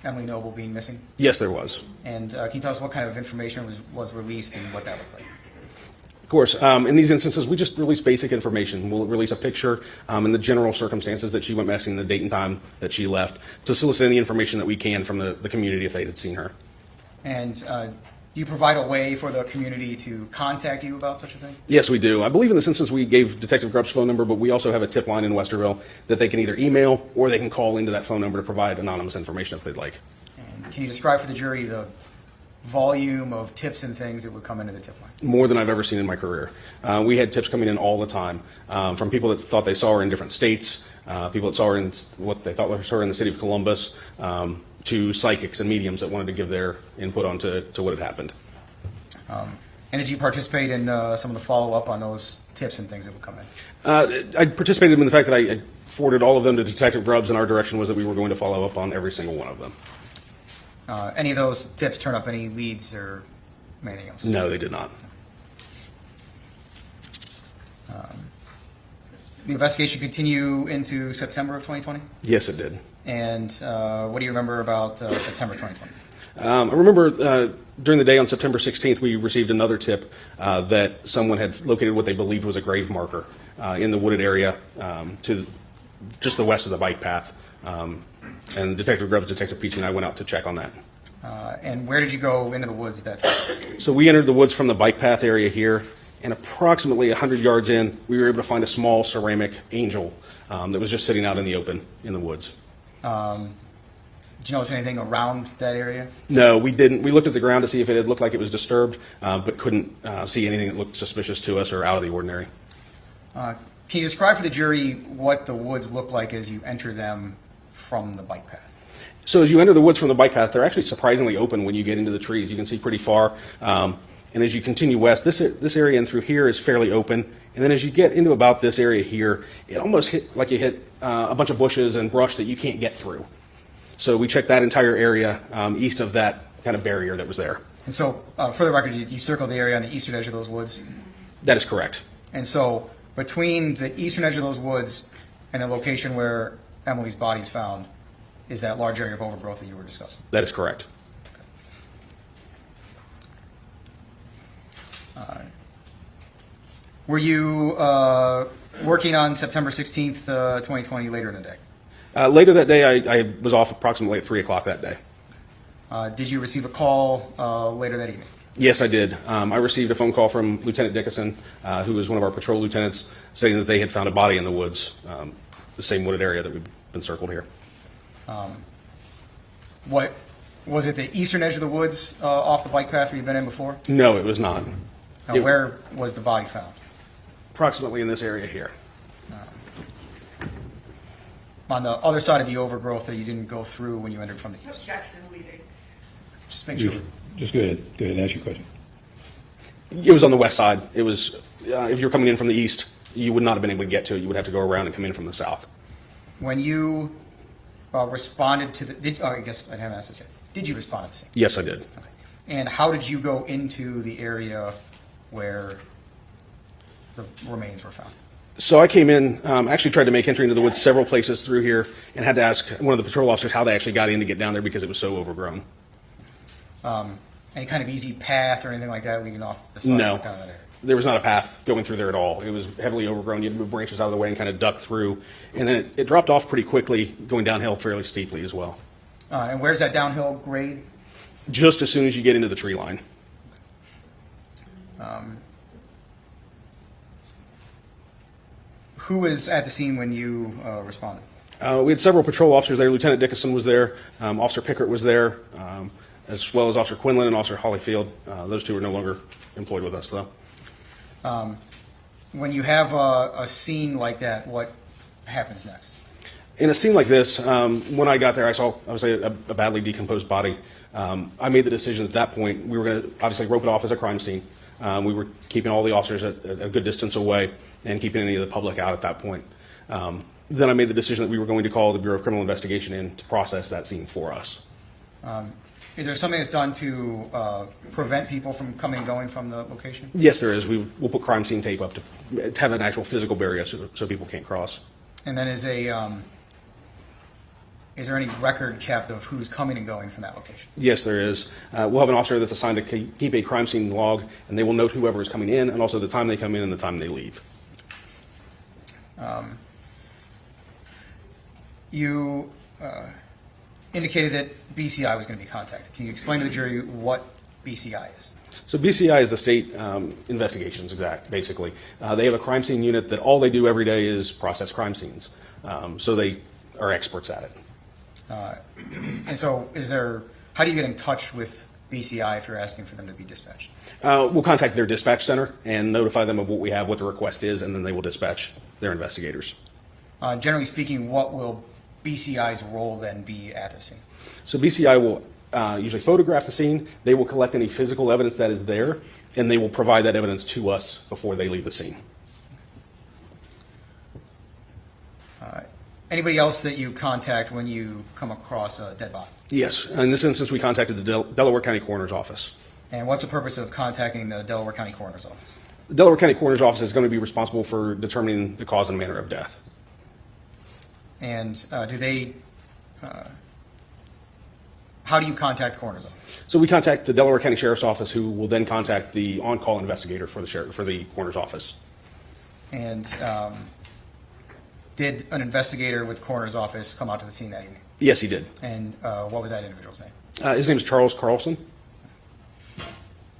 Emily Noble being missing? Yes, there was. And can you tell us what kind of information was released and what that looked like? Of course, in these instances, we just release basic information. We'll release a picture and the general circumstances that she went missing, the date and time that she left, to solicit any information that we can from the community if they had seen her. And do you provide a way for the community to contact you about such a thing? Yes, we do. I believe in this instance we gave Detective Grubbs' phone number, but we also have a tip line in Westerville that they can either email or they can call into that phone number to provide anonymous information if they'd like. And can you describe for the jury the volume of tips and things that would come into the tip line? More than I've ever seen in my career. We had tips coming in all the time from people that thought they saw her in different states, people that saw her in what they thought was her in the city of Columbus, to psychics and mediums that wanted to give their input onto what had happened. And did you participate in some of the follow-up on those tips and things that would come in? I participated in the fact that I forwarded all of them to Detective Grubbs, and our direction was that we were going to follow up on every single one of them. Any of those tips turn up any leads or anything else? No, they did not. The investigation continue into September of 2020? Yes, it did. And what do you remember about September 2020? I remember during the day on September 16th, we received another tip that someone had located what they believed was a grave marker in the wooded area to just the west of the bike path. And Detective Grubbs, Detective Peachy, and I went out to check on that. And where did you go into the woods that time? So we entered the woods from the bike path area here, and approximately 100 yards in, we were able to find a small ceramic angel that was just sitting out in the open in the woods. Did you notice anything around that area? No, we didn't. We looked at the ground to see if it had looked like it was disturbed, but couldn't see anything that looked suspicious to us or out of the ordinary. Can you describe for the jury what the woods look like as you enter them from the bike path? So as you enter the woods from the bike path, they're actually surprisingly open when you get into the trees. You can see pretty far. And as you continue west, this area and through here is fairly open. And then as you get into about this area here, it almost hit like you hit a bunch of bushes and brush that you can't get through. So we checked that entire area east of that kind of barrier that was there. And so, for the record, you circled the area on the eastern edge of those woods? That is correct. And so, between the eastern edge of those woods and the location where Emily's body is found is that large area of overgrowth that you were discussing? That is correct. Were you working on September 16th, 2020 later in the day? Later that day, I was off approximately at 3 o'clock that day. Did you receive a call later that evening? Yes, I did. I received a phone call from Lieutenant Dickinson, who was one of our patrol lieutenants, saying that they had found a body in the woods, the same wooded area that we've been circled here. What was it? The eastern edge of the woods off the bike path where you've been in before? No, it was not. Where was the body found? Approximately in this area here. On the other side of the overgrowth that you didn't go through when you entered from the east. Just make sure. Just go ahead and ask your question. It was on the west side. It was, if you're coming in from the east, you would not have been able to get to it. You would have to go around and come in from the south. When you responded to the, I guess I haven't asked this yet. Did you respond to the scene? Yes, I did. Okay. And how did you go into the area where the remains were found? So I came in, actually tried to make entry into the woods several places through here, and had to ask one of the patrol officers how they actually got in to get down there because it was so overgrown. Any kind of easy path or anything like that leading off the side? No, down that area? there was not a path going through there at all. It was heavily overgrown. You had to move branches out of the way and kind of duck through. And then it dropped off pretty quickly, going downhill fairly steeply as well. And where's that downhill grade? Just as soon as you get into the tree line. Who was at the scene when you responded? We had several patrol officers there. Lieutenant Dickinson was there. Officer Pickert was there, as well as Officer Quinlan and Officer Hollyfield. Those two are no longer employed with us, though. When you have a scene like that, what happens next? In a scene like this, when I got there, I saw obviously a badly decomposed body. I made the decision at that point we were going to obviously rope it off as a crime scene. We were keeping all the officers at a good distance away and keeping any of the public out at that point. Then I made the decision that we were going to call the Bureau of Criminal Investigation in to process that scene for us. Is there something that's done to prevent people from coming and going from the location? Yes, there is. We'll put crime scene tape up to have an actual physical barrier so people can't cross. And then is there any record kept of who's coming and going from that location? Yes, there is. We'll have an officer that's assigned to keep a crime scene log, and they will note whoever is coming in and also the time they come in and the time they leave. You indicated that BCI was going to be contacted. Can you explain to the jury what BCI is? So BCI is the state investigations, basically. They have a crime scene unit that all they do every day is process crime scenes. So they are experts at it. And so how do you get in touch with BCI if you're asking for them to be dispatched? We'll contact their dispatch center and notify them of what we have, what the request is, and then they will dispatch their investigators. Generally speaking, what will BCI's role then be at the scene? So BCI will usually photograph the scene. They will collect any physical evidence that is there, and they will provide that evidence to us before they leave the scene. Anybody else that you contact when you come across a dead body? Yes. In this instance, we contacted the Delaware County Coroner's Office. And what's the purpose of contacting the Delaware County Coroner's Office? The Delaware County Coroner's Office is going to be responsible for determining the cause and manner of death. And how do you contact the Coroner's Office? So we contact the Delaware County Sheriff's Office, who will then contact the on-call investigator for the Coroner's Office. And did an investigator with the Coroner's Office come out to the scene that evening? Yes, he did. And what was that individual's name? His name is Charles Carlson.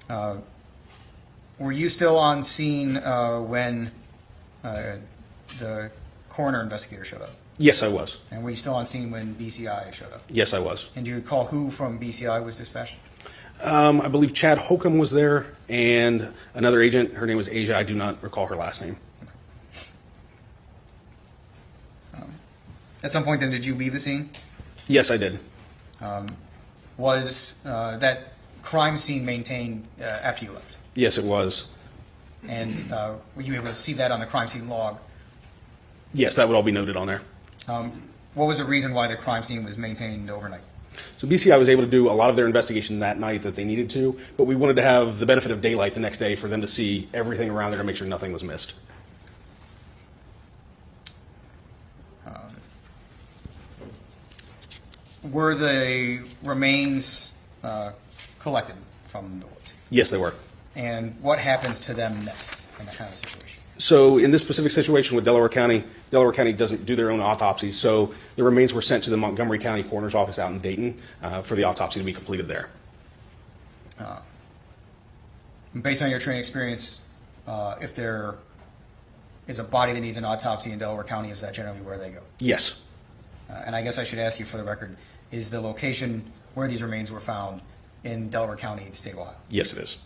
Were you still on scene when the coroner investigator showed up? Yes, I was. And were you still on scene when BCI showed up? Yes, I was. And do you recall who from BCI was dispatched? I believe Chad Holcomb was there, and another agent. Her name was Asia. I do not recall her last name. At some point then, did you leave the scene? Yes, I did. Was that crime scene maintained after you left? Yes, it was. And were you able to see that on the crime scene log? Yes, that would all be noted on there. What was the reason why the crime scene was maintained overnight? So BCI was able to do a lot of their investigation that night that they needed to, but we wanted to have the benefit of daylight the next day for them to see everything around there to make sure nothing was missed. Were the remains collected from the woods? Yes, they were. And what happens to them next in that kind of situation? So in this specific situation with Delaware County doesn't do their own autopsies, so the remains were sent to the Montgomery County Coroner's Office out in Dayton for the autopsy to be completed there. Based on your training experience, if there is a body that needs an autopsy in Delaware County, is that generally where they go? Yes. And I guess I should ask you for the record, is the location where these remains were found in Delaware County, the state of Ohio? Yes, it is.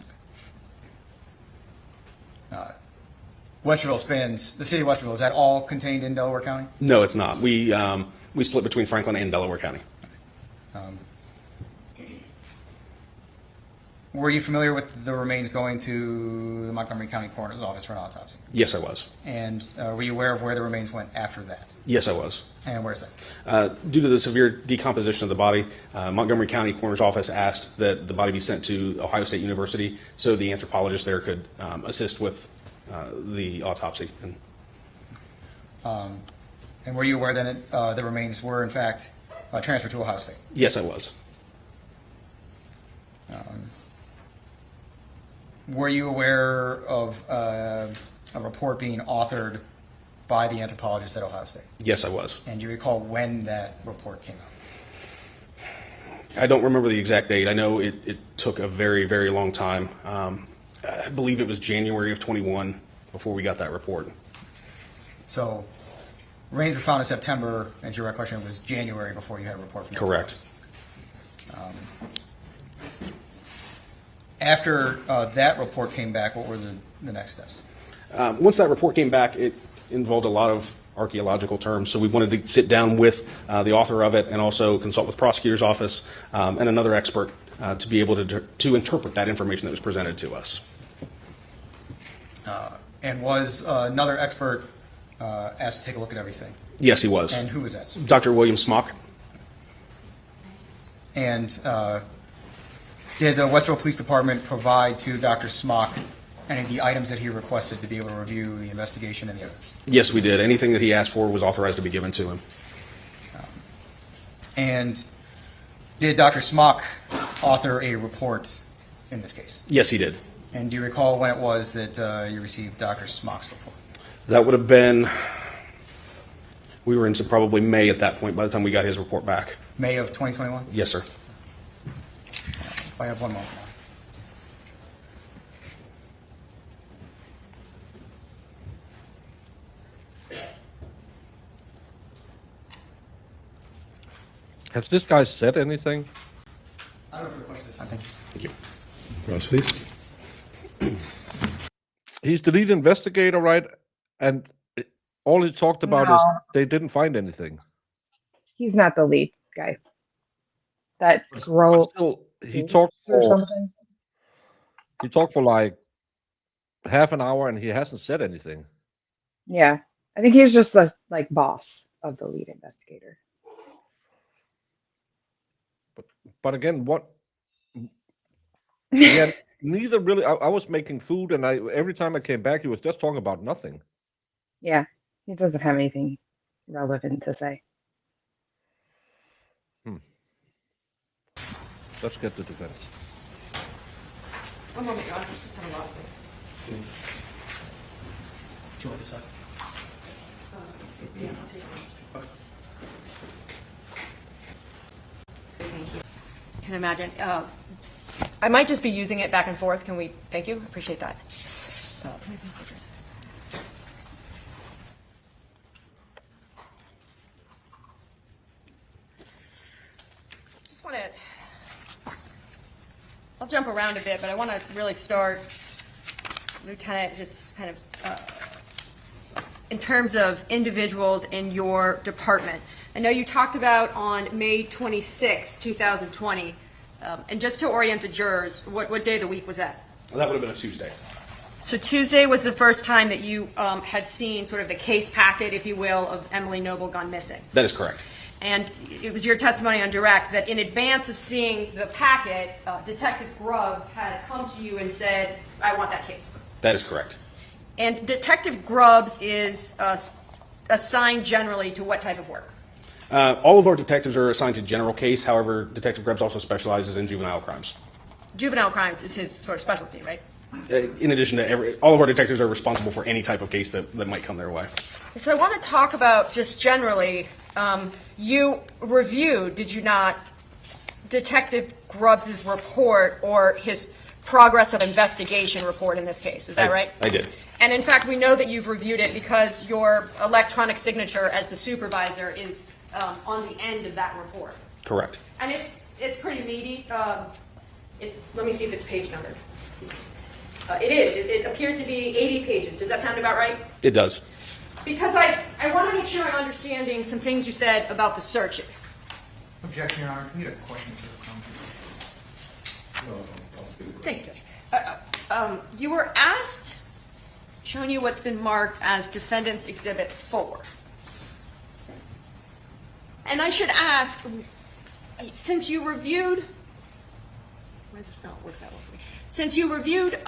Westerville spans, the city of Westerville, is that all contained in Delaware County? No, it's not. We split between Franklin and Delaware County. Were you familiar with the remains going to the Montgomery County Coroner's Office for an autopsy? Yes, I was. And were you aware of where the remains went after that? Yes, I was. And where's that? Due to the severe decomposition of the body, Montgomery County Coroner's Office asked that the body be sent to Ohio State University so the anthropologist there could assist with the autopsy. And were you aware that the remains were, in fact, transferred to Ohio State? Yes, I was. Were you aware of a report being authored by the anthropologist at Ohio State? Yes, I was. And do you recall when that report came out? I don't remember the exact date. I know it took a very, very long time. I believe it was January of 21 before we got that report. So remains were found in September, as your recollection was January before you had a report from the Correct. After that report came back, what were the next steps? Once that report came back, it involved a lot of archaeological terms, so we wanted to sit down with the author of it and also consult with the prosecutor's office and another expert to be able to interpret that information that was presented to us. And was another expert asked to take a look at everything? Yes, he was. And who was that? Dr. William Smock. And did the Westerville Police Department provide to Dr. Smock any of the items that he requested to be able to review the investigation and the evidence? Yes, we did. Anything that he asked for was authorized to be given to him. And did Dr. Smock author a report in this case? Yes, he did. And do you recall when it was that you received Dr. Smock's report? That would have been, we were into probably May at that point by the time we got his report back. May of 2021? Yes, sir. If I have one moment now. Has this guy said anything? I don't know for the question this time. Thank you. Thank you. Ross, please. He's the lead investigator, right? And all he talked about is No. they didn't find anything. He's not the lead guy. That But grow still, he talked or for something. like half an hour, and he hasn't said anything. Yeah, I think he's just the like boss of the lead investigator. But again, what? Again, neither really. I was making food, and every time I came back, he was just talking about nothing. Yeah, he doesn't have anything relevant to say. Let's get the defense. One moment, Your Honor. Just have a lot of things. Do you want this up? Yeah, I'll take it. Thank you. Can imagine. I might just be using it back and forth. Can we? Thank you. Appreciate that. Please use stickers. Just want to. I'll jump around a bit, but I want to really start, Lieutenant, just kind of in terms of individuals in your department. I know you talked about on May 26, 2020, and just to orient the jurors, what day of the week was that? Well, that would have been a Tuesday. So Tuesday was the first time that you had seen sort of the case packet, if you will, of Emily Noble gone missing. That is correct. And it was your testimony on direct that in advance of seeing the packet, Detective Grubbs had come to you and said, I want that case. That is correct. And Detective Grubbs is assigned generally to what type of work? All of our detectives are assigned to general case. However, Detective Grubbs also specializes in juvenile crimes. Juvenile crimes is his sort of specialty, right? In addition to all of our detectives are responsible for any type of case that might come their way. And so I want to talk about just generally, you reviewed, did you not, Detective Grubbs' report or his progress of investigation report in this case. Is that right? I did. And in fact, we know that you've reviewed it because your electronic signature as the supervisor is on the end of that report. Correct. And it's pretty meaty. Let me see if it's page numbered. It is. It appears to be 80 pages. Does that sound about right? It does. Because I want to make sure I'm understanding some things you said about the searches. Objection, Your Honor. Can we get a question instead of comment? Thank you, Judge. You were asked, shown you what's been marked as Defendant's Exhibit 4. And I should ask, since you reviewed, why does this not work that well for me? Since you reviewed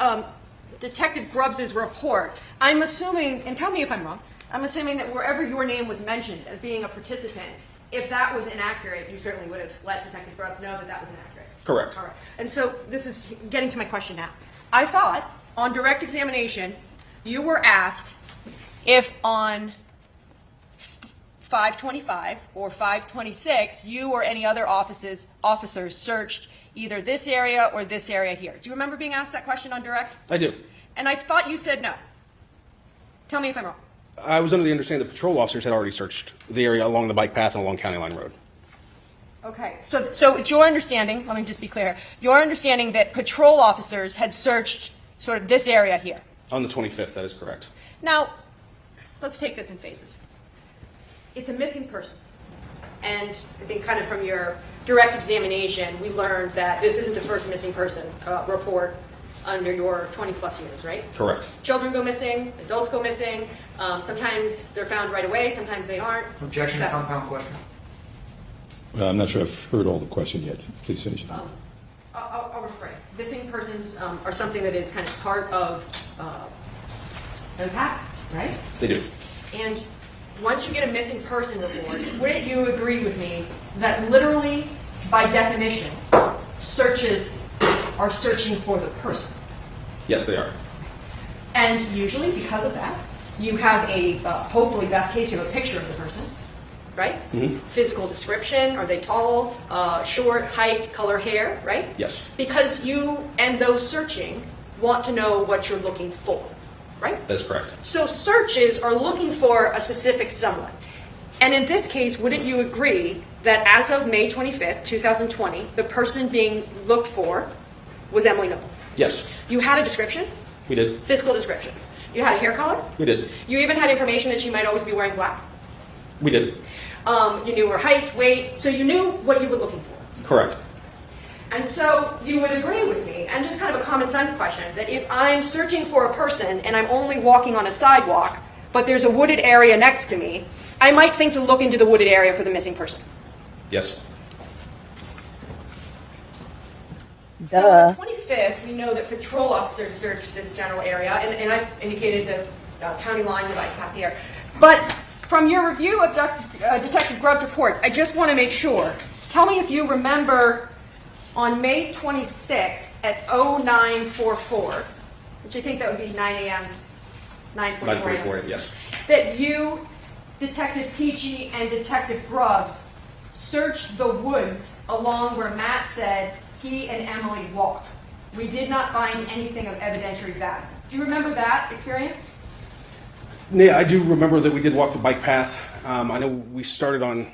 Detective Grubbs' report, I'm assuming, and tell me if I'm wrong, I'm assuming that wherever your name was mentioned as being a participant, if that was inaccurate, you certainly would have let Detective Grubbs know that that was inaccurate. Correct. All right. And so this is getting to my question now. I thought on direct examination, you were asked if on 525 or 526, you or any other officers searched either this area or this area here. Do you remember being asked that question on direct? I do. And I thought you said no. Tell me if I'm wrong. I was under the understanding that patrol officers had already searched the area along the bike path and along County Line Road. Okay, so it's your understanding, let me just be clear, your understanding that patrol officers had searched sort of this area here. On the 25th, that is correct. Now, let's take this in phases. It's a missing person. And I think kind of from your direct examination, we learned that this isn't the first missing person report under your 20-plus years, right? Correct. Children go missing, adults go missing. Sometimes they're found right away, sometimes they aren't. Objection to compound question. Well, I'm not sure I've heard all the question yet. Please finish it. I'll rephrase. Missing persons are something that is kind of part of those happen, right? They do. And once you get a missing person report, wouldn't you agree with me that literally, by definition, searches are searching for the person? Yes, they are. And usually, because of that, you have a, hopefully best case, you have a picture of the person, right? Mm-hmm. Physical description, are they tall, short, height, color, hair, right? Yes. Because you and those searching want to know what you're looking for, right? That's correct. So searches are looking for a specific someone. And in this case, wouldn't you agree that as of May 25th, 2020, the person being looked for was Emily Noble? Yes. You had a description? We did. Physical description. You had a hair color? We did. You even had information that she might always be wearing black. We did. You knew her height, weight, so you knew what you were looking for. Correct. And so you would agree with me, and just kind of a common sense question, that if I'm searching for a person and I'm only walking on a sidewalk, but there's a wooded area next to me, I might think to look into the wooded area for the missing person. Yes. So on the 25th, we know that patrol officers searched this general area, and I've indicated the county line, the bike path here. But from your review of Detective Grubbs' reports, I just want to make sure. Tell me if you remember on May 26th at 0944, which I think that would be 9 a.m., 9:44 a.m. Yes. That you, Detective Peachy, and Detective Grubbs searched the woods along where Matt said he and Emily walked. We did not find anything of evidentiary value. Do you remember that experience? Yeah, I do remember that we did walk the bike path. I know we started on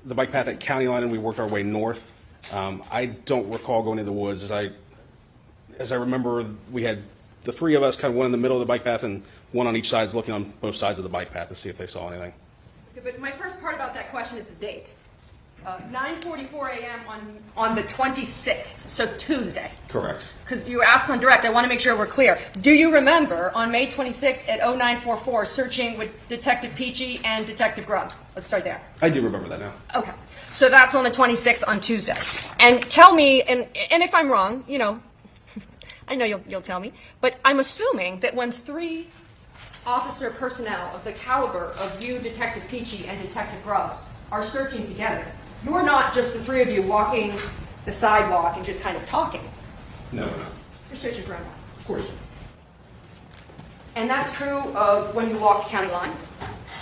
the bike path at County Line and we worked our way north. I don't recall going into the woods. As I remember, we had the three of us, kind of one in the middle of the bike path and one on each side, looking on both sides of the bike path to see if they saw anything. Okay, but my first part about that question is the date. 9:44 a.m. on the 26th, so Tuesday. Correct. Because you asked on direct, I want to make sure we're clear. Do you remember on May 26th at 0944 searching with Detective Peachy and Detective Grubbs? Let's start there. I do remember that now. Okay. So that's on the 26th on Tuesday. And tell me, and if I'm wrong, you know, I know you'll tell me, but I'm assuming that when three officer personnel of the caliber of you, Detective Peachy, and Detective Grubbs are searching together, you're not just the three of you walking the sidewalk and just kind of talking. No. You're searching for Emily. Of course. And that's true of when you walked County Line.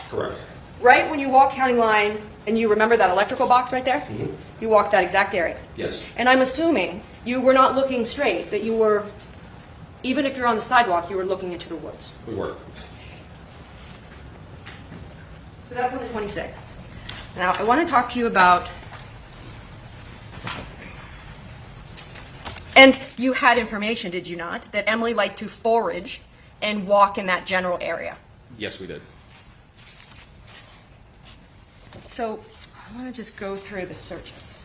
Correct. Right when you walk County Line, and you remember that electrical box right there? Mm-hmm. You walked that exact area. Yes. And I'm assuming you were not looking straight, that you were, even if you're on the sidewalk, you were looking into the woods. We were. So that's on the 26th. Now, I want to talk to you about, and you had information, did you not, that Emily liked to forage and walk in that general area. Yes, we did. So I want to just go through the searches,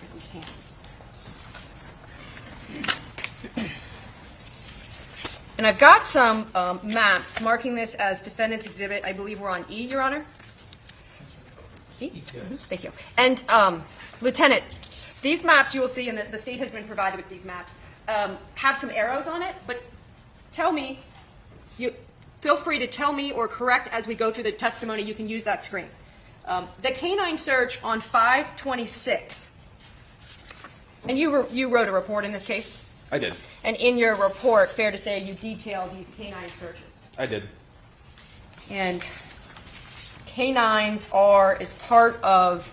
if we can. And I've got some maps marking this as defendant's exhibit. I believe we're on E, Your Honor. E? Yes. Mm-hmm. Thank you. And Lieutenant, these maps you will see, and the state has been provided with these maps, have some arrows on it, but tell me, feel free to tell me or correct as we go through the testimony. You can use that screen. The canine search on 5/26, and you wrote a report in this case? I did. And in your report, fair to say, you detail these canine searches. I did. And canines is part of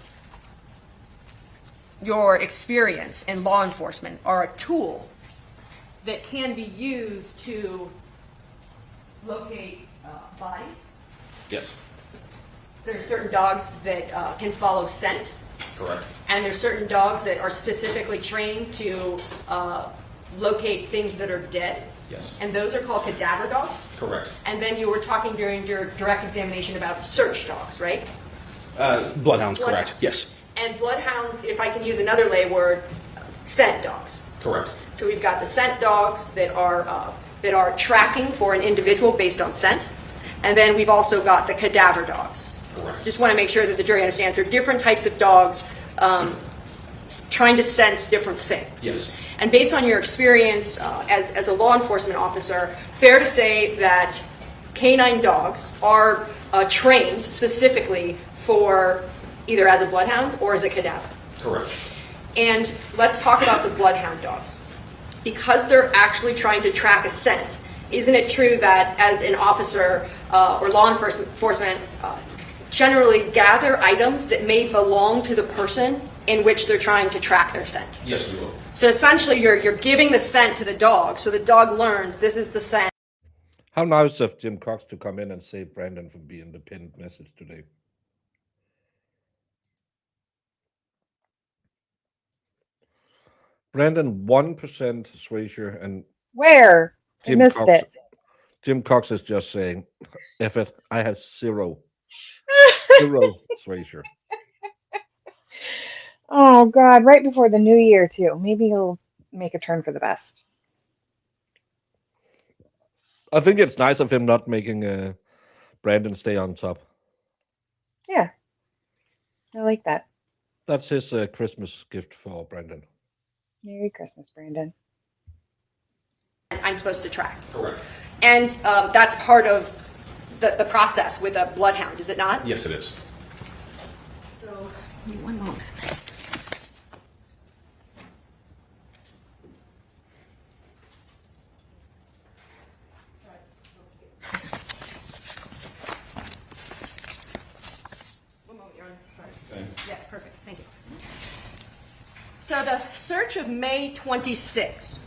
your experience in law enforcement, are a tool that can be used to locate bodies. Yes. There's certain dogs that can follow scent, Correct. and there's certain dogs that are specifically trained to locate things that are dead. Yes. And those are called cadaver dogs. Correct. And then you were talking during your direct examination about search dogs, right? Bloodhounds, correct. Bloodhounds. Yes. And bloodhounds, if I can use another lay word, scent dogs. Correct. So we've got the scent dogs that are tracking for an individual based on scent, and then we've also got the cadaver dogs. Correct. Just want to make sure that the jury understands there are different types of dogs trying to sense different things. Yes. And based on your experience as a law enforcement officer, fair to say that canine dogs are trained specifically for either as a bloodhound or as a cadaver. Correct. And let's talk about the bloodhound dogs. Because they're actually trying to track a scent, isn't it true that as an officer or law enforcement generally gather items that may belong to the person in which they're trying to track their scent? Yes, we will. So essentially you're giving the scent to the dog, so the dog learns this is the scent. How nice of Jim Cox to come in and save Brandon from being the pinned message today. Brandon 1% Swayzer, and Where? I Jim missed Cox. it. Jim Cox is just saying, "F it, I have zero Swayzer." Oh God! Right before the new year too. Maybe he'll make a turn for the best. I think it's nice of him not making Brandon stay on top. Yeah, I like that. That's his Christmas gift for Brandon. Merry Christmas, Brandon. I'm supposed to track. Correct. And that's part of the process with a bloodhound, is it not? Yes, it is. So, give me one moment. One moment, Your Honor. Sorry. Okay. Yes, perfect. Thank you. So the search of May 26.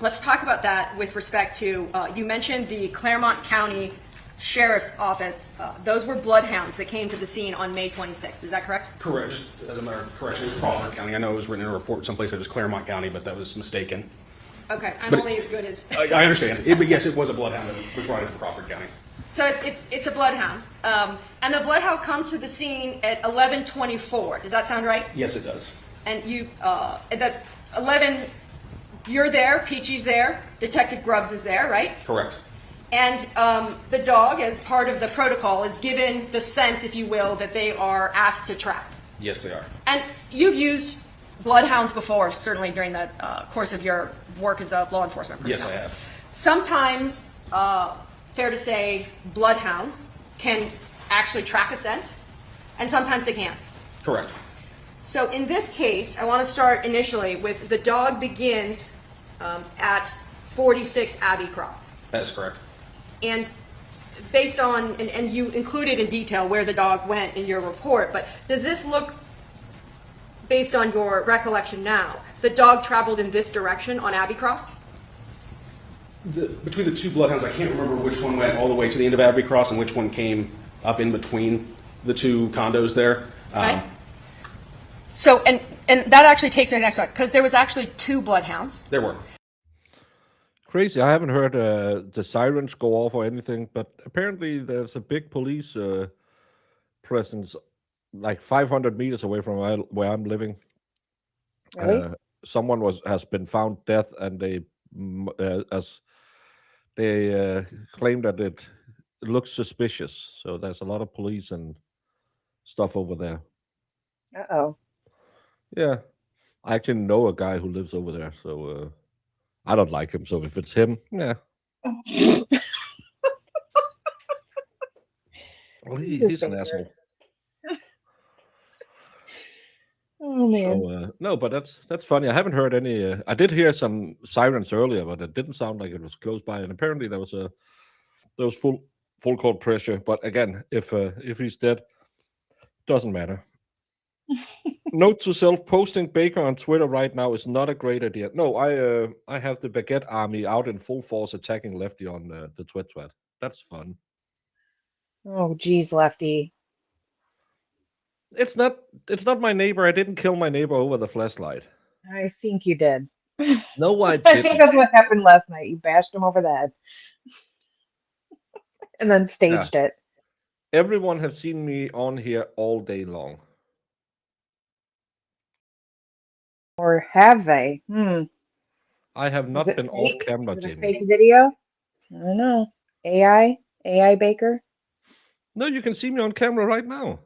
Let's talk about that with respect to, you mentioned the Claremont County Sheriff's Office. Those were bloodhounds that came to the scene on May 26th. Is that correct? Correct. Just as a matter of correction, it's Crawford County. I know it was written in a report someplace that it was Claremont County, but that was mistaken. Okay, I'm But only as good as... I understand. But yes, it was a bloodhound that was brought in from Crawford County. So it's a bloodhound. And the bloodhound comes to the scene at 11:24. Does that sound right? Yes, it does. And you, that 11, you're there, Peachy's there, Detective Grubbs is there, right? Correct. And the dog, as part of the protocol, is given the scent, if you will, that they are asked to track. Yes, they are. And you've used bloodhounds before, certainly during the course of your work as a law enforcement personnel. Yes, I have. Sometimes, fair to say, bloodhounds can actually track a scent, and sometimes they can't. Correct. So in this case, I want to start initially with the dog begins at 46 Abbey Cross. That is correct. And based on, and you included in detail where the dog went in your report, but does this look, based on your recollection now, the dog traveled in this direction on Abbey Cross? Between the two bloodhounds, I can't remember which one went all the way to the end of Abbey Cross and which one came up in between the two condos there. Okay. So, and that actually takes me to the next one, because there was actually two bloodhounds. There were. Crazy. I haven't heard the sirens go off or anything, but apparently there's a big police presence like 500 meters away from where I'm living. Really? Someone has been found dead, and they claim that it looks suspicious. So there's a lot of police and stuff over there. Uh-oh. Yeah, I actually know a guy who lives over there, so I don't like him. So if it's him, yeah. Well, he's an asshole. Oh man. So no, but that's funny. I haven't heard any. I did hear some sirens earlier, but it didn't sound like it was close by. And apparently there was full court pressure. But again, if he's dead, doesn't matter. Note to self: posting Baker on Twitter right now is not a great idea. No, I have the Baguette army out in full force attacking Lefty on the Twit. That's fun. Oh geez, Lefty. It's not my neighbor. I didn't kill my neighbor over the flashlight. I think you did. No, I I didn't. think that's what happened last night. You bashed him over the head. And then staged it. Everyone have seen me on here all day long. Or have they? I have not it been off fake? camera, Is it a Jamie. fake video? I don't know. AI Baker? No, you can see me on camera right now.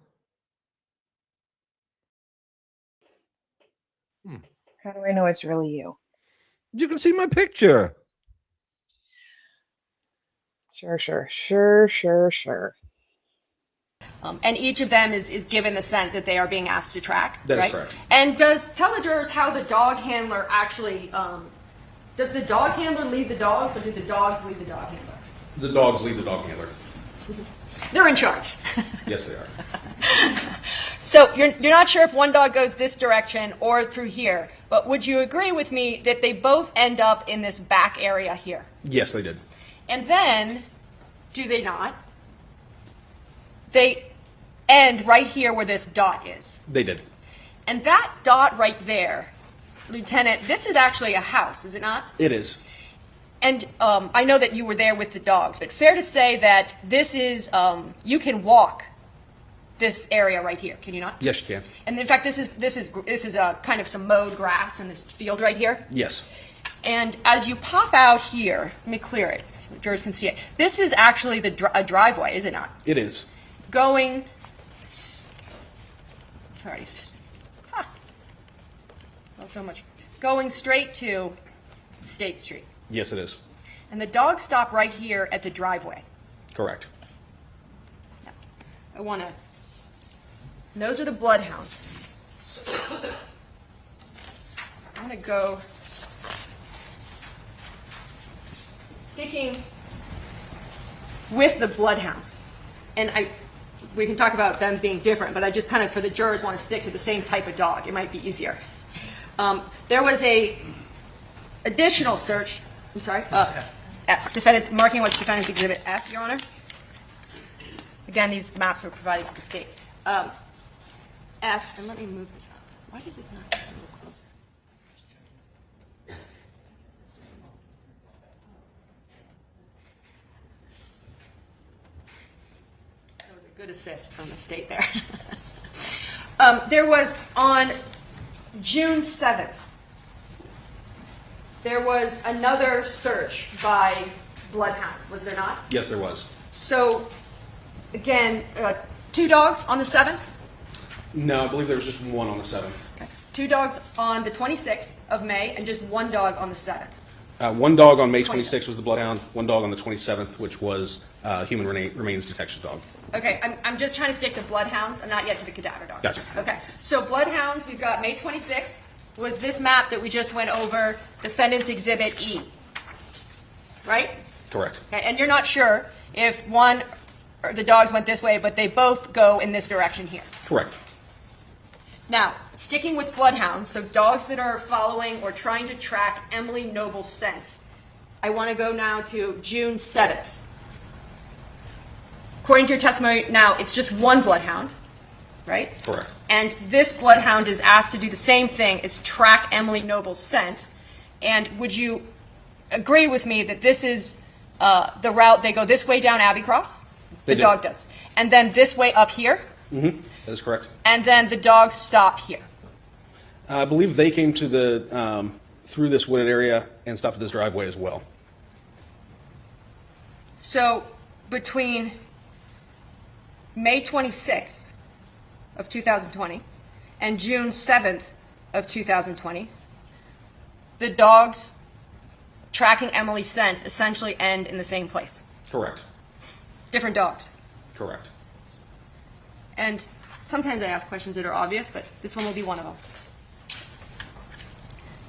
How do I know it's really you? You can see my picture. Sure. And each of them is given the scent that they are being asked to track. That is right? correct. And tell the jurors how the dog handler actually, does the dog handler lead the dogs, or do the dogs lead the dog handler? The dogs lead the dog handler. They're in charge. Yes, they are. So you're not sure if one dog goes this direction or through here, but would you agree with me that they both end up in this back area here? Yes, they did. And then, do they not? They end right here where this dot is. They did. And that dot right there, Lieutenant, this is actually a house, is it not? It is. And I know that you were there with the dogs, but fair to say that this is, you can walk this area right here, can you not? Yes, you can. And in fact, this is a kind of some mowed grass in this field right here. Yes. And as you pop out here, let me clear it so the jurors can see it. This is actually a driveway, is it not? It is. Going, not so much. Going straight to State Street. Yes, it is. And the dogs stop right here at the driveway. Correct. Now, I want to, those are the bloodhounds. I'm going to go sticking with the bloodhounds. And we can talk about them being different, but I just kind of, for the jurors, want to stick to the same type of dog. It might be easier. There was a additional search. I'm sorry. Defendants marking what's defendant's exhibit F, Your Honor. Again, these maps were provided to the state. F, and let me move this up. Why does this not get a little closer? That was a good assist from the state there. There was on June 7th, there was another search by bloodhounds, was there not? Yes, there was. So, again, 2 dogs on the 7th? No, I believe there was just one on the 7th. Okay. 2 dogs on the 26th of May and just 1 dog on the 7th. One dog on May 26th was the bloodhound. 1 dog on the 27th, which was human remains detection dog. Okay, I'm just trying to stick to bloodhounds. I'm not yet to the cadaver dogs. Gotcha. Okay, so bloodhounds, we've got May 26th was this map that we just went over, defendant's exhibit E. Right? Correct. Okay, and you're not sure if one or the dogs went this way, but they both go in this direction here. Correct. Now, sticking with bloodhounds, so dogs that are following or trying to track Emily Noble's scent, I want to go now to June 7th. According to your testimony, now it's just 1 bloodhound, right? Correct. And this bloodhound is asked to do the same thing, is track Emily Noble's scent. And would you agree with me that this is the route they go this way down Abbey Cross? They The do. dog does. And then this way up here? Mm-hmm. That is correct. And then the dogs stop here. I believe they came to the through this wooded area and stopped at this driveway as well. So between May 26th of 2020 and June 7th of 2020, the dogs tracking Emily's scent essentially end in the same place. Correct. Different dogs. Correct. and sometimes I ask questions that are obvious, but this one will be one of them.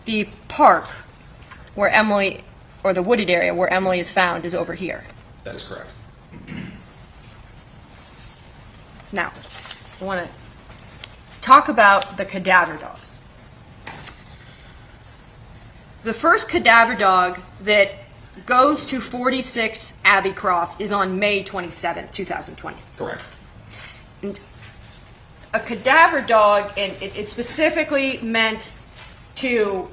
The park where Emily, or the wooded area where Emily is found, is over here. That is correct. Now, I want to talk about the cadaver dogs. The first cadaver dog that goes to 46 Abbey Cross is on May 27, 2020. Correct. And a cadaver dog, and it's specifically meant to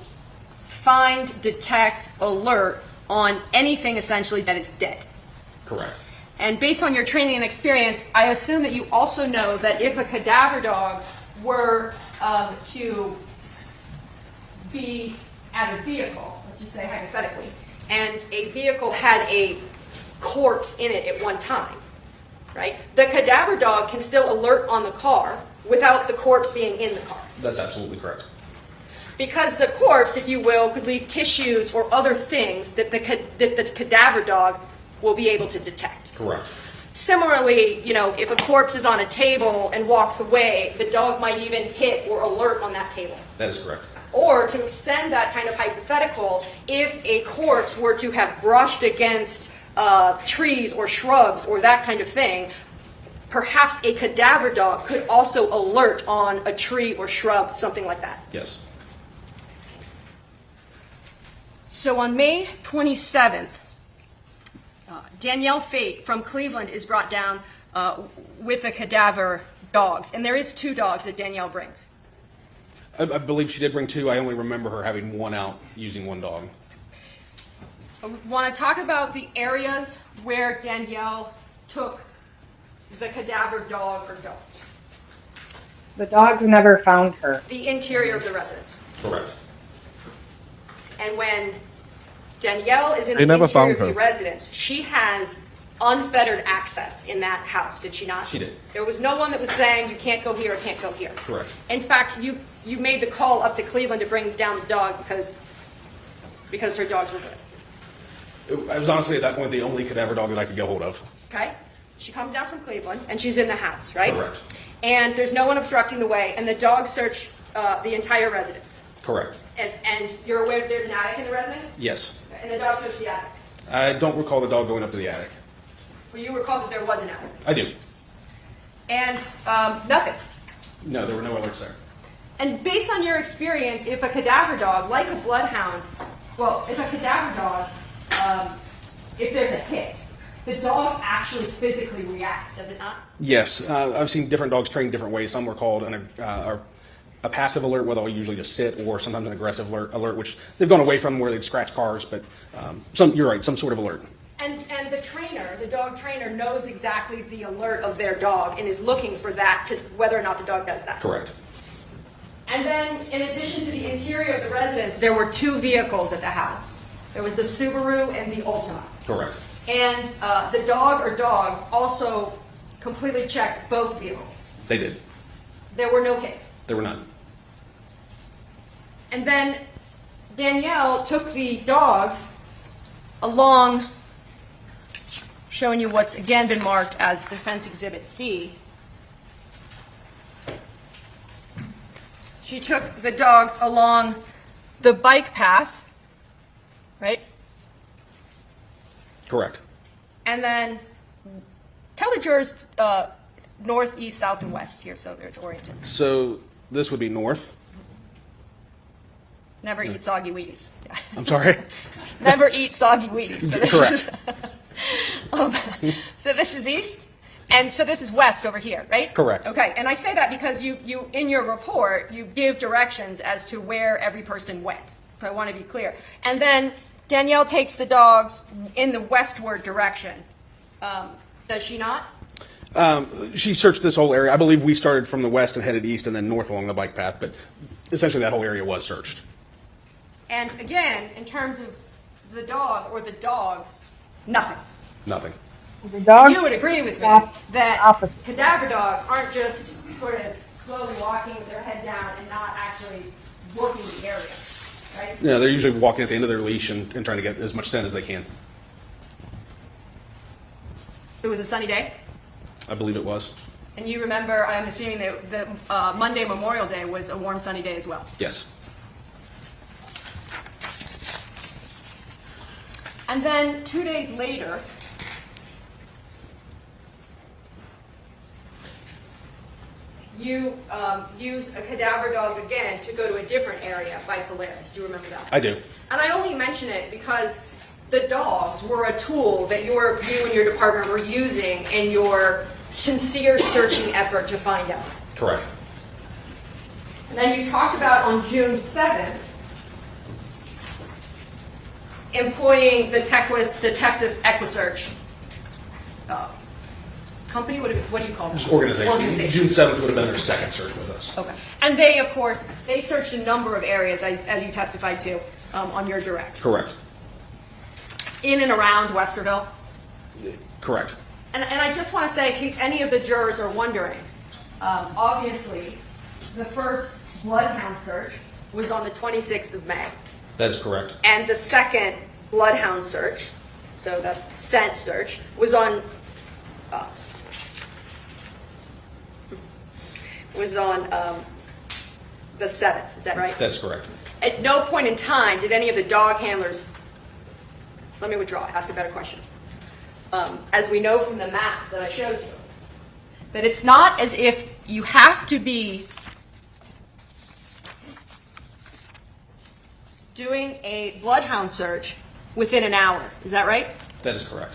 find, detect, alert on anything essentially that is dead. Correct. And based on your training and experience, I assume that you also know that if a cadaver dog were to be at a vehicle, let's just say hypothetically, and a vehicle had a corpse in it at one time, right? The cadaver dog can still alert on the car without the corpse being in the car. That's absolutely correct. Because the corpse, if you will, could leave tissues or other things that the cadaver dog will be able to detect. Correct. Similarly, you know, if a corpse is on a table and walks away, the dog might even hit or alert on that table. That is correct. Or to extend that kind of hypothetical, if a corpse were to have brushed against trees or shrubs or that kind of thing, perhaps a cadaver dog could also alert on a tree or shrub, something like that. Yes. So on May 27th, Danielle Fate from Cleveland is brought down with the cadaver dogs. And there is 2 dogs that Danielle brings. I believe she did bring 2. I only remember her having 1 out using 1 dog. I want to talk about the areas where Danielle took the cadaver dog or dogs. The dogs never found her. The interior of the residence. Correct. And when Danielle is in They the never interior found of the her. residence, she has unfettered access in that house, did she not? She did. There was no one that was saying you can't go here or can't go here. Correct. In fact, you made the call up to Cleveland to bring down the dog because her dogs were good. I was honestly at that point the only cadaver dog that I could get hold of. Okay? She comes down from Cleveland and she's in the house, right? Correct. And there's no one obstructing the way, and the dogs search the entire residence. Correct. And you're aware that there's an attic in the residence? Yes. And the dog searched the attic. I don't recall the dog going up to the attic. Well, you recall that there was an attic. I do. And nothing. No, there were no alerts there. And based on your experience, if a cadaver dog, like a bloodhound, well, if a cadaver dog, if there's a hit, the dog actually physically reacts, does it not? Yes. I've seen different dogs trained different ways. Some were called a passive alert, where they'll usually just sit, or sometimes an aggressive alert, which they've gone away from, where they'd scratch cars, but you're right, some sort of alert. And the trainer, the dog trainer, knows exactly the alert of their dog and is looking for that to whether or not the dog does that. Correct. And then, in addition to the interior of the residence, there were 2 vehicles at the house. There was the Subaru and the Altima. Correct. And the dog or dogs also completely checked both vehicles. They did. There were no hits. There were none. And then Danielle took the dogs along, showing you what's again been marked as Defense Exhibit D. She took the dogs along the bike path, right? Correct. And then tell the jurors north, east, south, and west here so it's oriented. So this would be north. Never eat soggy Wheaties. I'm sorry? Never eat soggy Wheaties. So this Correct. so this is east, and so this is west over here, right? Correct. Okay, and I say that because you in your report, you give directions as to where every person went. So I want to be clear. And then Danielle takes the dogs in the westward direction. Does she not? She searched this whole area. I believe we started from the west and headed east and then north along the bike path, but essentially that whole area was searched. And again, in terms of the dog or the dogs, nothing. Nothing. The dogs. You would agree with me That's that opposite. cadaver dogs aren't just sort of slowly walking with their head down and not actually working the area, right? Yeah, they're usually walking at the end of their leash and trying to get as much scent as they can. It was a sunny day. I believe it was. And you remember, I'm assuming that Monday, Memorial Day, was a warm, sunny day as well. Yes. And then 2 days later, you used a cadaver dog again to go to a different area by Polaris. Do you remember that? I do. And I only mention it because the dogs were a tool that you and your department were using in your sincere searching effort to find out. Correct. And then you talked about on June 7th, employing the Texas EquiSearch company. What do you call it? Organization. June 7th would have been their second search with us. Okay. And they, of course, they searched a number of areas, as you testified to, on your direct. Correct. In and around Westerville. Correct. And I just want to say, in case any of the jurors are wondering, obviously, the first bloodhound search was on the 26th of May. That is correct. And the second bloodhound search, so the scent search, was on the 7th. Is that right? That's correct. At no point in time did any of the dog handlers, let me withdraw, ask a better question. As we know from the maps that I showed you, that it's not as if you have to be doing a bloodhound search within an hour. Is that right? That is correct.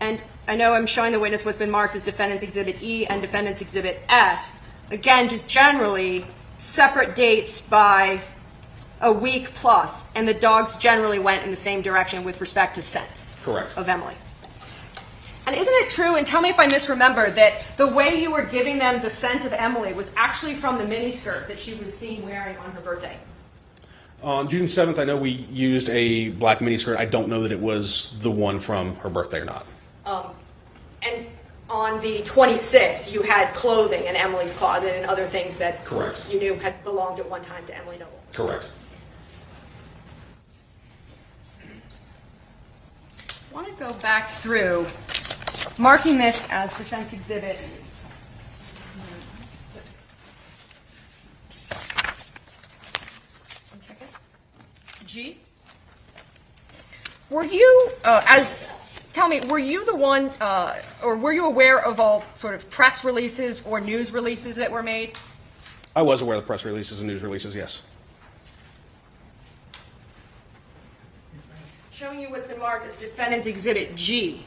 And I know I'm showing the witness what's been marked as Defendant's Exhibit E and Defendant's Exhibit F. Again, just generally separate dates by a week plus, and the dogs generally went in the same direction with respect to scent. Correct. Of Emily. And isn't it true, and tell me if I misremember, that the way you were giving them the scent of Emily was actually from the miniskirt that she was seen wearing on her birthday? On June 7th, I know we used a black miniskirt. I don't know that it was the one from her birthday or not. And on the 26th, you had clothing in Emily's closet and other things that Correct. you knew had belonged at one time to Emily Noble. Correct. I want to go back through, marking this as Defense Exhibit. One second. G. Were you, tell me, were you the one, or were you aware of all sort of press releases or news releases that were made? I was aware of the press releases and news releases, yes. Showing you what's been marked as Defendant's Exhibit G.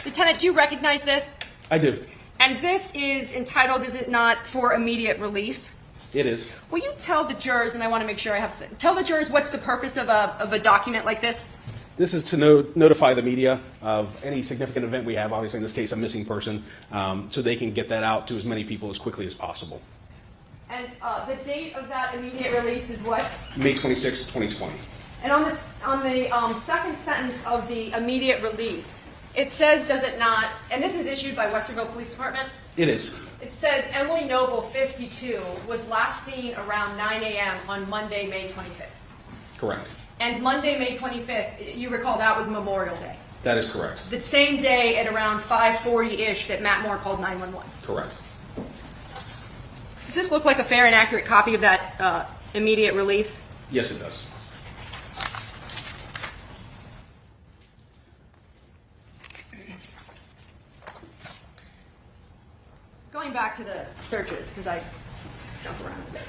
Lieutenant, do you recognize this? I do. And this is entitled, is it not, for immediate release? It is. Will you tell the jurors, and I want to make sure I have, tell the jurors what's the purpose of a document like this? This is to notify the media of any significant event we have, obviously in this case a missing person, so they can get that out to as many people as quickly as possible. And the date of that immediate release is what? May 26, 2020. And on the second sentence of the immediate release, it says, does it not, and this is issued by Westerville Police Department? It is. It says Emily Noble, 52, was last seen around 9 a.m. on Monday, May 25th. Correct. And Monday, May 25th, you recall that was Memorial Day. That is correct. The same day at around 5:40-ish that Matt Moore called 911. Correct. Does this look like a fair and accurate copy of that immediate release? Yes, it does. Going back to the searches, because I jump around a bit.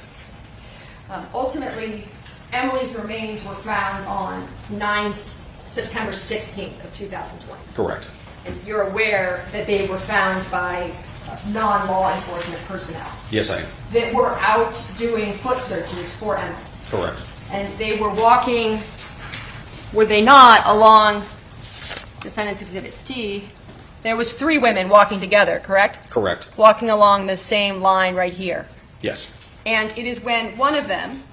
Ultimately, Emily's remains were found on September 16th of 2020. Correct. And you're aware that they were found by non-law enforcement personnel. Yes, I am. That were out doing foot searches for Emily. Correct. And they were walking, were they not, along Defendant's Exhibit D. There was 3 women walking together, correct? Correct. Walking along the same line right here. Yes. And it is when one of them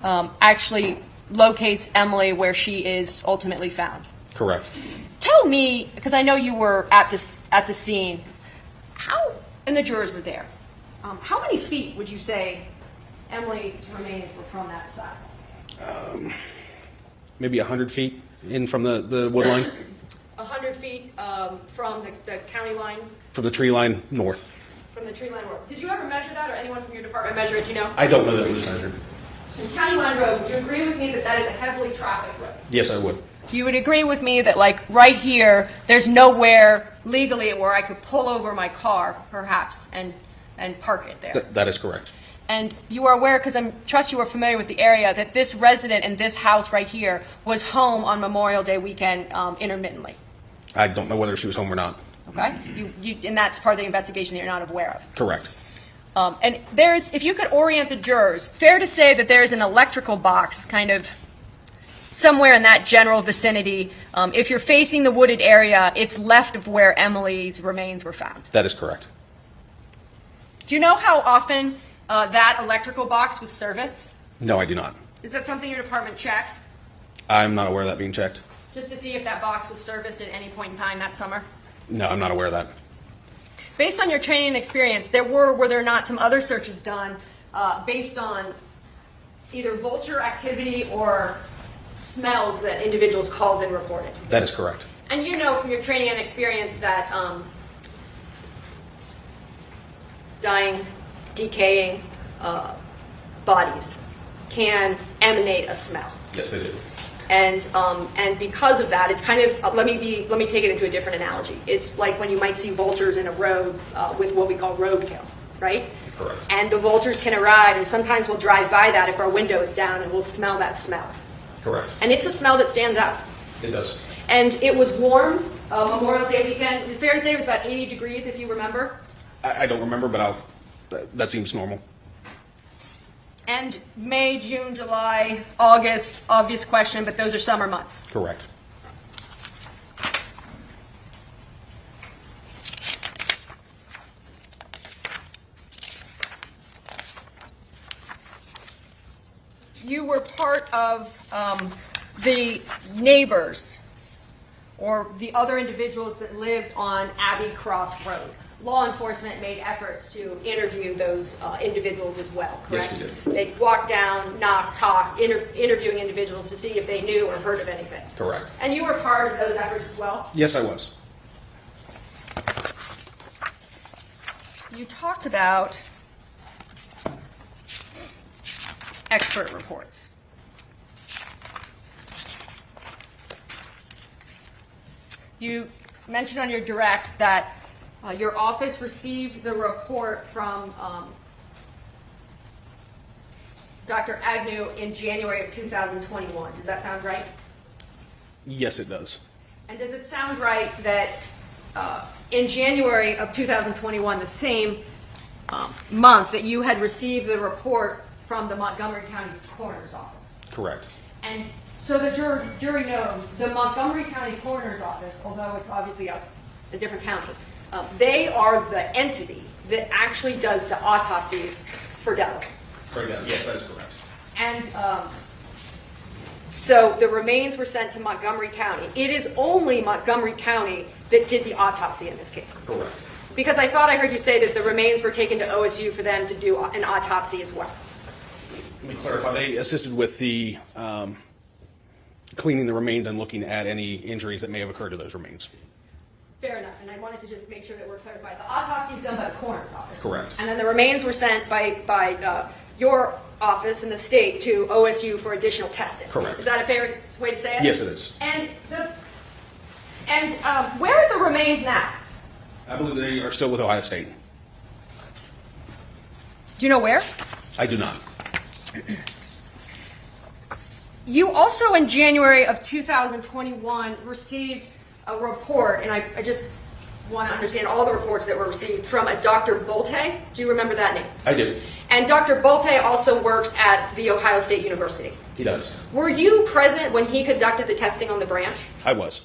actually locates Emily where she is ultimately found. Correct. Tell me, because I know you were at the scene, how, and the jurors were there, how many feet would you say Emily's remains were from that side? Maybe 100 feet in from the wood line. 100 100 feet from the county line, From the tree line north. from the tree line road. Did you ever measure that, or anyone from your department measure it? Do you know? I don't know that it was measured. In County Line Road, would you agree with me that that is a heavily trafficked road? Yes, I would. You would agree with me that, like, right here, there's nowhere legally where I could pull over my car, perhaps, and park it there. That is correct. And you are aware, because I trust you are familiar with the area, that this resident in this house right here was home on Memorial Day weekend intermittently. I don't know whether she was home or not. Okay? And that's part of the investigation that you're not aware of. Correct. And there's, if you could orient the jurors, fair to say that there's an electrical box kind of somewhere in that general vicinity. If you're facing the wooded area, it's left of where Emily's remains were found. That is correct. Do you know how often that electrical box was serviced? No, I do not. Is that something your department checked, I'm not aware of that being checked. just to see if that box was serviced at any point in time that summer? No, I'm not aware of that. Based on your training and experience, were there not some other searches done based on either vulture activity or smells that individuals called and reported? That is correct. And you know from your training and experience that dying, decaying bodies can emanate a smell. Yes, they do. And because of that, it's kind of let me take it into a different analogy. It's like when you might see vultures in a road with what we call roadkill, right? Correct. And the vultures can arrive, and sometimes we'll drive by that if our window is down, and we'll smell that smell. Correct. And it's a smell that stands out. It does. And it was warm Memorial Day weekend. It's fair to say it was about 80 degrees, if you remember. I don't remember, but that seems normal. And May, June, July, August, obvious question, but those are summer months. Correct. You were part of the neighbors or the other individuals that lived on Abbey Cross Road. Law enforcement made efforts to interview those individuals as well, correct? Yes, we did. They walked down, knocked, talked, interviewing individuals to see if they knew or heard of anything. Correct. And you were part of those efforts as well? Yes, I was. You talked about expert reports. You mentioned on your direct that your office received the report from Dr. Agnew in January of 2021. Does that sound right? Yes, it does. And does it sound right that in January of 2021, the same month, that you had received the report from the Montgomery County's coroner's office? Correct. And so the jury knows the Montgomery County coroner's office, although it's obviously a different county, they are the entity that actually does the autopsies for Delaware. Yes, that is correct. And so the remains were sent to Montgomery County. It is only Montgomery County that did the autopsy in this case. Correct. Because I thought I heard you say that the remains were taken to OSU for them to do an autopsy as well. Let me clarify. They assisted with the cleaning the remains and looking at any injuries that may have occurred to those remains. Fair enough, and I wanted to just make sure that we're clarified. The autopsy is done by the coroner's office. Correct. And then the remains were sent by your office in the state to OSU for additional testing. Correct. Is that a fair way to say it? Yes, it is. And where are the remains now? I believe they are still with Ohio State. Do you know where? I do not. You also, in January of 2021, received a report, and I just want to understand all the reports that were received from a Dr. Bolte. Do you remember that name? I do. And Dr. Bolte also works at the Ohio State University. He does. Were you present when he conducted the testing on the branch? I was.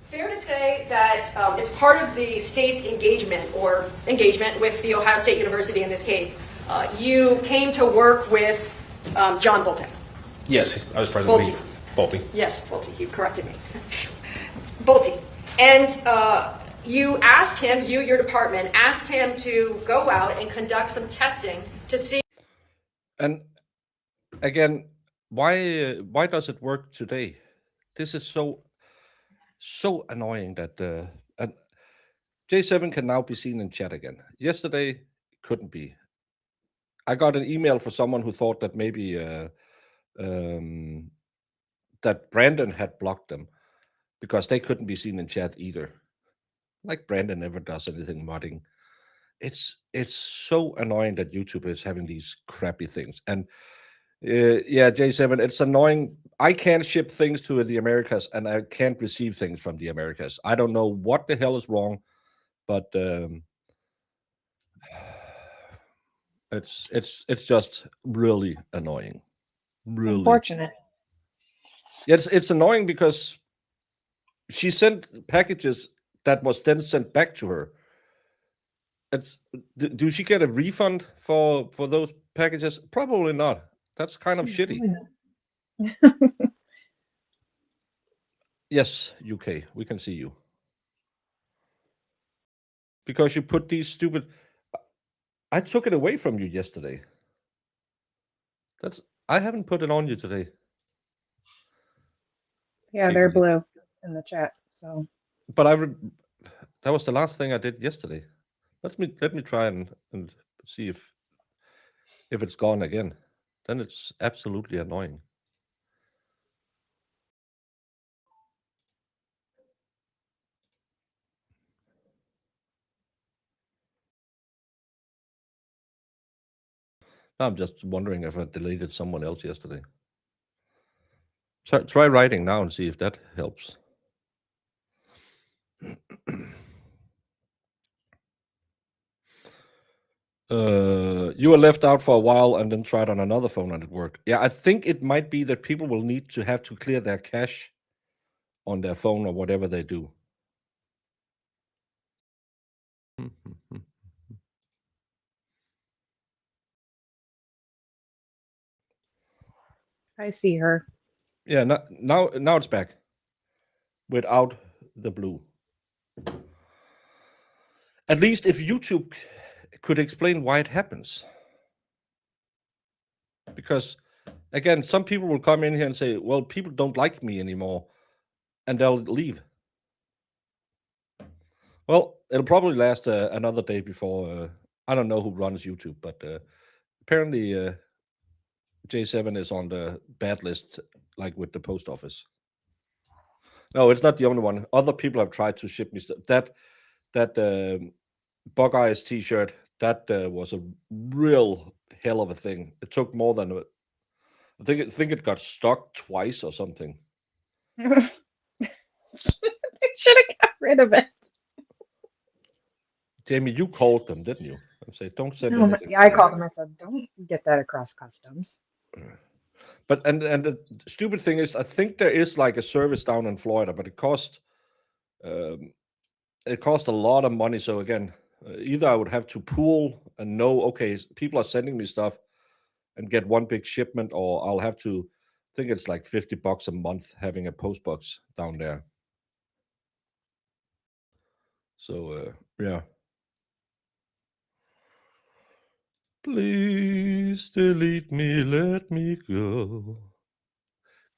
Fair to say that as part of the state's engagement with the Ohio State University in this case, you came to work with John Bolte. Yes, I was present. Bolte. Bolte. Yes, Bolte. You corrected me. Bolte. And you asked him, your department, asked him to go out and conduct some testing to see. And again, why does it work today? This is so annoying that and J7 can now be seen in chat again. Yesterday couldn't be. I got an email for someone who thought that maybe that Brandon had blocked them because they couldn't be seen in chat either. Like Brandon never does anything modding. It's so annoying that YouTube is having these crappy things. And yeah, J7, it's annoying. I can't ship things to the Americas and I can't receive things from the Americas. I don't know what the hell is wrong, but it's just really annoying. Really Unfortunate. It's annoying because she sent packages that was then sent back to her. Do she get a refund for those packages? Probably not. That's kind of shitty. Yes, UK, we can see you. Because you put these stupid... I took it away from you yesterday. I haven't put it on you today. Yeah, they're blue in the chat. So, but that was the last thing I did yesterday. Let me try and see if it's gone again. Then it's absolutely annoying. I'm just wondering if I deleted someone else yesterday. Try writing now and see if that helps. You were left out for a while and then tried on another phone and it worked. Yeah, I think it might be that people will need to have to clear their cache on their phone or whatever they do. I see her. Yeah, now it's back without the blue. At least if YouTube could explain why it happens. Because, again, some people will come in here and say, well, people don't like me anymore, and they'll leave. Well, it'll probably last another day before, I don't know who runs YouTube, but apparently J7 is on the bad list, like with the post office. No, it's not the only one. Other people have tried to ship me stuff. That Buckeyes t-shirt, that was a real hell of a thing. It took more than I think it got stuck twice or something. I should have got rid of it. Jamie, you called them, didn't you? And say, don't send No, anything. yeah, I called them. I said, don't get that across customs. But and the stupid thing is, I think there is like a service down in Florida, but it cost a lot of money. So again, either I would have to pool and know, okay, people are sending me stuff and get one big shipment, or I'll have to, I think it's like $50 a month having a post box down there. So yeah. Please delete me, let me go.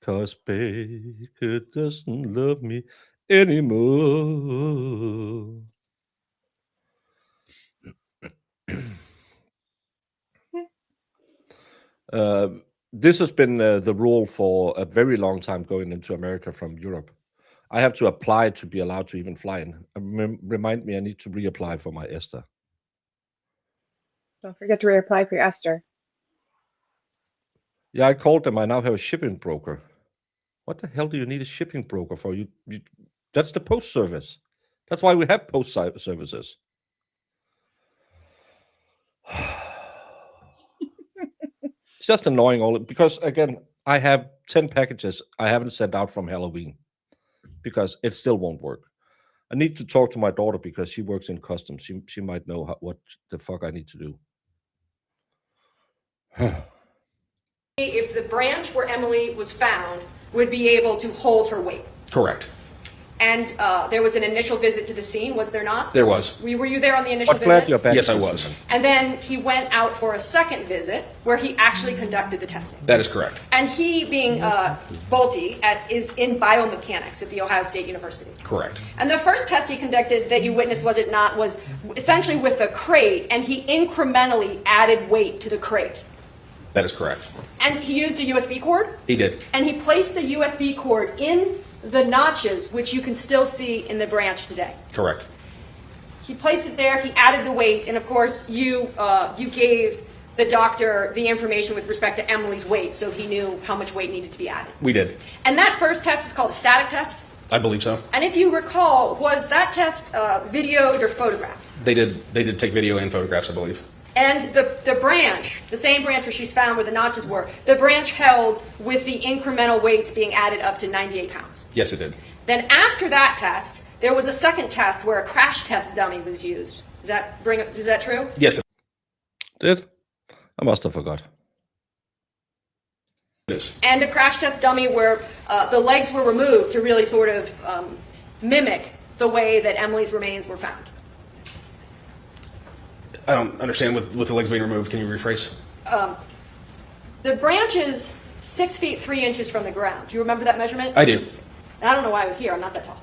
'Cause Baker doesn't love me anymore. This has been the rule for a very long time going into America from Europe. I have to apply to be allowed to even fly in. Remind me, I need to reapply for my ESTA. Don't forget to reapply for your Esther. Yeah, I called them. I now have a shipping broker. What the hell do you need a shipping broker for? You that's the post service. That's why we have post services. It's just annoying because again, I have 10 packages I haven't sent out from Halloween because it still won't work. I need to talk to my daughter because she works in customs. She might know what the fuck I need to do. If the branch where Emily was found would be able to hold her weight. Correct. And there was an initial visit to the scene, was there not? There was. Were you there on the initial But glad visit? you're back. Yes, I was. And then he went out for a second visit where he actually conducted the testing. That is correct. And he, being Bolte, is in biomechanics at The Ohio State University. Correct. And the first test he conducted that you witnessed, was it not, was essentially with a crate, and he incrementally added weight to the crate. That is correct. And he used a USB cord, He did. and he placed the USB cord in the notches, which you can still see in the branch today. Correct. He placed it there, he added the weight, and of course you gave the doctor the information with respect to Emily's weight, so he knew how much weight needed to be added. We did. And that first test was called a static test. I believe so. And if you recall, was that test videoed or photographed? They did take video and photographs, I believe. And the branch, the same branch where she's found where the notches were, the branch held with the incremental weights being added up to 98 pounds. Yes, it did. Then after that test, there was a second test where a crash test dummy was used. Is that true? Yes, it Did? I must have forgot. is. And a crash test dummy where the legs were removed to really sort of mimic the way that Emily's remains were found. I don't understand with the legs being removed. Can you rephrase? The branch is 6 feet 3 inches from the ground. Do you remember that measurement? I do. I don't know why I was here. I'm not that tall.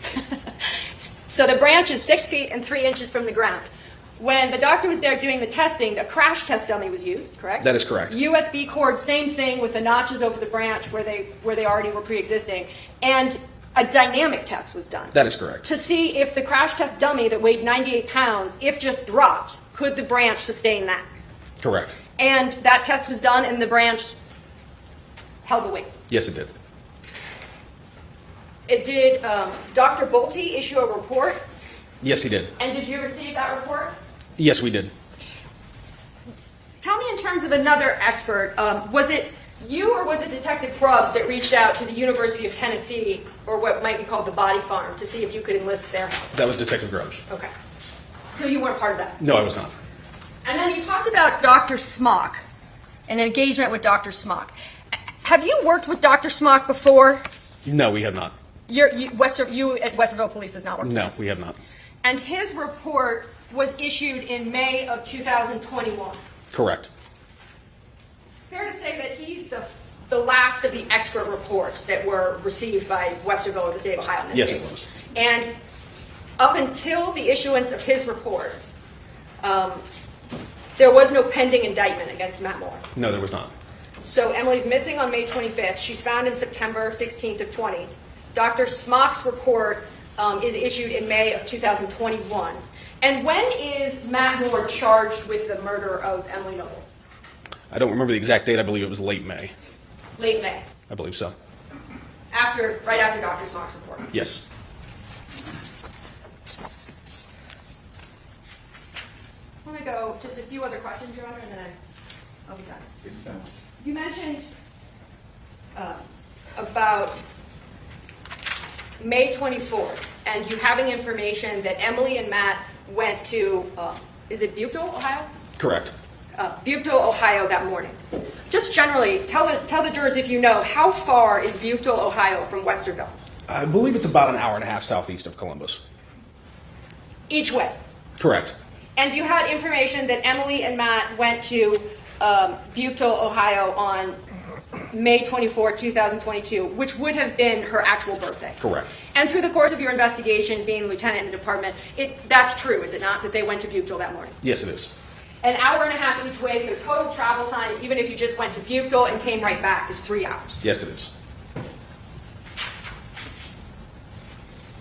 So the branch is 6 feet and 3 inches from the ground. When the doctor was there doing the testing, a crash test dummy was used, correct? That is correct. USB cord, same thing with the notches over the branch where they already were pre-existing. And a dynamic test was done. That is correct. To see if the crash test dummy that weighed 98 pounds, if just dropped, could the branch sustain that? Correct. And that test was done and the branch held the weight. Yes, it did. It did. Dr. Bolte issue a report? Yes, he did. And did you receive that report? Yes, we did. Tell me in terms of another expert, was it you or was it Detective Probst that reached out to the University of Tennessee, or what might be called the Body Farm, to see if you could enlist their help? That was Detective Grubbs. Okay. So you weren't part of that? No, I was not. And then you talked about Dr. Smock, an engagement with Dr. Smock. Have you worked with Dr. Smock before? No, we have not. You at Westerville Police has not worked with him? No, we have not. And his report was issued in May of 2021. Correct. Fair to say that he's the last of the expert reports that were received by Westerville or the state of Ohio in this Yes, case. it was. And up until the issuance of his report, there was no pending indictment against Matt Moore. No, there was not. So Emily's missing on May 25th. She's found in September 16th of 20. Dr. Smock's report is issued in May of 2021. And when is Matt Moore charged with the murder of Emily Noble? I don't remember the exact date. I believe it was late May. Late May, I believe so. right after Dr. Smock's report. Yes. I'm going to go just a few other questions, Your Honor, and then I'll be done. You mentioned about May 24th, and you having information that Emily and Matt went to, is it Butyl, Ohio? Correct. Butyl, Ohio that morning. Just generally, tell the jurors if you know, how far is Butyl, Ohio from Westerville? I believe it's about an hour and a half southeast of Columbus. Each way. Correct. And you had information that Emily and Matt went to Butyl, Ohio on May 24, 2022, which would have been her actual birthday. Correct. And through the course of your investigations, being lieutenant in the department, that's true, is it not, that they went to Butyl that morning? Yes, it is. An hour and a half each way, so total travel time, even if you just went to Butyl and came right back, is 3 hours. Yes, it is.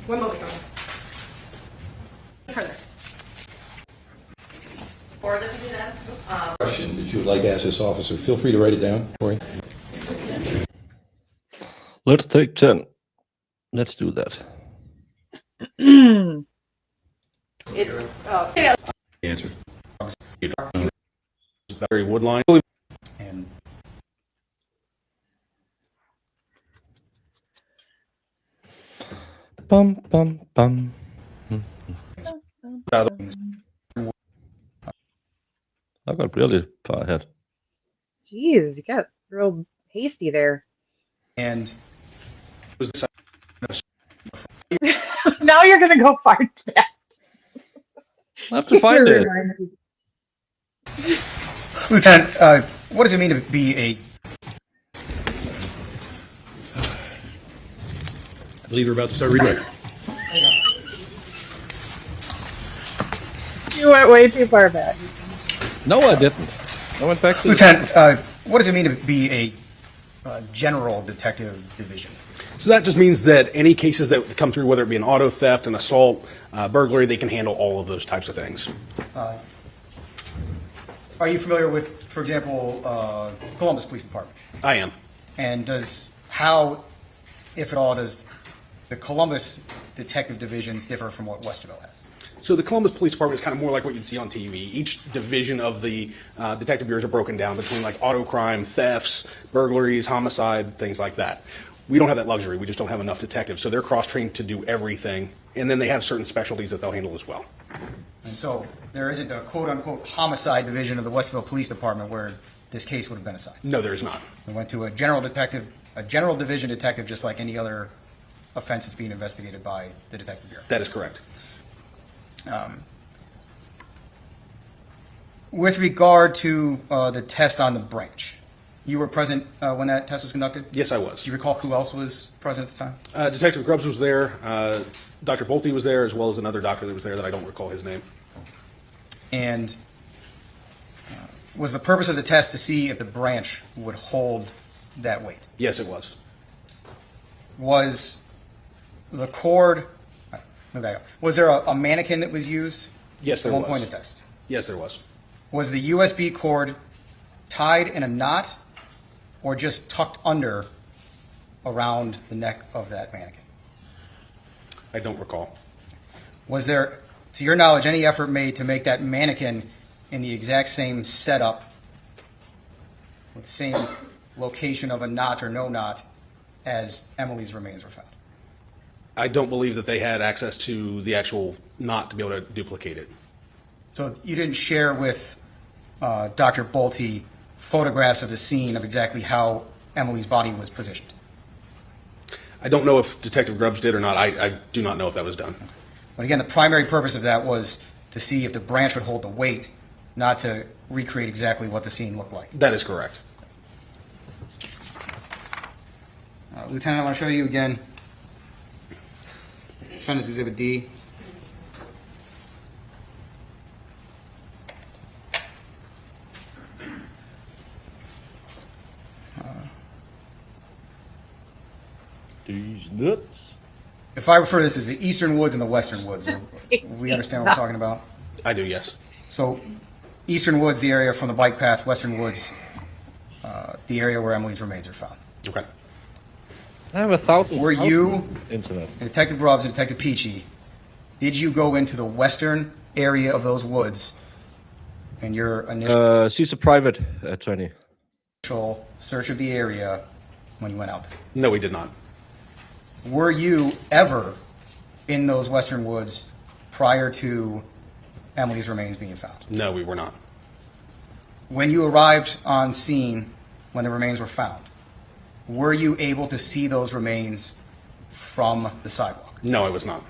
One moment, Your Honor. Further. Or listen to them. Question that you would like to ask this officer, feel free to write it down, Corey. Let's take 10. Let's do that. It's Answer. Barry Woodline. And Bum, bum, bum. I got really far ahead. Jeez, you got real hasty there. and Oh now you're gonna go far back. I have to find it. Lieutenant, what does it mean to be a... I believe we're about to start redirecting. You went way too far back. No, I didn't. I went back to Lieutenant, what does it mean to be a general detective division? So that just means that any cases that come through, whether it be an auto theft, an assault, burglary, they can handle all of those types of things. Are you familiar with, for example, Columbus Police Department? I am. And how, if at all, does the Columbus detective divisions differ from what Westerville has? So the Columbus Police Department is kind of more like what you'd see on TV. Each division of the detective bureaus are broken down between like auto crime, thefts, burglaries, homicide, things like that. We don't have that luxury. We just don't have enough detectives. So they're cross-trained to do everything. And then they have certain specialties that they'll handle as well. And so there isn't a quote-unquote homicide division of the Westerville Police Department where this case would have been assigned? No, there is not. We went to a general division detective, just like any other offense that's being investigated by the Detective Bureau. That is correct. With regard to the test on the branch, you were present when that test was conducted? Yes, I was. Do you recall who else was present at the time? Detective Grubbs was there. Dr. Bolte was there, as well as another doctor that was there that I don't recall his name. And was the purpose of the test to see if the branch would hold that weight? Yes, it was. Was the cord... Okay. Was there a mannequin that was used? Yes, there at one was. point in the test? Yes, there was. Was the USB cord tied in a knot or just tucked under around the neck of that mannequin? I don't recall. Was there, to your knowledge, any effort made to make that mannequin in the exact same setup, with the same location of a knot or no knot as Emily's remains were found? I don't believe that they had access to the actual knot to be able to duplicate it. So you didn't share with Dr. Bolte photographs of the scene of exactly how Emily's body was positioned? I don't know if Detective Grubbs did or not. I do not know if that was done. But again, the primary purpose of that was to see if the branch would hold the weight, not to recreate exactly what the scene looked like. That is correct. Lieutenant, I want to show you again Defendant's Exhibit D. These nuts. If I refer to this as the Eastern Woods and the Western Woods, we understand what we're talking about? I do, yes. So, Eastern Woods, the area from the bike path, Western Woods, the area where Emily's remains are found. Okay. I have 1,000. Were you, internet. and Detective Grubbs and Detective Peachy, did you go into the western area of those woods in your initial She's a private attorney. search of the area when you went out there? No, we did not. Were you ever in those western woods prior to Emily's remains being found? No, we were not. When you arrived on scene when the remains were found, were you able to see those remains from the sidewalk? No, I was not.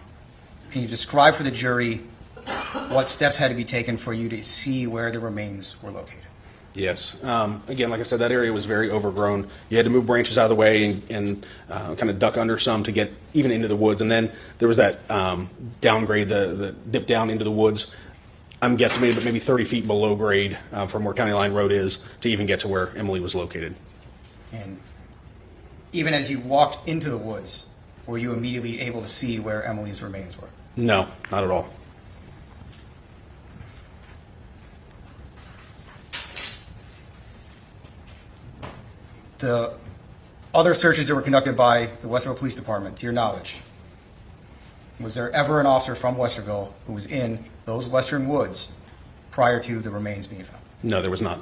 Can you describe for the jury what steps had to be taken for you to see where the remains were located? Yes. Again, like I said, that area was very overgrown. You had to move branches out of the way and kind of duck under some to get even into the woods. And then there was that downgrade, the dip down into the woods. I'm guesstimating, but maybe 30 feet below grade from where County Line Road is to even get to where Emily was located. And even as you walked into the woods, were you immediately able to see where Emily's remains were? No, not at all. The other searches that were conducted by the Westerville Police Department, to your knowledge, was there ever an officer from Westerville who was in those western woods prior to the remains being found? No, there was not.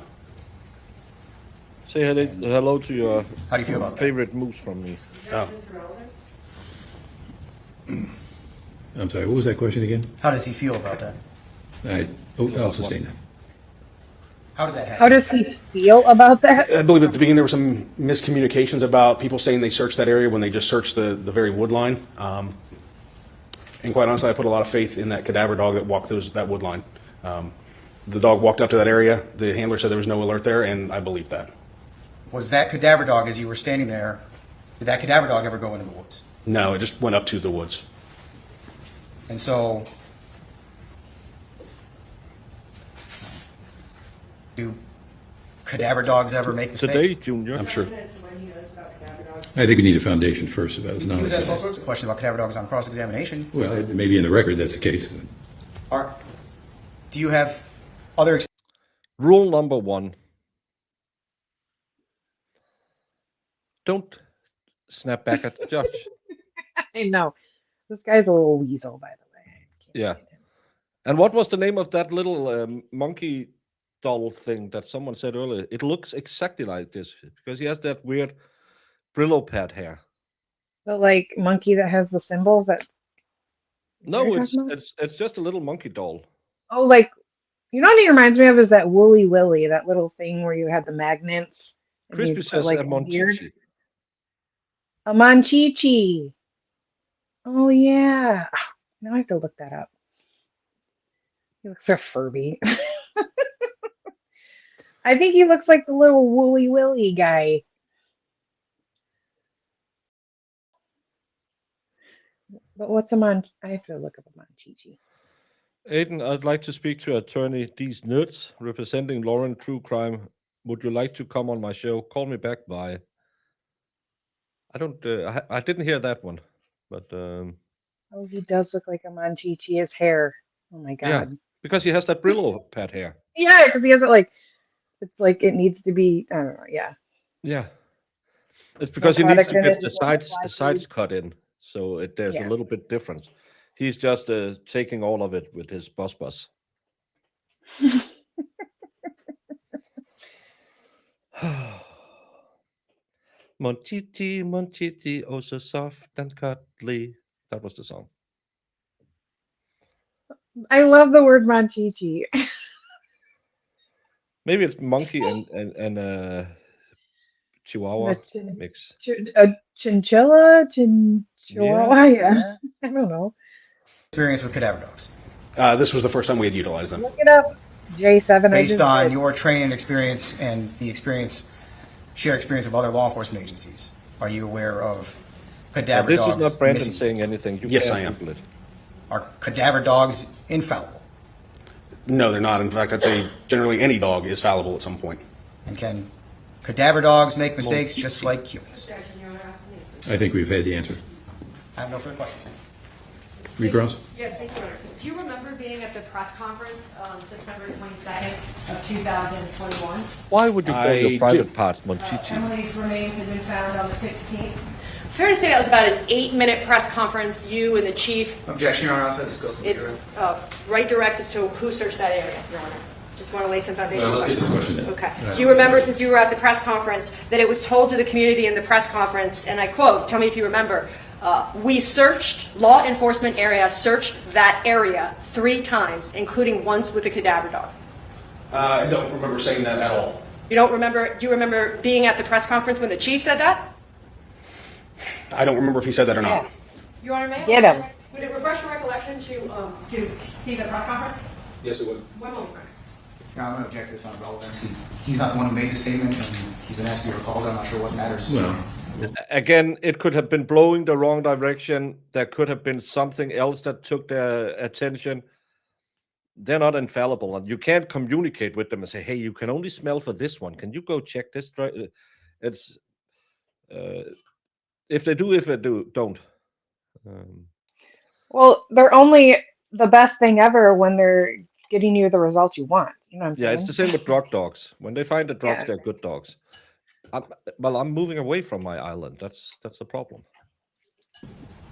Say hello to your How do you feel about that? favorite moose from me. Oh. I'm sorry, what was that question again? How does he feel about that? I'll sustain that. How did that happen? How does he feel about that? I believe at the beginning there were some miscommunications about people saying they searched that area when they just searched the very wood line. And quite honestly, I put a lot of faith in that cadaver dog that walked that wood line. The dog walked up to that area. The handler said there was no alert there, and I believed that. Was that cadaver dog, as you were standing there, did that cadaver dog ever go into the woods? No, it just went up to the woods. And so, do cadaver dogs ever make mistakes? Today, Junior. I'm sure. I think we need a foundation first about his He knowledge. was asked all sorts of questions about cadaver dogs on cross-examination. Well, it may be in the record that's the case. Do you have other Rule number 1. Don't snap back at the judge. I know. This guy's a little weasel, by the way. Yeah. And what was the name of that little monkey doll thing that someone said earlier? It looks exactly like this because he has that weird Brillo pad hair. The like monkey that has the symbols that. No, You're it's talking about? it's just a little monkey doll. Oh, like, you know what he reminds me of is that Wooly Willy, that little thing where you had the magnets. and Crispy you'd put, says like, a a beard. Monchichi. A Monchichi. Oh yeah. Now I have to look that up. He looks so Furby. I think he looks like the little Wooly Willy guy. But what's a I have to look up a Monchichi. Aiden, I'd like to speak to attorney These Nuts representing Lauren True Crime. Would you like to come on my show? Call me back by. I don't. I didn't hear that one, but Oh, he does look like a Monchichi. His hair. Oh my yeah, god. because he has that Brillo pad hair. Yeah, because he has it like it's like it needs to be. I don't know. Yeah. Yeah, it's because he needs product to in get it, the just like sides cut in, so there's Yeah. a little bit difference. He's just taking all of it with his bus. Monchichi, Monchichi, oh so soft and cuddly. That was the song. I love the word Monchichi. Maybe it's monkey and Chihuahua mix. A chinchilla, chihuahua. Yeah. I don't know. experience with cadaver dogs? This was the first time we had utilized them. Look it up. J7. I Based just on did. your training experience and the shared experience of other law enforcement agencies, are you aware of cadaver This dogs? is not Brandon missing saying things? anything. You Yes, can't I am. Google it. Are cadaver dogs infallible? No, they're not. In fact, I'd say generally any dog is fallible at some point. And can cadaver dogs make mistakes just like humans? I think we've had the answer. I have no further questions. Reed Gross? Yes, thank you, Your Honor. Do you remember being at the press conference on September 22nd of 2021? Why would you go your I private did. parts, Monchichi? Emily's remains had been found on the 16th. Fair to say that was about an 8-minute press conference, you and the chief. Objection, Your Honor, outside the scope. It's right direct as to who searched that area, Your Honor. Just want to lay some foundation. Let's get the question then. Okay. Do you remember, since you were at the press conference, that it was told to the community in the press conference, and I quote, tell me if you remember, we searched, law enforcement area searched that area 3 times, including once with a cadaver dog. I don't remember saying that at all. You don't remember, do you remember being at the press conference when the chief said that? I don't remember if he said that or not. Your Honor, may I? Get him. Would it refresh your recollection to see the press conference? Yes, it would. One moment. No, I'm going to object to this on relevance. He's not the one who made the statement, and he's been asked to be recalled. I'm not sure what matters. Well, Again, it could have been blowing the wrong direction. There could have been something else that took their attention. They're not infallible, and you can't communicate with them and say, "Hey, you can only smell for this one. Can you go check this?" It's if they do, don't. Well, they're only the best thing ever when they're getting you the results you want. You know what I'm Yeah, saying? it's the same with drug dogs. When they find the drugs, Yeah. they're good dogs. I'm moving away from my island. That's the problem.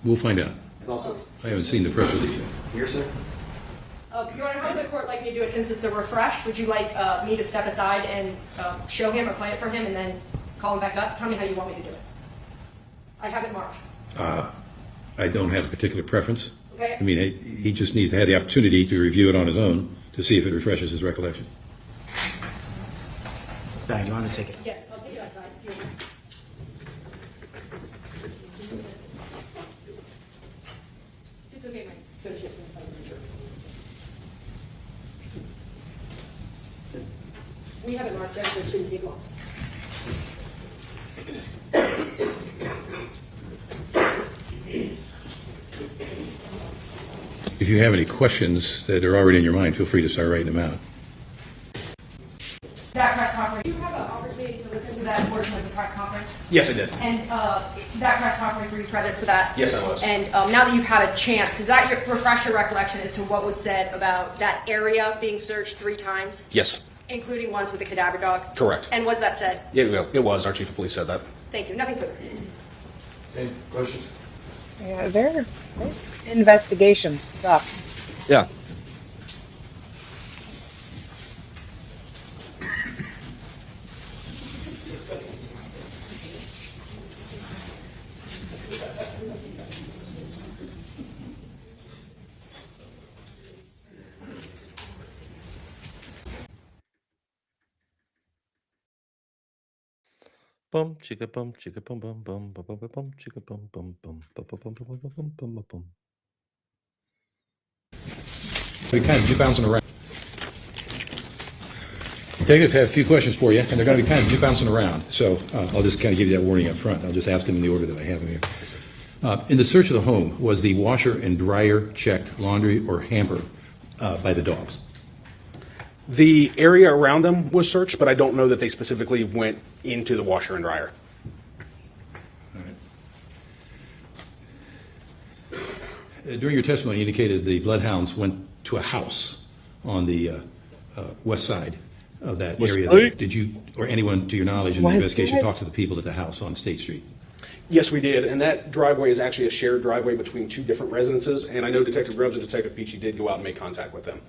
we'll find out. Also, I haven't seen the press release yet. here, sir. Your Honor, how would the court like me to do it since it's a refresh? Would you like me to step aside and show him or play it for him and then call him back up? Tell me how you want me to do it. I have it marked. I don't have a particular preference. Okay. I mean, he just needs to have the opportunity to review it on his own to see if it refreshes his recollection. Diane, you want to take it? Yes, I'll take it outside. If you want. It's okay, Mike. Finish it. We have it marked there, so it shouldn't take long. If you have any questions that are already in your mind, feel free to start writing them out. That press conference, do you have an opportunity to listen to that portion of the press conference? Yes, I did. And that press conference, were you present for that? Yes, I was. And now that you've had a chance, does that refresh your recollection as to what was said about that area being searched 3 times, Yes, including once with a cadaver dog? correct. And was that said? It was. Our chief of police said that. Thank you. Nothing further. Any questions? Yeah, they're investigation stuff. Yeah. Bum chicka bum chicka bum bum bum bum bum bum chicka bum bum bum bum bum bum bum bum bum bum bum. We kind of bouncing around. Detective, I have a few questions for you, and they're going to be kind of bouncing around. So I'll just kind of give you that warning up front. I'll just ask them in the order that I have them here. In the search of the home, was the washer and dryer checked, laundry or hamper by the dogs? The area around them was searched, but I don't know that they specifically went into the washer and dryer. All right. During your testimony, you indicated the bloodhounds went to a house on the west side of that area. Did you, or anyone to your knowledge in the investigation, talk to the people at the house on State Street? Yes, we did, and that driveway is actually a shared driveway between 2 different residences, and I know Detective Grubbs and Detective Peachy did go out and make contact with them.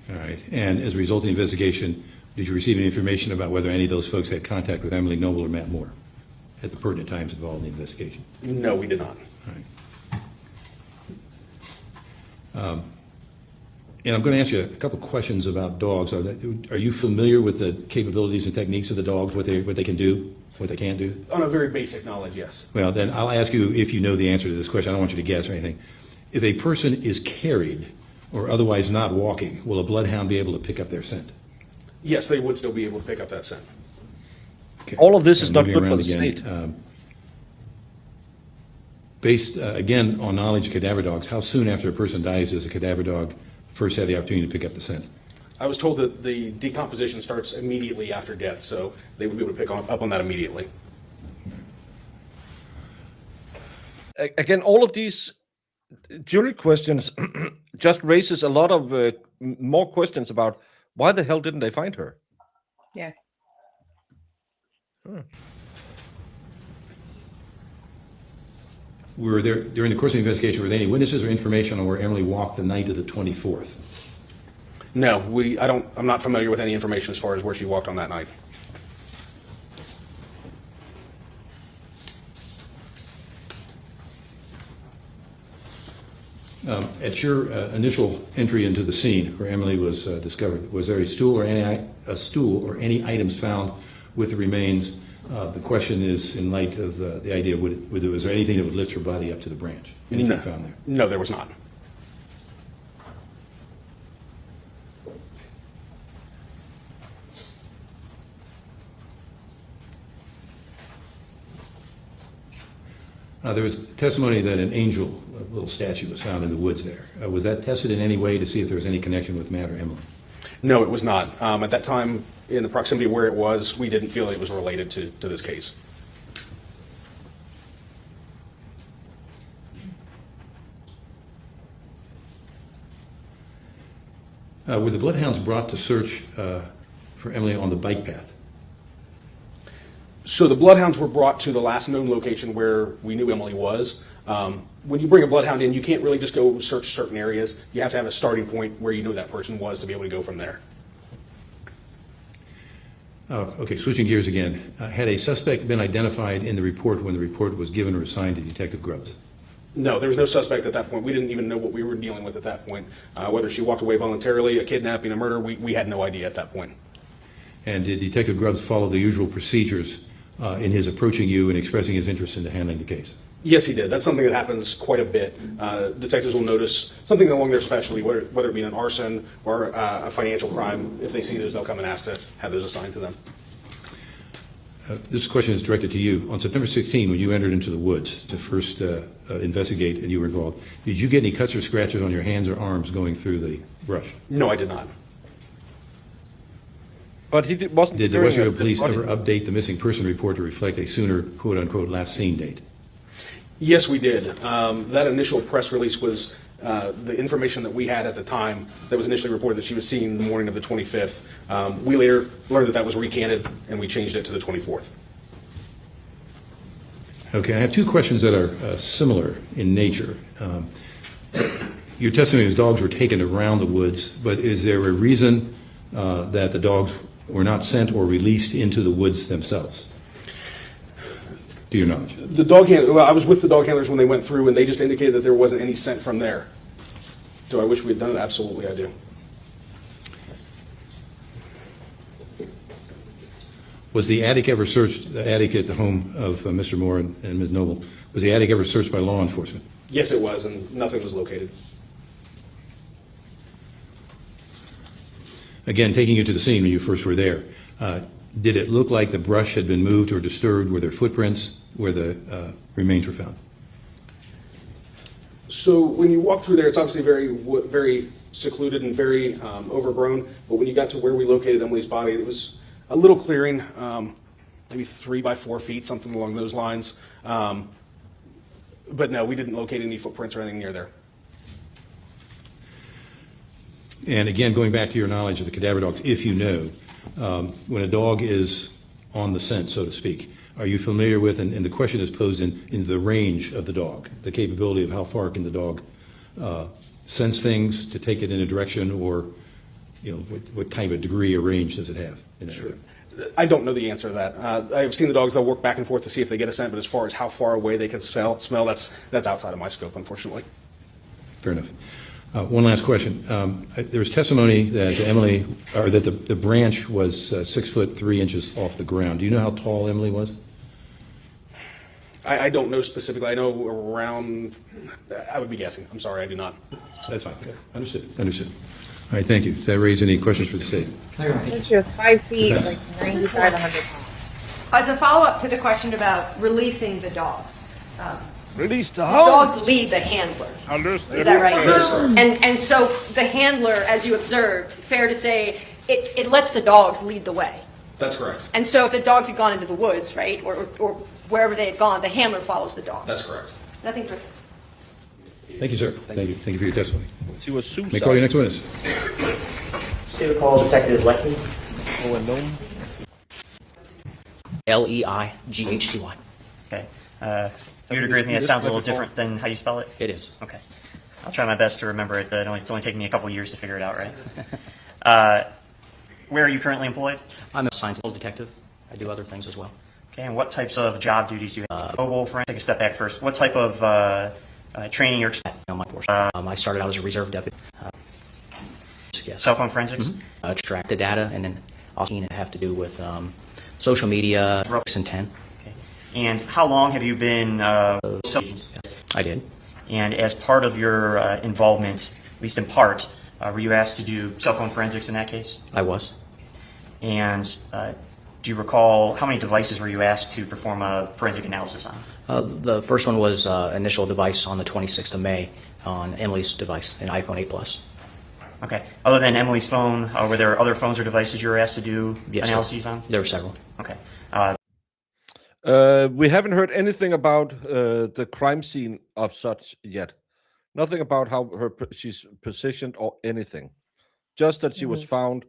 All right. And as a result of the investigation, did you receive any information about whether any of those folks had contact with Emily Noble or Matt Moore at the pertinent times involved in the investigation? No, we did not. All right. And I'm going to ask you a couple questions about dogs. Are you familiar with the capabilities and techniques of the dogs, what they can do, what they can't do? On a very basic knowledge, yes. Well, then I'll ask you if you know the answer to this question. I don't want you to guess or anything. If a person is carried or otherwise not walking, will a bloodhound be able to pick up their scent? Yes, they would still be able to pick up that scent. Okay. All of this is And not moving good for around the again, state. Based, again, on knowledge of cadaver dogs, how soon after a person dies does a cadaver dog first have the opportunity to pick up the scent? I was told that the decomposition starts immediately after death, so they would be able to pick up on that immediately. Again, all of these jury questions just raises a lot of more questions about why the hell didn't they find her? Yeah. Were there, during the course of the investigation, were there any witnesses or information on where Emily walked the night of the 24th? No, I'm not familiar with any information as far as where she walked on that night. At your initial entry into the scene where Emily was discovered, was there a stool or any items found with the remains? The question is, in light of the idea, was there anything that would lift her body up to the branch? Anything found there? No, there was not. There was testimony that an angel, a little statue, was found in the woods there. Was that tested in any way to see if there was any connection with Matt or Emily? No, it was not. At that time, in the proximity where it was, we didn't feel it was related to this case. Were the bloodhounds brought to search for Emily on the bike path? So the bloodhounds were brought to the last known location where we knew Emily was. When you bring a bloodhound in, you can't really just go search certain areas. You have to have a starting point where you know that person was to be able to go from there. Okay, switching gears again. Had a suspect been identified in the report when the report was given or assigned to Detective Grubbs? No, there was no suspect at that point. We didn't even know what we were dealing with at that point. Whether she walked away voluntarily, a kidnapping, a murder, we had no idea at that point. And did Detective Grubbs follow the usual procedures in his approaching you and expressing his interest in handling the case? Yes, he did. That's something that happens quite a bit. Detectives will notice something along their specialty, whether it be an arson or a financial crime. If they see those, they'll come and ask to have those assigned to them. This question is directed to you. On September 16, when you entered into the woods to first investigate and you were involved, did you get any cuts or scratches on your hands or arms going through the brush? No, I did not. But wasn't. Did the Westerville police ever update the missing person report to reflect a sooner, quote-unquote, last seen date? Yes, we did. That initial press release was the information that we had at the time that was initially reported that she was seen the morning of the 25th. We later learned that that was recanted, and we changed it to the 24th. Okay, I have two questions that are similar in nature. Your testimony is dogs were taken around the woods, but is there a reason that the dogs were not sent or released into the woods themselves, to your knowledge? The dog handler, well, I was with the dog handlers when they went through, and they just indicated that there wasn't any scent from there. Do I wish we had done it? Absolutely, I do. Was the attic ever searched, the attic at the home of Mr. Moore and Ms. Noble, was the attic ever searched by law enforcement? Yes, it was, and nothing was located. Again, taking you to the scene when you first were there, did it look like the brush had been moved or disturbed? Were there footprints where the remains were found? So when you walk through there, it's obviously very secluded and very overgrown. But when you got to where we located Emily's body, it was a little clearing, maybe 3 by 4 feet, something along those lines. But no, we didn't locate any footprints or anything near there. And again, going back to your knowledge of the cadaver dogs, if you know, when a dog is on the scent, so to speak, are you familiar with, and the question is posed in the range of the dog, the capability of how far can the dog sense things to take it in a direction, or what kind of a degree or range does it have in that area? I don't know the answer to that. I've seen the dogs, they'll work back and forth to see if they get a scent, but as far as how far away they can smell, that's outside of my scope, unfortunately. Fair enough. One last question. There was testimony that Emily, or that the branch was 6 foot 3 inches off the ground. Do you know how tall Emily was? I don't know specifically. I know around, I would be guessing. I'm sorry, I do not. That's fine. Okay. Understood. All right, thank you. Does that raise any questions for the state? I think she was 5 feet, like 95, 100 pounds. As a follow-up to the question about releasing the dogs, Release the dogs lead the handler. Is that right? And so the handler, as you observed, fair to say, it lets the dogs lead the way. That's correct. And so if the dogs had gone into the woods, right, or wherever they had gone, the handler follows the dogs. That's correct. Nothing further. Thank you, sir. Thank you for your testimony. She was suicide. May I call your next witness? State call Detective Leckie. Leighty. Okay. You would agree with me, it sounds a little different than how you spell it? It is. Okay. I'll try my best to remember it, but it's only taken me a couple years to figure it out, right? Where are you currently employed? I'm a scientific detective. I do other things as well. Okay, and what types of job duties do you have? Mobile forensic, take a step back first. What type of training or My force. I started out as a reserve deputy. Yes. Cell phone forensics? Extract the data, and then also have to do with social media, and 10. Okay. And how long have you been I did. And as part of your involvement, at least in part, were you asked to do cell phone forensics in that case? I was. And do you recall how many devices were you asked to perform a forensic analysis on? The first one was initial device on the 26th of May on Emily's device, an iPhone 8 Plus. Okay. Other than Emily's phone, were there other phones or devices you were asked to do analyses on? There were several. Okay. We haven't heard anything about the crime scene of such yet. Nothing about how she's positioned or anything. Just that she was found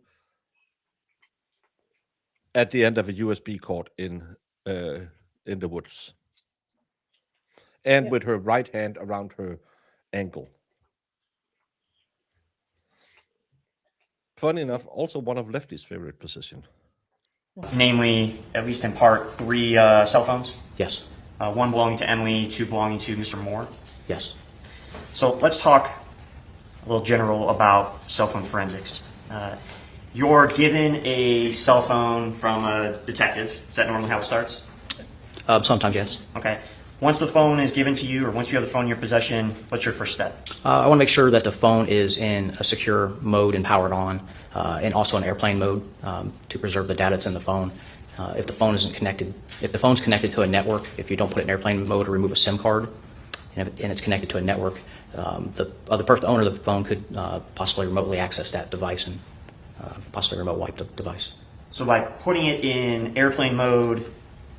at the end of a USB cord in the woods, and with her right hand around her ankle. Funny enough, also one of Lefty's favorite position. Namely, at least in part, 3 cell phones? Yes. 1 belonging to Emily, 2 belonging to Mr. Moore? Yes. So let's talk a little general about cell phone forensics. You're given a cell phone from a detective. Is that normally how it starts? Sometimes, yes. Okay. Once the phone is given to you, or once you have the phone in your possession, what's your first step? I want to make sure that the phone is in a secure mode and powered on, and also in airplane mode to preserve the data that's in the phone. If the phone isn't connected, if the phone's connected to a network, if you don't put it in airplane mode or remove a SIM card, and it's connected to a network, the owner of the phone could possibly remotely access that device and possibly remote wipe the device. So by putting it in airplane mode,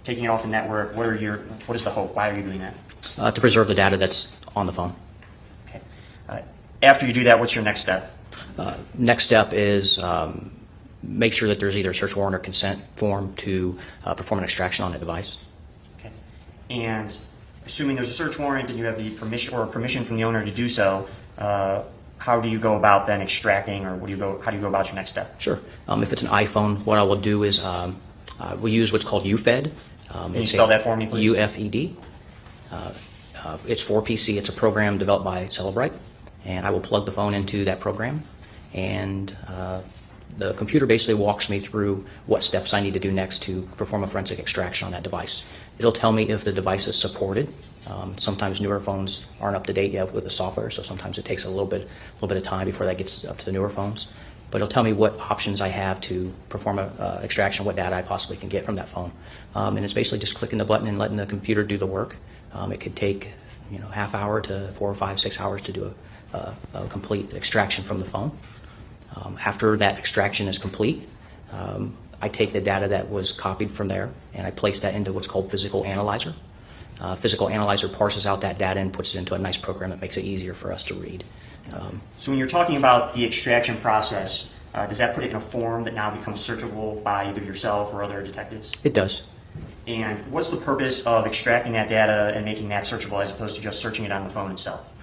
taking it off the network, what is the hope? Why are you doing that? To preserve the data that's on the phone. Okay. After you do that, what's your next step? Next step is make sure that there's either a search warrant or consent form to perform an extraction on the device. Okay. And assuming there's a search warrant and you have the permission from the owner to do so, how do you go about then extracting, or how do you go about your next step? Sure. If it's an iPhone, what I will do is we use what's called UFED. Can you spell that for me, please? UFED. It's for PC. It's a program developed by Celebrite, and I will plug the phone into that program, and the computer basically walks me through what steps I need to do next to perform a forensic extraction on that device. It'll tell me if the device is supported. Sometimes newer phones aren't up to date yet with the software, so sometimes it takes a little bit of time before that gets up to the newer phones. But it'll tell me what options I have to perform an extraction, what data I possibly can get from that phone. And it's basically just clicking the button and letting the computer do the work. It could take half hour to 4 or 5, 6 hours to do a complete extraction from the phone. After that extraction is complete, I take the data that was copied from there and I place that into what's called Physical Analyzer. Physical Analyzer parses out that data and puts it into a nice program that makes it easier for us to read. So when you're talking about the extraction process, does that put it in a form that now becomes searchable by either yourself or other detectives? It does. And what's the purpose of extracting that data and making that searchable as opposed to just searching it on the phone itself?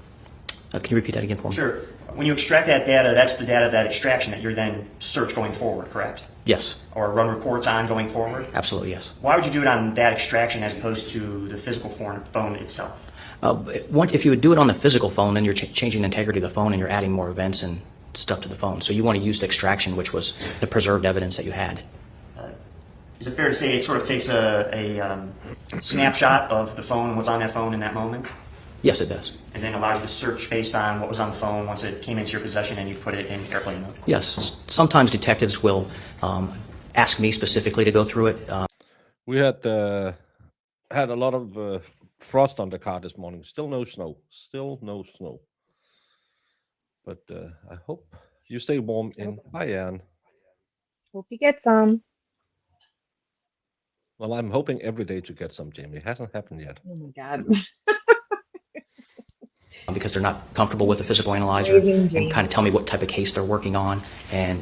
Can you repeat that again for me? Sure. When you extract that data, that's the data, that extraction, that you're then search going forward, correct? Yes. Or run reports on going forward? Absolutely, yes. Why would you do it on that extraction as opposed to the physical phone itself? If you would do it on the physical phone, then you're changing the integrity of the phone and you're adding more events and stuff to the phone. So you want to use the extraction, which was the preserved evidence that you had. Is it fair to say it sort of takes a snapshot of the phone and what's on that phone in that moment? Yes, it does. And then allows you to search based on what was on the phone once it came into your possession and you put it in airplane mode? Yes. Sometimes detectives will ask me specifically to go through it. We had a lot of frost on the car this morning. Still no snow. But I hope you stay warm in Bayern. Hope you get some. Well, I'm hoping every day to get some, Jamie. It hasn't happened yet. Oh my God. Because they're not comfortable with the physical analyzer and kind of tell me what type of case they're working on, and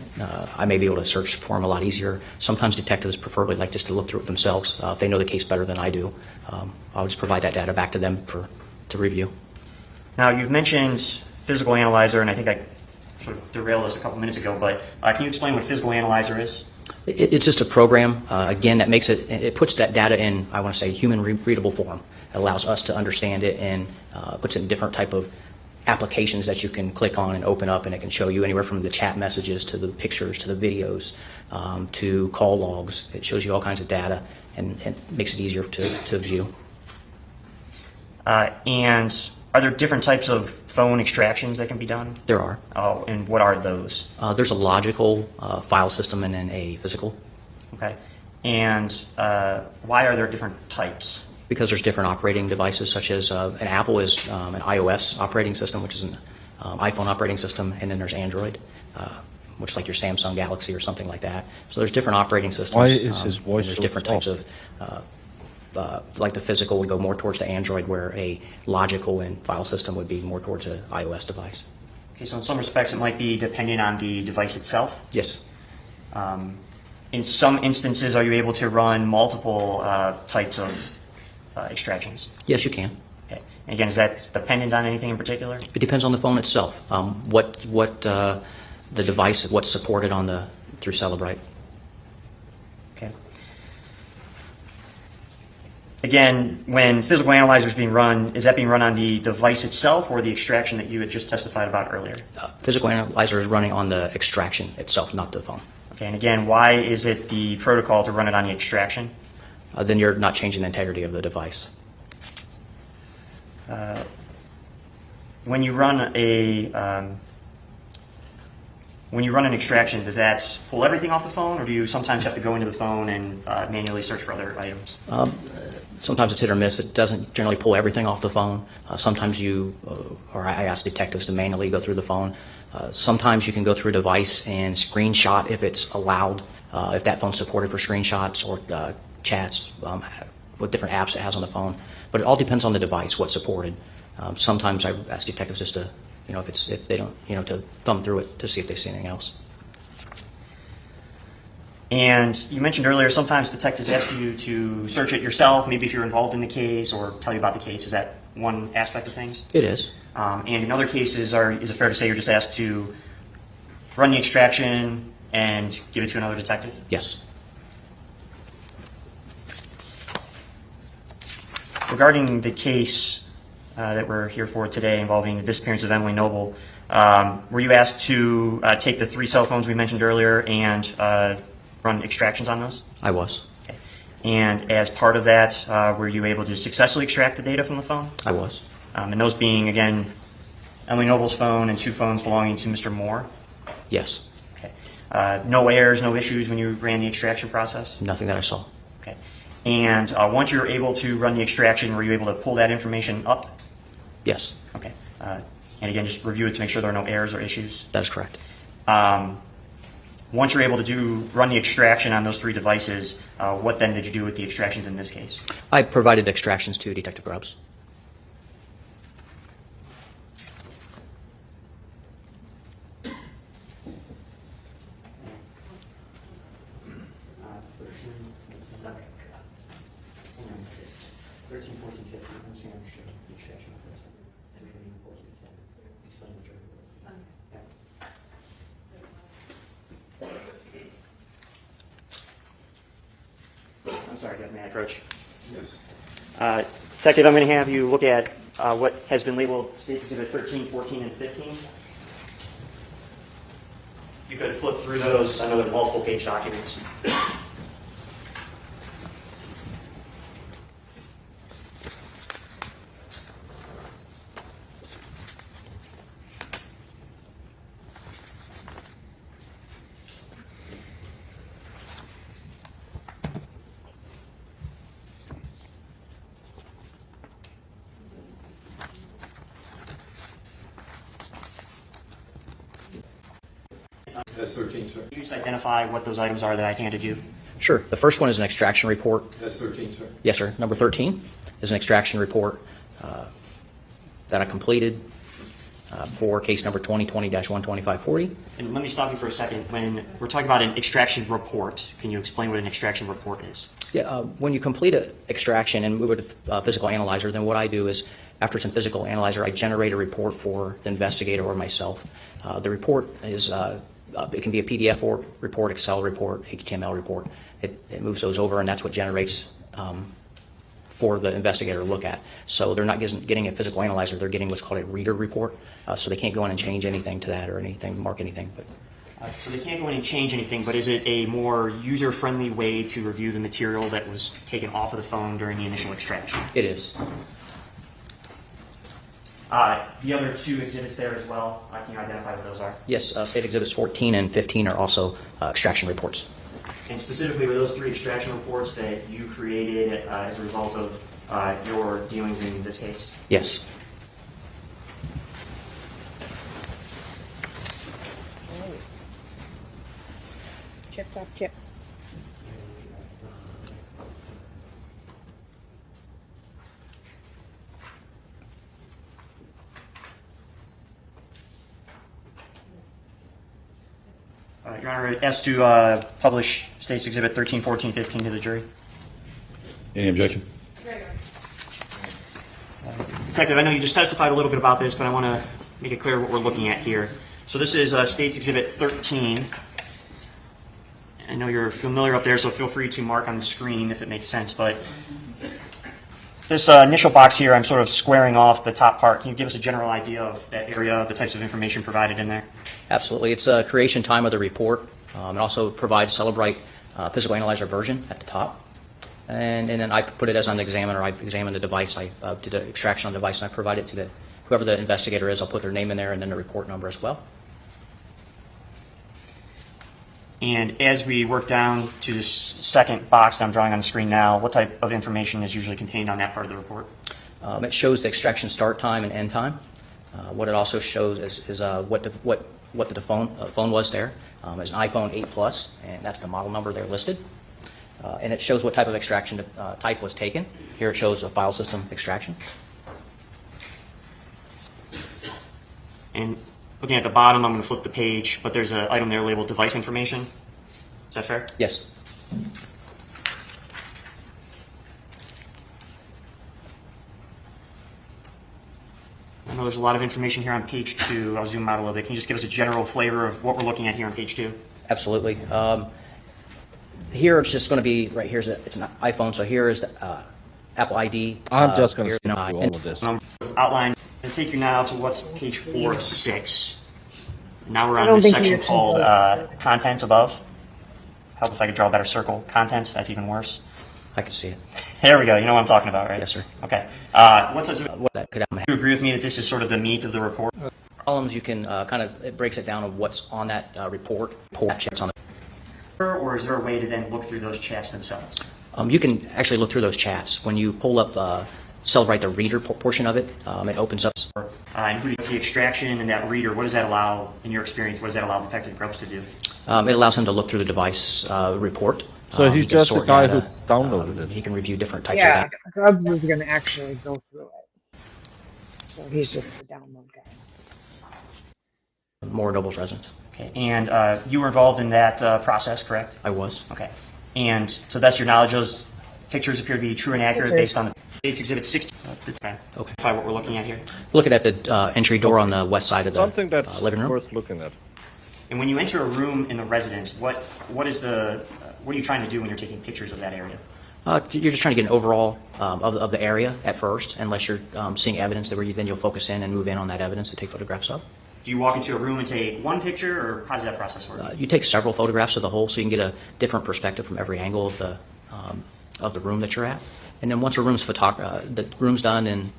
I may be able to search for them a lot easier. Sometimes detectives preferably like just to look through it themselves. If they know the case better than I do, I'll just provide that data back to them to review. Now, you've mentioned physical analyzer, and I think I sort of derailed this a couple minutes ago, but can you explain what physical analyzer is? It's just a program, again, that makes it puts that data in, I want to say, human readable form. It allows us to understand it and puts it in different type of applications that you can click on and open up, and it can show you anywhere from the chat messages to the pictures to the videos to call logs. It shows you all kinds of data and makes it easier to view. And are there different types of phone extractions that can be done? There are. Oh, and what are those? There's a logical file system and then a physical. Okay. And why are there different types? Because there's different operating devices, such as an Apple is an iOS operating system, which is an iPhone operating system, and then there's Android, which is like your Samsung Galaxy or something like that. So there's different operating systems. Why is his voice There's so different types of, like the physical would go more towards the Android, where a logical and file system would be more towards an iOS device. Okay, so in some respects it might be dependent on the device itself? Yes. In some instances, are you able to run multiple types of extractions? Yes, you can. Okay. And again, is that dependent on anything in particular? It depends on the phone itself. What the device, what's supported on through Celebrite. Okay. Again, when physical analyzer is being run, is that being run on the device itself or the extraction that you had just testified about earlier? Physical analyzer is running on the extraction itself, not the phone. Okay, and again, why is it the protocol to run it on the extraction? Then you're not changing the integrity of the device. when you run an extraction, does that pull everything off the phone, or do you sometimes have to go into the phone and manually search for other items? Sometimes it's hit or miss. It doesn't generally pull everything off the phone. Sometimes I ask detectives to manually go through the phone. Sometimes you can go through a device and screenshot if it's allowed, if that phone's supported for screenshots or chats, what different apps it has on the phone. But it all depends on the device, what's supported. Sometimes I ask detectives just to, if they don't, to thumb through it to see if they see anything else. And you mentioned earlier, sometimes detectives ask you to search it yourself, maybe if you're involved in the case, or tell you about the case. Is that one aspect of things? It is. And in other cases, is it fair to say you're just asked to run the extraction and give it to another detective? Yes. Regarding the case that we're here for today involving the disappearance of Emily Noble, were you asked to take the 3 cell phones we mentioned earlier and run extractions on those? I was. Okay. And as part of that, were you able to successfully extract the data from the phone? I was. And those being, again, Emily Noble's phone and 2 phones belonging to Mr. Moore? Yes. Okay. No errors, no issues when you ran the extraction process? Nothing that I saw. Okay. And once you were able to run the extraction, were you able to pull that information up? Yes. Okay. And again, just review it to make sure there are no errors or issues? That is correct. Once you're able to run the extraction on those 3 devices, what then did you do with the extractions in this case? I provided extractions to Detective Grubbs. I'm sorry, may I approach? Yes. Detective, I'm going to have you look at what has been labeled States Exhibit 13, 14, and 15. You could flip through those. I know they're multiple page documents. That's 13, sir. Can you just identify what those items are that I handed you? Sure. The first one is an extraction report. That's 13, sir. Yes, sir. Number 13 is an extraction report that I completed for case number 2020-12540. And let me stop you for a second. When we're talking about an extraction report, can you explain what an extraction report is? Yeah, when you complete an extraction and move it to a physical analyzer, then what I do is, after it's in physical analyzer, I generate a report for the investigator or myself. The report is, it can be a PDF report, Excel report, HTML report. It moves those over, and that's what generates for the investigator to look at. So they're not getting a physical analyzer, they're getting what's called a reader report. So they can't go in and change anything to that or anything, mark anything. But So they can't go in and change anything, but is it a more user-friendly way to review the material that was taken off of the phone during the initial extraction? it is. The other 2 exhibits there as well, can you identify what those are? Yes, State Exhibits 14 and 15 are also extraction reports. And specifically, were those 3 extraction reports that you created as a result of your dealings in this case? Yes. Chip off chip. Your Honor, asked to publish States Exhibit 13, 14, 15 to the jury. Any objection? Detective, I know you just testified a little bit about this, but I want to make it clear what we're looking at here. So this is States Exhibit 13. I know you're familiar up there, so feel free to mark on the screen if it makes sense, but this initial box here, I'm sort of squaring off the top part. Can you give us a general idea of that area, the types of information provided in there? Absolutely. It's a creation time of the report. It also provides Celebrite physical analyzer version at the top. And then I put it as an examiner. I examined the device. I did an extraction on the device, and I provide it to whoever the investigator is. I'll put their name in there and then the report number as well. And as we work down to this second box that I'm drawing on the screen now, what type of information is usually contained on that part of the report? It shows the extraction start time and end time. What it also shows is what the phone was there. It's an iPhone 8 Plus, and that's the model number there listed. And it shows what type of extraction type was taken. Here it shows a file system extraction. And looking at the bottom, I'm going to flip the page, but there's an item there labeled device information. Is that fair? Yes. I know there's a lot of information here on page 2. I'll zoom out a little bit. Can you just give us a general flavor of what we're looking at here on page 2? Absolutely. Here it's just going to be right here. It's an iPhone, so here is the Apple ID. I'm just going to skip and through all of this. Outline. And take you now to what's page 4 of 6. Now we're I on don't this think section you're called contents above. Help if I could draw a better circle. Contents, that's even worse. I can see it. There we go. You know what I'm talking about, right? Yes, sir. Okay. What that could happen. Do you agree with me that this is sort of the meat of the report? Columns, you can it breaks it down of what's on that report. Chats on Or is there a way to then look through those chats themselves? you can actually look through those chats. When you pull up Celebrate the reader portion of it, it opens up. Including the extraction and that reader, what does that allow, in your experience, what does that allow Detective Grubbs to do? It allows him to look through the device report. So he's he can just the sort guy data. who downloaded it. He can review different types Yeah, of data. Grubbs is going to actually go through it. So he's just the download guy. Moore Noble's residence. Okay. And you were involved in that process, correct? I was. Okay. And to the best of your knowledge, those pictures appear to be true and accurate based on the State's Exhibit 16. Okay. What we're looking at here. Looking at the entry door on the west side of the Something that's living room. worth looking at. And when you enter a room in the residence, what are you trying to do when you're taking pictures of that area? You're just trying to get an overall of the area at first, unless you're seeing evidence that then you'll focus in and move in on that evidence and take photographs of. Do you walk into a room and take one picture, or how does that process work? You take several photographs of the whole, so you can get a different perspective from every angle of the room that you're at. And then once the room's done, then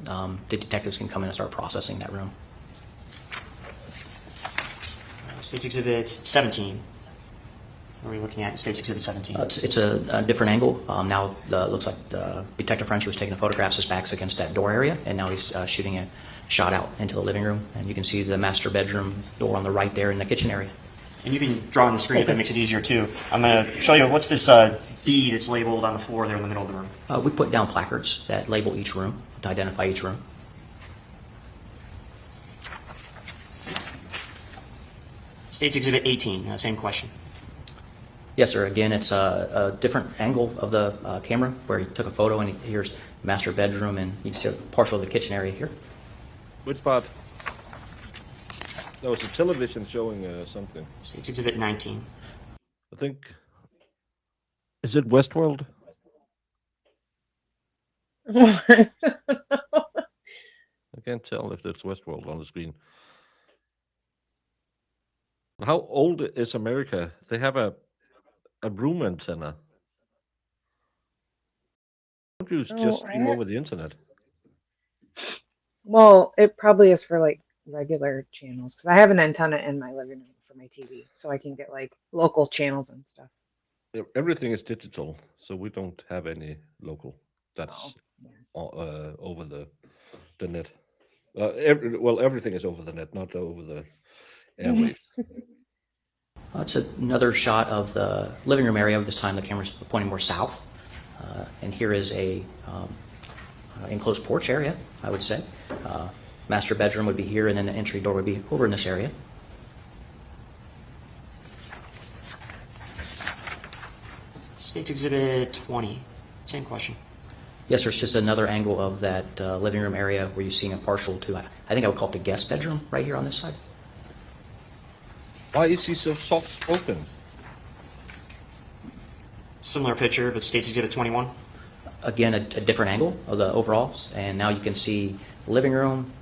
the detectives can come in and start processing that room. State's Exhibit 17. What are we looking at in State's Exhibit 17? It's a different angle. Now looks like Detective French was taking the photographs, his back's against that door area, and now he's shooting a shot out into the living room. And you can see the master bedroom door on the right there in the kitchen area. And you can draw on the screen if that makes it easier too. I'm going to show you what's this B that's labeled on the floor there in the middle of the room. We put down placards that label each room to identify each room. State's Exhibit 18, same question. Yes, sir. Again, it's a different angle of the camera where he took a photo, and here's master bedroom, and you can see partial of the kitchen area here. Which part? There was a television showing something. State's Exhibit 19. I think. Is it Westworld? I can't tell if it's Westworld on the screen. How old is America? They have a room antenna. Don't you just stream over the internet? Well, it probably is for like regular channels because I have an antenna in my living room for my TV, so I can get like local channels and stuff. Everything is digital, so we don't have any local. That's over the net. Everything is over the net, not over the airwaves. It's another shot of the living room area. This time the camera's pointing more south. And here is a enclosed porch area, I would say. Master bedroom would be here, and then the entry door would be over in this area. State's Exhibit 20, same question. Yes, sir. It's just another angle of that living room area where you're seeing a partial to, I think I would call it the guest bedroom right here on this side. Why is he so soft-spoken? Similar picture, but State's Exhibit 21. Again, a different angle of the overalls, and now you can see living room,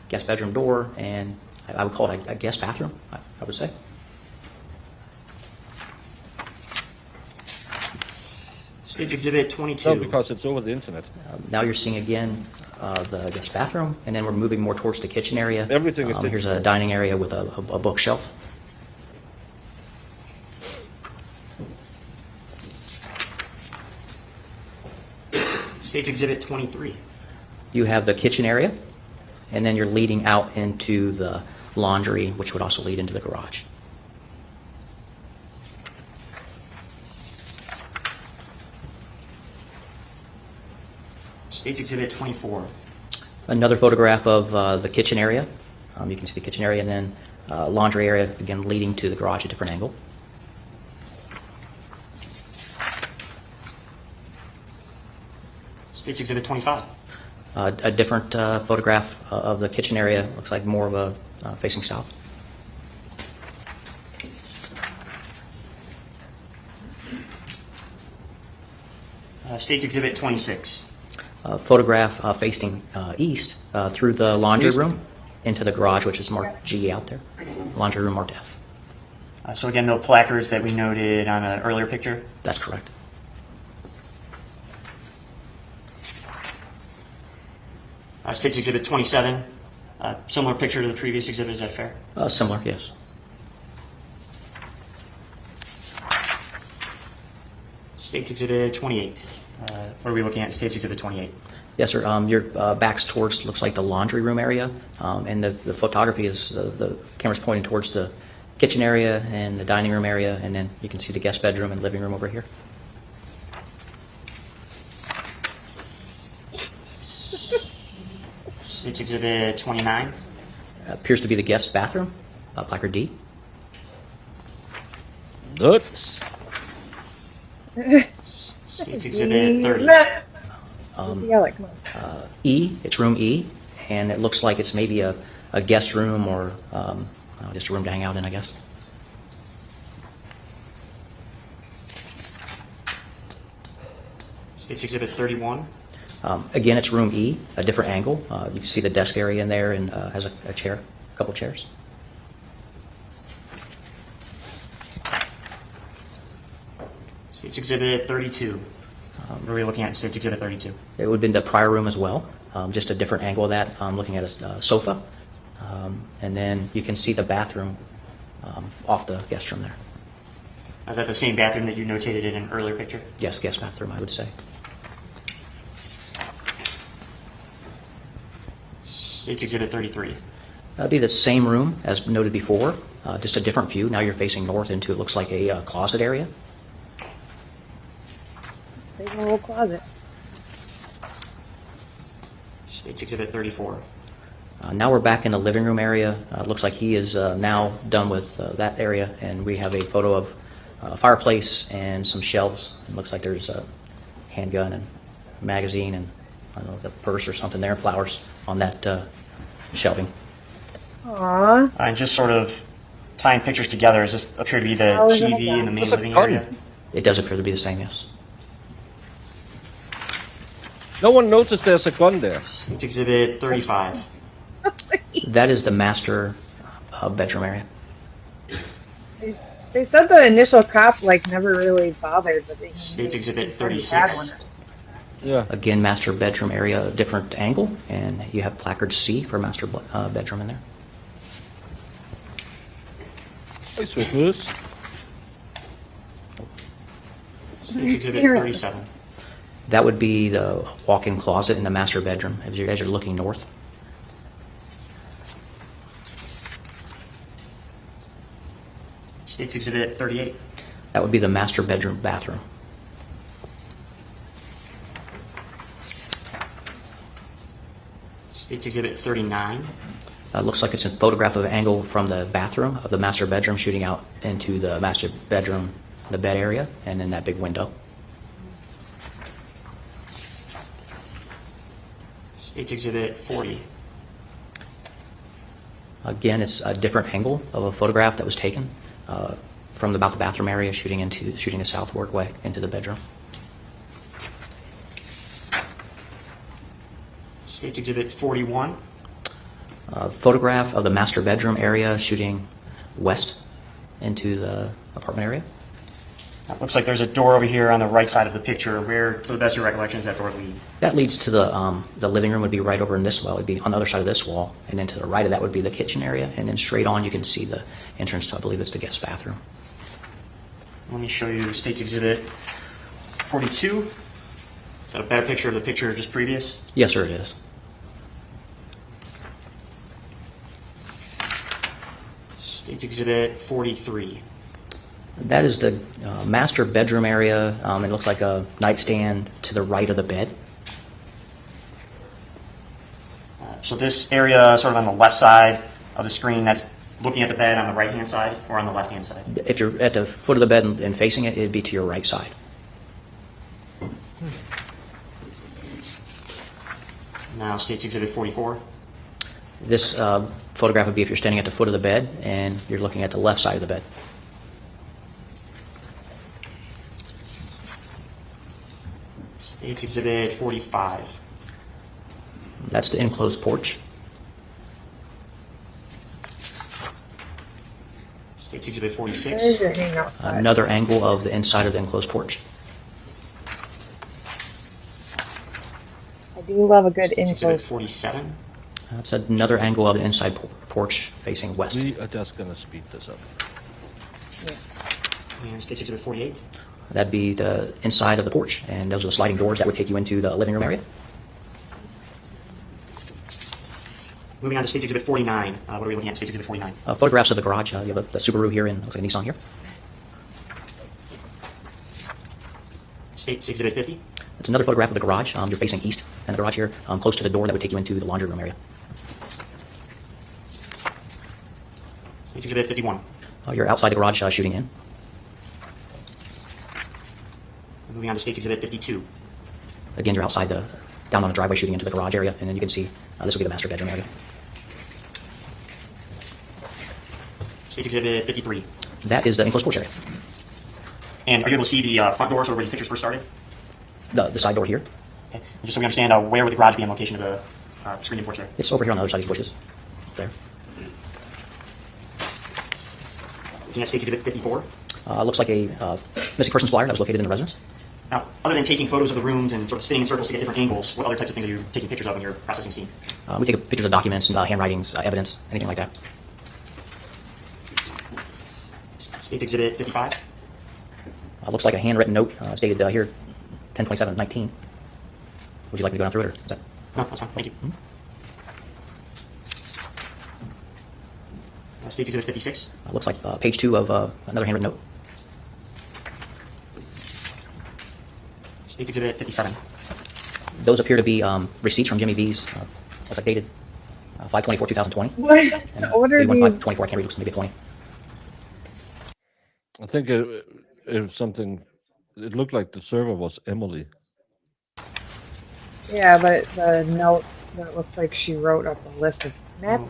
guest bedroom door, and I would call it a guest bathroom, I would say. State's Exhibit 22. No, because it's over the internet. Now you're seeing again the guest bathroom, and then we're moving more towards the kitchen area. Everything is Here's a digital. dining area with a bookshelf. State's Exhibit 23. You have the kitchen area, and then you're leading out into the laundry, which would also lead into the garage. State's Exhibit 24. Another photograph of the kitchen area. You can see the kitchen area, and then laundry area, again, leading to the garage at a different angle. State's Exhibit 25. A different photograph of the kitchen area. Looks like more of a facing south. State's Exhibit 26. Photograph facing east through the laundry room into the garage, which is marked G out there. Laundry room marked F. So again, no placards that we noted on an earlier picture? That's correct. State's Exhibit 27. Similar picture to the previous exhibit, is that fair? Similar, yes. State's Exhibit 28. What are we looking at in State's Exhibit 28? Yes, sir. Your back's towards, looks like the laundry room area, and the photography is, the camera's pointing towards the kitchen area and the dining room area, and then you can see the guest bedroom and living room over here. State's Exhibit 29. Appears to be the guest bathroom, placard D. Nuts. State's Exhibit 30. Yeah, come on. E, it's room E, and it looks like it's maybe a guest room or just a room to hang out in, I guess. State's Exhibit 31. Again, it's room E, a different angle. You can see the desk area in there and has a chair, a couple chairs. State's Exhibit 32. What are we looking at in State's Exhibit 32? It would have been the prior room as well, just a different angle of that. I'm looking at a sofa, and then you can see the bathroom off the guest room there. Is that the same bathroom that you notated in an earlier picture? Yes, guest bathroom, I would say. State's Exhibit 33. That'd be the same room as noted before, just a different view. Now you're facing north into, it looks like a closet area. There's a little closet. State's Exhibit 34. Now we're back in the living room area. Looks like he is now done with that area, and we have a photo of a fireplace and some shelves. It looks like there's a handgun and magazine and, I don't know, the purse or something there, flowers on that shelving. Aww. And just sort of tying pictures together, does this appear to be the How is it TV in the main That's a living gun. area? It does appear to be the same, yes. No one noticed there's a gun there. State's Exhibit 35. That is the master bedroom area. They said the initial cop never really bothered, but they State's Exhibit they said he 36. had one. Yeah. Again, master bedroom area, a different angle, and you have placard C for master bedroom in there. Hey, sweet moose. State's Exhibit 37. That would be the walk-in closet in the master bedroom as you're looking north. State's Exhibit 38. That would be the master bedroom bathroom. State's Exhibit 39. Looks like it's a photograph of an angle from the bathroom of the master bedroom shooting out into the master bedroom, the bed area, and then that big window. State's Exhibit 40. Again, it's a different angle of a photograph that was taken from about the bathroom area shooting a southward way into the bedroom. State's Exhibit 41. Photograph of the master bedroom area shooting west into the apartment area. Looks like there's a door over here on the right side of the picture. Where, to the best of your recollection, does that door lead? That leads to the living room would be right over in this wall. It would be on the other side of this wall. And then to the right of that would be the kitchen area. And then straight on, you can see the entrance to, I believe it's the guest bathroom. Let me show you State's Exhibit 42. Is that a better picture of the picture just previous? Yes, sir, it is. State's Exhibit 43. That is the master bedroom area. It looks like a nightstand to the right of the bed. So this area sort of on the left side of the screen, that's looking at the bed on the right-hand side or on the left-hand side? If you're at the foot of the bed and facing it, it'd be to your right side. Now State's Exhibit 44. This photograph would be if you're standing at the foot of the bed and you're looking at the left side of the bed. State's Exhibit 45. That's the enclosed porch. State's Exhibit 46. There's your hangout. Another angle of the inside of the enclosed porch. I do love a good State's Exhibit info. 47. That's another angle of the inside porch facing west. We are just going to speed this up. And State's Exhibit 48. That'd be the inside of the porch, and those are the sliding doors that would take you into the living room area. Moving on to State's Exhibit 49. What are we looking at, State's Exhibit 49? Photographs of the garage. You have the Subaru here and looks like a Nissan here. State's Exhibit 50. It's another photograph of the garage. You're facing east, and the garage here, close to the door that would take you into the laundry room area. State's Exhibit 51. You're outside the garage shooting in. Moving on to State's Exhibit 52. Again, you're outside down on the driveway shooting into the garage area, and then you can see this will be the master bedroom area. State's Exhibit 53. That is the enclosed porch area. And are you able to see the front door, sort of where these pictures first started? The side door here. Okay. And just so we understand, where would the garage be in location of the screening porch there? It's over here on the other side of these bushes. There. Looking at State's Exhibit 54. Looks like a missing persons flyer that was located in the residence. Now, other than taking photos of the rooms and sort of spinning in circles to get different angles, what other types of things are you taking pictures of when you're processing scene? We take pictures of documents, handwritings, evidence, anything like that. State's Exhibit 55. Looks like a handwritten note. It's dated here 10/27/19. Would you like me to go down through it, or is that? No, that's fine. Thank you. State's Exhibit 56. Looks like page 2 of another handwritten note. State's Exhibit 57. Those appear to be receipts from Jimmy V's. Looks like dated 5/24/2020. What? And, What are maybe these? 5/24. I can't read. Looks maybe 20. I think it was something. It looked like the server was Emily. Yeah, but the note that looks like she wrote up a list of.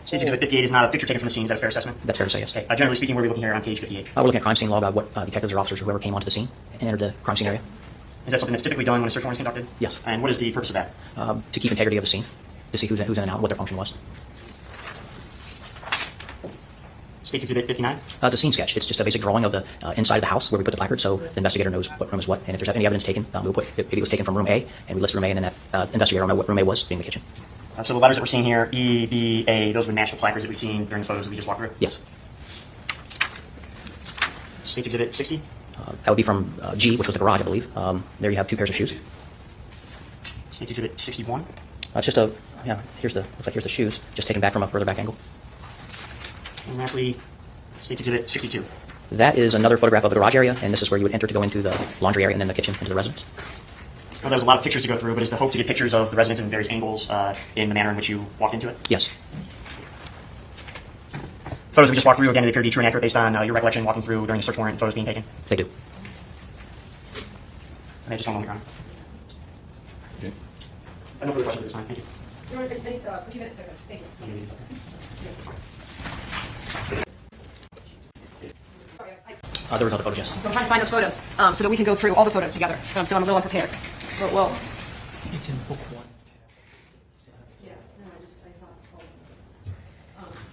State's Exhibit 58 is not a picture taken from the scene. Is that a fair assessment? That's fair to say, yes. Okay. Generally speaking, where are we looking here on page 58? We're looking at crime scene log, what detectives or officers or whoever came onto the scene and entered the crime scene area. Is that something that's typically done when a search warrant is conducted? Yes. And what is the purpose of that? To keep integrity of the scene, to see who's in and out, and what their function was. State's Exhibit 59. It's a scene sketch. It's just a basic drawing of the inside of the house where we put the placard, so the investigator knows what room is what. And if there's any evidence taken, we'll put if it was taken from room A, and we list room A, and then that investigator will know what room A was, being the kitchen. So the letters that we're seeing here, E, B, A, those would match the placards that we've seen during the photos that we just walked through? Yes. State's Exhibit 60. That would be from G, which was the garage, I believe. There you have 2 pairs of shoes. State's Exhibit 61. It's just looks like here's the shoes, just taken back from a further back angle. And lastly, State's Exhibit 62. That is another photograph of the garage area, and this is where you would enter to go into the laundry area and then the kitchen, into the residence. Well, there's a lot of pictures to go through, but is the hope to get pictures of the residence in various angles in the manner in which you walked into it? Yes. Photos we just walked through, again, they appear to be true and accurate based on your recollection walking through during the search warrant and photos being taken? They do. And I just want to moment, Your Honor. I have no further questions at this time. Thank you. I need a few minutes. Thank you. There was other photos, yes. So I'm trying to find those photos so that we can go through all the photos together. So I'm a little unprepared. Well, It's in book 1.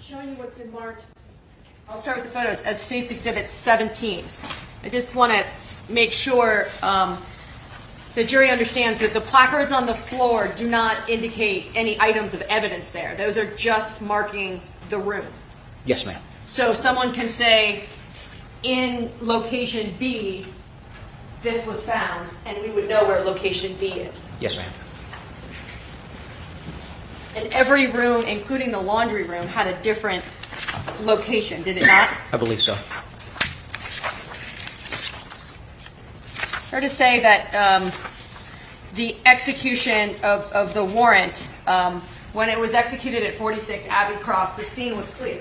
showing you what's been marked. I'll start with the photos as State's Exhibit 17. I just want to make sure the jury understands that the placards on the floor do not indicate any items of evidence there. Those are just marking the room. Yes, ma'am. So someone can say, in location B, this was found, and we would know where location B is. Yes, ma'am. And every room, including the laundry room, had a different location, did it not? I believe so. Fair to say that the execution of the warrant, when it was executed at 46 Abbey Cross, the scene was clear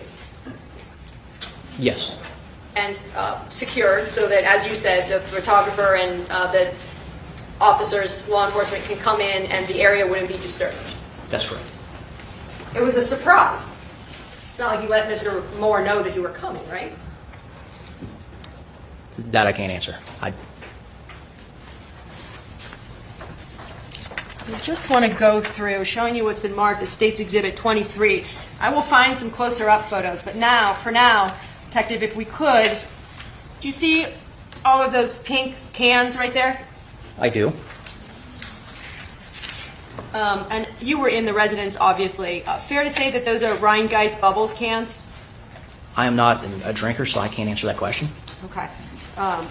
Yes. and secured so that, as you said, the photographer and the officers, law enforcement can come in and the area wouldn't be disturbed. That's correct. It was a surprise. It's not like you let Mr. Moore know that you were coming, right? That I can't answer. So I just want to go through showing you what's been marked as State's Exhibit 23. I will find some closer up photos, but now, for now, Detective, if we could, do you see all of those pink cans right there? I do. And you were in the residence, obviously. Fair to say that those are Rheingeist Bubbles cans? I am not a drinker, so I can't answer that question. Okay.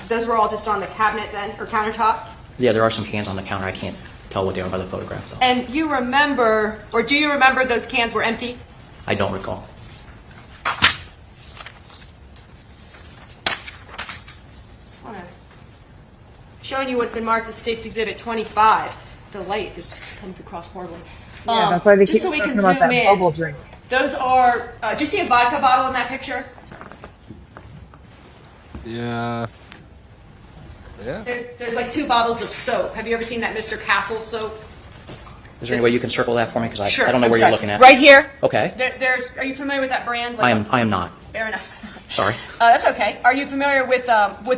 Those were all just on the cabinet then, or countertop? Yeah, there are some cans on the counter. I can't tell what they are by the photograph, though. And you remember, or do you remember those cans were empty? I don't recall. Just want to showing you what's been marked as State's Exhibit 25. The light comes across horribly. Yeah, that's why they just keep so we can talking about zoom that in. bubble drink. Those are. Do you see a vodka bottle in that picture? Yeah. Yeah. There's like 2 bottles of soap. Have you ever seen that Mr. Castle soap? Is there any way you can circle that for me? Because Sure. I don't know I'm where sorry. you're looking at. Right here. Okay. Are you familiar with that brand? I am not. Fair enough. Sorry. That's okay. Are you familiar with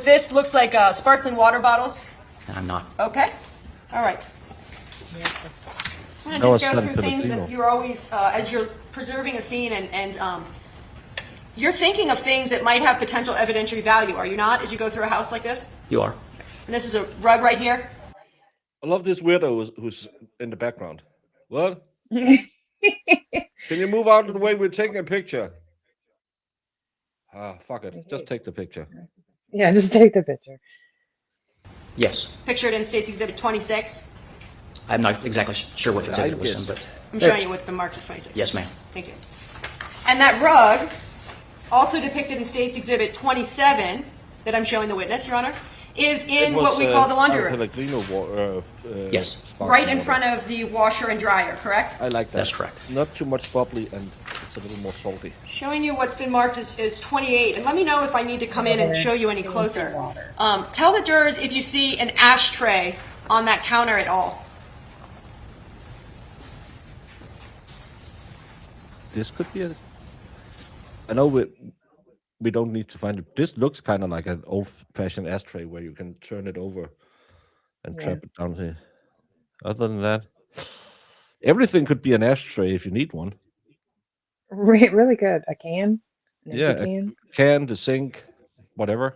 this? Looks like sparkling water bottles. I'm not. Okay. All right. I'm going to just go through things that you're always, as you're preserving a scene and you're thinking of things that might have potential evidentiary value, are you not, as you go through a house like this? You are. And this is a rug right here. I love this weirdo who's in the background. What? Can you move out of the way? We're taking a picture. Fuck it. Just take the picture. Yeah, just take the picture. Yes. Pictured in State's Exhibit 26. I'm not exactly sure what exhibit it was in, but I'm showing you what's been marked as 26. yes, ma'am. Thank you. And that rug, also depicted in State's Exhibit 27, that I'm showing the witness, Your Honor, is in what we call the laundry room. Yes. Right in front of the washer and dryer, correct? I like that. That's correct. Not too much bubbly and it's a little more salty. Showing you what's been marked as 28, and let me know if I need to come in and show you any closer. Tell the jurors if you see an ashtray on that counter at all. This could be I know we don't need to find it. This looks kind of like an old-fashioned ashtray where you can turn it over and trap it down here. Other than that, everything could be an ashtray if you need one. Really good. A can? An Yeah, empty can? a can, the sink, whatever.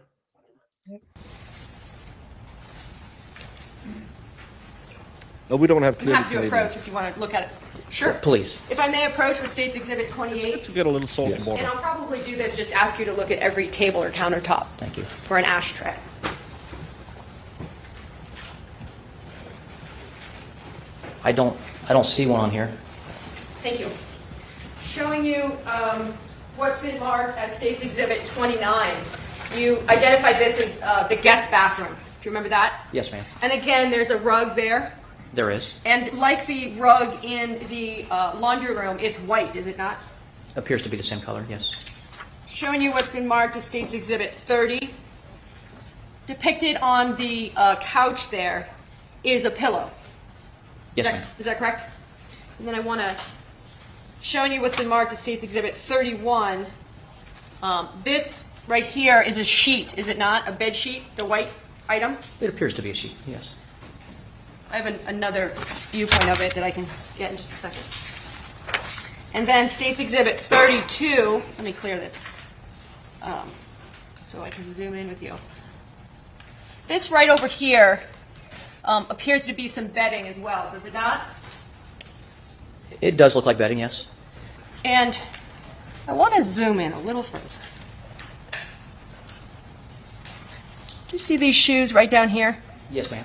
No, we don't have I'm clearly happy to approach if you want to look at it. Sure. Please. If I may approach with State's Exhibit 28. to get a little salty And water. I'll probably do this, just ask you to look at every table or countertop. Thank you. For an ashtray. I don't see one on here. Thank you. Showing you what's been marked as State's Exhibit 29. You identified this as the guest bathroom. Do you remember that? Yes, ma'am. And again, there's a rug there. There is. And like the rug in the laundry room, it's white, is it not? Appears to be the same color, yes. Showing you what's been marked as State's Exhibit 30. Depicted on the couch there is a pillow. Yes, ma'am. Is that correct? And then I want to showing you what's been marked as State's Exhibit 31. This right here is a sheet, is it not? A bed sheet, the white item? It appears to be a sheet, yes. I have another viewpoint of it that I can get in just a second. And then State's Exhibit 32. Let me clear this so I can zoom in with you. This right over here appears to be some bedding as well, does it not? It does look like bedding, yes. And I want to zoom in a little further. Do you see these shoes right down here? Yes, ma'am.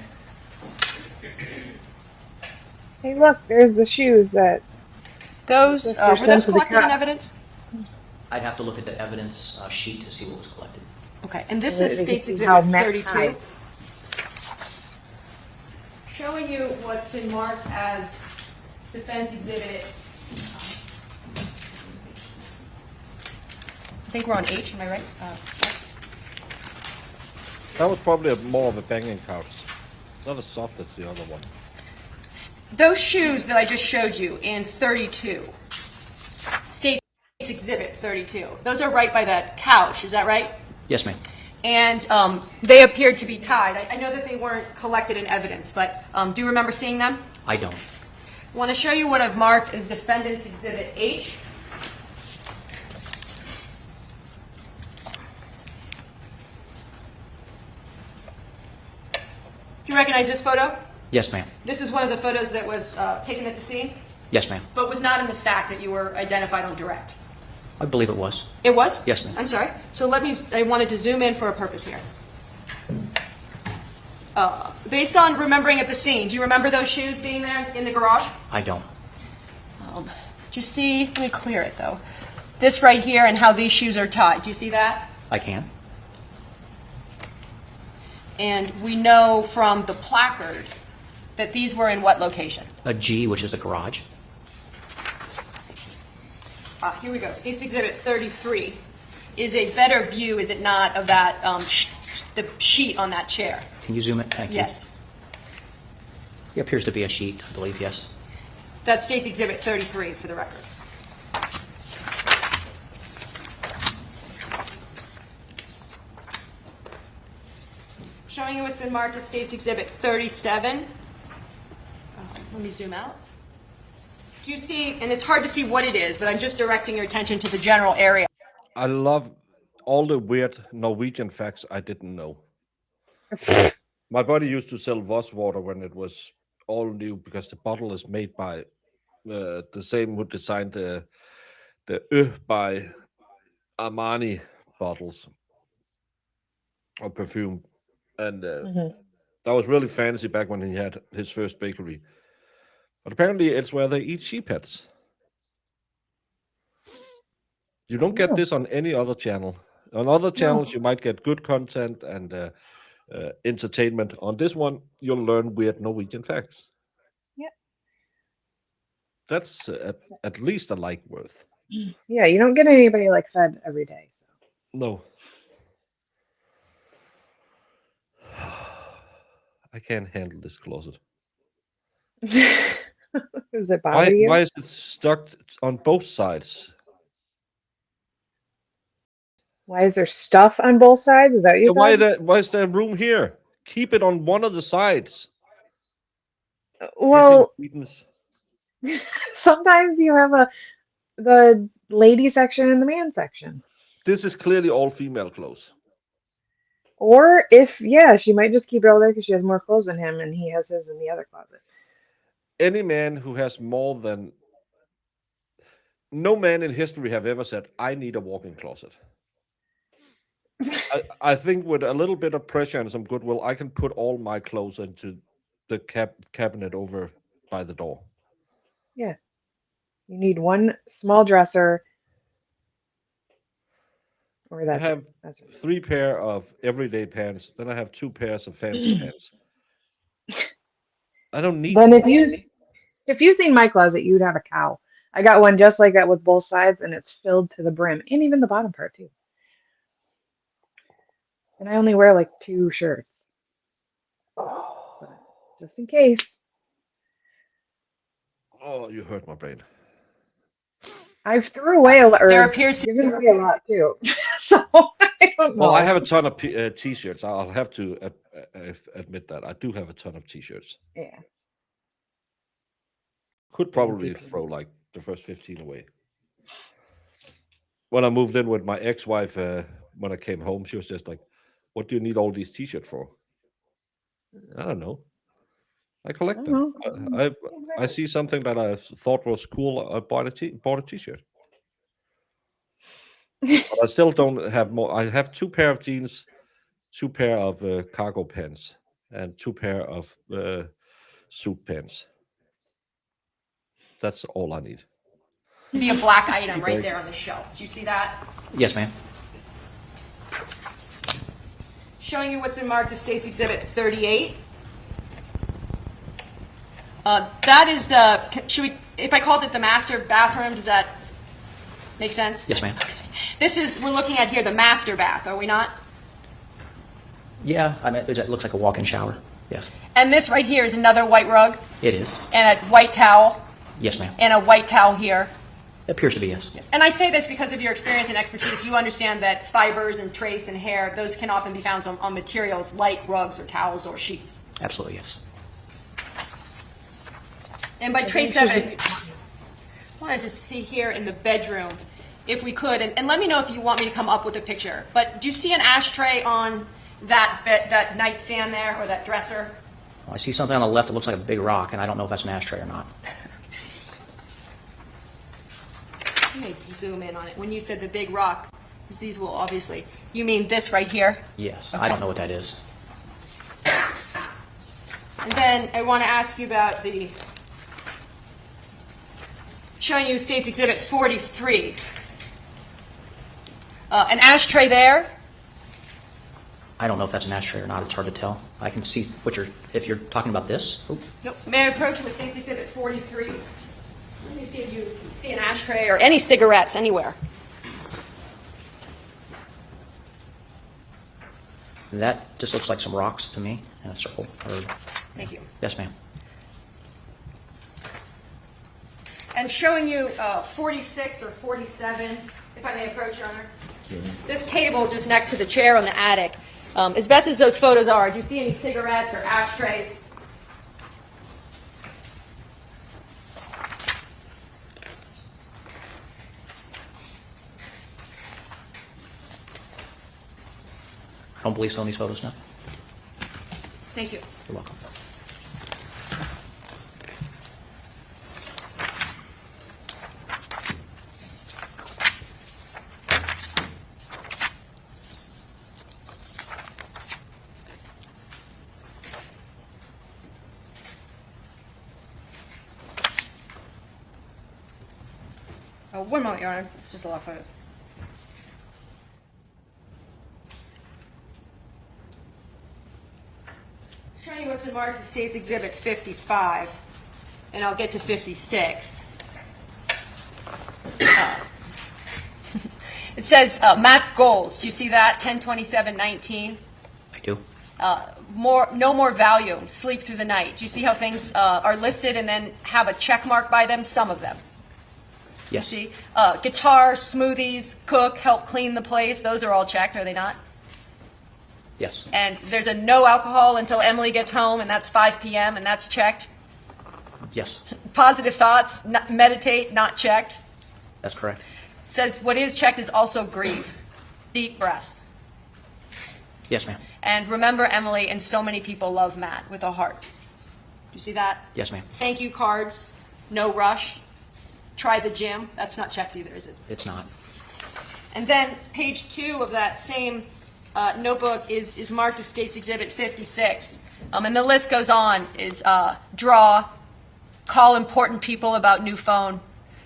Hey, look, there's the shoes that. Those Those were were sent those to the collected in cop. evidence? I'd have to look at the evidence sheet to see what was collected. Okay, and this They is can State's see how Exhibit Matt 32. tied. Showing you what's been marked as Defense Exhibit. I think we're on H, am I right? That was probably more of a banging couch. Not as soft as the other one. Those shoes that I just showed you in 32, State's Exhibit 32, those are right by that couch, is that right? Yes, ma'am. And they appeared to be tied. I know that they weren't collected in evidence, but do you remember seeing them? I don't. I want to show you what I've marked as Defendant's Exhibit H. Do you recognize this photo? Yes, ma'am. This is one of the photos that was taken at the scene, Yes, ma'am. but was not in the stack that you were identified on direct. I believe it was. It was? Yes, ma'am. I'm sorry. So I wanted to zoom in for a purpose here. Based on remembering at the scene, do you remember those shoes being there in the garage? I don't. Do you see, let me clear it though, this right here and how these shoes are tied. Do you see that? I can. And we know from the placard that these were in what location? A G, which is the garage. Here we go. State's Exhibit 33 is a better view, is it not, of that the sheet on that chair? Can you zoom in? Thank you. Yes. It appears to be a sheet, I believe, yes. That's State's Exhibit 33 for the record. Showing you what's been marked as State's Exhibit 37. Let me zoom out. Do you see, and it's hard to see what it is, but I'm just directing your attention to the general area. I love all the weird Norwegian facts I didn't know. My buddy used to sell Voss water when it was all new because the bottle is made by the same who designed the by Armani bottles of perfume. And that was really fancy back when he had his first bakery. But apparently it's where they eat sheepheads. You don't get this on any other channel. On other channels, you might get good content and entertainment. On this one, you'll learn weird Norwegian facts. Yep. That's at least a like worth. Yeah, you don't get anybody like fed every day. So. No. I can't handle this closet. Does it bother you? Why is it stuck on both sides? Why is there stuff on both sides? Is that what you said? Why is there room here? Keep it on one of the sides. Well, sometimes you have the lady section and the man section. This is clearly all female clothes. Or if, yeah, she might just keep it all there because she has more clothes than him and he has his in the other closet. Any man who has more than... No man in history have ever said, I need a walk-in closet. I think with a little bit of pressure and some goodwill, I can put all my clothes into the cabinet over by the door. Yeah. You need one small dresser. Or I have 3 pair of everyday pants. Then I have 2 pairs of fancy pants. I don't need. Then if you seen my closet, you'd have a cow. I got one just like that with both sides, and it's filled to the brim, and even the bottom part too. And I only wear like 2 shirts, but just in case. Oh, you hurt my brain. I've threw away a lot. There appears to given away a lot too. So I don't know. Well, I have a ton of t-shirts. I'll have to admit that I do have a ton of t-shirts. Yeah. Could probably throw like the first 15 away. When I moved in with my ex-wife, when I came home, she was just like, "What do you need all these t-shirts for?" I don't know. I collect them. I see something that I thought was cool. I bought a T-shirt. But I still don't have more. I have 2 pair of jeans, 2 pair of cargo pants, and 2 pair of suit pants. That's all I need. Be a black item right there on the shelf. Do you see that? Yes, ma'am. Showing you what's been marked as State's Exhibit 38. That is if I called it the master bathroom, does that make sense? Yes, ma'am. We're looking at here the master bath, are we not? Yeah, I mean, it looks like a walk-in shower. Yes. And this right here is another white rug It is. and a white towel Yes, ma'am. and a white towel here. It appears to be, yes. Yes. And I say this because of your experience and expertise. You understand that fibers and trace and hair, those can often be found on materials like rugs or towels or sheets. Absolutely, yes. And by trace 7, I want to just see here in the bedroom, if we could, and let me know if you want me to come up with a picture. But do you see an ashtray on that nightstand there or that dresser? Well, I see something on the left that looks like a big rock, and I don't know if that's an ashtray or not. Let me zoom in on it. When you said the big rock, these will obviously, you mean this right here? Yes, I don't know what that is. And then I want to ask you about showing you State's Exhibit 43. An ashtray there. I don't know if that's an ashtray or not. It's hard to tell. I can see if you're talking about this. Oop. Nope. May I approach with State's Exhibit 43? Let me see if you see an ashtray or any cigarettes anywhere. That just looks like some rocks to me in a circle. Thank you. Yes, ma'am. And showing you 46 or 47, if I may approach, Your Honor. This table just next to the chair on the attic. As best as those photos are, do you see any cigarettes or ashtrays? I don't believe so in these photos, no. Thank you. You're welcome. Oh, one moment, Your Honor. It's just a lot of photos. Showing you what's been marked as State's Exhibit 55, and I'll get to 56. It says Matt's goals. Do you see that? 10/27/19. I do. No more value. Sleep through the night. Do you see how things are listed and then have a check mark by them? Some of them. Yes. You see, guitar, smoothies, cook, help clean the place. Those are all checked, are they not? Yes. And there's a no alcohol until Emily gets home, and that's 5 p.m., and that's checked. Yes. Positive thoughts, meditate, not checked. That's correct. It says what is checked is also grieve. Deep breaths. Yes, ma'am. And remember Emily, and so many people love Matt with a heart. Do you see that? Yes, ma'am. Thank you cards, no rush. Try the gym. That's not checked either, is it? It's not. And then page 2 of that same notebook is marked as State's Exhibit 56. And the list goes on, is draw, call important people about new phone,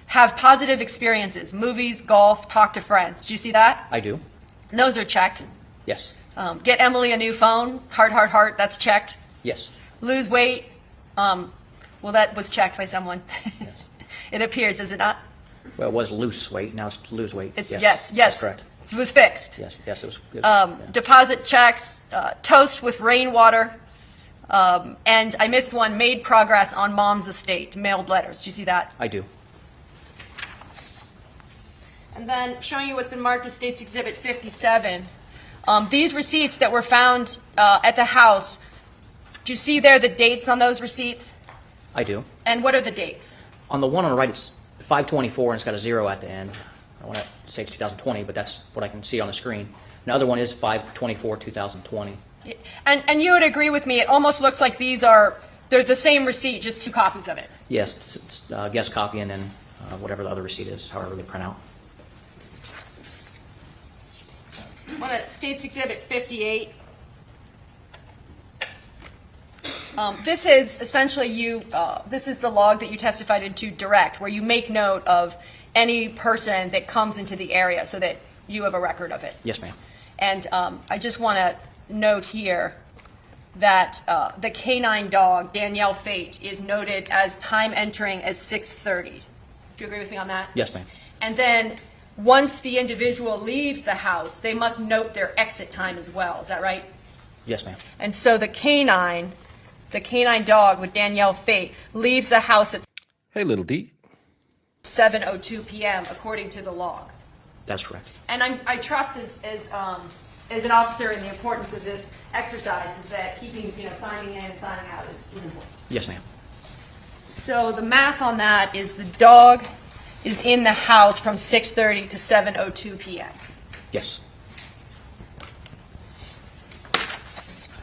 have positive experiences, movies, golf, talk to friends. Do you see that? I do. Those are checked. Yes. Get Emily a new phone, heart, heart, heart, that's checked. Yes. Lose weight, well, that was checked by someone. Yes. It appears, is it not? Well, it was loose weight. Now it's lose weight. It's yes. yes. That's correct. It was fixed. Yes. Yes, it was. Deposit checks, toast with rainwater, and I missed one, made progress on mom's estate, mailed letters. Do you see that? I do. And then showing you what's been marked as State's Exhibit 57. These receipts that were found at the house, do you see there the dates on those receipts? I do. And what are the dates? On the one on the right, it's 5/24, and it's got a 0 at the end. I want to say it's 2020, but that's what I can see on the screen. The other one is 5/24/2020. And you would agree with me, it almost looks like they're the same receipt, just 2 copies of it. Yes, it's, guest copy and then whatever the other receipt is, however they print out. On State's Exhibit 58, this is essentially this is the log that you testified into direct, where you make note of any person that comes into the area so that you have a record of it. Yes, ma'am. And I just want to note here that the canine dog, Danielle Fate, is noted as time entering as 6:30. Do you agree with me on that? Yes, ma'am. And then once the individual leaves the house, they must note their exit time as well. Is that right? Yes, ma'am. And so the canine dog with Danielle Fate leaves the house at Hey, little D. 7:02 p.m. according to the log. That's correct. And I trust as an officer in the importance of this exercise is that keeping, signing in and signing out is important. Yes, ma'am. So the math on that is the dog is in the house from 6:30 to 7:02 p.m. Yes.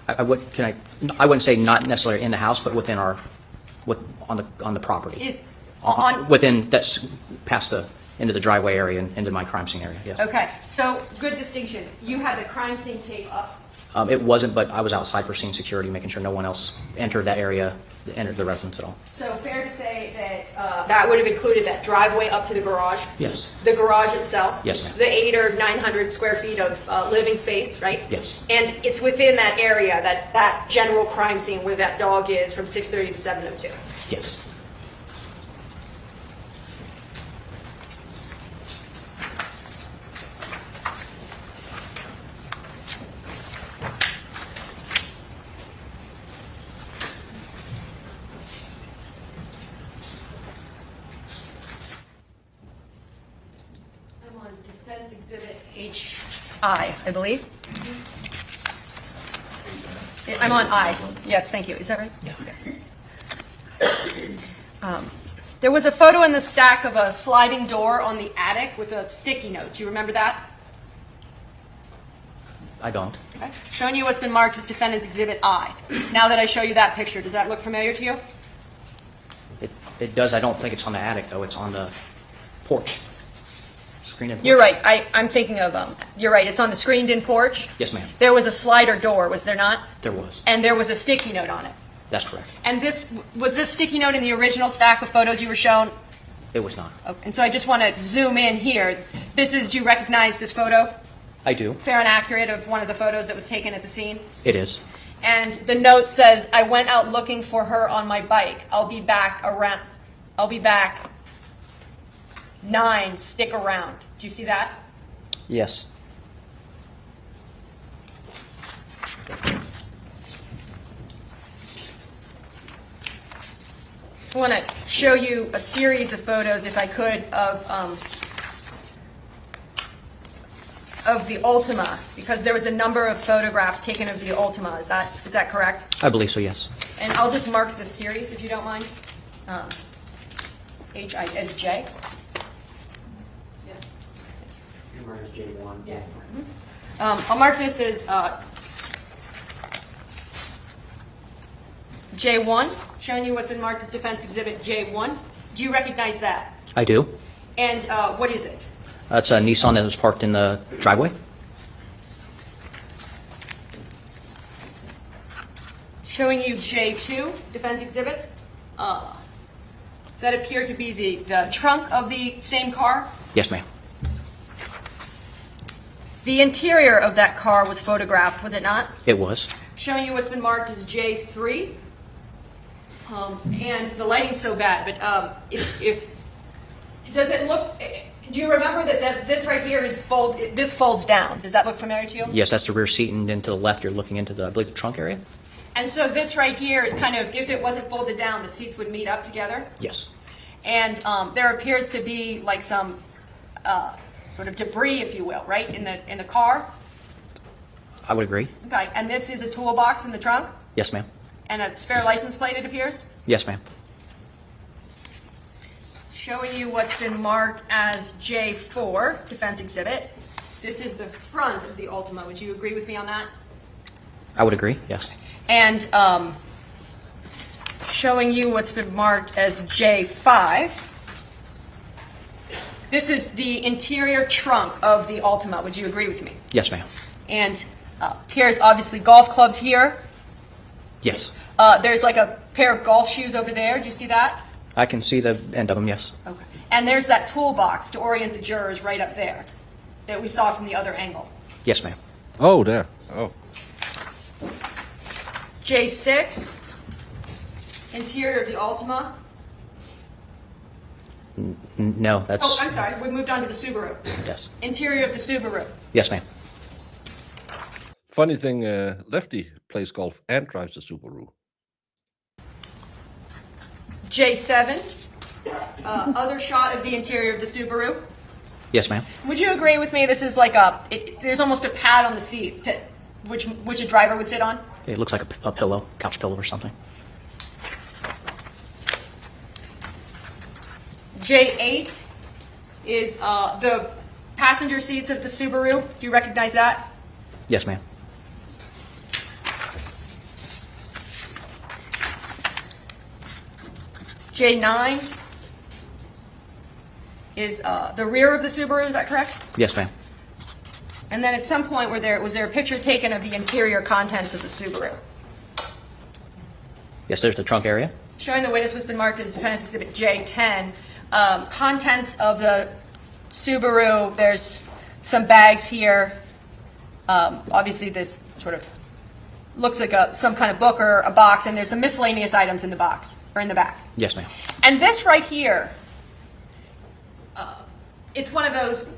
I wouldn't say not necessarily in the house, but within on the property. Within, that's past the into the driveway area and into my crime scene area. Yes. Okay, so good distinction. You had the crime scene tape up. It wasn't, but I was outside for scene security, making sure no one else entered that area, entered the residence at all. So fair to say that that would have included that driveway up to the garage? Yes. The garage itself? Yes, ma'am. The 800 or 900 square feet of living space, right? Yes. And it's within that area, that general crime scene where that dog is from 6:30 to 7:02? Yes. Defense Exhibit HI, I believe. I'm on I. Yes, thank you. Is that right? Yeah. There was a photo in the stack of a sliding door on the attic with a sticky note. Do you remember that? I don't. Okay. Showing you what's been marked as Defendant's Exhibit I. Now that I show you that picture, does that look familiar to you? It does. I don't think it's on the attic, though. It's on the porch. Screened-in porch. You're right. I'm thinking of, you're right. It's on the screened-in porch. Yes, ma'am. There was a slider door, was there not? There was. And there was a sticky note on it. That's correct. And was this sticky note in the original stack of photos you were shown? It was not. Oh, and so I just want to zoom in here. Do you recognize this photo? I do. Fair and accurate of one of the photos that was taken at the scene? It is. And the note says, I went out looking for her on my bike. I'll be back 9, stick around. Do you see that? Yes. I want to show you a series of photos, if I could, of the Ultima, because there was a number of photographs taken of the Ultima. Is that correct? I believe so, yes. And I'll just mark the series, if you don't mind. H-I-S-J. J1. Yes. I'll mark this as J1, showing you what's been marked as Defense Exhibit J1. Do you recognize that? I do. And what is it? It's a Nissan that was parked in the driveway. Showing you J2, Defense Exhibits. Does that appear to be the trunk of the same car? Yes, ma'am. The interior of that car was photographed, was it not? It was. Showing you what's been marked as J3. And the lighting's so bad, but if does it look? Do you remember that this right here is this folds down? Does that look familiar to you? Yes, that's the rear seat, and then to the left, you're looking into I believe, the trunk area. And so this right here is kind of, if it wasn't folded down, the seats would meet up together. Yes. And there appears to be like some sort of debris, if you will, right, in the car. I would agree. Okay. And this is a toolbox in the trunk. Yes, ma'am. And a spare license plate, it appears. Yes, ma'am. Showing you what's been marked as J4, Defense Exhibit. This is the front of the Ultima. Would you agree with me on that? I would agree, yes. And showing you what's been marked as J5. This is the interior trunk of the Altima. Would you agree with me? Yes, ma'am. And here's obviously golf clubs here. Yes. There's like a pair of golf shoes over there. Do you see that? I can see the end of them, yes. Okay. And there's that toolbox to orient the jurors right up there that we saw from the other angle. Yes, ma'am. Oh, there. Oh. J6, interior of the Altima. No, that's... Oh, I'm sorry. We moved on to the Subaru. Yes. Interior of the Subaru. Yes, ma'am. Funny thing, Lefty plays golf and drives a Subaru. J7, other shot of the interior of the Subaru. Yes, ma'am. Would you agree with me? This is like there's almost a pad on the seat which a driver would sit on. It looks like a pillow, couch pillow or something. J8 is the passenger seats of the Subaru. Do you recognize that? Yes, ma'am. J9 is the rear of the Subaru. Is that correct? Yes, ma'am. And then at some point, was there a picture taken of the interior contents of the Subaru? Yes, there's the trunk area. Showing the witness what's been marked as Defendant's Exhibit J10. Contents of the Subaru, there's some bags here. Obviously, this sort of looks like some kind of book or a box, and there's some miscellaneous items in the box, or in the back. Yes, ma'am. And this right here, it's one of those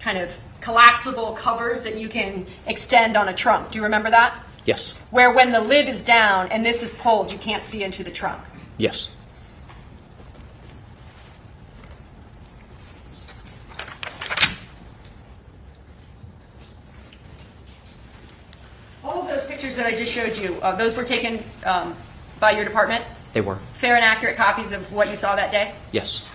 kind of collapsible covers that you can extend on a trunk. Do you remember that? Yes. Where when the lid is down and this is pulled, you can't see into the trunk. Yes. All of those pictures that I just showed you, those were taken by your department? They were. Fair and accurate copies of what you saw that day? Yes.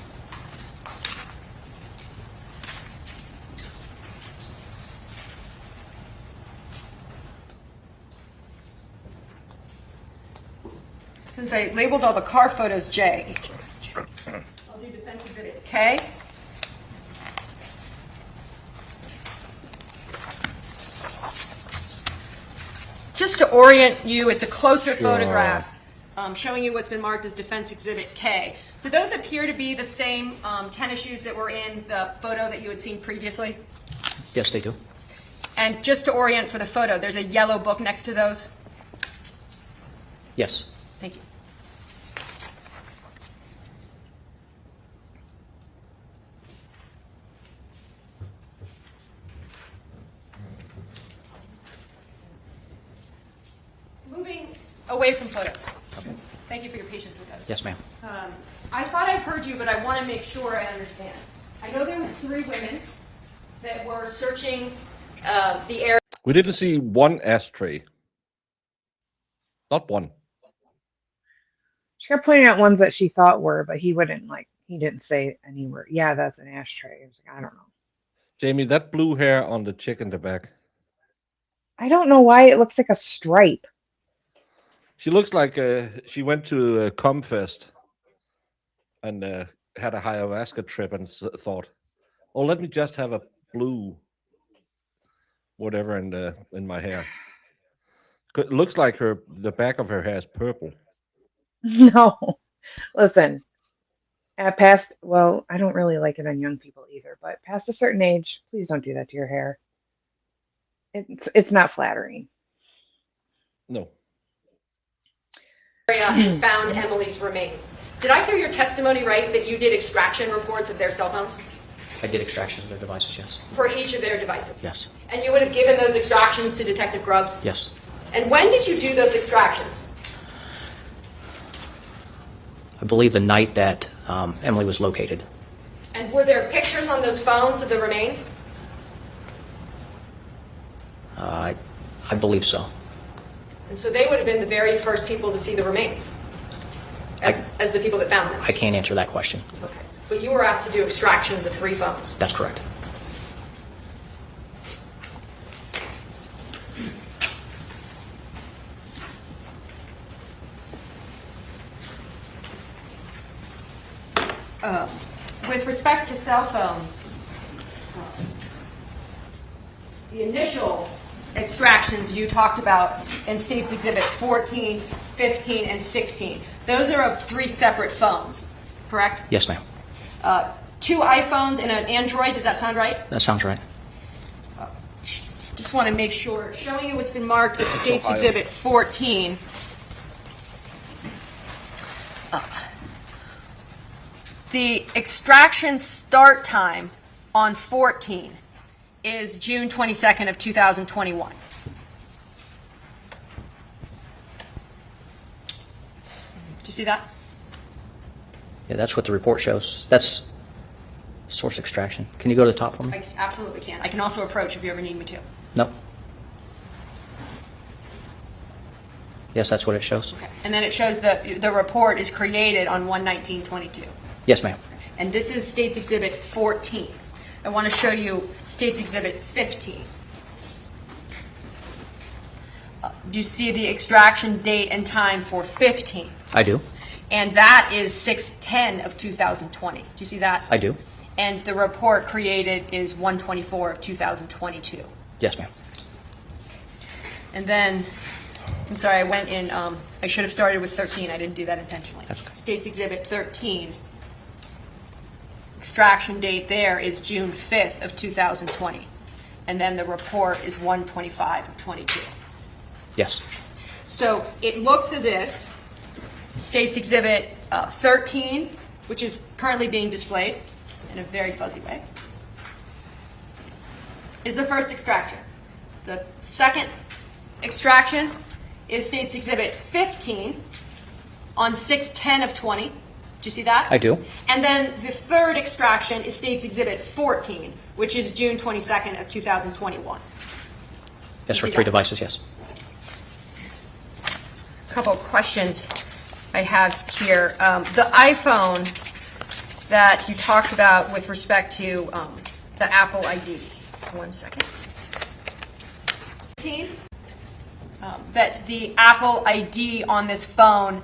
Since I labeled all the car photos J, I'll do Defense Exhibit K. Just to orient you, it's a closer photograph showing you what's been marked as Defense Exhibit K. Do those appear to be the same tennis shoes that were in the photo that you had seen previously? Yes, they do. And just to orient for the photo, there's a yellow book next to those? Yes. Thank you. Moving away from photos. Okay. Thank you for your patience with us. Yes, ma'am. I thought I heard you, but I want to make sure I understand. I know there was 3 women that were searching the area. We didn't see one ashtray. Not one. She kept pointing out ones that she thought were, but he didn't say anywhere. Yeah, that's an ashtray. I was like, I don't know. Jamie, that blue hair on the chick in the back. I don't know why it looks like a stripe. She looks like she went to Comfest and had a ayahuasca trip and thought, "Oh, let me just have a blue whatever in my hair." It looks like the back of her hair is purple. No, listen. Well, I don't really like it on young people either, but past a certain age, please don't do that to your hair. It's not flattering. No. And found Emily's remains. Did I hear your testimony right that you did extraction reports of their cell phones? I did extractions of their devices, yes. For each of their devices? Yes. And you would have given those extractions to Detective Grubbs? Yes. And when did you do those extractions? I believe the night that Emily was located. And were there pictures on those phones of the remains? I believe so. And so they would have been the very first people to see the remains as the people that found them? I can't answer that question. Okay. But you were asked to do extractions of 3 phones? That's correct. With respect to cell phones, the initial extractions you talked about in States Exhibit 14, 15, and 16, those are of 3 separate phones, correct? Yes, ma'am. 2 iPhones and an Android, does that sound right? That sounds right. Just want to make sure. Showing you what's been marked as States Exhibit 14. The extraction start time on 14 is June 22nd of 2021. Do you see that? Yeah, that's what the report shows. That's source extraction. Can you go to the top for me? I absolutely can. I can also approach if you ever need me to. No. Yes, that's what it shows. Okay. And then it shows that the report is created on 1/19/22. Yes, ma'am. And this is States Exhibit 14. I want to show you States Exhibit 15. Do you see the extraction date and time for 15? I do. And that is 6/10 of 2020. Do you see that? I do. And the report created is 1/24 of 2022. Yes, ma'am. And then, I'm sorry, I went in, I should have started with 13. I didn't do that intentionally. That's okay. States Exhibit 13. Extraction date there is June 5th of 2020. And then the report is 1/25 of 22. Yes. So it looks as if States Exhibit 13, which is currently being displayed in a very fuzzy way, is the first extraction. The second extraction is States Exhibit 15 on 6/10 of 20. Do you see that? I do. And then the third extraction is States Exhibit 14, which is June 22nd of 2021. Yes, for see 3 that? devices, yes. A couple of questions I have here. The iPhone that you talked about with respect to the Apple ID. Just 1 second. That the Apple ID on this phone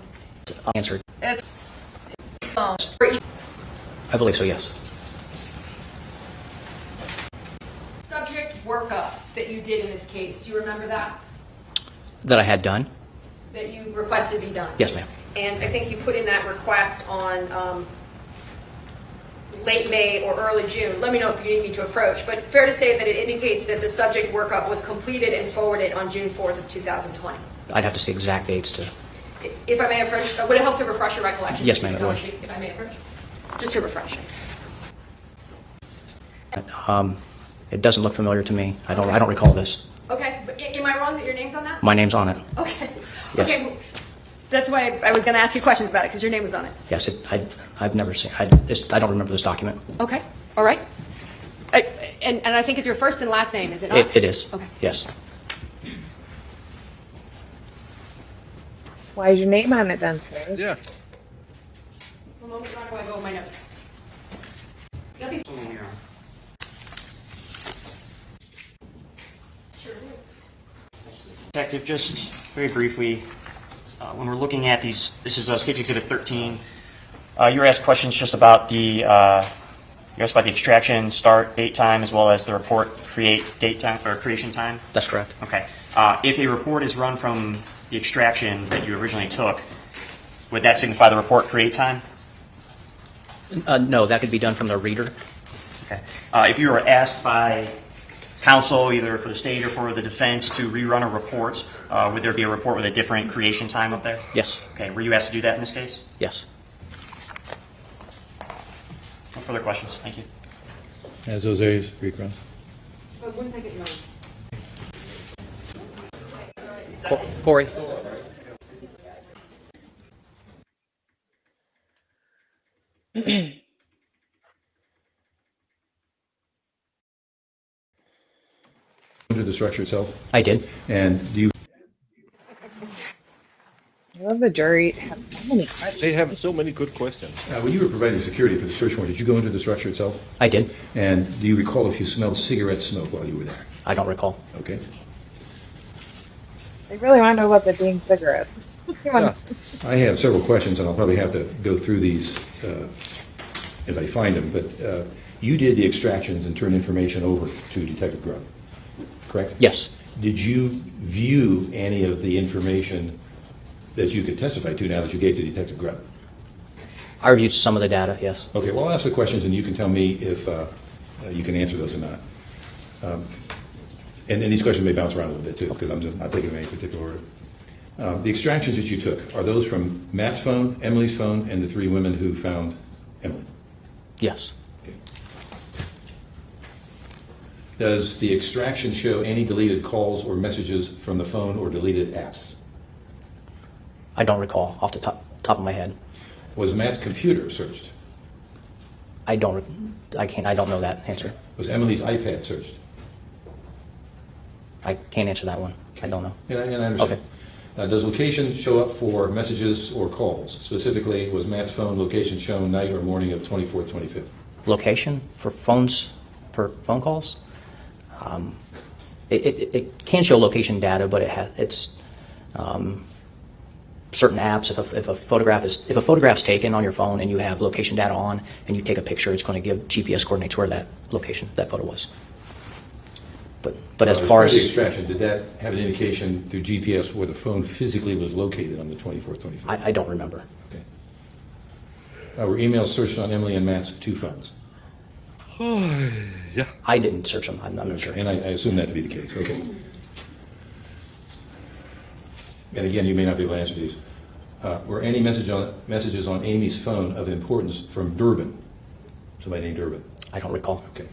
Answered. is I believe so, yes. subject workup that you did in this case. Do you remember that? That I had done? That you requested be done? Yes, ma'am. And I think you put in that request on late May or early June. Let me know if you need me to approach. But fair to say that it indicates that the subject workup was completed and forwarded on June 4th of 2020. I'd have to see exact dates to... If I may approach, would it help to refresh your recollection? Yes, ma'am, it would. If I may approach? Just to refresh it. It doesn't look familiar to me. I don't recall this. Okay, but am I wrong that your name's on that? My name's on it. Okay. Yes. Okay. That's why I was going to ask you questions about it, because your name was on it. Yes, I've never seen... I don't remember this document. Okay, all right. And I think it's your first and last name, is it not? It is. Okay. Yes. Why is your name on it then, sir? Yeah. One moment, why do I go with my notes? Nothing. Sure. Detective, just very briefly, when we're looking at these, this is States Exhibit 13. You were asked questions just about the extraction start date time as well as the report create date time or creation time. That's correct. Okay. If a report is run from the extraction that you originally took, would that signify the report create time? No, that could be done from the reader. Okay. If you were asked by counsel, either for the state or for the defense, to rerun a report, would there be a report with a different creation time up there? Yes. Okay. Were you asked to do that in this case? Yes. No further questions. Thank you. As those areas recross. One second, Your Honor. Corey. Into the structure itself? I did. And do you... I love the jury has so many questions. They have so many good questions. when you were providing security for the search warrant, did you go into the structure itself? I did. And do you recall if you smelled cigarette smoke while you were there? I don't recall. Okay. They really want to know about the dang cigarettes. I have several questions, and I'll probably have to go through these as I find them, but you did the extractions and turned information over to Detective Grubb, correct? Yes. Did you view any of the information that you could testify to now that you gave to Detective Grubb? I reviewed some of the data, yes. Okay, well, I'll ask the questions and you can tell me if you can answer those or not. And these questions may bounce around a little bit too, because I'm just not thinking of any particular order. The extractions that you took, are those from Matt's phone, Emily's phone, and the three women who found Emily? Yes. Okay. Does the extraction show any deleted calls or messages from the phone or deleted apps? I don't recall off the top of my head. Was Matt's computer searched? I don't know that answer. Was Emily's iPad searched? I can't answer that one. I don't know. And I understand. Okay. Does location show up for messages or calls? Specifically, was Matt's phone location shown night or morning of 24th, 25th? Location for phones, for phone calls? It can show location data, but it's certain apps. If a photograph's taken on your phone and you have location data on and you take a picture, it's going to give GPS coordinates where that photo was. But as far as the extraction, did that have an indication through GPS where the phone physically was located on the 24th, 25th? I don't remember. Okay. Were emails searched on Emily and Matt's two phones? Yeah. I didn't search them. I'm not sure. And I assume that to be the case. Okay. And again, you may not be able to answer these. Were any messages on Amy's phone of importance from Durbin? Somebody named Durbin? I don't recall. Okay.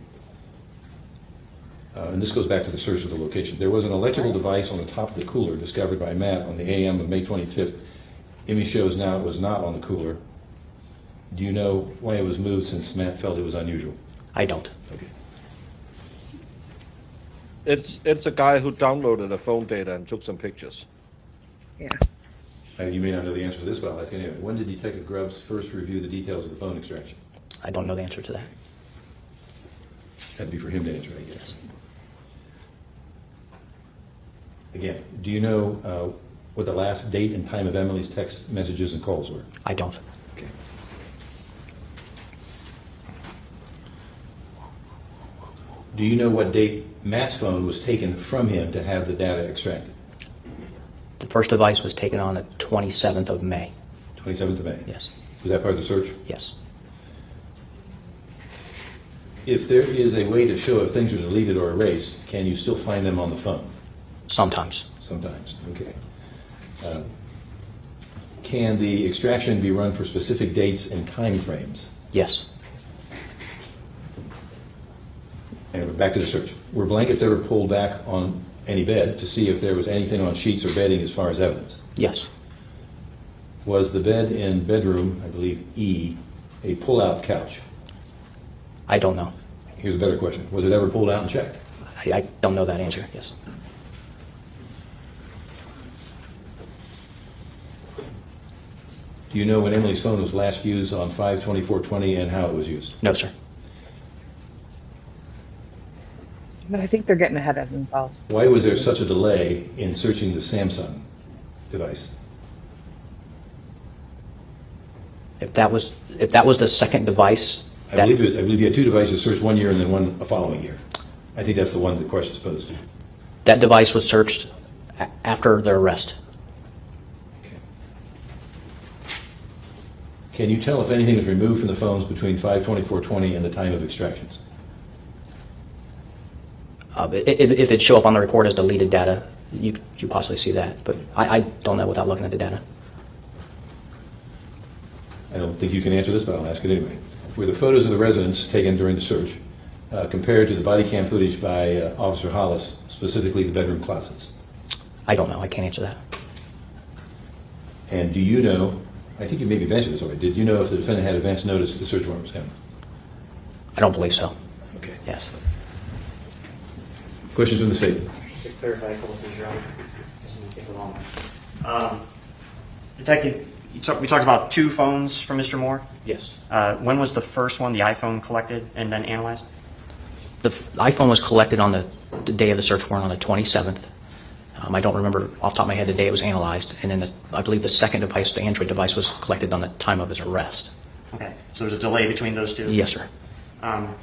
And this goes back to the search of the location. There was an electrical device on the top of the cooler discovered by Matt on the AM of May 25th. Amy shows now it was not on the cooler. Do you know why it was moved since Matt felt it was unusual? I don't. Okay. It's a guy who downloaded the phone data and took some pictures. Yes. You may not know the answer to this, but I'll ask anyway. When did Detective Grubbs first review the details of the phone extraction? I don't know the answer to that. That'd be for him to answer, I guess. Again, do you know what the last date and time of Emily's text messages and calls were? I don't. Okay. Do you know what date Matt's phone was taken from him to have the data extracted? The first device was taken on the 27th of May. 27th of May? Yes. Was that part of the search? Yes. If there is a way to show if things are deleted or erased, can you still find them on the phone? Sometimes. Sometimes, okay. Can the extraction be run for specific dates and time frames? Yes. And back to the search. Were blankets ever pulled back on any bed to see if there was anything on sheets or bedding as far as evidence? Yes. Was the bed in bedroom, I believe E, a pull-out couch? I don't know. Here's a better question. Was it ever pulled out and checked? I don't know that answer. Yes. Do you know when Emily's phone was last used on 5/24/20 and how it was used? No, sir. But I think they're getting ahead of themselves. Why was there such a delay in searching the Samsung device? If that was the second device, I believe you had two devices searched one year and then one a following year. I think that's the one the question's posed to. that device was searched after the arrest. Can you tell if anything was removed from the phones between 5/24/20 and the time of extractions? If it show up on the report as deleted data, you possibly see that, but I don't know without looking at the data. I don't think you can answer this, but I'll ask it anyway. Were the photos of the residents taken during the search compared to the body cam footage by Officer Hollis, specifically the bedroom closets? I don't know. I can't answer that. And do you know, I think you maybe mentioned this already, did you know if the defendant had advance notice that the search warrant was coming? I don't believe so. Okay. Yes. Questions from the state? Just to clarify a couple things, Your Honor. Doesn't take long. Detective, we talked about two phones from Mr. Moore. Yes. When was the first one, the iPhone, collected and then analyzed? The iPhone was collected on the day of the search warrant on the 27th. I don't remember off the top of my head the day it was analyzed, and then I believe the second device, the Android device, was collected on the time of his arrest. Okay, so there's a delay between those two? Yes, sir. And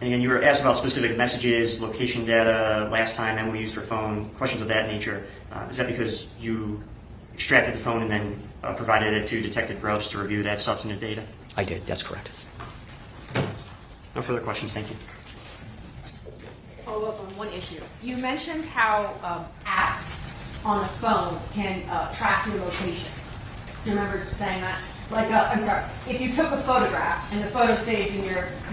again, you were asked about specific messages, location data, last time Emily used her phone, questions of that nature. Is that because you extracted the phone and then provided it to Detective Gross to review that substantive data? I did, that's correct. No further questions, thank you. Follow up on one issue. You mentioned how apps on the phone can track your location. Do you remember saying that? Like, I'm sorry, if you took a photograph and the photo saved in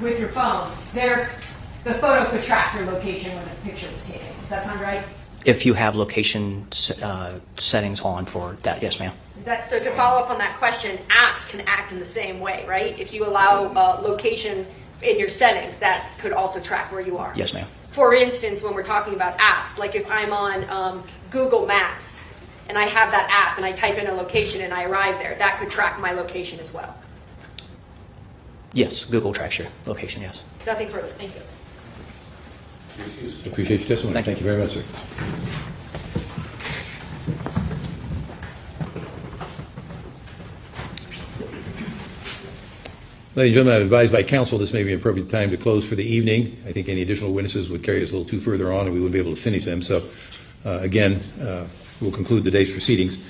with your phone, the photo could track your location when the picture was taken. Does that sound right? If you have location settings on for that, yes, ma'am. So to follow up on that question, apps can act in the same way, right? If you allow location in your settings, that could also track where you are. Yes, ma'am. For instance, when we're talking about apps, like if I'm on Google Maps and I have that app and I type in a location and I arrive there, that could track my location as well. Yes, Google tracks your location, yes. Nothing further. Thank you. Appreciate your testimony. Thank you very much, sir. Ladies and gentlemen, I'm advised by counsel this may be an appropriate time to close for the evening. I think any additional witnesses would carry us a little too further on and we wouldn't be able to finish them. So, again, we'll conclude the day's proceedings.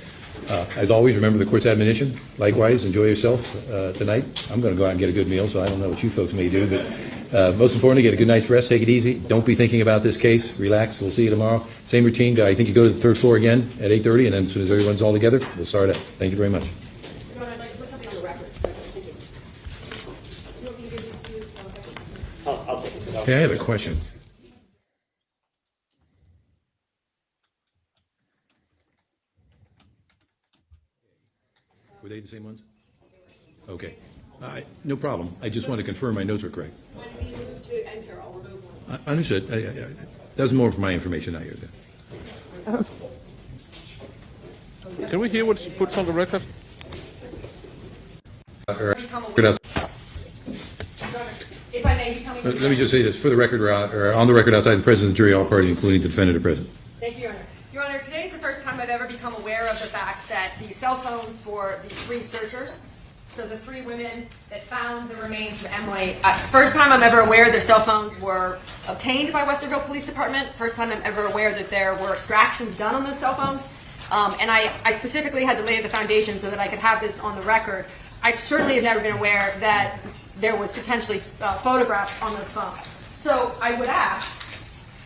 As always, remember the court's admonition. Likewise, enjoy yourself tonight. I'm going to go out and get a good meal, so I don't know what you folks may do. But most importantly, get a good night's rest. Take it easy. Don't be thinking about this case. Relax. We'll see you tomorrow. Same routine. I think you go to the third floor again at 8:30, and then as soon as everyone's all together, we'll start up. Thank you very much. I'll take it. Okay, I have a question. Were they the same ones? Okay. No problem. I just want to confirm my notes are correct. When we move to enter, I'll remove one. Understood. That's more for my information out here. Can we hear what she puts on the record? If I may, you tell me. Let me just say this. For the record, or on the record outside the presence of the jury, all parties, including the defendant, are present. Thank you, Your Honor. Your Honor, today is the first time I've ever become aware of the fact that the cell phones for the three searchers, so the three women that found the remains of Emily, first time I'm ever aware their cell phones were obtained by Westerville Police Department, first time I'm ever aware that there were extractions done on those cell phones, and I specifically had to lay the foundation so that I could have this on the record. I certainly have never been aware that there was potentially photographs on those phones. So I would ask,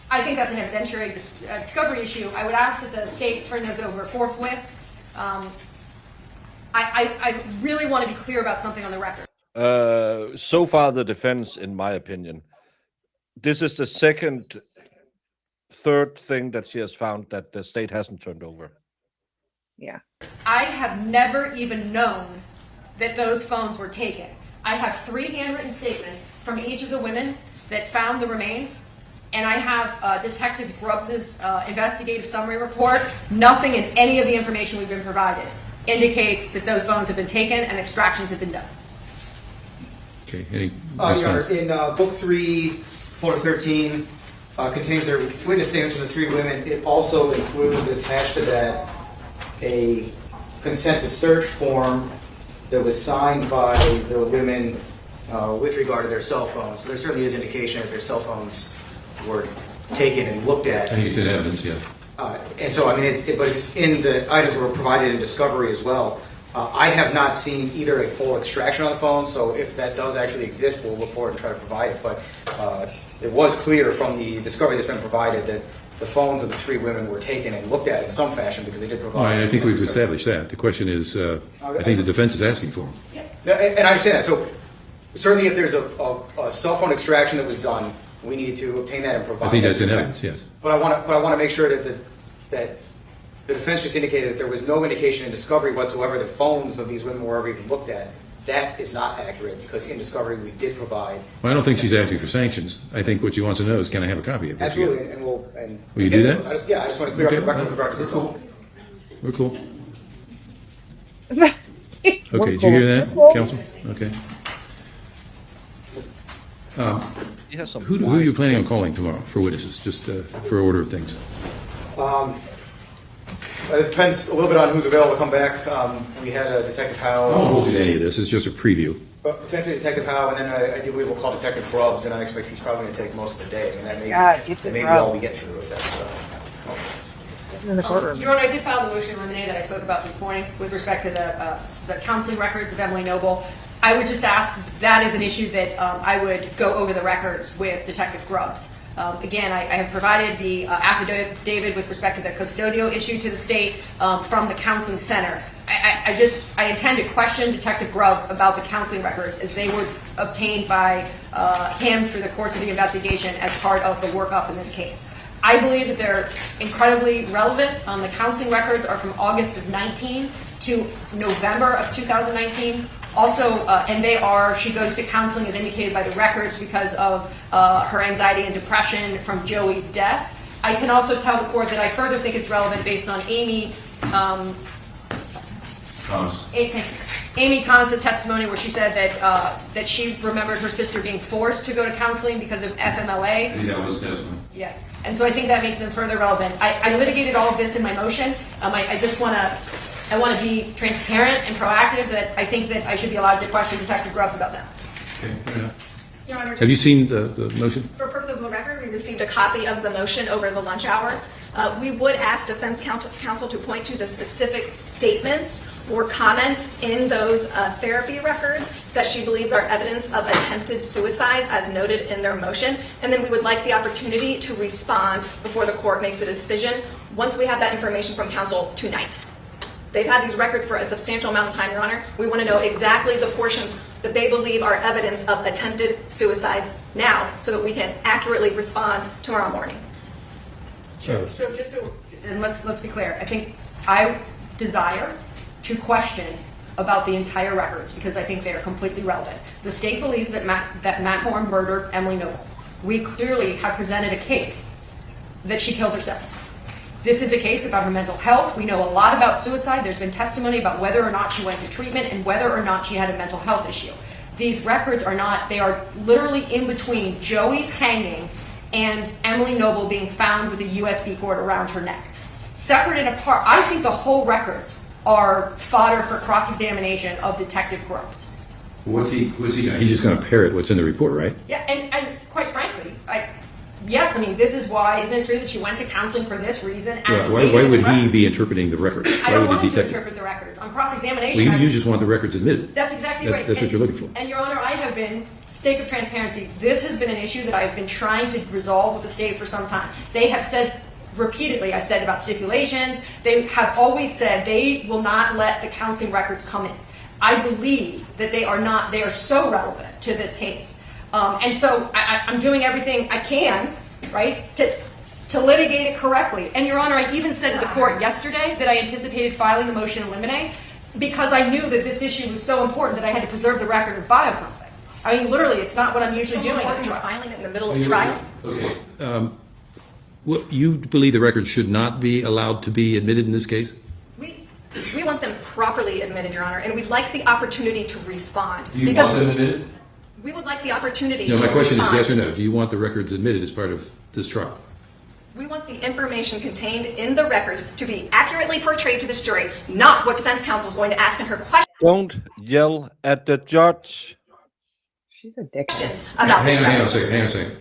I think that's an evidentiary discovery issue. I would ask that the state turn those over forthwith. I really want to be clear about something on the record. So far, the defense, in my opinion, this is the third thing that she has found that the state hasn't turned over. Yeah. I have never even known that those phones were taken. I have 3 handwritten statements from each of the women that found the remains, and I have Detective Grubbs' investigative summary report. Nothing in any of the information we've been provided indicates that those phones have been taken and extractions have been done. Okay. Any Your Honor, in Book 3, Folder 13, contains their witness statements from the 3 women. It also includes attached to that a consent to search form that was signed by the women with regard to their cell phones. So there certainly is indication that their cell phones were taken and looked at. I think it's in evidence, yes. And so, I mean, but it's in the items that were provided in discovery as well. I have not seen either a full extraction on the phone, so if that does actually exist, we'll look forward and try to provide it. But it was clear from the discovery that's been provided that the phones of the 3 women were taken and looked at in some fashion because they did provide. Well, I think we've established that. The question is, I think the defense is asking for them. Yeah, and I understand that. So certainly if there's a cell phone extraction that was done, we need to obtain that and provide. I think that that's to in the evidence, defense. yes. But I want to make sure that the defense just indicated that there was no indication in discovery whatsoever that phones of these women were ever even looked at. That is not accurate because in discovery we did provide. Well, I don't think she's asking for sanctions. I think what she wants to know is, can I have a copy of it? Absolutely, and will you do that? I just want to clear up the record with regard to this. We're cool. Okay, did you hear that, counsel? Okay. Who are you planning on calling tomorrow for witnesses, just for order of things? It depends a little bit on who's available to come back. We had Detective Howe. I won't hold you to any of this. It's just a preview. Potentially Detective Howe, and then I do believe we'll call Detective Grubbs, and I expect he's probably going to take most of the day. I mean, that may, God, get the that may be Grubbs. all we get through if that's. In the courtroom. Your Honor, I did file the motion in limine that I spoke about this morning with respect to the counseling records of Emily Noble. I would just ask, that is an issue that I would go over the records with Detective Grubbs. Again, I have provided the affidavit with respect to the custodial issue to the state from the counseling center. I intend to question Detective Grubbs about the counseling records as they were obtained by him through the course of the investigation as part of the workup in this case. I believe that they're incredibly relevant. The counseling records are from August of 19 to November of 2019. Also, and she goes to counseling as indicated by the records because of her anxiety and depression from Joey's death. I can also tell the court that I further think it's relevant based on Amy Thomas's testimony, where she said that she remembered her sister being forced to go to counseling because of FMLA. I think that was testimony. Yes, and so I think that makes them further relevant. I litigated all of this in my motion. I just want to be transparent and proactive that I think that I should be allowed to question Detective Grubbs about that. Okay, fair enough. Your Honor, Have you seen the motion? For purposes of the record, we received a copy of the motion over the lunch hour. We would ask defense counsel to point to the specific statements or comments in those therapy records that she believes are evidence of attempted suicides as noted in their motion. And then we would like the opportunity to respond before the court makes a decision once we have that information from counsel tonight. They've had these records for a substantial amount of time, Your Honor. We want to know exactly the portions that they believe are evidence of attempted suicides now so that we can accurately respond tomorrow morning. Sure. So just to, and let's be clear, I think I desire to question about the entire records because I think they are completely relevant. The state believes that Matt Moore murdered Emily Noble. We clearly have presented a case that she killed herself. This is a case about her mental health. We know a lot about suicide. There's been testimony about whether or not she went to treatment and whether or not she had a mental health issue. These records are not, they are literally in between Joey's hanging and Emily Noble being found with a USB cord around her neck. Separate and apart, I think the whole records are fodder for cross-examination of Detective Grubbs. What's he got? He's just going to parrot what's in the report, right? Yeah, and quite frankly, yes, I mean, this is why, isn't it true that she went to counseling for this reason? As Why would he be interpreting the records? I don't want him to interpret the records. On cross-examination... Well, you just want the records admitted. That's exactly right. That's what you're looking for. And, Your Honor, I have been, sake of transparency, this has been an issue that I've been trying to resolve with the state for some time. They have said repeatedly, I've said about stipulations, they have always said they will not let the counseling records come in. I believe that they are so relevant to this case. And so I'm doing everything I can, right, to litigate it correctly. And, Your Honor, I even said to the court yesterday that I anticipated filing the motion in limine because I knew that this issue was so important that I had to preserve the record and file something. I mean, literally, it's not what I'm usually doing. Filing it in the middle of trial? Okay. You believe the records should not be allowed to be admitted in this case? We want them properly admitted, Your Honor, and we'd like the opportunity to respond. Do you want them admitted? We would like the opportunity No, to my question respond. is yes or no. Do you want the records admitted as part of this trial? We want the information contained in the records to be accurately portrayed to this jury, not what defense counsel is going to ask in her questions. Don't yell at the judge. She's a dickhead. Hang on a second.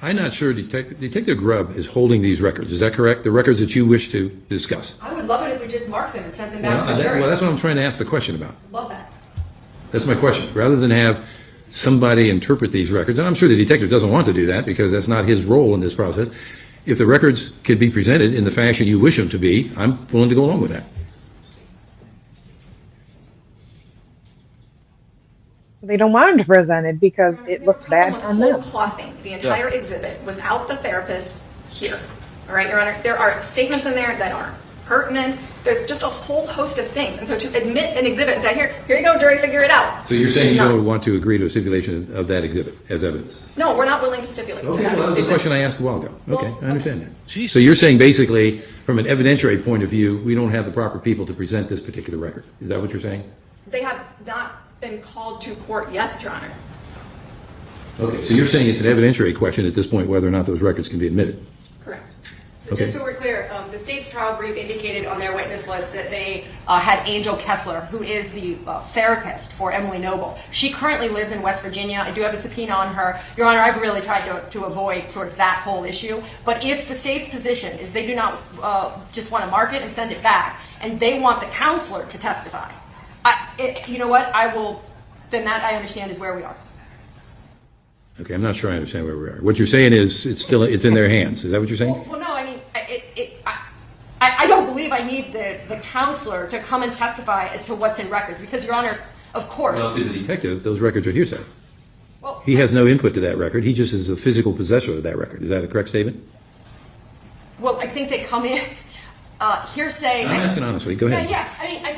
I'm not sure Detective Grubb is holding these records. Is that correct? The records that you wish to discuss? I would love it if we just marked them and sent them back to the jury. Well, that's what I'm trying to ask the question about. Love that. That's my question. Rather than have somebody interpret these records, and I'm sure the detective doesn't want to do that because that's not his role in this process. If the records could be presented in the fashion you wish them to be, I'm willing to go along with that. They don't want him to present it because it looks bad on them. Clothing the entire exhibit without the therapist here. All right, Your Honor, there are statements in there that are pertinent. There's just a whole host of things. And so to admit an exhibit and say, here you go, jury, figure it out. So you're saying you don't want to agree to a stipulation of that exhibit as evidence? No, we're not willing to stipulate. Okay, well, that was the question I asked a while ago. Okay, I understand that. So you're saying basically, from an evidentiary point of view, we don't have the proper people to present this particular record. Is that what you're saying? They have not been called to court yet, Your Honor. Okay, so you're saying it's an evidentiary question at this point whether or not those records can be admitted? Correct. So just so we're clear, the state's trial brief indicated on their witness list that they had Angel Kessler, who is the therapist for Emily Noble. She currently lives in West Virginia. I do have a subpoena on her. Your Honor, I've really tried to avoid sort of that whole issue. But if the state's position is they do not just want to mark it and send it back, and they want the counselor to testify, you know what? Then that I understand is where we are. Okay, I'm not sure I understand where we are. What you're saying is it's in their hands. Is that what you're saying? Well, no, I mean, I don't believe I need the counselor to come and testify as to what's in records because, Your Honor, of course. Well, to the detective, those records are hearsay. Well, he has no input to that record. He just is a physical possessor of that record. Is that a correct statement? Well, I think they come in hearsay. I'm asking honestly. Go ahead. Yeah. I mean, I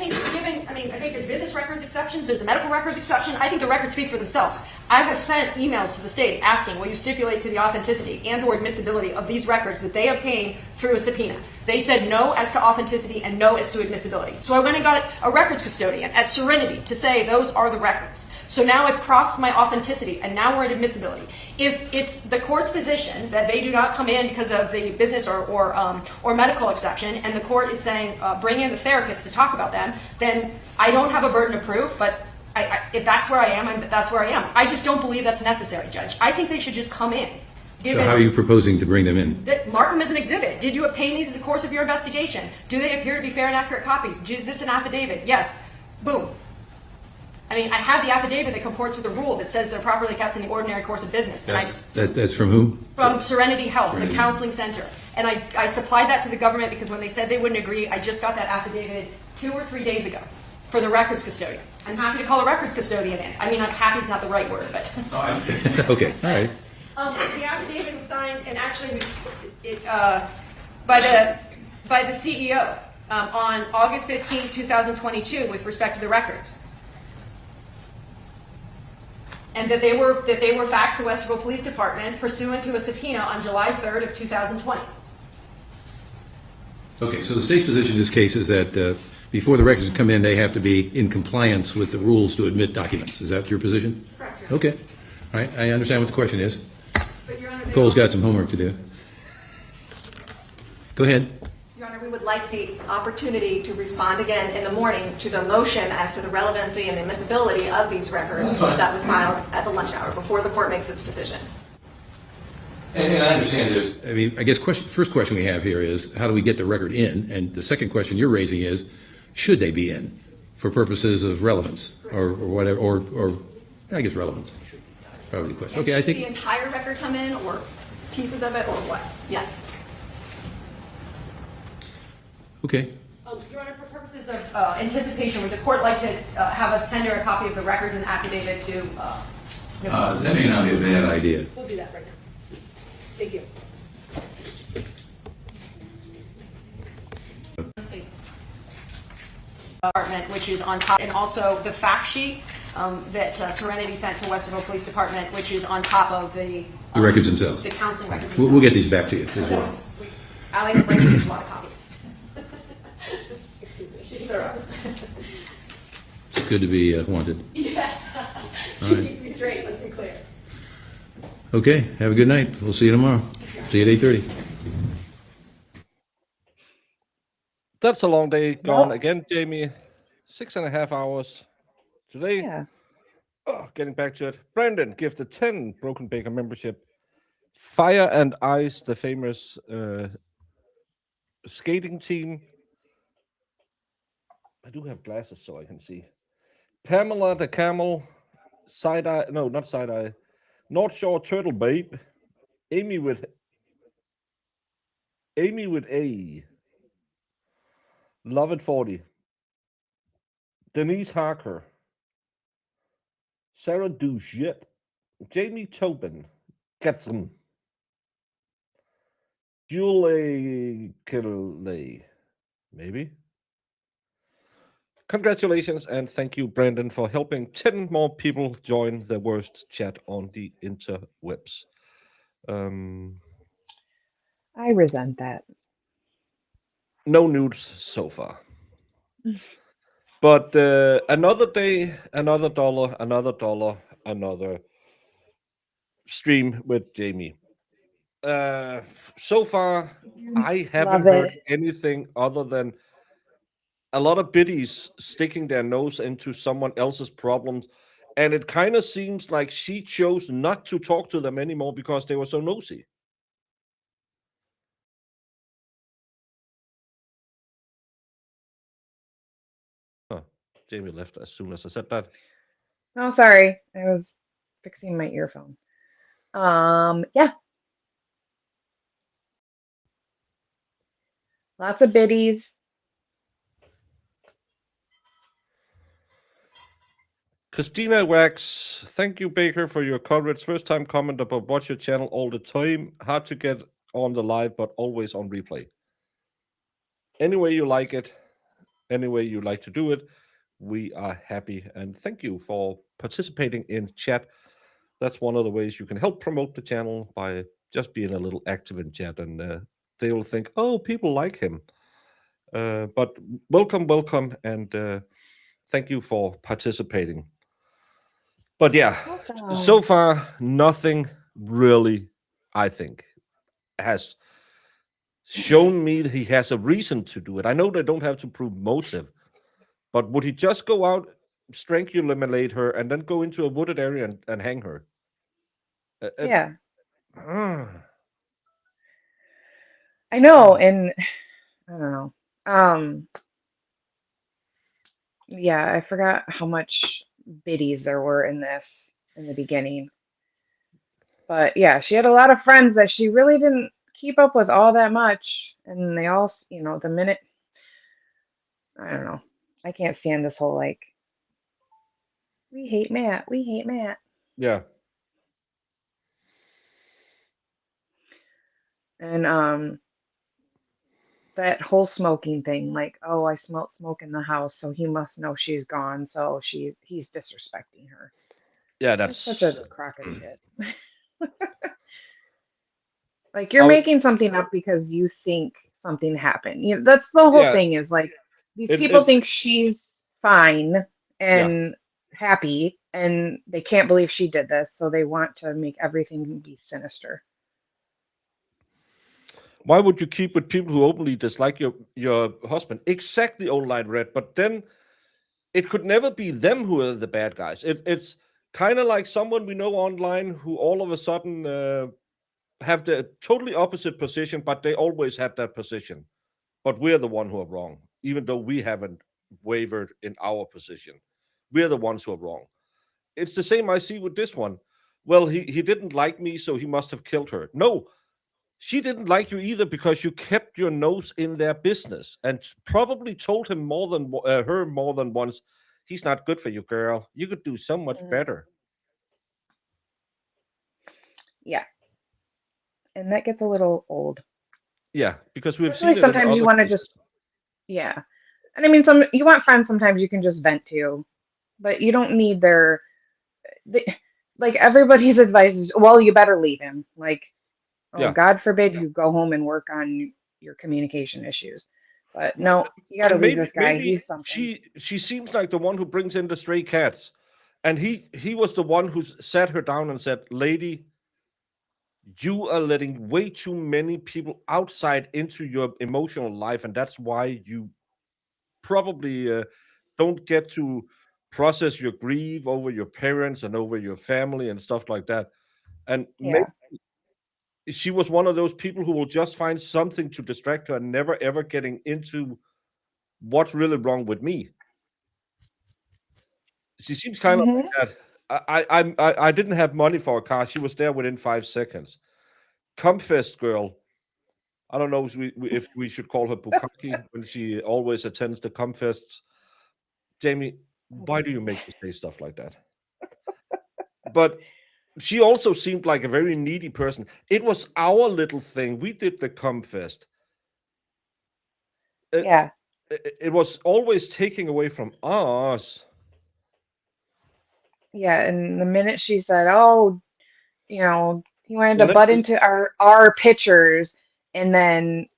think there's business records exceptions. There's a medical records exception. I think the records speak for themselves. I have sent emails to the state asking, will you stipulate to the authenticity and/or admissibility of these records that they obtained through a subpoena? They said no as to authenticity and no as to admissibility. So I went and got a records custodian at Serenity to say those are the records. So now I've crossed my authenticity, and now we're at admissibility. If it's the court's position that they do not come in because of the business or medical exception, and the court is saying bring in the therapist to talk about them, then I don't have a burden of proof. But if that's where I am, that's where I am. I just don't believe that's necessary, Judge. I think they should just come in. So how are you proposing to bring them in? Mark them as an exhibit. Did you obtain these as a course of your investigation? Do they appear to be fair and accurate copies? Is this an affidavit? Yes. Boom. I mean, I have the affidavit that comports with the rule that says they're properly kept in the ordinary course of business. That's from whom? From Serenity Health, the counseling center. And I supplied that to the government because when they said they wouldn't agree, I just got that affidavit 2 or 3 days ago for the records custodian. I'm happy to call a records custodian in. I mean, I'm happy is not the right word, but. Okay, all right. The affidavit was signed and actually by the CEO on August 15, 2022 with respect to the records. And that they were faxed to the Westerville Police Department pursuant to a subpoena on July 3rd of 2020. Okay, so the state's position in this case is that before the records come in, they have to be in compliance with the rules to admit documents. Is that your position? Correct. Okay. All right, I understand what the question is. But Your Honor, Nicole's got some homework to do. Go ahead. Your Honor, we would like the opportunity to respond again in the morning to the motion as to the relevancy and the admissibility of these records that was filed at the lunch hour before the court makes its decision. And I understand I guess first question we have here is how do we get the record in? And the second question you're raising is should they be in for purposes of relevance or whatever, or I guess relevance. Probably the question. And okay, I should think the entire record come in or pieces of it or what? Yes. Okay. Your Honor, for purposes of anticipation, would the court like to have us tender a copy of the records and affidavit to Nicole? That may not be a bad idea. We'll do that right now. Thank you. Department, which is on top, and also the fact sheet that Serenity sent to Westerville Police Department, which is on top of the records themselves. The counseling records. We'll get these back to you as well. Allie has a lot of copies. She's thorough. It's good to be wanted. Yes. All She right. keeps me straight, let's be clear. Okay, have a good night. We'll see you tomorrow. See you at 8:30. That's a long day gone again, Jamie. 6.5 hours today. Yeah. Oh, getting back to it. Brandon gifted 10 Broken Baker membership. Fire and Ice, the famous skating team. I do have glasses so I can see. Pamela the Camel, Side Eye, no, not Side Eye. North Shore Turtle Babe, Amy with A, Love at 40, Denise Harker, Sarah Dushit, Jamie Tobin, Katzen, Julie Killey, maybe. Congratulations and thank you, Brandon, for helping 10 more people join the worst chat on the interwebs. I resent that. No nudes so far. But another day, another dollar, another stream with Jamie. So far, I haven't Love heard it. anything other than a lot of biddies sticking their nose into someone else's problems. And it kind of seems like she chose not to talk to them anymore because they were so nosy. Huh. Jamie left as soon as I said that. Oh, sorry. I was fixing my earphone. Yeah. Lots of biddies. Christina Wax, thank you, Baker, for your coverage. First time comment about watch your channel all the time. Hard to get on the live, but always on replay. Any way you like it, any way you like to do it, we are happy. And thank you for participating in chat. That's one of the ways you can help promote the channel by just being a little active in chat. And they will think, oh, people like him. But welcome, and thank you for participating. But yeah, so far, nothing really, I think, has shown me that he has a reason to do it. I know they don't have to prove motive, but would he just go out, strangulate her, and then go into a wooded area and hang her? Yeah. I know, and I don't know. Yeah, I forgot how much biddies there were in this in the beginning. But yeah, she had a lot of friends that she really didn't keep up with all that much. And they all, the minute, I don't know. I can't stand this whole like, we hate Matt, we hate Matt. Yeah. And that whole smoking thing, like, oh, I smelled smoke in the house, so he must know she's gone, so he's disrespecting her. Yeah, That's that's such a crock of shit. Like you're making something up because you think something happened. That's the whole Yeah. thing is like these people It's think she's fine yeah. and happy and they can't believe she did this, so they want to make everything be sinister. Why would you keep with people who openly dislike your husband? Exactly, online red. But then it could never be them who are the bad guys. It's kind of like someone we know online who all of a sudden have the totally opposite position, but they always had that position. But we're the one who are wrong, even though we haven't wavered in our position. We're the ones who are wrong. It's the same I see with this one. Well, he didn't like me, so he must have killed her. No, she didn't like you either because you kept your nose in their business and probably told him her more than once. He's not good for you, girl. You could do so much better. Yeah. And that gets a little old. Yeah, because we've Especially seen it in sometimes you other want to cases. just yeah. And I mean you want friends sometimes you can just vent to, but you don't need like everybody's advice is, well, you better leave him. Like, oh, Yeah. God forbid you go home and work on your communication issues. But no, you got to And leave this guy. maybe He's something. she seems like the one who brings in the stray cats, and he was the one who sat her down and said, "Lady, you are letting way too many people outside into your emotional life, and that's why you probably don't get to process your grief over your parents and over your family and stuff like that." And maybe Yeah. she was one of those people who will just find something to distract her and never ever getting into what's really wrong with me. She seems kind of Hmm. like that. I didn't have money for a car. She was there within 5 seconds. Comfest girl. I don't know if we should call her Bukaki when she always attends the Comfests. Jamie, why do you make me say stuff like that? But she also seemed like a very needy person. It was our little thing. We did the Comfest. Yeah. It was always taking away from us. Yeah. And the minute she said, oh, he wanted to Well, butt into our pictures, and then,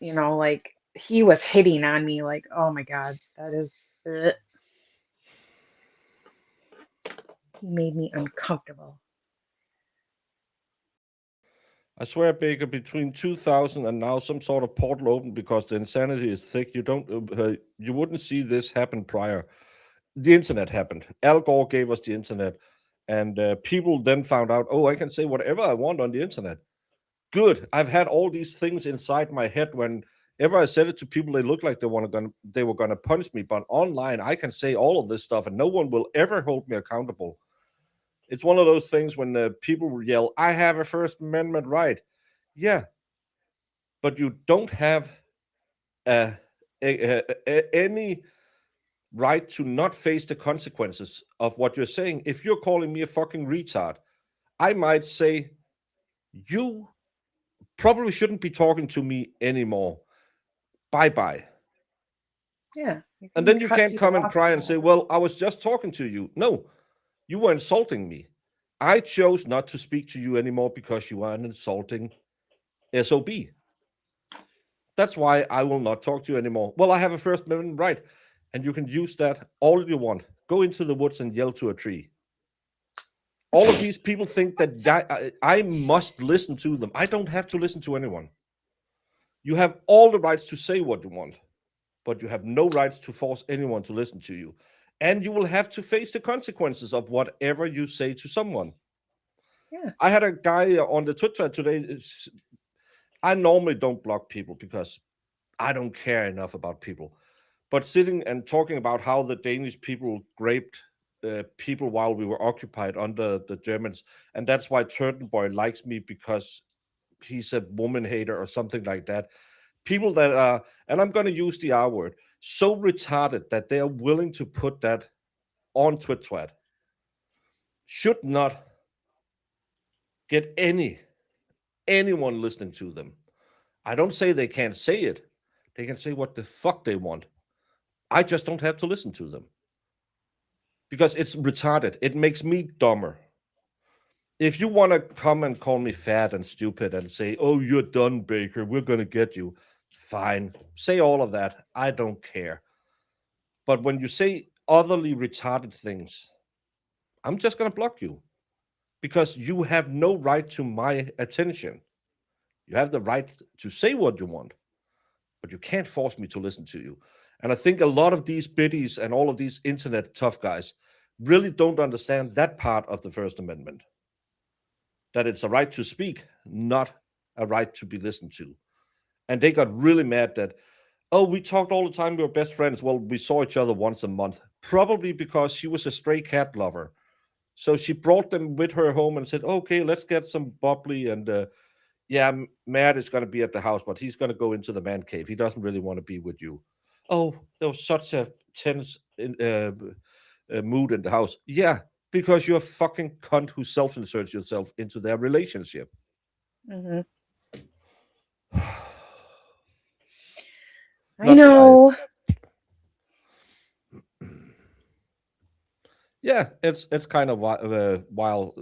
like he was hitting on me, like, oh my God, that is, ugh. He made me uncomfortable. I swear, Baker, between 2000 and now, some sort of portal opened because the insanity is thick. You wouldn't see this happen prior. The internet happened. Al Gore gave us the internet, and people then found out, oh, I can say whatever I want on the internet. Good. I've had all these things inside my head. Whenever I said it to people, they looked like they were gonna punch me. But online, I can say all of this stuff, and no one will ever hold me accountable. It's one of those things when people yell, I have a First Amendment right. Yeah, but you don't have any right to not face the consequences of what you're saying. If you're calling me a fucking retard, I might say, you probably shouldn't be talking to me anymore. Bye-bye. Yeah. And then you cut can't people come and off. cry and say, well, I was just talking to you. No, you were insulting me. I chose not to speak to you anymore because you are an insulting SOB. That's why I will not talk to you anymore. Well, I have a First Amendment right, and you can use that all you want. Go into the woods and yell to a tree. All of these people think that I must listen to them. I don't have to listen to anyone. You have all the rights to say what you want, but you have no rights to force anyone to listen to you. And you will have to face the consequences of whatever you say to someone. Yeah. I had a guy on the Twitter today. I normally don't block people because I don't care enough about people. But sitting and talking about how the Danish people raped people while we were occupied under the Germans, and that's why Turtenboy likes me because he's a woman hater or something like that. People that are, and I'm going to use the R word, so retarded that they are willing to put that on Twitter should not get anyone listening to them. I don't say they can't say it. They can say what the fuck they want. I just don't have to listen to them. Because it's retarded. It makes me dumber. If you want to come and call me fat and stupid and say, oh, you're done, Baker, we're going to get you. Fine. Say all of that. I don't care. But when you say otherly retarded things, I'm just going to block you. Because you have no right to my attention. You have the right to say what you want, but you can't force me to listen to you. And I think a lot of these biddies and all of these internet tough guys really don't understand that part of the First Amendment. That it's a right to speak, not a right to be listened to. And they got really mad that, oh, we talked all the time, we were best friends. Well, we saw each other once a month, probably because she was a stray cat lover. So she brought them with her home and said, okay, let's get some bubbly. And yeah, Matt is going to be at the house, but he's going to go into the man cave. He doesn't really want to be with you. Oh, there was such a tense mood in the house. Yeah, because you're a fucking cunt who self-inserts yourself into their relationship. Mm-hmm. I know. Yeah, it's kind of wild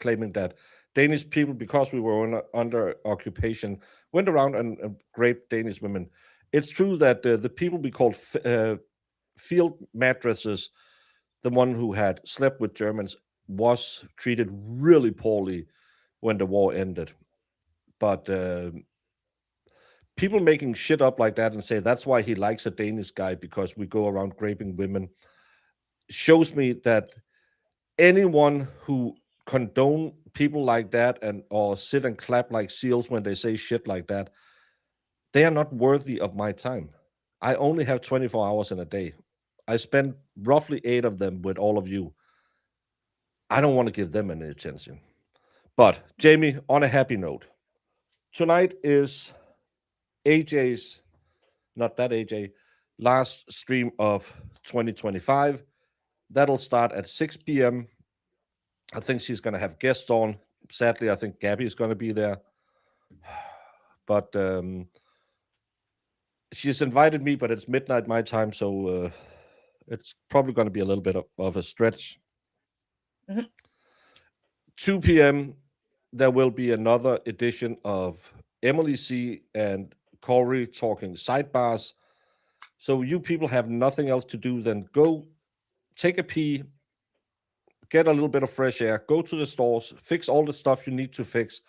claiming that Danish people, because we were under occupation, went around and raped Danish women. It's true that the people we called field mattresses, the one who had slept with Germans, was treated really poorly when the war ended. But people making shit up like that and say that's why he likes a Danish guy because we go around raping women shows me that anyone who condone people like that and or sit and clap like seals when they say shit like that, they are not worthy of my time. I only have 24 hours in a day. I spend roughly 8 of them with all of you. I don't want to give them any attention. But Jamie, on a happy note, tonight is AJ's, not that AJ, last stream of 2025. That'll start at 6 p.m. I think she's going to have guests on. Sadly, I think Gabby is going to be there. But she's invited me, but it's midnight my time, so it's probably going to be a little bit of a stretch. Mm-hmm. 2 p.m., there will be another edition of Emily C. and Corey talking sidebars. So you people have nothing else to do than go take a pee, get a little bit of fresh air, go to the stores, fix all the stuff you need to fix,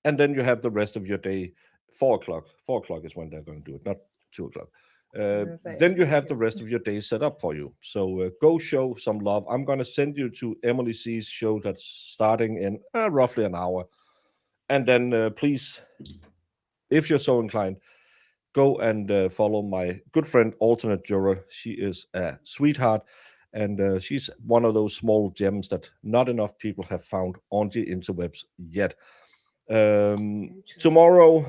and then you have the rest of your day. 4 o'clock. 4 o'clock is when they're going to do it, not 2 o'clock. gonna say, Then you have the rest of your day set up for you. So go show some love. I'm going to send you to Emily C's show that's starting in roughly an hour. And then please, if you're so inclined, go and follow my good friend, alternate juror. She is a sweetheart, and she's one of those small gems that not enough people have found on the interwebs yet. Tomorrow,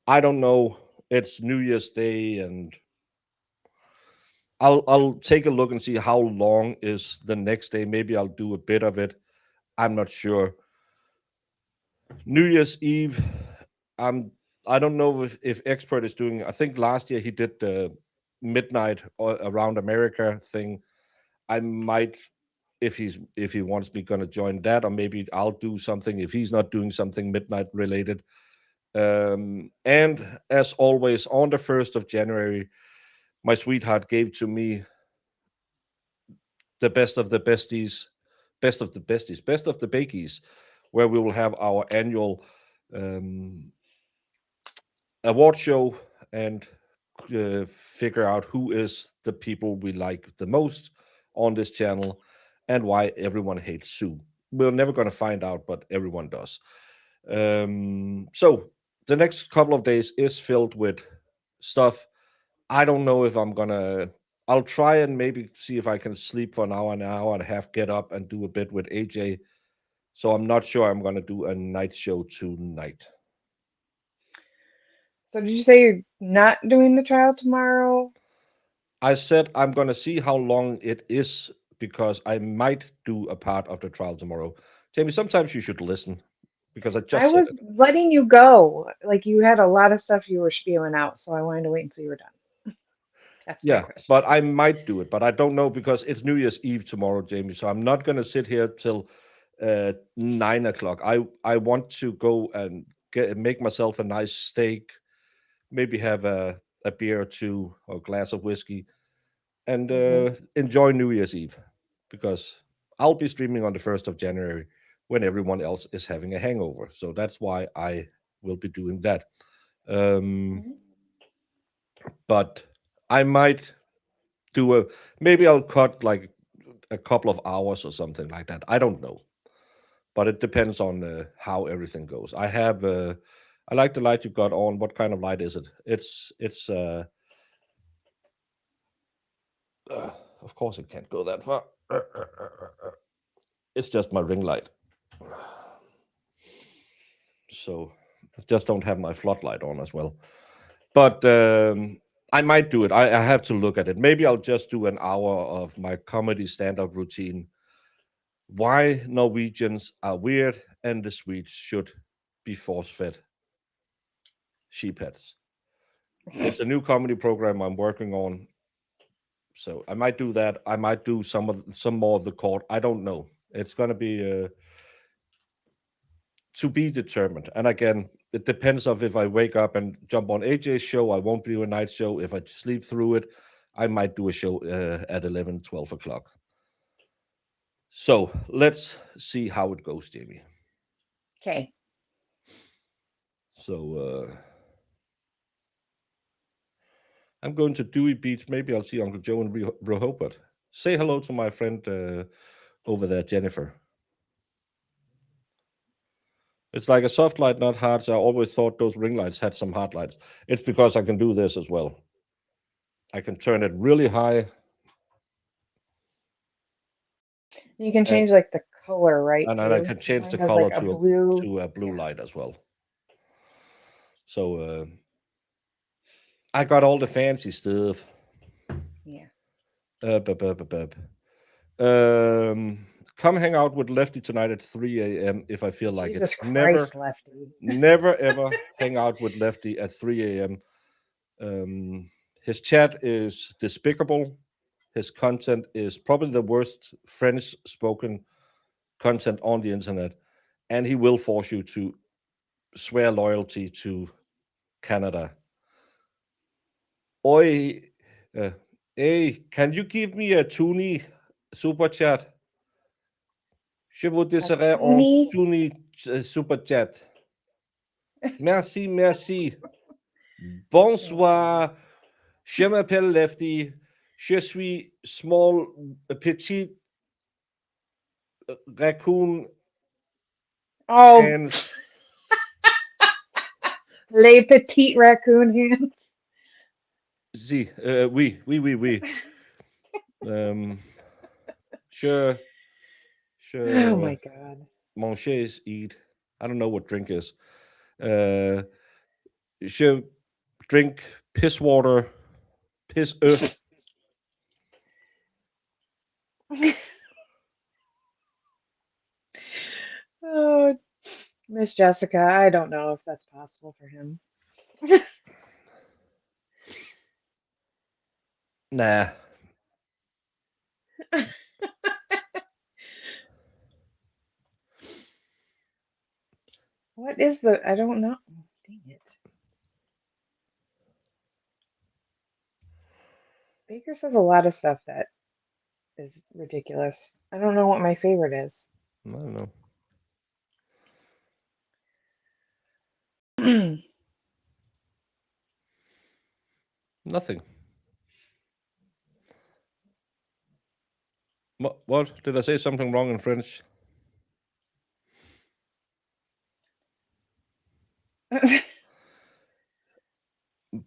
I don't know. It's New Year's Day, and I'll take a look and see how long is the next day. Maybe I'll do a bit of it. I'm not sure. New Year's Eve, I don't know if Expert is doing. I think last year he did the midnight or around America thing. I might, if he wants me, gonna join that, or maybe I'll do something if he's not doing something midnight related. And as always, on the 1st of January, my sweetheart gave to me the best of the besties, best of the Buckeyes, where we will have our annual award show and figure out who is the people we like the most on this channel and why everyone hates Sue. We're never going to find out, but everyone does. So the next couple of days is filled with stuff. I don't know if I'm gonna. I'll try and maybe see if I can sleep for an hour and a half, get up and do a bit with AJ. So I'm not sure I'm gonna do a night show tonight. So did you say you're not doing the trial tomorrow? I said I'm gonna see how long it is because I might do a part of the trial tomorrow. Jamie, sometimes you should listen because I just I said was it. letting you go. Like you had a lot of stuff you were spewing out, so I wanted to wait until you were done. That's my Yeah, question. but I might do it, but I don't know because it's New Year's Eve tomorrow, Jamie. So I'm not gonna sit here till 9 o'clock. I want to go and make myself a nice steak, maybe have a beer or two or a glass of whiskey, and enjoy New Year's Eve because I'll be streaming on the 1st of January when everyone else is having a hangover. So that's why I will be doing that. But I might do maybe I'll cut like a couple of hours or something like that. I don't know, but it depends on how everything goes. I have I like the light you got on. What kind of light is it? It's of course it can't go that far. It's just my ring light. So I just don't have my floodlight on as well. But I might do it. I have to look at it. Maybe I'll just do an hour of my comedy stand-up routine. Why Norwegians are weird and the Swedes should be force-fed sheepheads. It's a new comedy program I'm working on. So I might do that. I might do some more of the court. I don't know. It's going to be to be determined. And again, it depends on if I wake up and jump on AJ's show. I won't do a night show. If I sleep through it, I might do a show at 11, 12 o'clock. So let's see how it goes, Jamie. Okay. So I'm going to Dewey Beach. Maybe I'll see Uncle Joe in Rehoboth. Say hello to my friend over there, Jennifer. It's like a soft light, not hard. So I always thought those ring lights had some hard lights. It's because I can do this as well. I can turn it really high. You can change like the color, right? And then I can change the color to a blue light as well. So I got all the fancy stuff. Yeah. Come hang out with Lefty tonight at 3 a.m. if I feel like Jesus it. Christ, Lefty. Never ever hang out with Lefty at 3 a.m. His chat is despicable. His content is probably the worst French-spoken content on the internet, and he will force you to swear loyalty to Canada. Oi, hey, can you give me a Toonie super chat? Je vous désirais un Toonie super chat. Merci, merci. Bonsoir. Je m'appelle Lefty. Je suis small, petit raccoon. Oh, Hands. les petites raccoon hands. Si, oui. Je, Oh my God. mon chaise eat. I don't know what drink is. Je drink piss water. Piss. Oh, Miss Jessica, I don't know if that's possible for him. Nah. What is the? I don't know. Dang it. Baker says a lot of stuff that is ridiculous. I don't know what my favorite is. I don't know. Nothing. What? Did I say something wrong in French?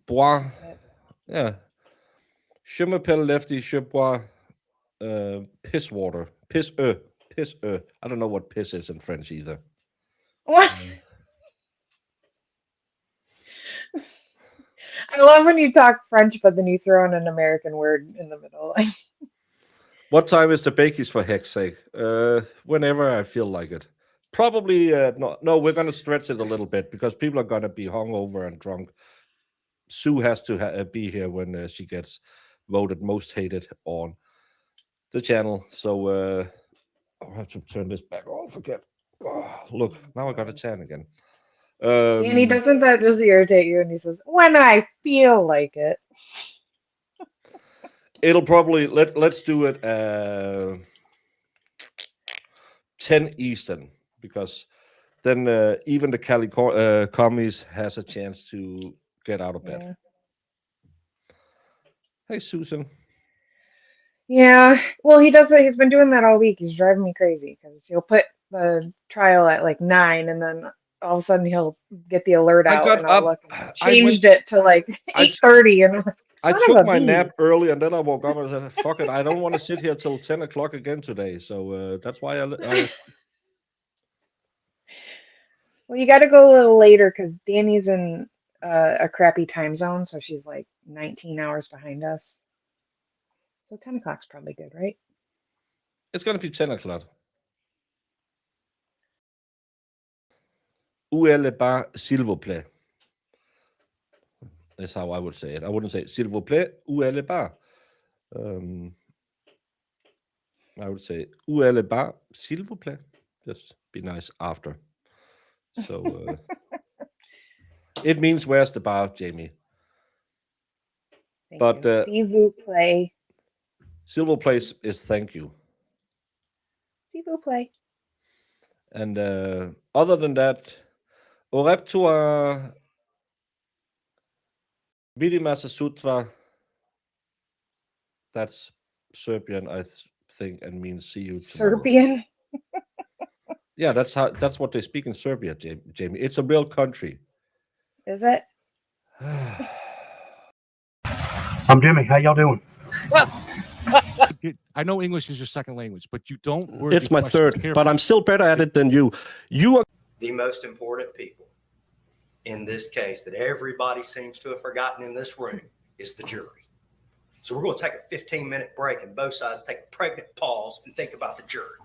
Bois. Yeah. Je m'appelle Lefty. Je bois piss water. Piss. Piss. I don't know what piss is in French either. What? I love when you talk French, but then you throw in an American word in the middle. What time is the Buckeyes, for heck's sake? Whenever I feel like it. Probably no, we're going to stretch it a little bit because people are going to be hungover and drunk. Sue has to be here when she gets voted most hated on the channel. So I'll have to turn this back off again. Oh, look, now I got a 10 again. Danny, doesn't that just irritate you? And he says, when I feel like it. It'll probably let's do it 10 Eastern because then even the Cali commies has a chance to get out of bed. Yeah. Hey, Susan. Yeah, well, he does it. He's been doing that all week. He's driving me crazy because he'll put the trial at like 9, and then all of a sudden he'll get the alert out, and I'll look. And changed it to like 8:30, and I'm like, I son took of a my bee. nap early, and then I woke up and said, "Fuck it, I don't want to sit here till 10 o'clock again today." So that's why I Well, you got to go a little later because Danny's in a crappy time zone, so she's like 19 hours behind us. So 10 o'clock's probably good, right? It's going to be 10 o'clock. Où est le bar, s'il vous plaît? That's how I would say it. I wouldn't say, s'il vous plaît, où est le bar? I would say, où est le bar, s'il vous plaît? Just be nice after. So it means, where's the bar, Jamie? Thank But you. S'il vous plaît. s'il vous plaît is thank you. S'il vous plaît. And other than that, Oreptua Vidimasa Sutra, that's Serbian, I think, and means see you tomorrow. Serbian? Yeah, that's what they speak in Serbia, Jamie. It's a real country. Is it? I'm Jimmy. How y'all doing? I know English is your second language, but you don't word It's your my questions third, carefully. but I'm still better at it than you. You are The most important people in this case that everybody seems to have forgotten in this room is the jury. So we're going to take a 15-minute break and both sides take a pregnant pause and think about the jury.